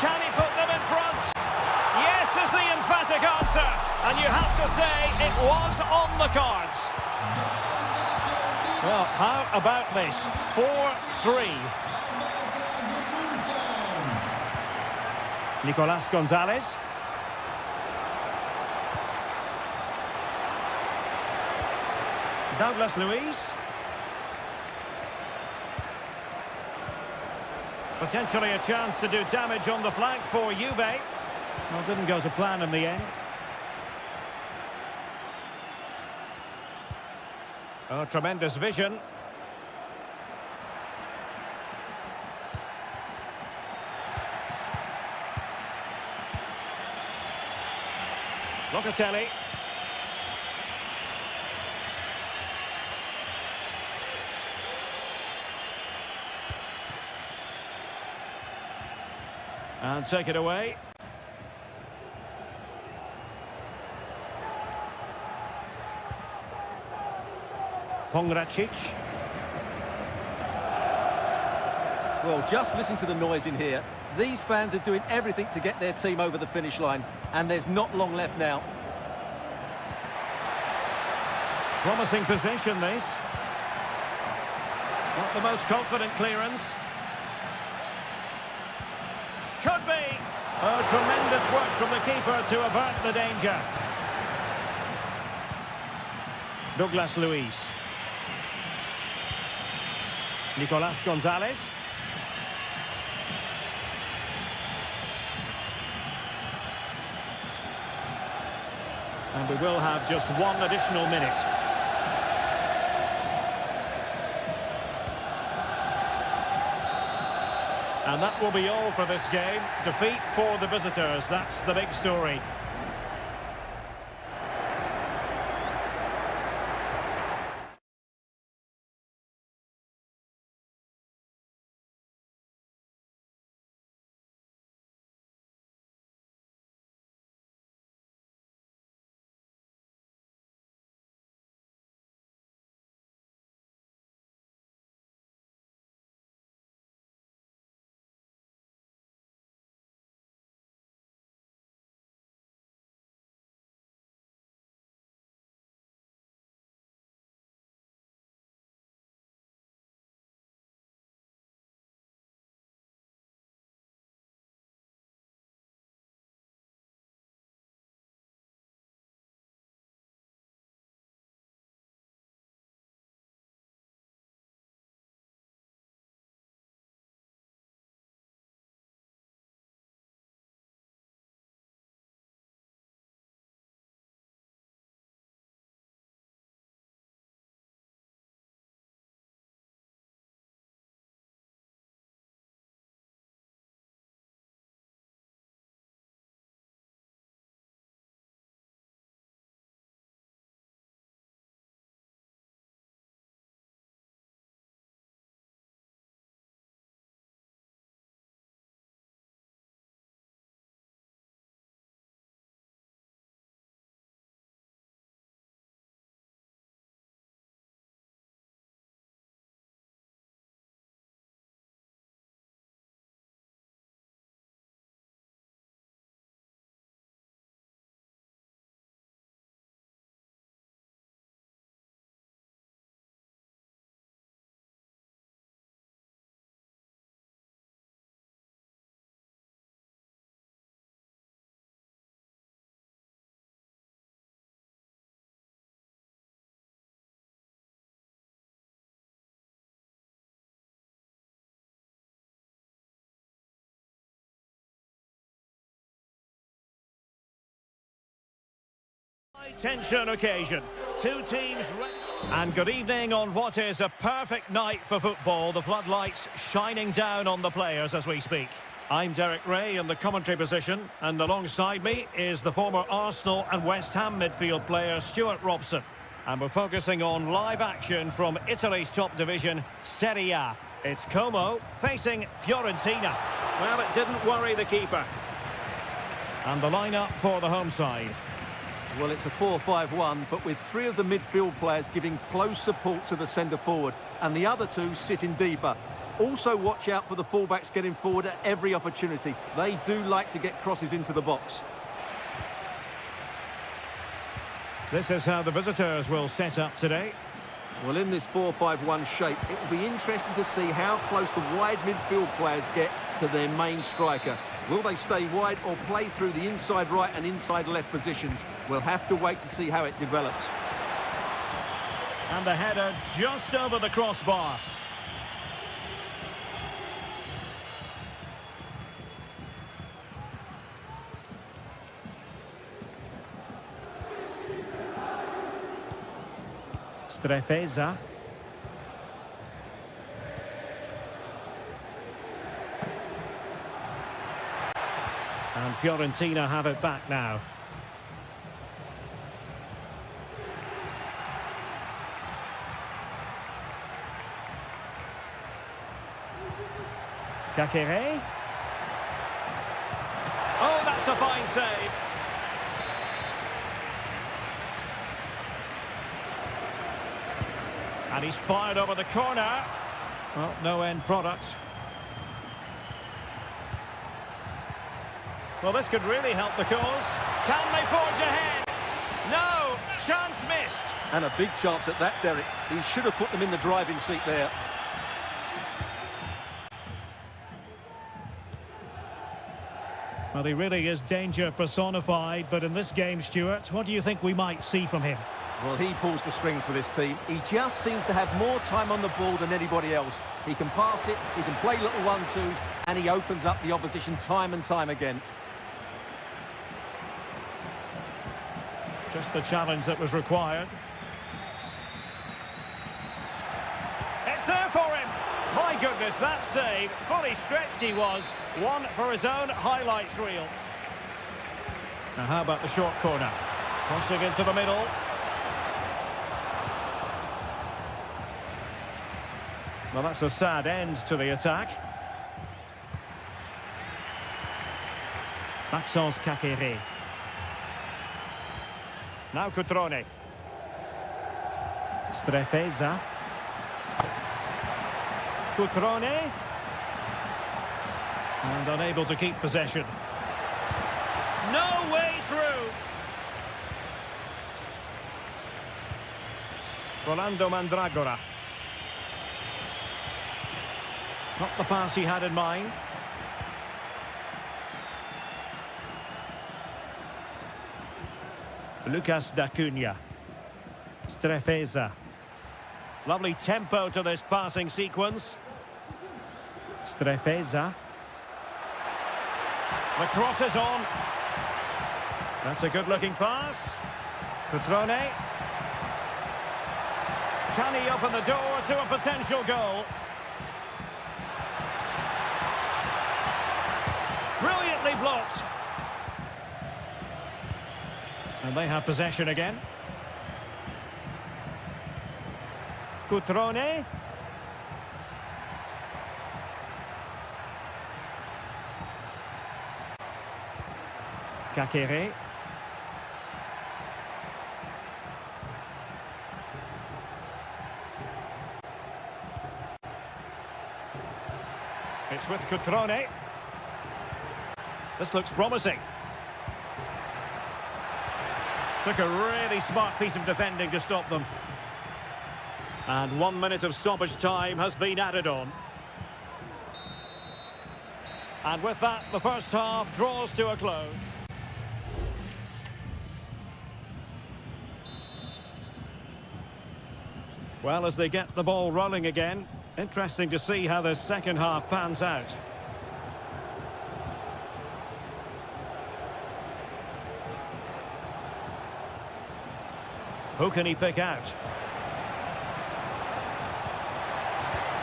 Can he put them in front? Yes is the emphatic answer. And you have to say it was on the cards. Well, how about this? 4-3. Nicolas Gonzalez. Douglas Luiz. Potentially a chance to do damage on the flank for Juve. Well, didn't go to plan in the end. Oh, tremendous vision. Locatelli. And take it away. Pongracic. Well, just listen to the noise in here. These fans are doing everything to get their team over the finish line, and there's not long left now. Promising possession, this. Not the most confident clearance. Could be. Oh, tremendous work from the keeper to avert the danger. Douglas Luiz. Nicolas Gonzalez. And we will have just 1 additional minute. And that will be all for this game. Defeat for the visitors. That's the big story. Tension occasion. Two teams ready. And good evening on what is a perfect night for football. The floodlights shining down on the players as we speak. I'm Derek Ray in the commentary position, and alongside me is the former Arsenal and West Ham midfield player Stuart Robson. And we're focusing on live action from Italy's top division, Seria. It's Como facing Fiorentina. Well, it didn't worry the keeper. And the lineup for the home side. Well, it's a 4-5-1, but with three of the midfield players giving close support to the centre-forward, and the other two sitting deeper. Also watch out for the fullbacks getting forward at every opportunity. They do like to get crosses into the box. This is how the visitors will set up today. Well, in this 4-5-1 shape, it will be interesting to see how close the wide midfield players get to their main striker. Will they stay wide or play through the inside right and inside left positions? We'll have to wait to see how it develops. And the header just over the crossbar. Strefeza. And Fiorentina have it back now. Kakere. Oh, that's a fine save. And he's fired over the corner. Well, no end product. Well, this could really help the cause. Can they forge ahead? No! Chance missed. And a big chance at that, Derek. He should have put them in the driving seat there. Well, he really is danger personified, but in this game, Stuart, what do you think we might see from him? Well, he pulls the strings for this team. He just seems to have more time on the ball than anybody else. He can pass it, he can play little one-twos, and he opens up the opposition time and time again. Just the challenge that was required. It's there for him. My goodness, that save. Fully stretched he was. One for his own highlights reel. Now, how about the short corner? Crossing into the middle. Well, that's a sad end to the attack. Maxence Kakere. Now Cutrone. Strefeza. Cutrone. And unable to keep possession. No way through. Rolando Mandragora. Not the pass he had in mind. Lucas D'Acunha. Strefeza. Lovely tempo to this passing sequence. Strefeza. The cross is on. That's a good-looking pass. Cutrone. Can he open the door to a potential goal? Brilliantly blocked. And they have possession again. Cutrone. Kakere. It's with Cutrone. This looks promising. Took a really smart piece of defending to stop them. And 1 minute of stoppage time has been added on. And with that, the first half draws to a close. Well, as they get the ball rolling again, interesting to see how the second half pans out. Who can he pick out?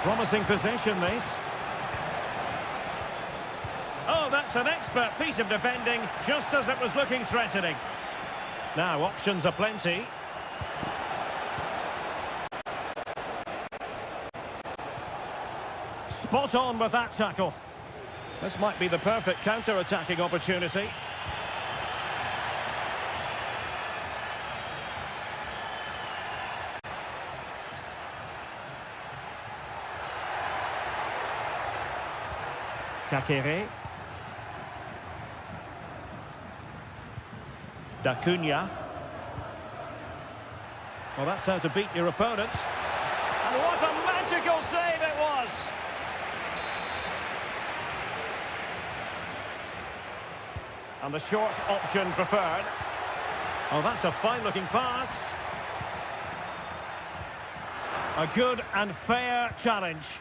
Promising possession, this. Oh, that's an expert piece of defending, just as it was looking threatening. Now, options are plenty. Spot on with that tackle. This might be the perfect counter-attacking opportunity. Kakere. D'Acunha. Well, that's how to beat your opponent. And what a magical save it was! And the short option preferred. Oh, that's a fine-looking pass. A good and fair challenge.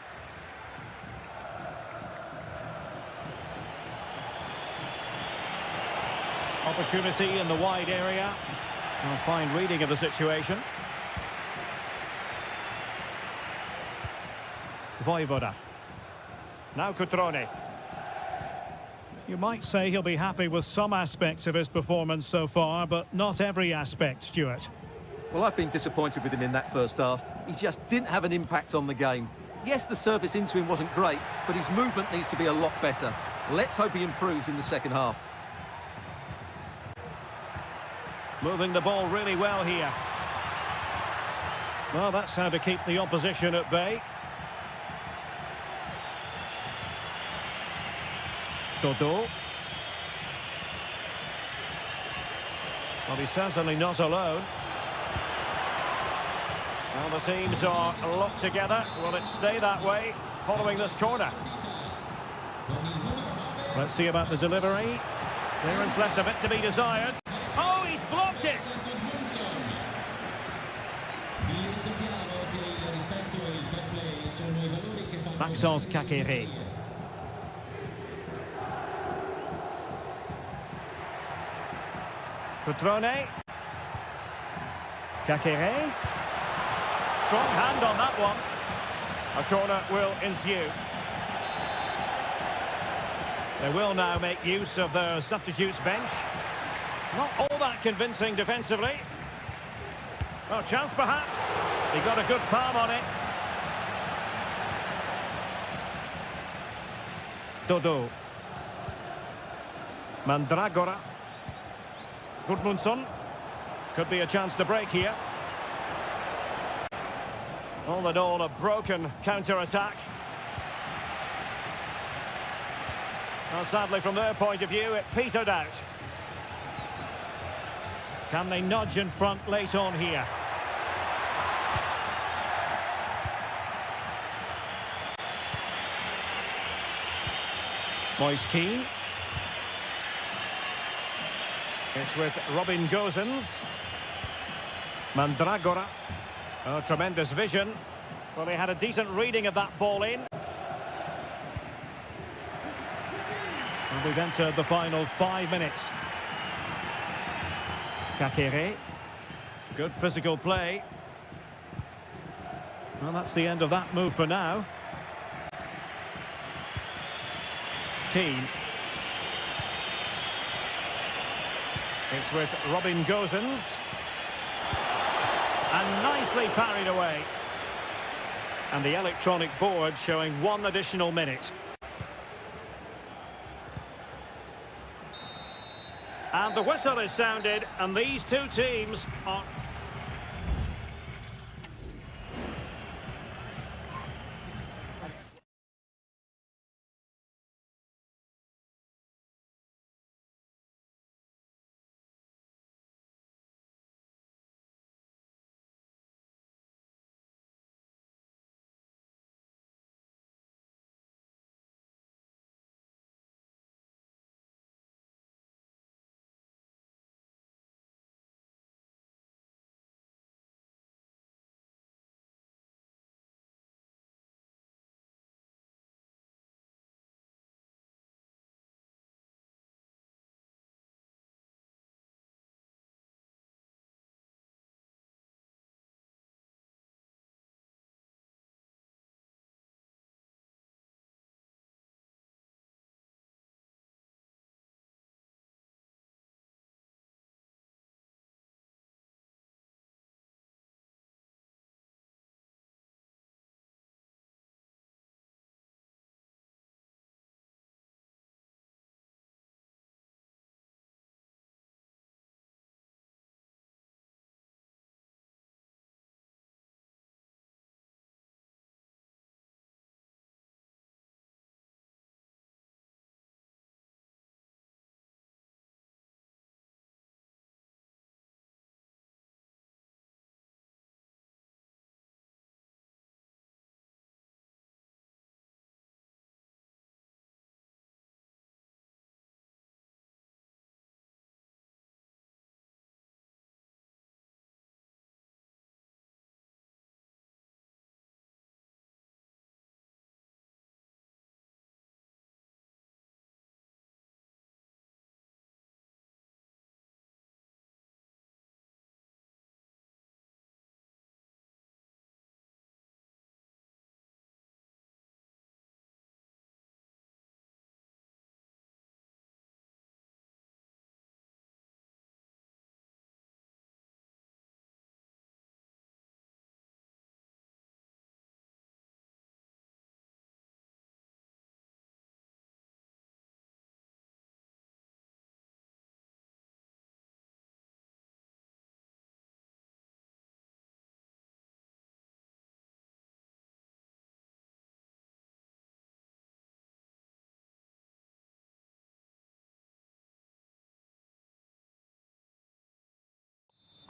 Opportunity in the wide area. A fine reading of the situation. Voivoda. Now Cutrone. You might say he'll be happy with some aspects of his performance so far, but not every aspect, Stuart. Well, I've been disappointed with him in that first half. He just didn't have an impact on the game. Yes, the service into him wasn't great, but his movement needs to be a lot better. Let's hope he improves in the second half. Moving the ball really well here. Well, that's how to keep the opposition at bay. Dodo. Well, he's certainly not alone. Well, the teams are locked together. Will it stay that way following this corner? Let's see about the delivery. Clearance left a bit to be desired. Oh, he's blocked it! Maxence Kakere. Cutrone. Kakere. Strong hand on that one. A corner will ensue. They will now make use of their substitutes bench. Not all that convincing defensively. Well, chance perhaps. He got a good palm on it. Dodo. Mandragora. Gudmundsson. Could be a chance to break here. All in all, a broken counter-attack. Well, sadly, from their point of view, it petered out. Can they nudge in front late on here? Moise Keane. It's with Robin Gosens. Mandragora. Oh, tremendous vision. Well, he had a decent reading of that ball in. And we've entered the final 5 minutes. Kakere. Good physical play. Well, that's the end of that move for now. Keane. It's with Robin Gosens. And nicely parried away. And the electronic board showing 1 additional minute. And the whistle is sounded, and these two teams are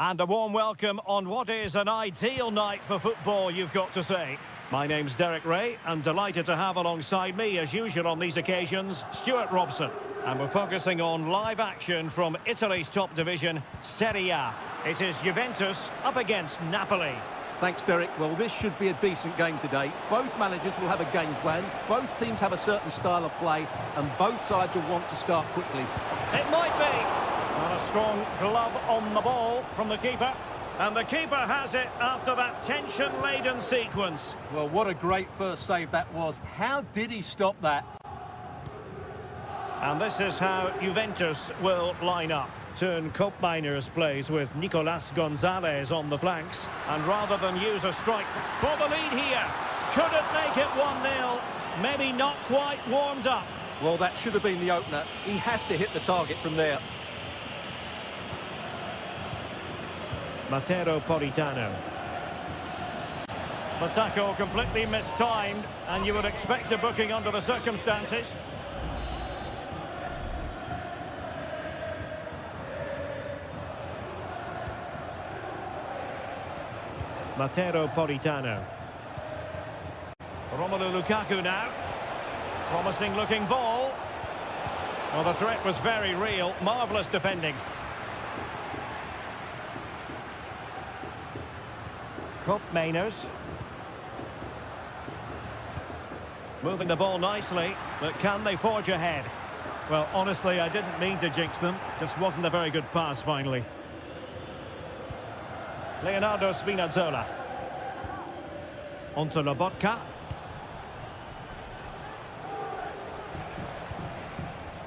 And a warm welcome on what is an ideal night for football, you've got to say. My name's Derek Ray, and delighted to have alongside me, as usual on these occasions, Stuart Robson. And we're focusing on live action from Italy's top division, Seria. It is Juventus up against Napoli. Thanks, Derek. Well, this should be a decent game today. Both managers will have a game plan. Both teams have a certain style of play, and both sides will want to start quickly. It might be. And a strong glove on the ball from the keeper. And the keeper has it after that tension-laden sequence. Well, what a great first save that was. How did he stop that? And this is how Juventus will line up. Turn Koopmeiners plays with Nicolas Gonzalez on the flanks. And rather than use a strike for the lead here, couldn't make it 1-0. Maybe not quite warmed up. Well, that should have been the opener. He has to hit the target from there. Matteo Politano. The tackle completely mistimed, and you would expect a booking under the circumstances. Matteo Politano. Romelu Lukaku now. Promising looking ball. Well, the threat was very real. Marvellous defending. Koopmeiners. Moving the ball nicely, but can they forge ahead? Well, honestly, I didn't mean to jinx them. Just wasn't a very good pass, finally. Leonardo Spinazzola. Onto Lobotka.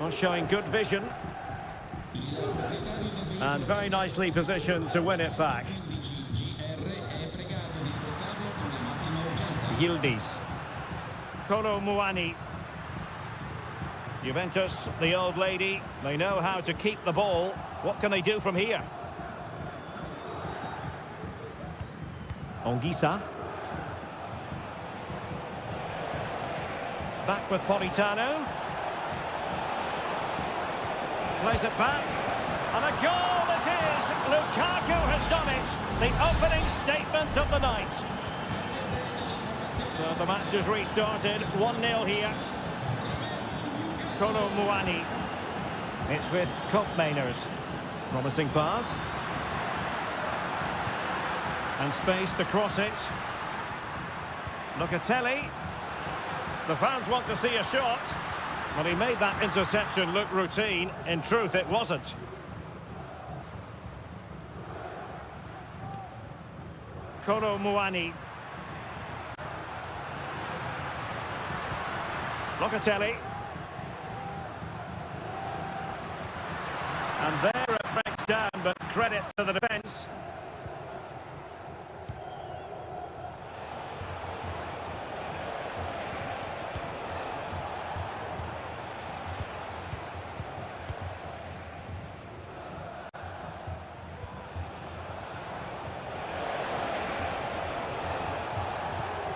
Well, showing good vision. And very nicely positioned to win it back. Yildiz. Kolo Muani. Juventus, the old lady, they know how to keep the ball. What can they do from here? Onguisa. Back with Politano. Plays it back. And a goal it is! Lukaku has done it! The opening statement of the night. So the match has restarted. 1-0 here. Kolo Muani. It's with Koopmeiners. Promising pass. And space to cross it. Locatelli. The fans want to see a shot. Well, he made that interception look routine. In truth, it wasn't. Kolo Muani. Locatelli. And there it breaks down, but credit to the defence.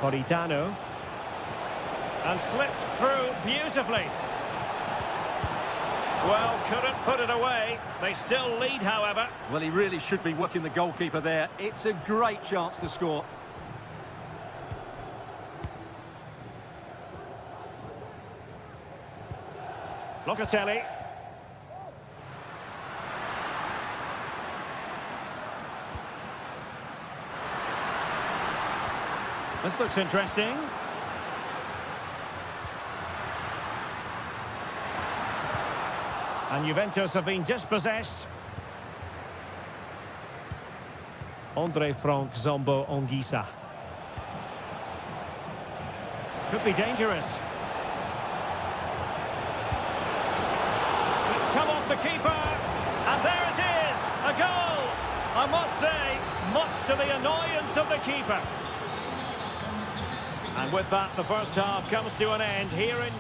Politano. And slipped through beautifully. Well, couldn't put it away. They still lead, however. Well, he really should be working the goalkeeper there. It's a great chance to score. Locatelli. This looks interesting. And Juventus have been dispossessed. Andre Frank Zombo Onguisa. Could be dangerous. It's come off the keeper. And there it is, a goal. I must say, much to the annoyance of the keeper. And with that, the first half comes to an end here in...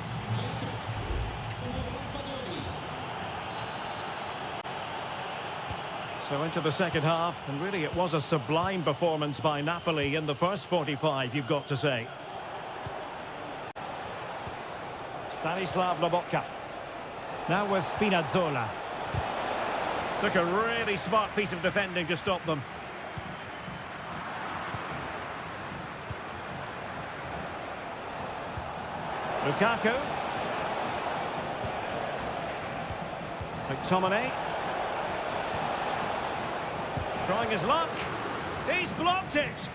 So into the second half, and really it was a sublime performance by Napoli in the first 45, you've got to say. Stanislav Lobotka. Now with Spinazzola. Took a really smart piece of defending to stop them. Lukaku. McTominay. Trying his luck. He's blocked it.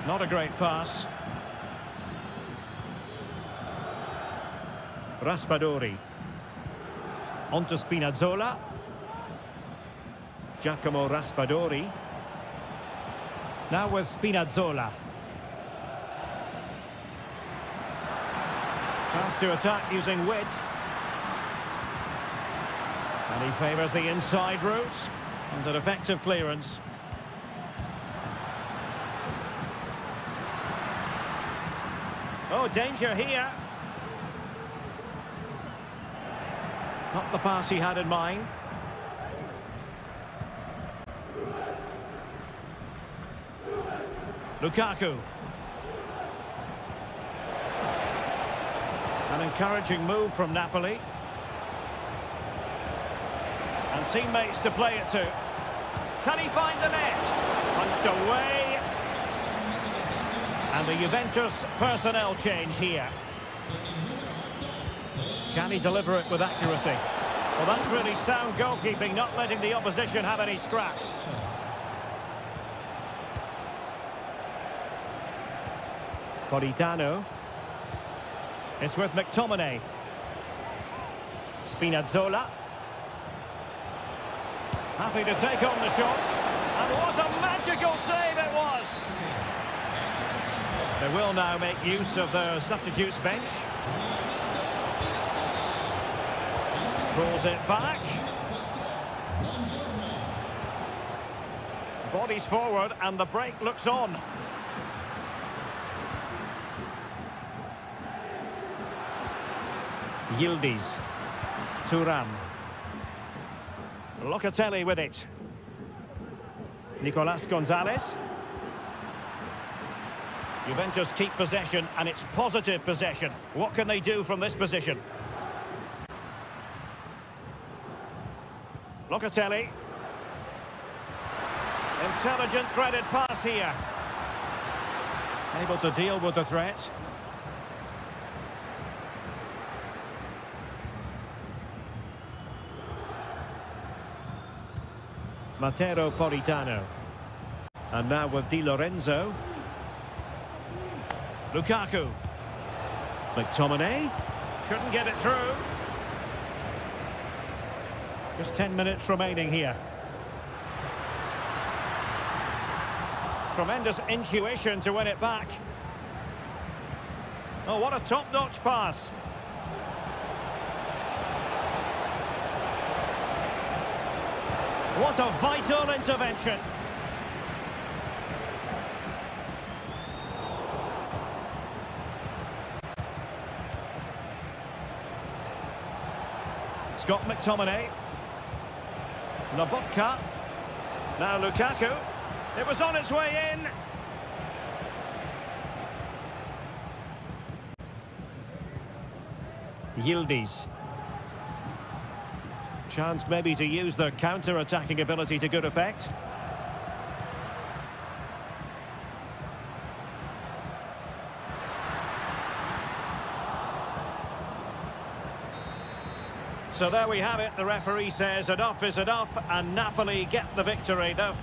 Not a great pass. Raspadori. On to Spinazzola. Giacomo Raspadori. Now with Spinazzola. Chance to attack using width. And he favours the inside route. And an effective clearance. Oh, danger here. Not the pass he had in mind. Lukaku. An encouraging move from Napoli. And teammates to play it to. Can he find the net? Punched away. And the Juventus personnel change here. Can he deliver it with accuracy? Well, that's really sound goalkeeping, not letting the opposition have any scraps. Politano. It's with McTominay. Spinazzola. Happy to take on the shot. And what a magical save it was! They will now make use of their substitutes bench. Pulls it back. Bodies forward and the break looks on. Yildiz. Thuram. Locatelli with it. Nicolas Gonzalez. Juventus keep possession, and it's positive possession. What can they do from this position? Locatelli. Intelligent threaded pass here. Able to deal with the threat. Matteo Politano. And now with Di Lorenzo. Lukaku. McTominay. Couldn't get it through. Just 10 minutes remaining here. Tremendous intuition to win it back. Oh, what a top-notch pass. What a vital intervention. Scott McTominay. Lobotka. Now Lukaku. It was on its way in. Yildiz. Chance maybe to use their counter-attacking ability to good effect. So there we have it. The referee says enough is enough, and Napoli get the victory, though.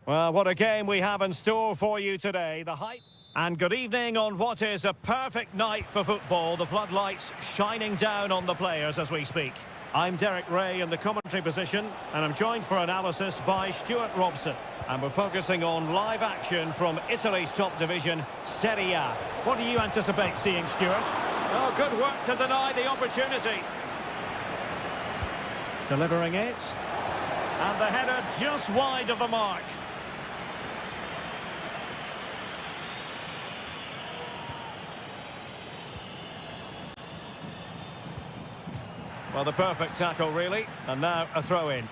Well, what a game we have in store for you today. The hype. And good evening on what is a perfect night for football. The floodlights shining down on the players as we speak. I'm Derek Ray in the commentary position, and I'm joined for analysis by Stuart Robson. And we're focusing on live action from Italy's top division, Seria. What do you anticipate seeing, Stuart? Oh, good work to deny the opportunity. Delivering it. And the header just wide of the mark. Well, the perfect tackle, really. And now a throw-in.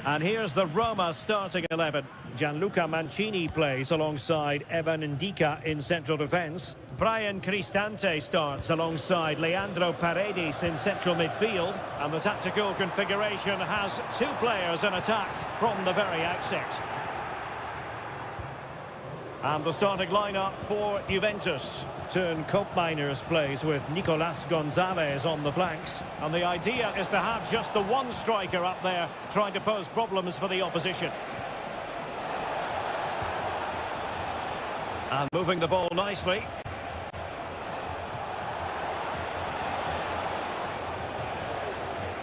And here's the Roma starting 11. Gianluca Mancini plays alongside Evan Ndika in central defence. Brian Cristante starts alongside Leandro Paredes in central midfield. And the tactical configuration has two players in attack from the very outset. And the starting lineup for Juventus. Turn Koopmeiners plays with Nicolas Gonzalez on the flanks. And the idea is to have just the one striker up there trying to pose problems for the opposition. And moving the ball nicely.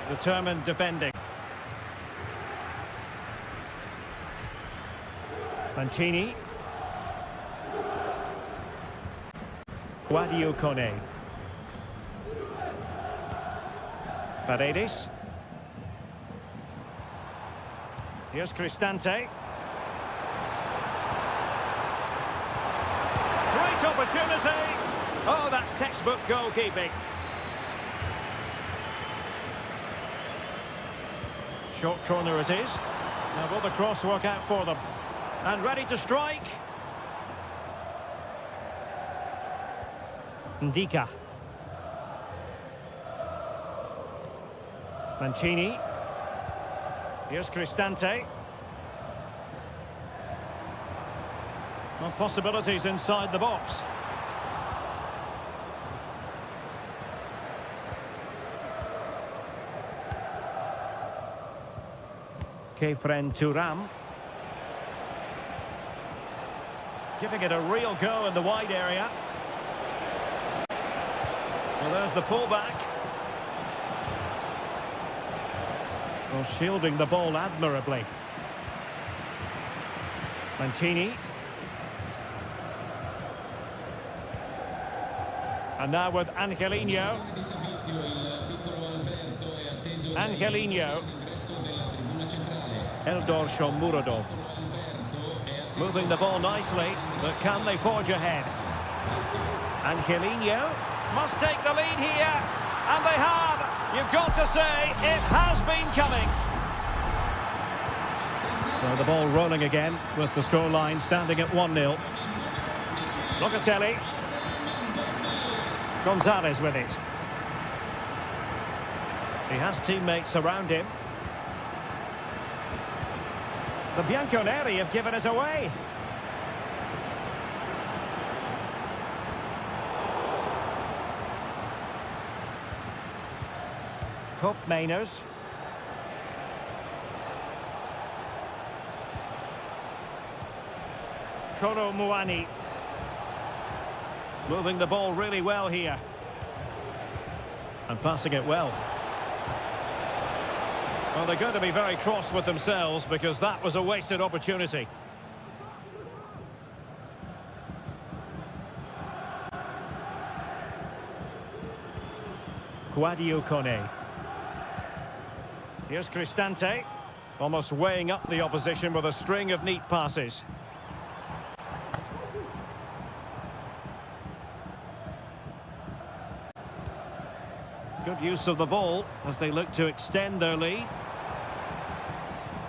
Determined defending. Mancini. Guadio Kone. Paredes. Here's Cristante. Great opportunity. Oh, that's textbook goalkeeping. Short corner it is. Now will the cross work out for them? And ready to strike. Ndika. Mancini. Here's Cristante. Well, possibilities inside the box. Kefren Turam. Giving it a real go in the wide area. Well, there's the pullback. Well, shielding the ball admirably. Mancini. And now with Angelino. Angelino. Eldor Shomurodov. Moving the ball nicely, but can they forge ahead? Angelino must take the lead here, and they have. You've got to say, it has been coming. So the ball rolling again, with the scoreline standing at 1-0. Locatelli. Gonzalez with it. He has teammates around him. The Bianconeri have given us away. Koopmeiners. Kolo Muani. Moving the ball really well here. And passing it well. Well, they're going to be very cross with themselves because that was a wasted opportunity. Guadio Kone. Here's Cristante, almost weighing up the opposition with a string of neat passes. Good use of the ball as they look to extend their lead.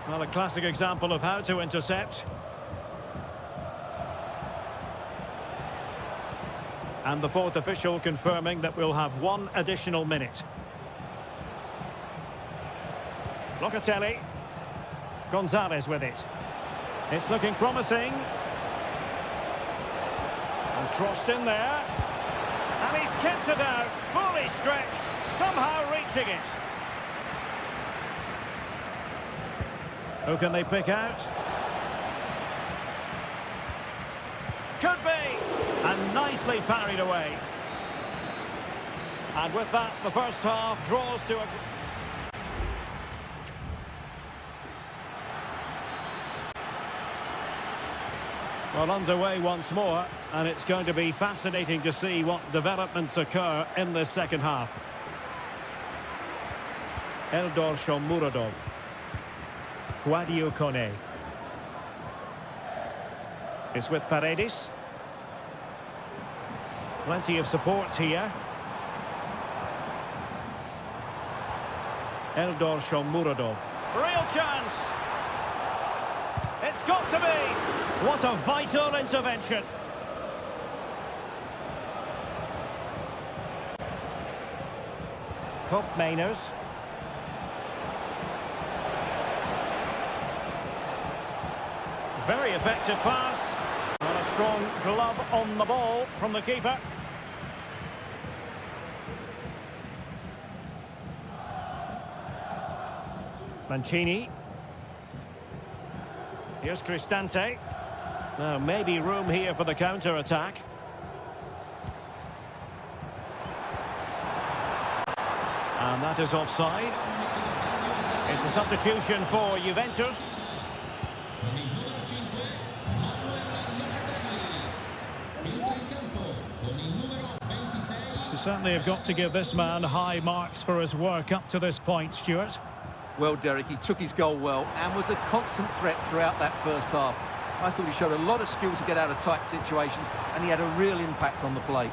Well, a classic example of how to intercept. And the fourth official confirming that we'll have one additional minute. Locatelli. Gonzalez with it. It's looking promising. And crossed in there. And he's kept it out, fully stretched, somehow reaching it. Who can they pick out? Could be! And nicely parried away. And with that, the first half draws to a... Well, underway once more, and it's going to be fascinating to see what developments occur in this second half. Eldor Shomurodov. Guadio Kone. It's with Paredes. Plenty of support here. Eldor Shomurodov. Real chance! It's got to be! What a vital intervention! Mainers. Very effective pass. And a strong glove on the ball from the keeper. Mancini. Here's Cristante. Now, maybe room here for the counter-attack. And that is offside. It's a substitution for Juventus. You certainly have got to give this man high marks for his work up to this point, Stuart. Well, Derek, he took his goal well and was a constant threat throughout that first half. I thought he showed a lot of skill to get out of tight situations, and he had a real impact on the play.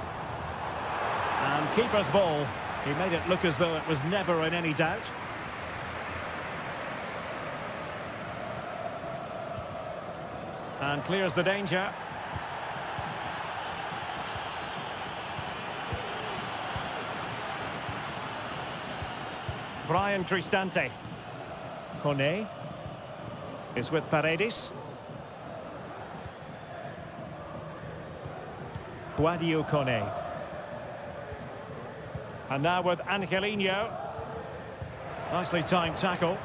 And keeper's ball. He made it look as though it was never in any doubt. And clears the danger. Brian Cristante. Kone is with Paredes. Guadio Kone. And now with Angelino. Nicely timed tackle.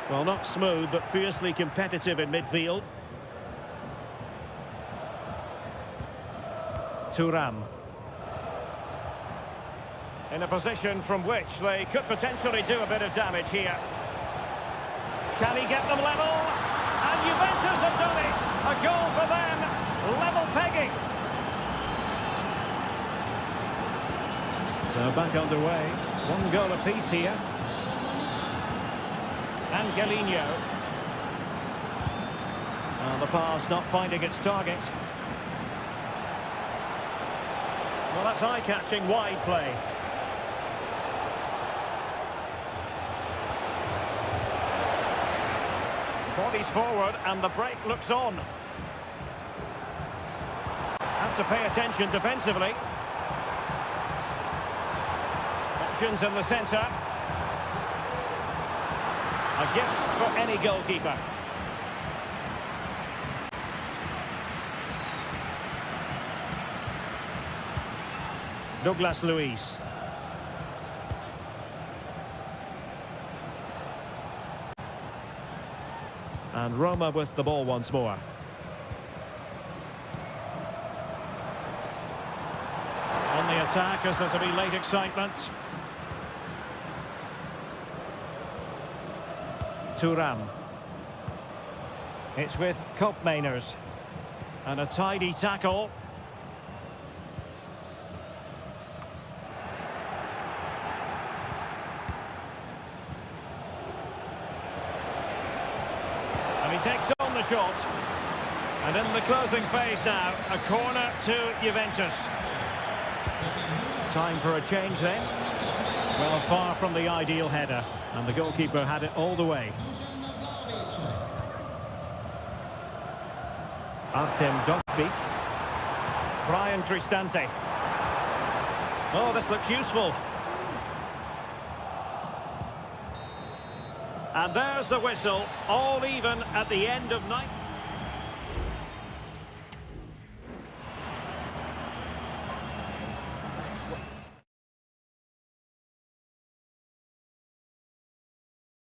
Well, not smooth, but fiercely competitive in midfield. Thuram. In a position from which they could potentially do a bit of damage here. Can he get them level? And Juventus have done it! A goal for them! Level pegging! So back underway. One goal apiece here. Angelino. And the pass not finding its target. Well, that's eye-catching wide play. Bodies forward and the break looks on. Have to pay attention defensively. Options in the centre. A gift for any goalkeeper. Douglas Luiz. And Roma with the ball once more. On the attack, as there to be late excitement. Thuram. It's with Mainers. And a tidy tackle. He takes on the shot. And in the closing phase now, a corner to Juventus. Time for a change then. Well, far from the ideal header. And the goalkeeper had it all the way. Artem Dovbyk. Brian Cristante. Oh, this looks useful. And there's the whistle, all even at the end of 9.